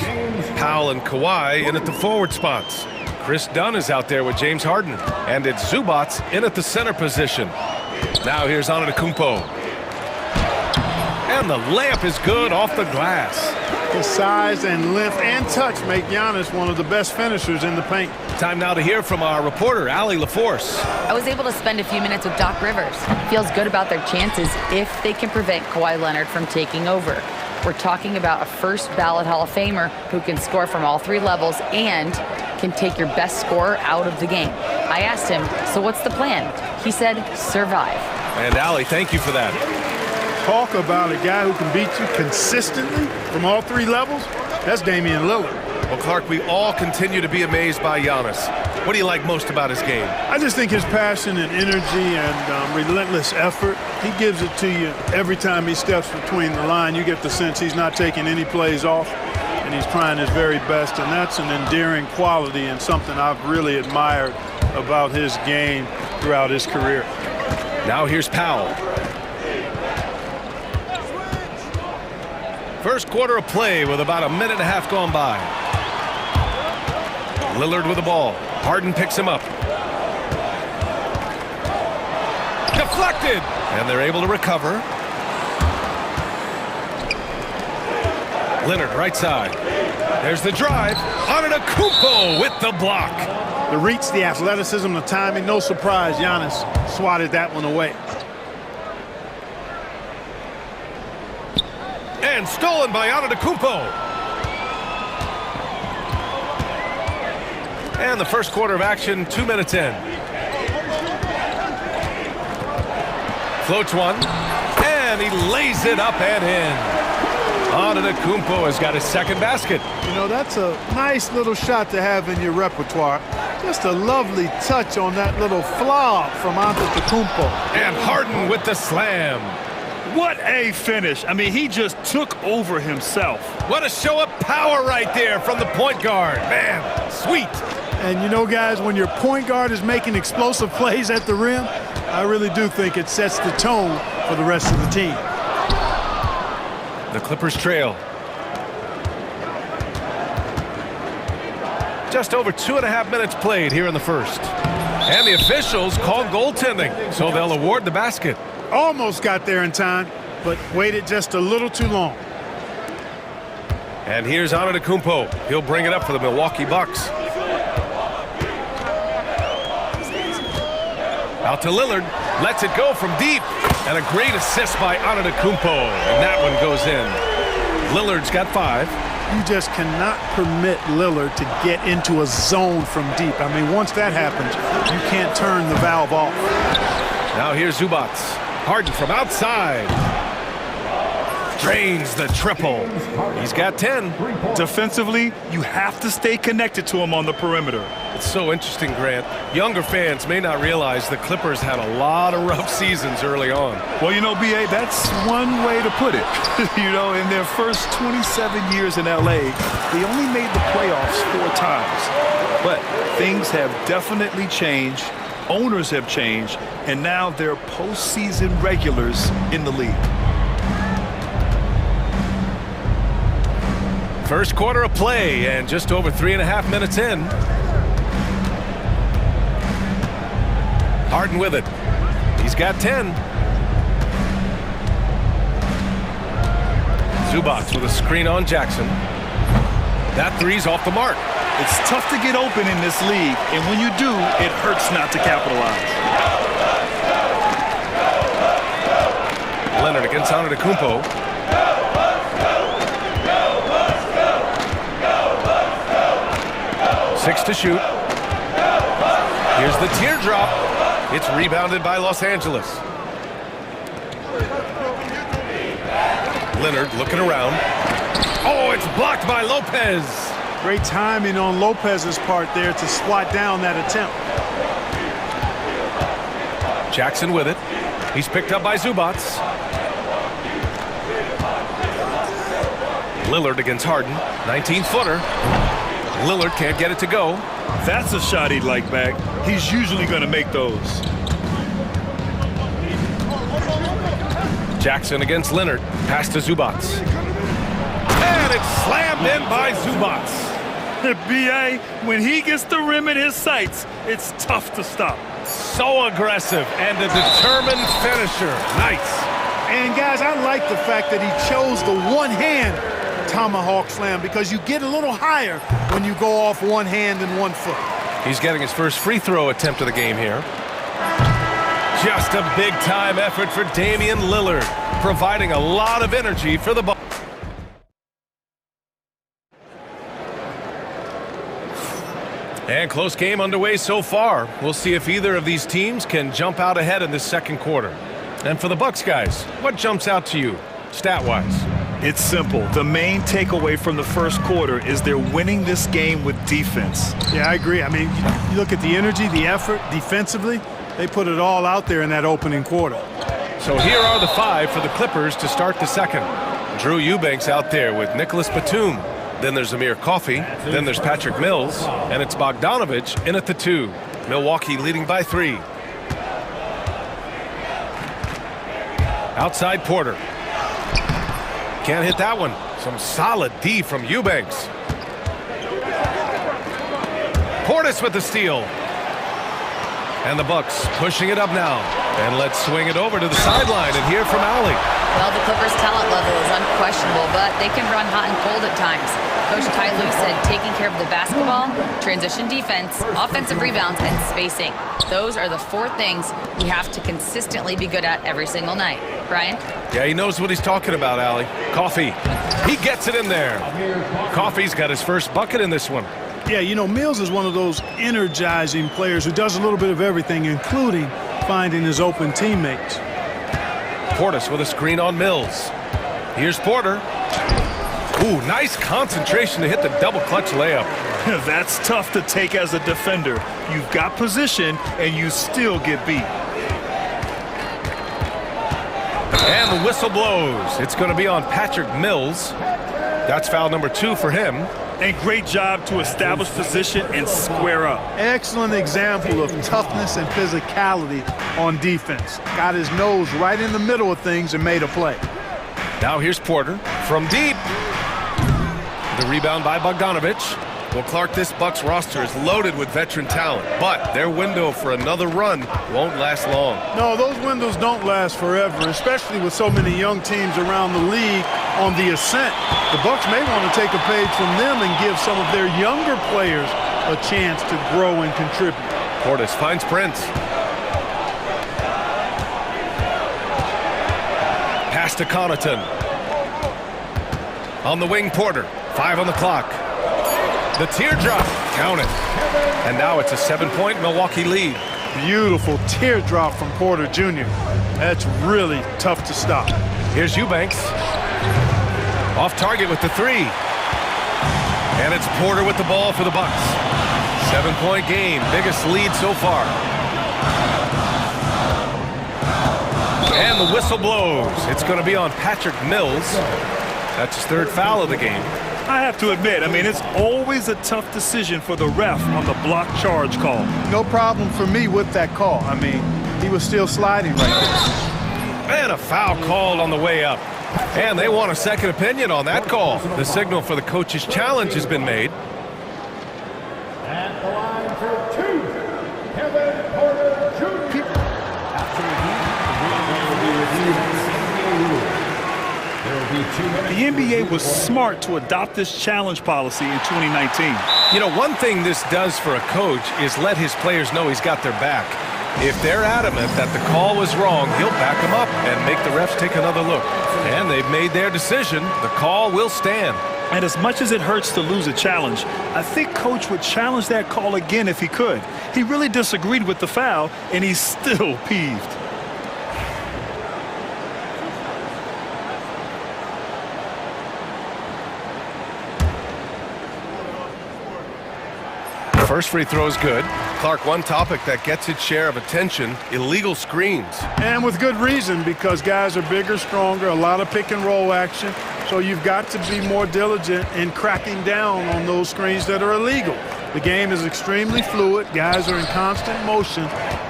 Powell and Kawhi in at the forward spots. Chris Dunn is out there with James Harden. And it's Zubats in at the center position. Now here's Antetokounmpo. And the layup is good off the glass. His size and length and touch make Giannis one of the best finishers in the paint. Time now to hear from our reporter, Allie LaForce. I was able to spend a few minutes with Doc Rivers. Feels good about their chances if they can prevent Kawhi Leonard from taking over. We're talking about a first ballot Hall of Famer who can score from all three levels and can take your best scorer out of the game. I asked him, so what's the plan? He said, survive. And Allie, thank you for that. Talk about a guy who can beat you consistently from all three levels. That's Damian Lillard. Well, Clark, we all continue to be amazed by Giannis. What do you like most about his game? I just think his passion and energy and relentless effort, he gives it to you every time he steps between the line. You get the sense he's not taking any plays off, and he's trying his very best, and that's an endearing quality and something I've really admired about his game throughout his career. Now here's Powell. First quarter of play with about a minute and a half gone by. Lillard with the ball. Harden picks him up. Deflected! And they're able to recover. Leonard right side. There's the drive. Antetokounmpo with the block. The reach, the athleticism, the timing. No surprise, Giannis swatted that one away. And stolen by Antetokounmpo. And the first quarter of action, 2 minutes in. Floats one, and he lays it up and in. Antetokounmpo has got his second basket. You know, that's a nice little shot to have in your repertoire. Just a lovely touch on that little flop from Antetokounmpo. And Harden with the slam. What a finish. I mean, he just took over himself. What a show of power right there from the point guard. Man, sweet. And you know, guys, when your point guard is making explosive plays at the rim, I really do think it sets the tone for the rest of the team. The Clippers trail. Just over 2.5 minutes played here in the first. And the officials call goaltending, so they'll award the basket. Almost got there in time, but waited just a little too long. And here's Antetokounmpo. He'll bring it up for the Milwaukee Bucks. Out to Lillard, lets it go from deep, and a great assist by Antetokounmpo, and that one goes in. Lillard's got 5. You just cannot permit Lillard to get into a zone from deep. I mean, once that happens, you can't turn the valve off. Now here's Zubats. Harden from outside. Drains the triple. He's got 10. Defensively, you have to stay connected to him on the perimeter. It's so interesting, Grant. Younger fans may not realize the Clippers had a lot of rough seasons early on. Well, you know, B.A., that's one way to put it. You know, in their first 27 years in L.A., they only made the playoffs 4 times. But things have definitely changed. Owners have changed. And now they're postseason regulars in the league. First quarter of play, and just over 3.5 minutes in. Harden with it. He's got 10. Zubats with a screen on Jackson. That three's off the mark. It's tough to get open in this league, and when you do, it hurts not to capitalize. Leonard against Antetokounmpo. 6 to shoot. Here's the teardrop. It's rebounded by Los Angeles. Leonard looking around. Oh, it's blocked by Lopez. Great timing on Lopez's part there to swat down that attempt. Jackson with it. He's picked up by Zubats. Lillard against Harden. 19-footer. Lillard can't get it to go. That's a shot he'd like back. He's usually going to make those. Jackson against Leonard. Pass to Zubats. And it's slammed in by Zubats. B.A., when he gets the rim in his sights, it's tough to stop. So aggressive and a determined finisher. Nice. And guys, I like the fact that he chose the one-hand tomahawk slam because you get a little higher when you go off one hand and 1 foot. He's getting his first free throw attempt of the game here. Just a big-time effort for Damian Lillard, providing a lot of energy for the ball. And close game underway so far. We'll see if either of these teams can jump out ahead in this second quarter. And for the Bucks guys, what jumps out to you, stat-wise? It's simple. The main takeaway from the first quarter is they're winning this game with defense. Yeah, I agree. I mean, you look at the energy, the effort, defensively, they put it all out there in that opening quarter. So here are the 5 for the Clippers to start the second. Drew Eubanks out there with Nicholas Batum. Then there's Amir Coffey. Then there's Patrick Mills. And it's Bogdanovich in at the 2. Milwaukee leading by 3. Outside Porter. Can't hit that one. Some solid D from Eubanks. Portis with the steal. And the Bucks pushing it up now. And let's swing it over to the sideline and hear from Allie. Well, the Clippers' talent level is unquestionable, but they can run hot and cold at times. Coach Ty Lue said taking care of the basketball, transition defense, offensive rebounds, and spacing. Those are the 4 things we have to consistently be good at every single night. Brian? Yeah, he knows what he's talking about, Allie. Coffey. He gets it in there. Coffey's got his first bucket in this one. Yeah, you know, Mills is one of those energizing players who does a little bit of everything, including finding his open teammates. Portis with a screen on Mills. Here's Porter. Ooh, nice concentration to hit the double clutch layup. That's tough to take as a defender. You've got position, and you still get beat. And the whistle blows. It's going to be on Patrick Mills. That's foul number 2 for him. And great job to establish position and square up. Excellent example of toughness and physicality on defense. Got his nose right in the middle of things and made a play. Now here's Porter from deep. The rebound by Bogdanovich. Well, Clark, this Bucks roster is loaded with veteran talent, but their window for another run won't last long. No, those windows don't last forever, especially with so many young teams around the league on the ascent. The Bucks may want to take a page from them and give some of their younger players a chance to grow and contribute. Portis finds Prince. Pass to Connaughton. On the wing, Porter. 5 on the clock. The teardrop, count it. And now it's a 7-point Milwaukee lead. Beautiful teardrop from Porter Jr. That's really tough to stop. Here's Eubanks. Off target with the 3. And it's Porter with the ball for the Bucks. 7-point game, biggest lead so far. And the whistle blows. It's going to be on Patrick Mills. That's his 3rd foul of the game. I have to admit, I mean, it's always a tough decision for the ref on the block charge call. No problem for me with that call. I mean, he was still sliding right there. And a foul called on the way up. And they want a second opinion on that call. The signal for the coach's challenge has been made. At the line for 2, Kevin Porter Jr. After The NBA was smart to adopt this challenge policy in 2019. You know, one thing this does for a coach is let his players know he's got their back. If they're adamant that the call was wrong, he'll back them up and make the refs take another look. And they've made their decision. The call will stand. And as much as it hurts to lose a challenge, I think Coach would challenge that call again if he could. He really disagreed with the foul, and he's still peeved. First free throw is good. Clark, one topic that gets its share of attention, illegal screens. And with good reason, because guys are bigger, stronger, a lot of pick and roll action. So you've got to be more diligent in cracking down on those screens that are illegal. The game is extremely fluid. Guys are in constant motion.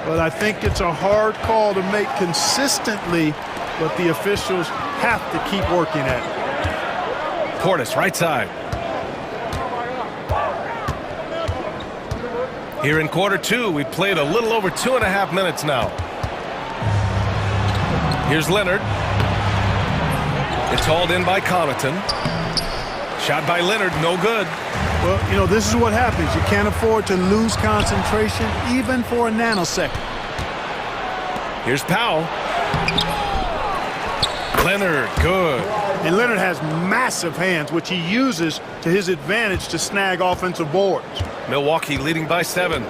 But I think it's a hard call to make consistently, but the officials have to keep working at it. Portis, right side. Here in quarter two, we've played a little over 2.5 minutes now. Here's Leonard. It's hauled in by Connaughton. Shot by Leonard, no good. Well, you know, this is what happens. You can't afford to lose concentration even for a nanosecond. Here's Powell. Leonard, good. And Leonard has massive hands, which he uses to his advantage to snag offensive boards. Milwaukee leading by 7.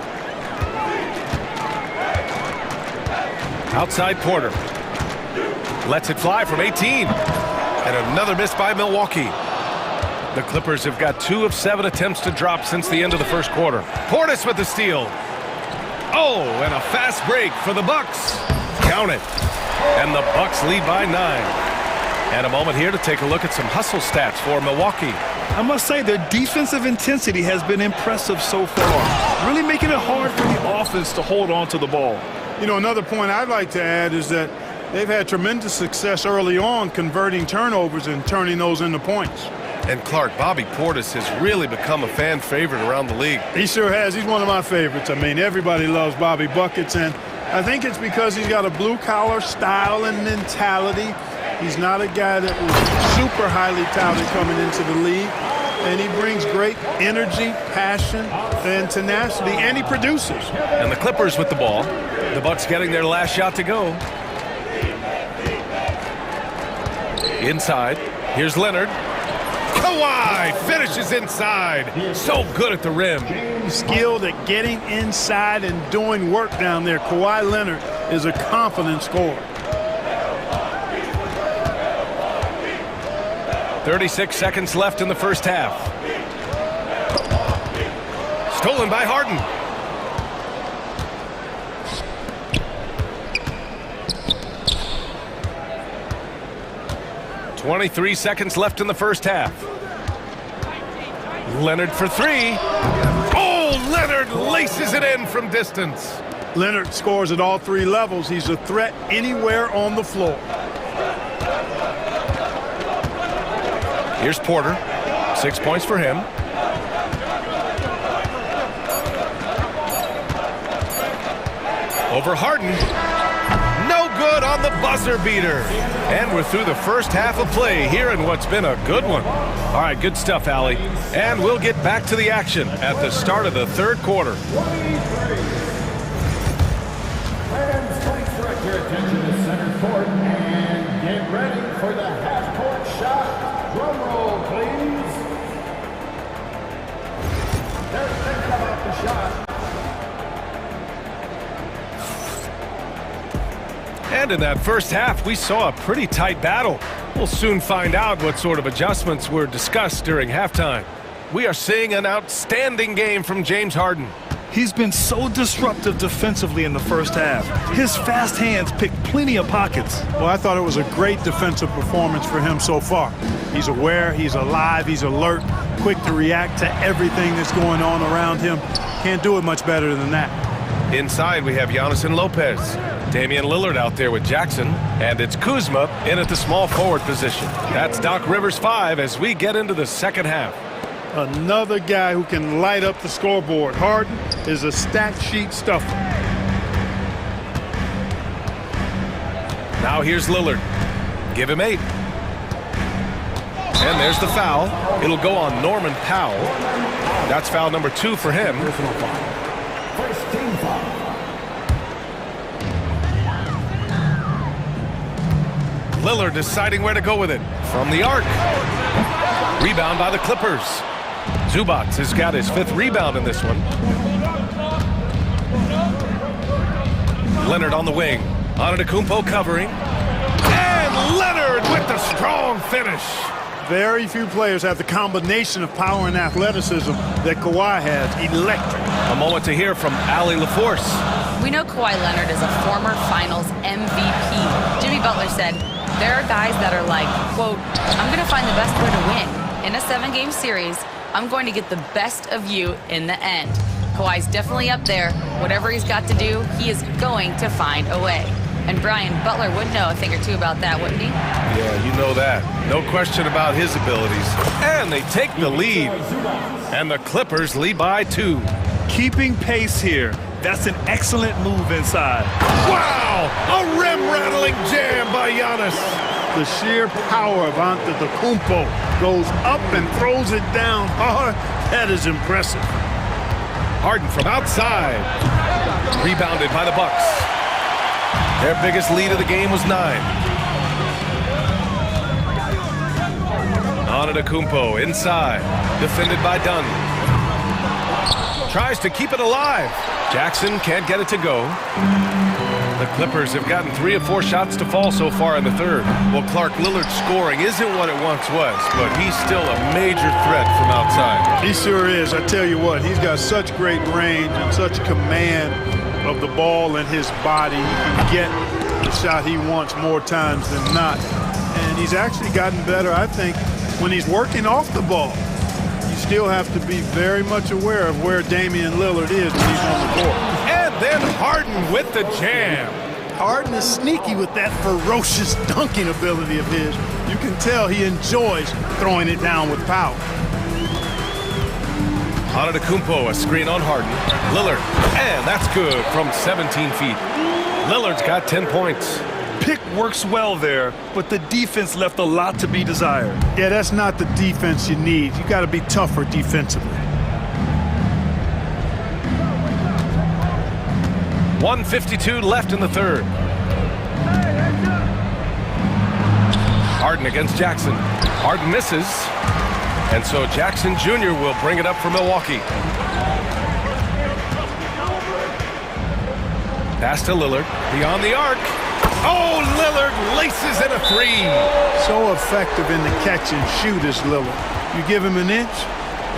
Outside Porter. Lets it fly from 18. And another miss by Milwaukee. The Clippers have got 2 of 7 attempts to drop since the end of the first quarter. Portis with the steal. Oh, and a fast break for the Bucks. Count it. And the Bucks lead by 9. And a moment here to take a look at some hustle stats for Milwaukee. I must say their defensive intensity has been impressive so far, really making it hard for the offense to hold on to the ball. You know, another point I'd like to add is that they've had tremendous success early on converting turnovers and turning those into points. And Clark, Bobby Portis has really become a fan favorite around the league. He sure has. He's one of my favorites. I mean, everybody loves Bobby Buckets, and I think it's because he's got a blue-collar style and mentality. He's not a guy that was super highly touted coming into the league, and he brings great energy, passion, and tenacity, and he produces. And the Clippers with the ball. The Bucks getting their last shot to go. Inside. Here's Leonard. Kawhi finishes inside. So good at the rim. Skilled at getting inside and doing work down there. Kawhi Leonard is a confident scorer. 36 seconds left in the first half. Stolen by Harden. .23 seconds left in the first half. Leonard for 3. Oh, Leonard laces it in from distance. Leonard scores at all 3 levels. He's a threat anywhere on the floor. Here's Porter. 6 points for him. Over Harden. No good on the buzzer beater. And we're through the first half of play here in what's been a good one. All right, good stuff, Allie. And we'll get back to the action at the start of the third quarter. Fans, please direct your attention to center court and get ready for the half-court shot. Drum roll, please. They're thinking about the shot. And in that first half, we saw a pretty tight battle. We'll soon find out what sort of adjustments were discussed during halftime. We are seeing an outstanding game from James Harden. He's been so disruptive defensively in the first half. His fast hands picked plenty of pockets. Well, I thought it was a great defensive performance for him so far. He's aware, he's alive, he's alert, quick to react to everything that's going on around him. Can't do it much better than that. Inside, we have Giannis and Lopez. Damian Lillard out there with Jackson. And it's Kuzma in at the small forward position. That's Doc Rivers 5 as we get into the second half. Another guy who can light up the scoreboard. Harden is a stat sheet stuffer. Now here's Lillard. Give him 8. And there's the foul. It'll go on Norman Powell. That's foul number 2 for him. First team foul. Lillard deciding where to go with it. From the arc. Rebound by the Clippers. Zubac has got his 5th rebound in this one. Leonard on the wing. Antetokounmpo covering. And Leonard with the strong finish. Very few players have the combination of power and athleticism that Kawhi has. Electric. A moment to hear from Allie LaForce. We know Kawhi Leonard is a former Finals MVP. Jimmy Butler said, there are guys that are like, quote, I'm going to find the best way to win. In a 7-game series, I'm going to get the best of you in the end. Kawhi's definitely up there. Whatever he's got to do, he is going to find a way. And Brian, Butler would know a thing or two about that, wouldn't he? Yeah, you know that. No question about his abilities. And they take the lead. And the Clippers lead by 2. Keeping pace here. That's an excellent move inside. Wow! A rim-rattling jam by Giannis. The sheer power of Antetokounmpo goes up and throws it down hard. That is impressive. Harden from outside. Rebounded by the Bucks. Their biggest lead of the game was 9. Antetokounmpo inside. Defended by Dunn. Tries to keep it alive. Jackson can't get it to go. The Clippers have gotten 3 of 4 shots to fall so far in the third. Well, Clark, Lillard's scoring isn't what it once was, but he's still a major threat from outside. He sure is. I tell you what, he's got such great range and such command of the ball in his body. He can get the shot he wants more times than not. And he's actually gotten better, I think, when he's working off the ball. You still have to be very much aware of where Damian Lillard is when he's on the court. And then Harden with the jam. Harden is sneaky with that ferocious dunking ability of his. You can tell he enjoys throwing it down with power. Antetokounmpo, a screen on Harden. Lillard, and that's good from 17 feet. Lillard's got 10 points. Pick works well there, but the defense left a lot to be desired. Yeah, that's not the defense you need. You got to be tougher defensively. 1:52 left in the third. Harden against Jackson. Harden misses. And so Jackson Jr. will bring it up for Milwaukee. Pass to Lillard. Beyond the arc. Oh, Lillard laces in a 3. So effective in the catch and shoot is Lillard. You give him an inch,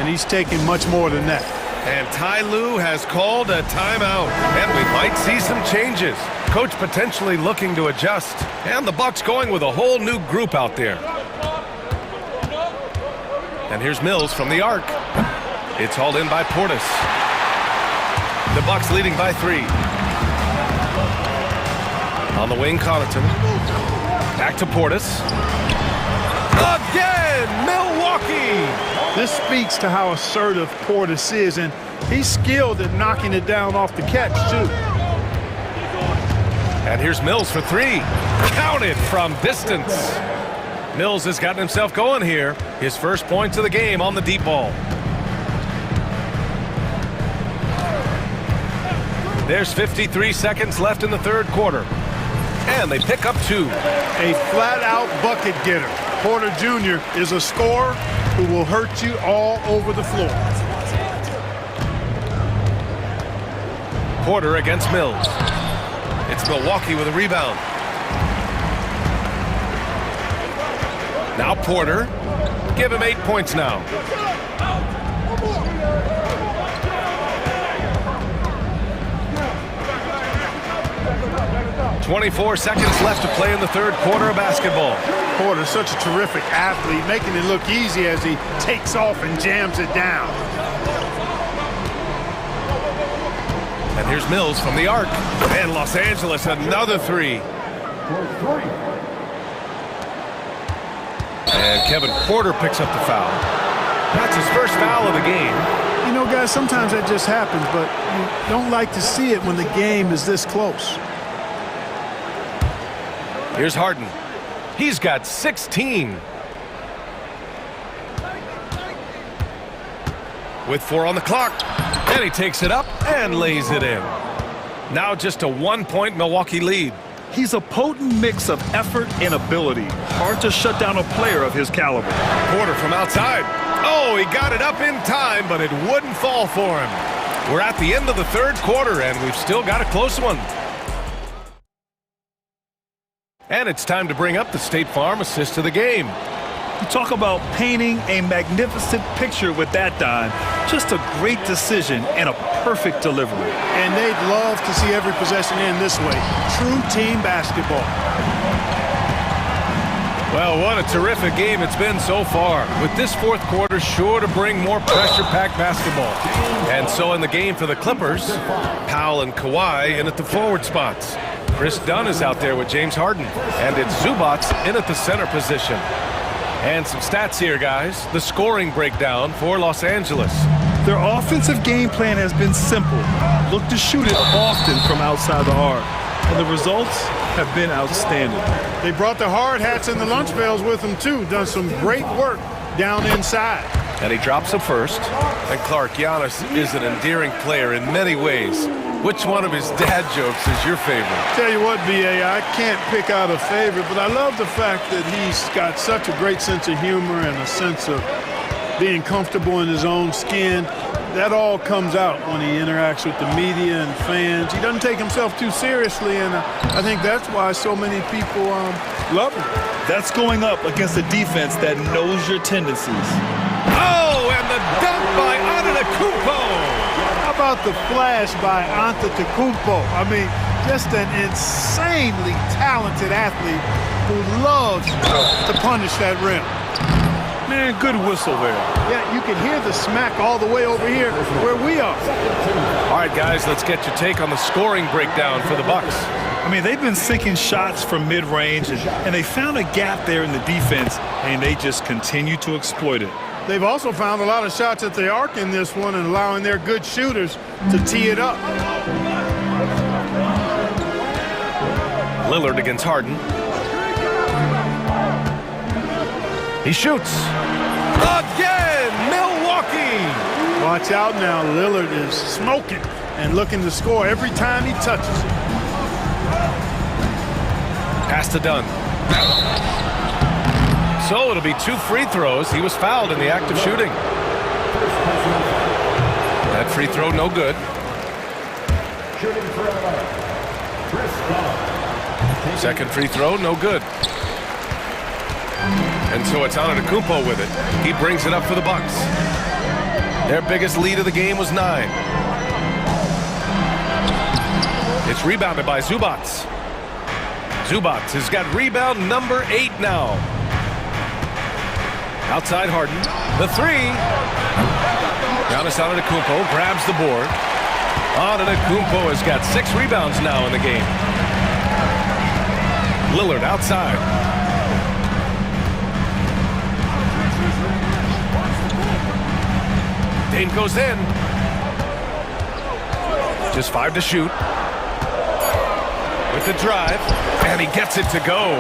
and he's taking much more than that. And Ty Lue has called a timeout. And we might see some changes. Coach potentially looking to adjust. And the Bucks going with a whole new group out there. And here's Mills from the arc. It's hauled in by Portis. The Bucks leading by 3. On the wing, Connaughton. Back to Portis. Again, Milwaukee! This speaks to how assertive Portis is, and he's skilled at knocking it down off the catch, too. And here's Mills for 3. Counted from distance. Mills has gotten himself going here. His first points of the game on the deep ball. There's 53 seconds left in the third quarter. And they pick up 2. A flat-out bucket getter. Porter Jr. is a scorer who will hurt you all over the floor. Porter against Mills. It's Milwaukee with a rebound. Now Porter. Give him 8 points now. .24 seconds left to play in the third quarter of basketball. Porter's such a terrific athlete, making it look easy as he takes off and jams it down. And here's Mills from the arc. And Los Angeles, another 3. And Kevin Porter picks up the foul. That's his first foul of the game. You know, guys, sometimes that just happens, but you don't like to see it when the game is this close. Here's Harden. He's got 16. With 4 on the clock. And he takes it up and lays it in. Now just a 1-point Milwaukee lead. He's a potent mix of effort and ability. Hard to shut down a player of his caliber. Porter from outside. Oh, he got it up in time, but it wouldn't fall for him. We're at the end of the third quarter, and we've still got a close one. And it's time to bring up the State Farm assist of the game. You talk about painting a magnificent picture with that dime. Just a great decision and a perfect delivery. And they'd love to see every possession end this way. True team basketball. Well, what a terrific game it's been so far, with this fourth quarter sure to bring more pressure-packed basketball. And so in the game for the Clippers, Powell and Kawhi in at the forward spots. Chris Dunn is out there with James Harden, and it's Zubats in at the center position. And some stats here, guys. The scoring breakdown for Los Angeles. Their offensive game plan has been simple. Look to shoot it often from outside the arc. And the results have been outstanding. They brought the hard hats and the lunch pails with them, too. Done some great work down inside. And he drops it first. And Clark, Giannis is an endearing player in many ways. Which one of his dad jokes is your favorite? Tell you what, B.A., I can't pick out a favorite, but I love the fact that he's got such a great sense of humor and a sense of being comfortable in his own skin. That all comes out when he interacts with the media and fans. He doesn't take himself too seriously, and I think that's why so many people love him. That's going up against a defense that knows your tendencies. Oh, and the dunk by Antetokounmpo! How about the flash by Antetokounmpo? I mean, just an insanely talented athlete who loves to punish that rim. Man, good whistle there. Yeah, you can hear the smack all the way over here where we are. All right, guys, let's get your take on the scoring breakdown for the Bucks. I mean, they've been sinking shots from mid-range, and they found a gap there in the defense, and they just continue to exploit it. They've also found a lot of shots at the arc in this one and allowing their good shooters to tee it up. Lillard against Harden. He shoots. Again, Milwaukee! Watch out now. Lillard is smoking and looking to score every time he touches it. Pass to Dunn. So it'll be 2 free throws. He was fouled in the act of shooting. That free throw no good. Second free throw no good. And so it's Antetokounmpo with it. He brings it up for the Bucks. Their biggest lead of the game was 9. It's rebounded by Zubats. Zubats has got rebound number 8 now. Outside Harden. The 3. Giannis Antetokounmpo grabs the board. Antetokounmpo has got 6 rebounds now in the game. Lillard outside. Dame goes in. Just 5 to shoot. With the drive, and he gets it to go.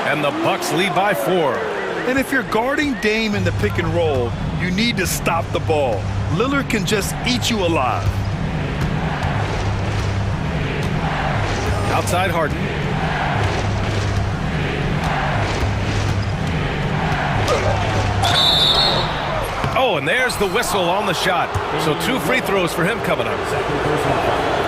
And the Bucks lead by 4. And if you're guarding Dame in the pick and roll, you need to stop the ball. Lillard can just eat you alive. Outside Harden. Oh, and there's the whistle on the shot. So 2 free throws for him coming up.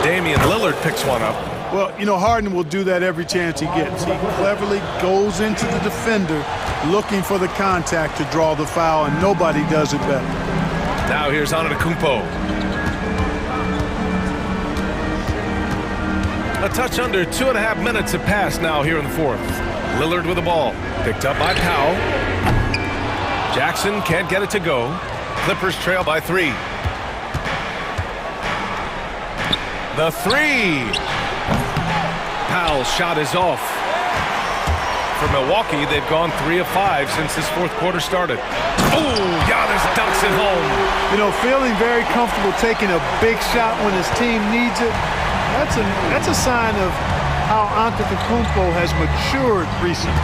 Damian Lillard picks one up. Well, you know, Harden will do that every chance he gets. He cleverly goes into the defender looking for the contact to draw the foul, and nobody does it better. Now here's Antetokounmpo. A touch under 2.5 minutes have passed now here in the fourth. Lillard with the ball. Picked up by Powell. Jackson can't get it to go. Clippers trail by 3. The 3. Powell's shot is off. For Milwaukee, they've gone 3 of 5 since this fourth quarter started. Oh, Giannis dunks it home. You know, feeling very comfortable taking a big shot when his team needs it. That's a sign of how Antetokounmpo has matured recently.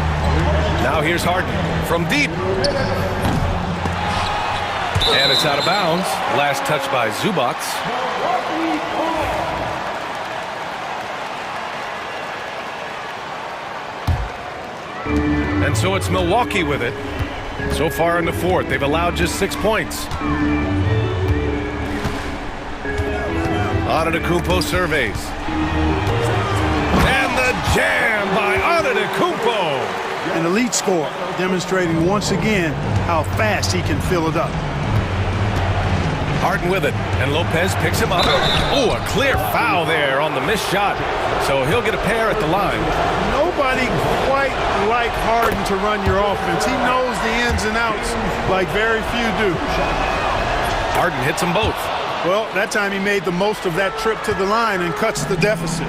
Now here's Harden from deep. And it's out of bounds. Last touch by Zubats. And so it's Milwaukee with it. So far in the fourth, they've allowed just 6 points. Antetokounmpo surveys. And the jam by Antetokounmpo. an elite scorer, demonstrating once again how fast he can fill it up. Harden with it, and Lopez picks him up. Oh, a clear foul there on the missed shot. So he'll get a pair at the line. Nobody quite like Harden to run your offense. He knows the ins and outs like very few do. Harden hits them both. Well, that time he made the most of that trip to the line and cuts the deficit.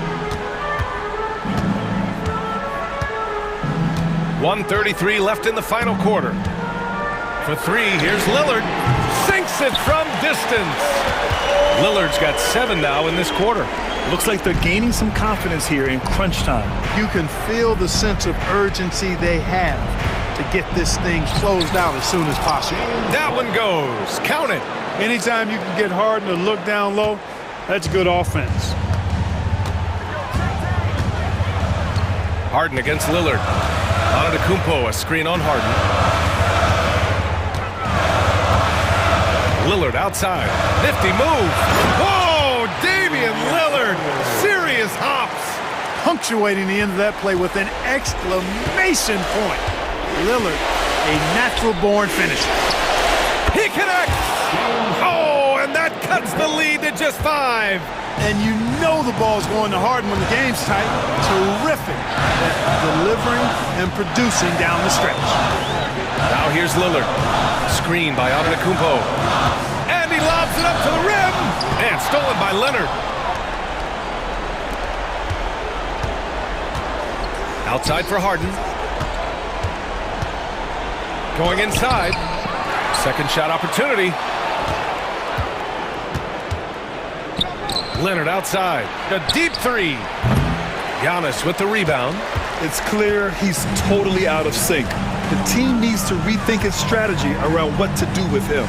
1:33 left in the final quarter. For three, here's Lillard. Sinks it from distance. Lillard's got 7 now in this quarter. Looks like they're gaining some confidence here in crunch time. You can feel the sense of urgency they have to get this thing closed out as soon as possible. That one goes. Count it. Anytime you can get Harden to look down low, that's good offense. Harden against Lillard. Antetokounmpo, a screen on Harden. Lillard outside. Nifty move. Whoa, Damian Lillard. Serious hops. Punctuating the end of that play with an exclamation point. Lillard, a natural-born finisher. He connects. Oh, and that cuts the lead to just 5. And you know the ball's going to Harden when the game's tight. Terrific at delivering and producing down the stretch. Now here's Lillard. Screen by Antetokounmpo. And he lobs it up to the rim. And stolen by Leonard. Outside for Harden. Going inside. Second shot opportunity. Leonard outside. A deep three. Giannis with the rebound. It's clear he's totally out of sync. The team needs to rethink its strategy around what to do with him.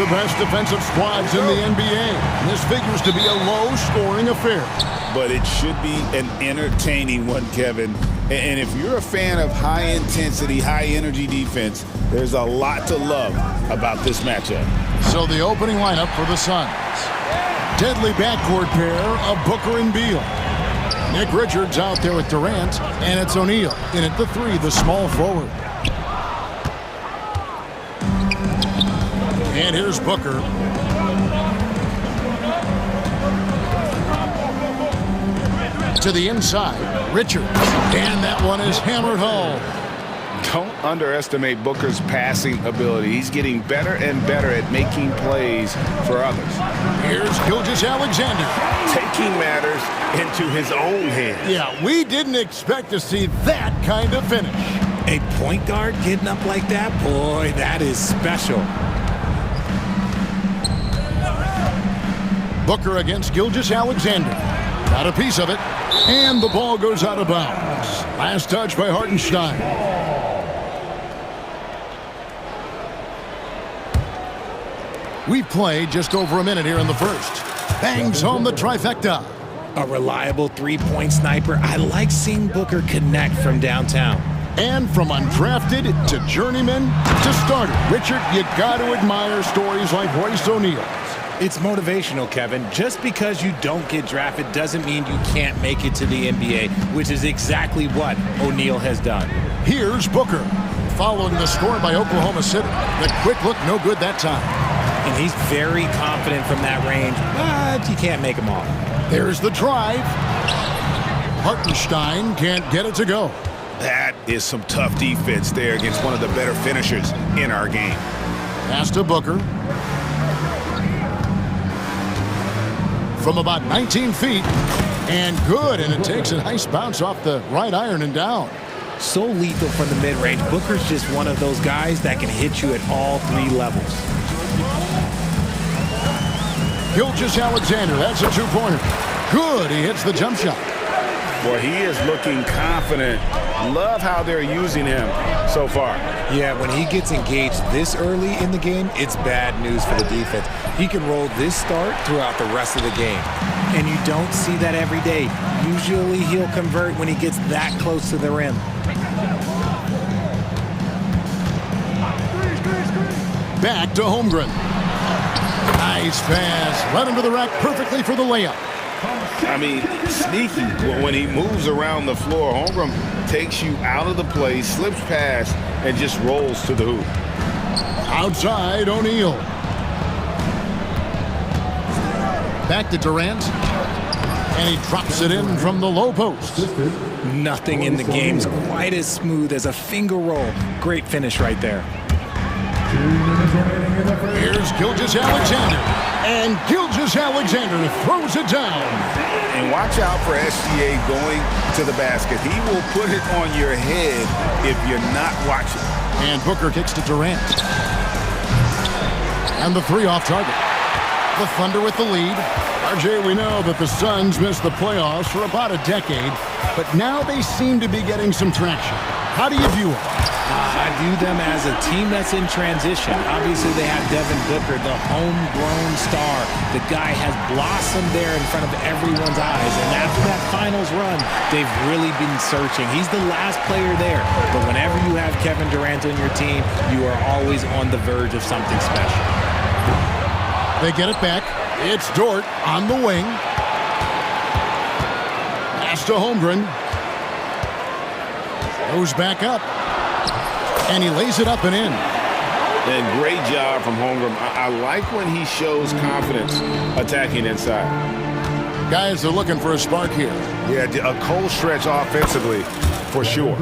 the best defensive squads in the NBA. This figures to be a low-scoring affair. But it should be an entertaining one, Kevin. And if you're a fan of high-intensity, high-energy defense, there's a lot to love about this matchup. So the opening lineup for the Suns. Deadly backcourt pair of Booker and Beal. Nick Richards out there with Durant, and it's O'Neal in at the 3, the small forward. And here's Booker. To the inside, Richards. And that one is hammered home. Don't underestimate Booker's passing ability. He's getting better and better at making plays for others. Here's Gilgeous-Alexander. Taking matters into his own hands. Yeah, we didn't expect to see that kind of finish. A point guard getting up like that? Boy, that is special. Booker against Gilgeous-Alexander. Got a piece of it. And the ball goes out of bounds. Last touch by Hartenstein. We've played just over a minute here in the first. Bangs home the trifecta. A reliable three-point sniper. I like seeing Booker connect from downtown. And from undrafted to journeyman to starter. Richard, you got to admire stories like Royce O'Neal. It's motivational, Kevin. Just because you don't get drafted doesn't mean you can't make it to the NBA, which is exactly what O'Neal has done. Here's Booker, following the score by Oklahoma City. The quick look, no good that time. And he's very confident from that range, but you can't make him off. There's the drive. Hartenstein can't get it to go. That is some tough defense there against one of the better finishers in our game. Pass to Booker. From about 19 feet, and good, and it takes a nice bounce off the right iron and down. So lethal from the mid-range. Booker's just one of those guys that can hit you at all 3 levels. Gilgeous-Alexander, that's a two-pointer. Good, he hits the jump shot. Boy, he is looking confident. Love how they're using him so far. Yeah, when he gets engaged this early in the game, it's bad news for the defense. He can roll this start throughout the rest of the game. And you don't see that every day. Usually he'll convert when he gets that close to the rim. Back to Holmgren. Nice pass. Led him to the rack perfectly for the layup. I mean, sneaky. When he moves around the floor, Holmgren takes you out of the play, slips past, and just rolls to the hoop. Outside, O'Neal. Back to Durant. And he drops it in from the low post. Nothing in the game's quite as smooth as a finger roll. Great finish right there. Here's Gilgeous-Alexander. And Gilgeous-Alexander throws it down. And watch out for SGA going to the basket. He will put it on your head if you're not watching. And Booker kicks to Durant. And the 3 off target. The Thunder with the lead. RJ, we know that the Suns missed the playoffs for about a decade, but now they seem to be getting some traction. How do you view it? I view them as a team that's in transition. Obviously, they have Devin Booker, the homegrown star. The guy has blossomed there in front of everyone's eyes. And after that finals run, they've really been searching. He's the last player there. But whenever you have Kevin Durant on your team, you are always on the verge of something special. They get it back. It's Dort on the wing. Pass to Holmgren. Goes back up. And he lays it up and in. And great job from Holmgren. I like when he shows confidence attacking inside. Guys are looking for a spark here. Yeah, a cold stretch offensively, for sure.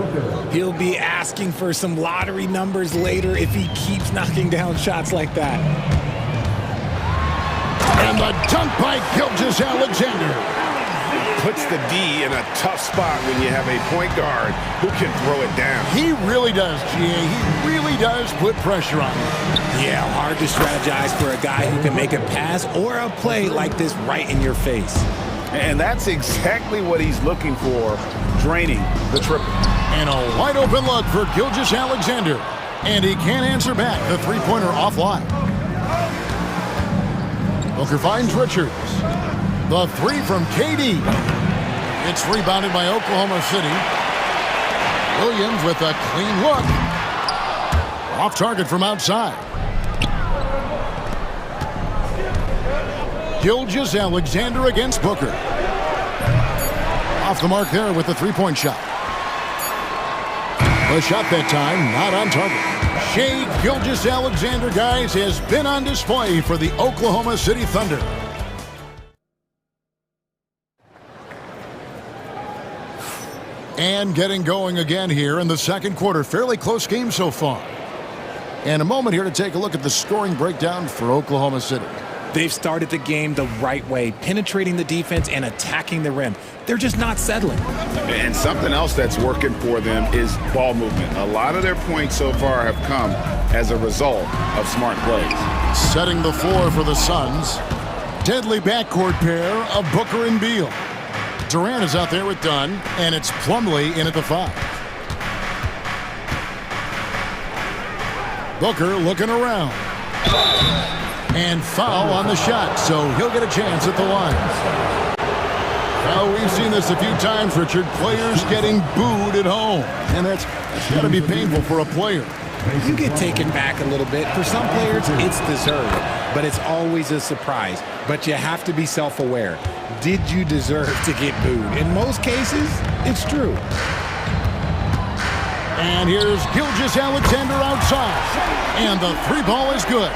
He'll be asking for some lottery numbers later if he keeps knocking down shots like that. And the dunk by Gilgeous-Alexander. Puts the D in a tough spot when you have a point guard who can throw it down. He really does, GA. He really does put pressure on him. Yeah, hard to strategize for a guy who can make a pass or a play like this right in your face. And that's exactly what he's looking for, draining the triple. And a wide open look for Gilgeous-Alexander. And he can't answer back. The three-pointer offline. Booker finds Richards. The three from KD. It's rebounded by Oklahoma City. Williams with a clean look. Off target from outside. Gilgeous-Alexander against Booker. Off the mark there with the three-point shot. The shot that time not on target. Shai Gilgeous-Alexander, guys, has been on display for the Oklahoma City Thunder. And getting going again here in the second quarter. Fairly close game so far. And a moment here to take a look at the scoring breakdown for Oklahoma City. They've started the game the right way, penetrating the defense and attacking the rim. They're just not settling. And something else that's working for them is ball movement. A lot of their points so far have come as a result of smart plays. Setting the floor for the Suns. Deadly backcourt pair of Booker and Beal. Durant is out there with Dunn, and it's Plumlee in at the 5. Booker looking around. And foul on the shot, so he'll get a chance at the line. Now, we've seen this a few times, Richard. Players getting booed at home. And that's got to be painful for a player. You get taken back a little bit. For some players, it's deserved, but it's always a surprise. But you have to be self-aware. Did you deserve to get booed? In most cases, it's true. And here's Gilgeous-Alexander outside. And the three ball is good.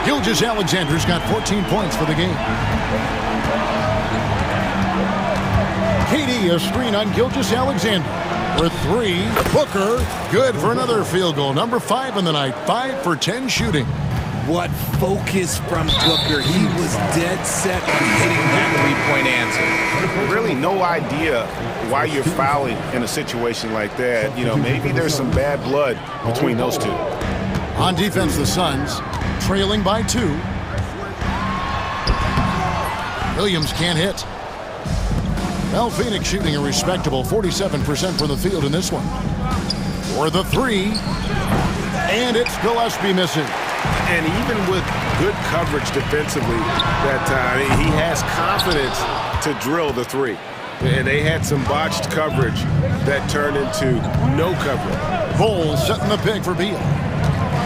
Gilgeous-Alexander's got 14 points for the game. KD, a screen on Gilgeous-Alexander. For 3, Booker, good for another field goal. Number 5 in the night, 5 for 10 shooting. What focus from Booker. He was dead set on hitting that three-point answer. Really no idea why you're fouling in a situation like that. You know, maybe there's some bad blood between those two. On defense, the Suns trailing by 2. Williams can't hit. Well, Phoenix shooting a respectable 47% from the field in this one. For the 3. And it's Gillespie missing. And even with good coverage defensively that time, he has confidence to drill the 3. And they had some botched coverage that turned into no coverage. Bol setting the pick for Beal.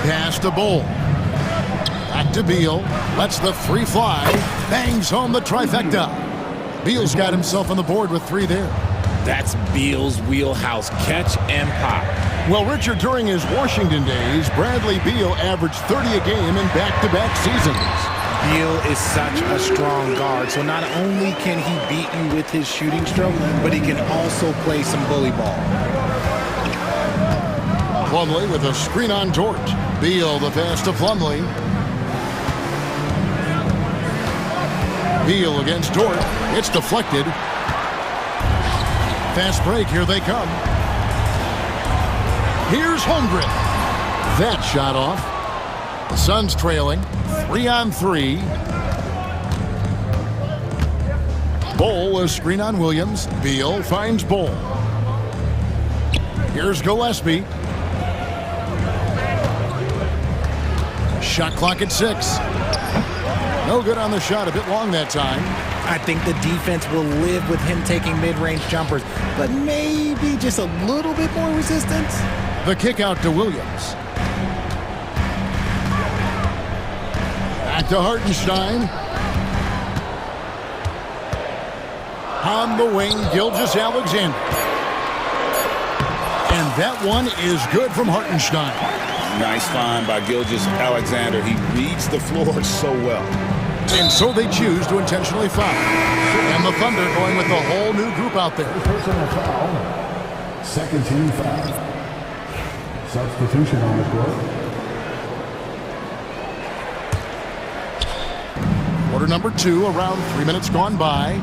Pass to Bol. Back to Beal. Lets the 3 fly. Bangs home the trifecta. Beal's got himself on the board with 3 there. That's Beal's wheelhouse. Catch and pop. Well, Richard, during his Washington days, Bradley Beal averaged 30 a game in back-to-back seasons. Beal is such a strong guard, so not only can he beat you with his shooting stroke, but he can also play some bully ball. Plumlee with a screen on Dort. Beal the pass to Plumlee. Beal against Dort. It's deflected. Fast break, here they come. Here's Holmgren. That shot off. The Suns trailing 3-on-3. Bol a screen on Williams. Beal finds Bol. Here's Gillespie. Shot clock at 6. No good on the shot, a bit long that time. I think the defense will live with him taking mid-range jumpers, but maybe just a little bit more resistance. The kick out to Williams. Back to Hartenstein. On the wing, Gilgeous-Alexander. And that one is good from Hartenstein. Nice find by Gilgeous-Alexander. He reads the floor so well. And so they choose to intentionally foul. And the Thunder going with a whole new group out there. Personal foul. Second team foul. Substitution on the court. Quarter number 2, around 3 minutes gone by.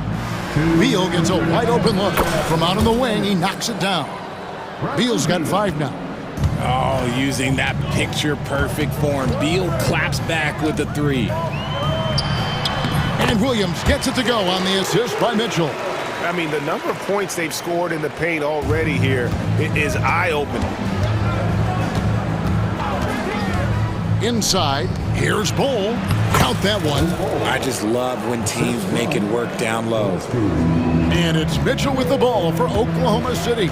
Beal gets a wide open look. From out on the wing, he knocks it down. Beal's got 5 now. Oh, using that picture-perfect form. Beal claps back with the 3. And Williams gets it to go on the assist by Mitchell. I mean, the number of points they've scored in the paint already here is eye-opening. inside. Here's Bull. Count that one. I just love when teams make it work down low. And it's Mitchell with the ball for Oklahoma City.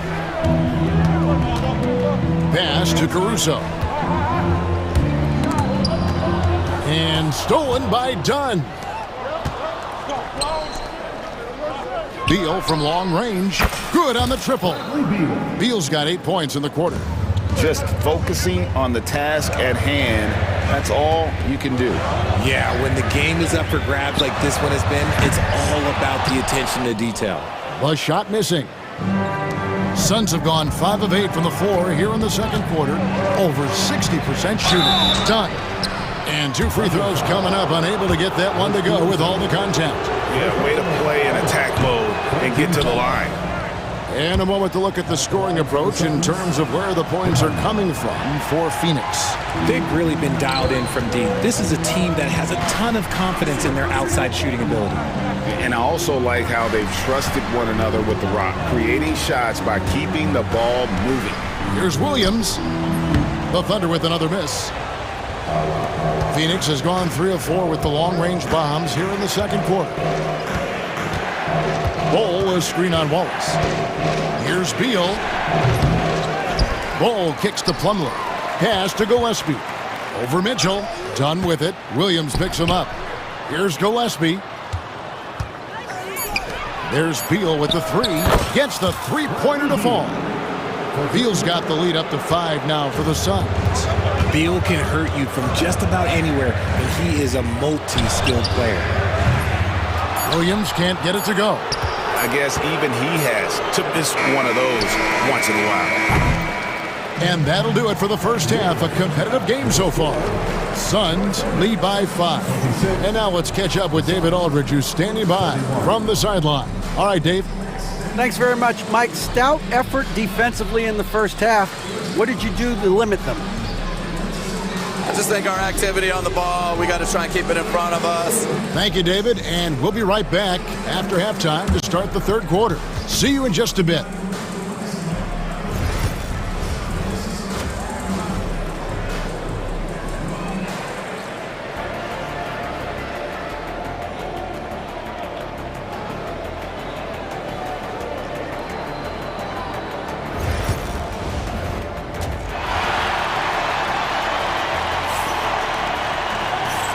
Pass to Caruso. And stolen by Dunn. Beal from long range. Good on the triple. Beal's got 8 points in the quarter. Just focusing on the task at hand, that's all you can do. Yeah, when the game is up for grabs like this one has been, it's all about the attention to detail. The shot missing. Suns have gone 5 of 8 from the floor here in the second quarter. Over 60% shooting. Done. And 2 free throws coming up, unable to get that one to go with all the contact. Yeah, way to play in attack mode and get to the line. And a moment to look at the scoring approach in terms of where the points are coming from for Phoenix. They've really been dialed in from deep. This is a team that has a ton of confidence in their outside shooting ability. And I also like how they've trusted one another with the rock, creating shots by keeping the ball moving. Here's Williams. The Thunder with another miss. Phoenix has gone 3 of 4 with the long-range bombs here in the second quarter. Bull a screen on Wallace. Here's Beal. Bull kicks to Plumlee. Pass to Gillespie. Over Mitchell. Done with it. Williams picks him up. Here's Gillespie. There's Beal with the 3. Gets the three-pointer to fall. Beal's got the lead up to 5 now for the Suns. Beal can hurt you from just about anywhere, and he is a multi-skilled player. Williams can't get it to go. I guess even he has to miss one of those once in a while. And that'll do it for the first half. A competitive game so far. Suns lead by 5. And now let's catch up with David Aldridge, who's standing by from the sideline. All right, Dave. Thanks very much, Mike. Stout effort defensively in the first half. What did you do to limit them? I just think our activity on the ball, we got to try and keep it in front of us. Thank you, David, and we'll be right back after halftime to start the third quarter. See you in just a bit.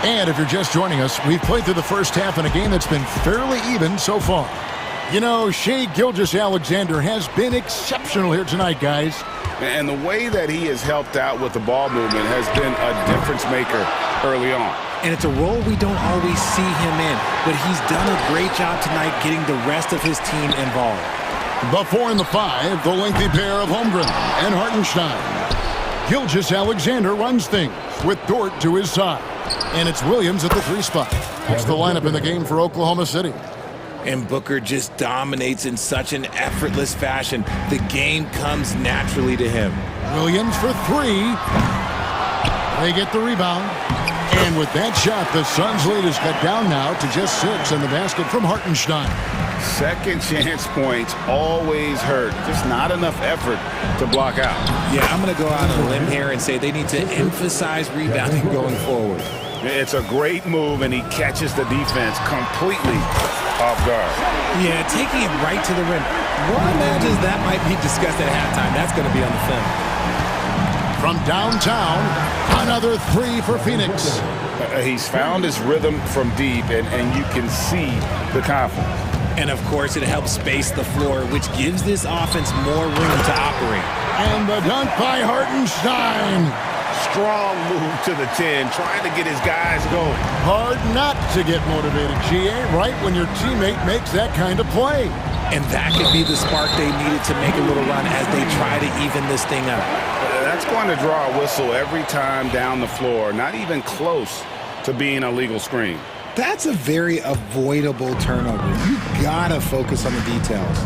And if you're just joining us, we've played through the first half in a game that's been fairly even so far. You know, Shai Gilgeous-Alexander has been exceptional here tonight, guys. And the way that he has helped out with the ball movement has been a difference maker early on. And it's a role we don't always see him in, but he's done a great job tonight getting the rest of his team involved. The 4 and the 5, the lengthy pair of Holmgren and Hartenstein. Gilgeous-Alexander runs things with Dort to his side. And it's Williams at the 3 spot. That's the lineup in the game for Oklahoma City. And Booker just dominates in such an effortless fashion. The game comes naturally to him. Williams for 3. They get the rebound. And with that shot, the Suns' lead is cut down now to just 6 in the basket from Hartenstein. Second chance points always hurt. Just not enough effort to block out. Yeah, I'm going to go out on a limb here and say they need to emphasize rebounding going forward. It's a great move, and he catches the defense completely off guard. Yeah, taking it right to the rim. One imagines that might be discussed at halftime. That's going to be on the film. From downtown, another 3 for Phoenix. He's found his rhythm from deep, and you can see the confidence. And, of course, it helps space the floor, which gives this offense more room to operate. And the dunk by Hartenstein. Strong move to the 10, trying to get his guys going. Hard not to get motivated, GA, right when your teammate makes that kind of play. And that could be the spark they needed to make a little run as they try to even this thing up. That's going to draw a whistle every time down the floor, not even close to being a legal screen. That's a very avoidable turnover. You gotta focus on the details.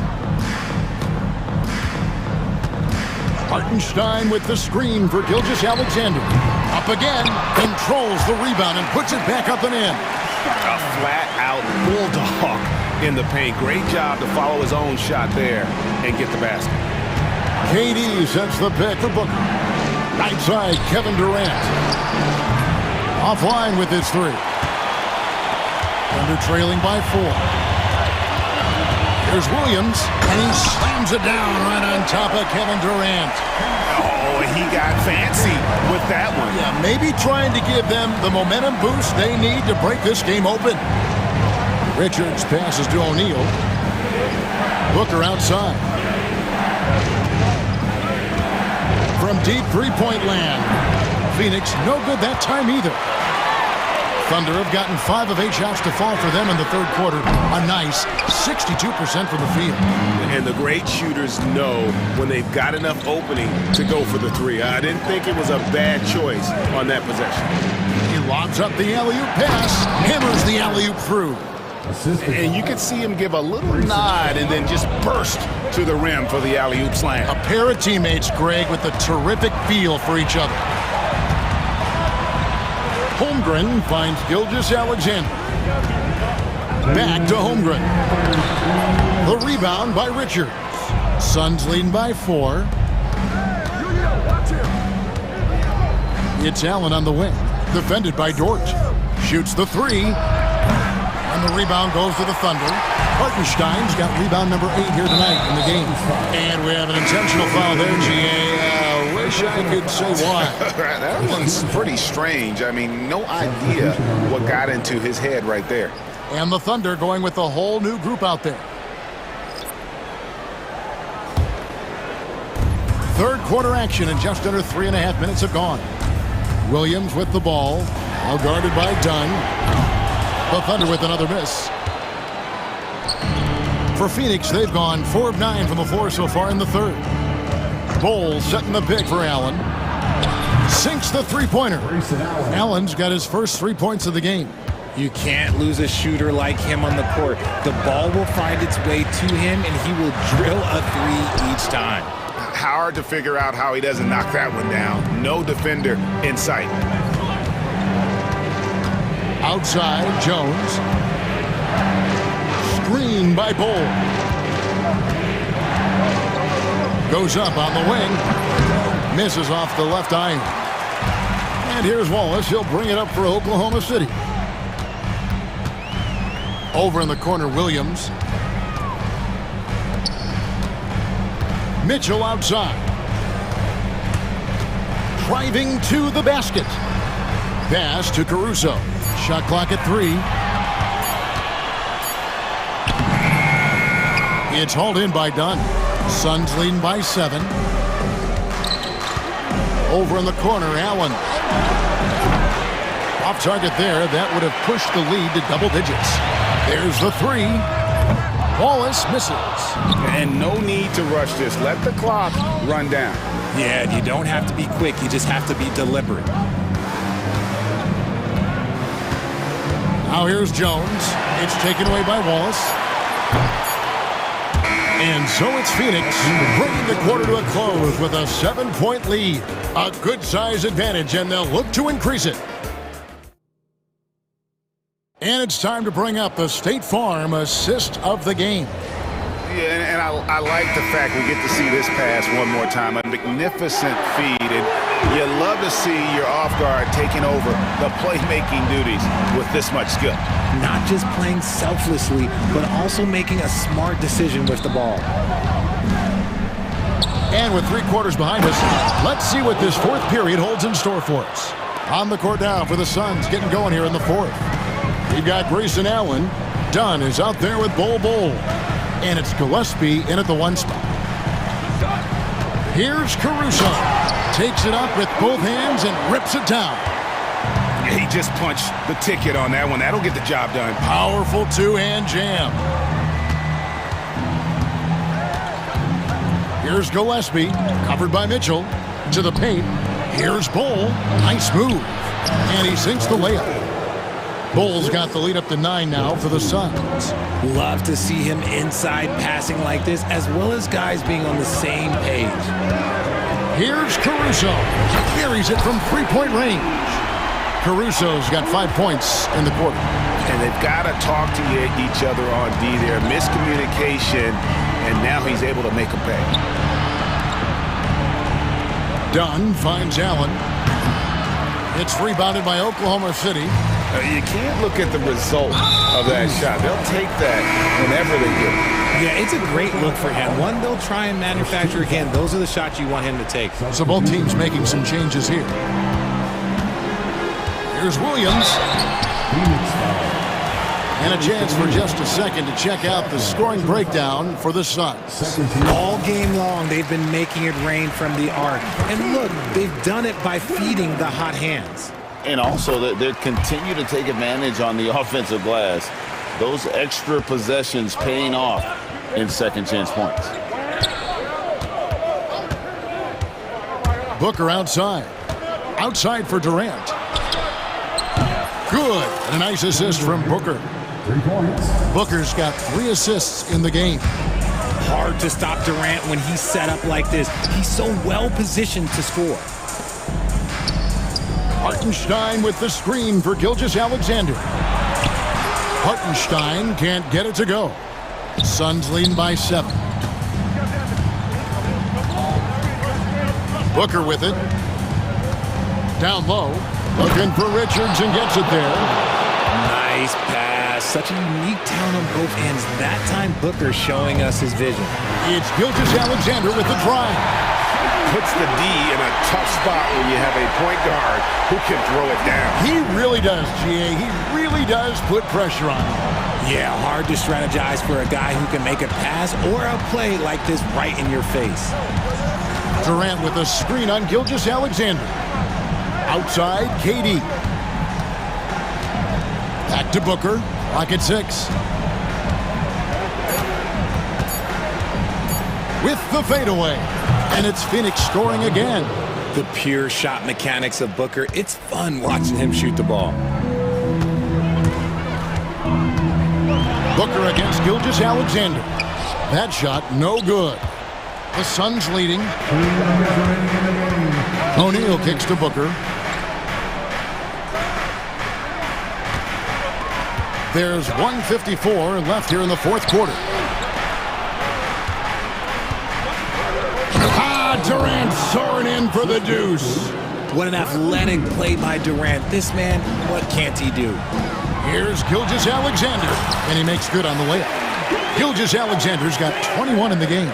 Hartenstein with the screen for Gilgeous-Alexander. Up again, controls the rebound and puts it back up and in. A flat-out bulldog in the paint. Great job to follow his own shot there and get the basket. KD sets the pick for Booker. Right side, Kevin Durant. Offline with his three. Thunder trailing by 4. Here's Williams, and he slams it down right on top of Kevin Durant. Oh, he got fancy with that one. Yeah, maybe trying to give them the momentum boost they need to break this game open. Richards passes to O'Neal. Booker outside. From deep three-point land. Phoenix no good that time either. Thunder have gotten 5 of 8 shots to fall for them in the third quarter. A nice 62% from the field. And the great shooters know when they've got enough opening to go for the three. I didn't think it was a bad choice on that possession. He lobs up the alley-oop pass, hammers the alley-oop through. And you could see him give a little nod and then just burst to the rim for the alley-oop slam. A pair of teammates, Greg, with a terrific feel for each other. Holmgren finds Gilgeous-Alexander. Back to Holmgren. The rebound by Richards. Suns leading by 4. It's Allen on the wing. Defended by Dort. Shoots the 3. And the rebound goes to the Thunder. Hartenstein's got rebound number 8 here tonight in the game. And we have an intentional foul there, GA. Wish I could say why. That one's pretty strange. I mean, no idea what got into his head right there. And the Thunder going with a whole new group out there. Third quarter action and just under 3.5 minutes have gone. Williams with the ball. Well guarded by Dunn. The Thunder with another miss. For Phoenix, they've gone 4 of 9 from the floor so far in the third. Bowles setting the pick for Allen. Sinks the three-pointer. Allen's got his first 3 points of the game. You can't lose a shooter like him on the court. The ball will find its way to him, and he will drill a 3 each time. Hard to figure out how he doesn't knock that one down. No defender in sight. Outside, Jones. Screen by Bowles. Goes up on the wing. Misses off the left iron. And here's Wallace. He'll bring it up for Oklahoma City. Over in the corner, Williams. Mitchell outside. Driving to the basket. Pass to Caruso. Shot clock at 3. It's hauled in by Dunn. Suns leading by 7. Over in the corner, Allen. Off target there. That would have pushed the lead to double digits. There's the 3. Wallace misses. And no need to rush this. Let the clock run down. Yeah, you don't have to be quick. You just have to be deliberate. Now here's Jones. It's taken away by Wallace. And so it's Phoenix bringing the quarter to a close with a 7-point lead. A good size advantage, and they'll look to increase it. And it's time to bring up the State Farm assist of the game. Yeah, and I like the fact we get to see this pass one more time. A magnificent feed, and you love to see your off guard taking over the playmaking duties with this much skill. Not just playing selflessly, but also making a smart decision with the ball. And with 3 quarters behind us, let's see what this fourth period holds in store for us. On the court now for the Suns, getting going here in the fourth. We've got Grayson Allen. Dunn is out there with Bol. And it's Gillespie in at the 1 spot. Here's Caruso. Takes it up with both hands and rips it down. He just punched the ticket on that one. That'll get the job done. Powerful 2-hand jam. Here's Gillespie, covered by Mitchell. To the paint. Here's Bol. Nice move. And he sinks the layup. Bol's got the lead up to 9 now for the Suns. Love to see him inside passing like this, as well as guys being on the same page. Here's Caruso. He carries it from 3-point range. Caruso's got 5 points in the quarter. And they've got to talk to each other on D there. Miscommunication, and now he's able to make a pay. Dunn finds Allen. It's rebounded by Oklahoma City. You can't look at the result of that shot. They'll take that whenever they get it. Yeah, it's a great look for him. One they'll try and manufacture again. Those are the shots you want him to take. So both teams making some changes here. Here's Williams. And a chance for just a second to check out the scoring breakdown for the Suns. All game long, they've been making it rain from the arc. And look, they've done it by feeding the hot hands. And also, they continue to take advantage on the offensive glass. Those extra possessions paying off in second chance points. Booker outside. Outside for Durant. Good. And a nice assist from Booker. 3 points. Booker's got 3 assists in the game. Hard to stop Durant when he's set up like this. He's so well positioned to score. Hartenstein with the screen for Gilgeous-Alexander. Hartenstein can't get it to go. Suns leading by 7. Booker with it. Down low. Looking for Richards and gets it there. Nice pass. Such a unique talent on both ends. That time Booker showing us his vision. It's Gilgeous-Alexander with the drive. Puts the D in a tough spot when you have a point guard who can throw it down. He really does, GA. He really does put pressure on him. Yeah, hard to strategize for a guy who can make a pass or a play like this right in your face. Durant with a screen on Gilgeous-Alexander. Outside, KD. Back to Booker. Clock at 6. With the fadeaway. And it's Phoenix scoring again. The pure shot mechanics of Booker. It's fun watching him shoot the ball. Booker against Gilgeous-Alexander. That shot, no good. The Suns leading. O'Neal kicks to Booker. There's 1:54 left here in the fourth quarter. Durant soaring in for the deuce. What an athletic play by Durant. This man, what can't he do? Here's Gilgeous-Alexander, and he makes good on the layup. Gilgeous-Alexander's got 21 in the game.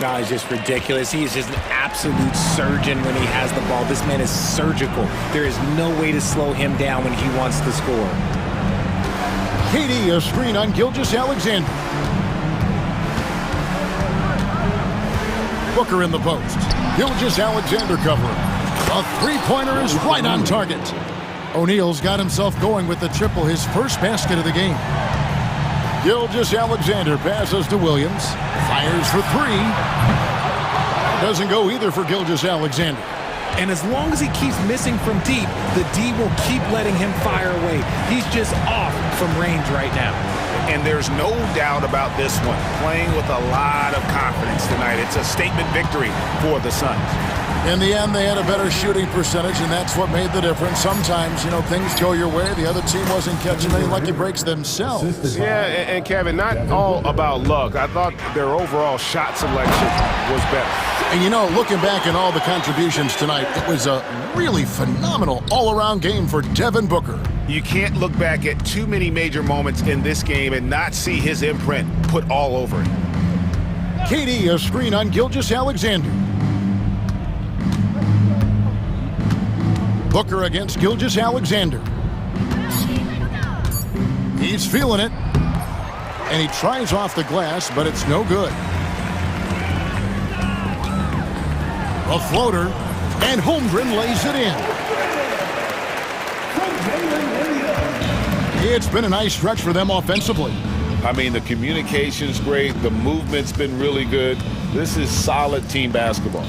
No, he's just ridiculous. He is just an absolute surgeon when he has the ball. This man is surgical. There is no way to slow him down when he wants to score. KD, a screen on Gilgeous-Alexander. Booker in the post. Gilgeous-Alexander covering. A three-pointer is right on target. O'Neal's got himself going with the triple, his first basket of the game. Gilgeous-Alexander passes to Williams. Fires for 3. Doesn't go either for Gilgeous-Alexander. And as long as he keeps missing from deep, the D will keep letting him fire away. He's just off from range right now. And there's no doubt about this one. Playing with a lot of confidence tonight. It's a statement victory for the Suns. In the end, they had a better shooting percentage, and that's what made the difference. Sometimes, things go your way. The other team wasn't catching any lucky breaks themselves. Yeah, and Kevin, not all about luck. I thought their overall shot selection was better. And looking back at all the contributions tonight, it was a really phenomenal all-around game for Devin Booker. You can't look back at too many major moments in this game and not see his imprint put all over it. KD, a screen on Gilgeous-Alexander. Booker against Gilgeous-Alexander. He's feeling it. And he tries off the glass, but it's no good. A floater, and Holmgren lays it in. It's been a nice stretch for them offensively. I mean, the communication's great. The movement's been really good. This is solid team basketball.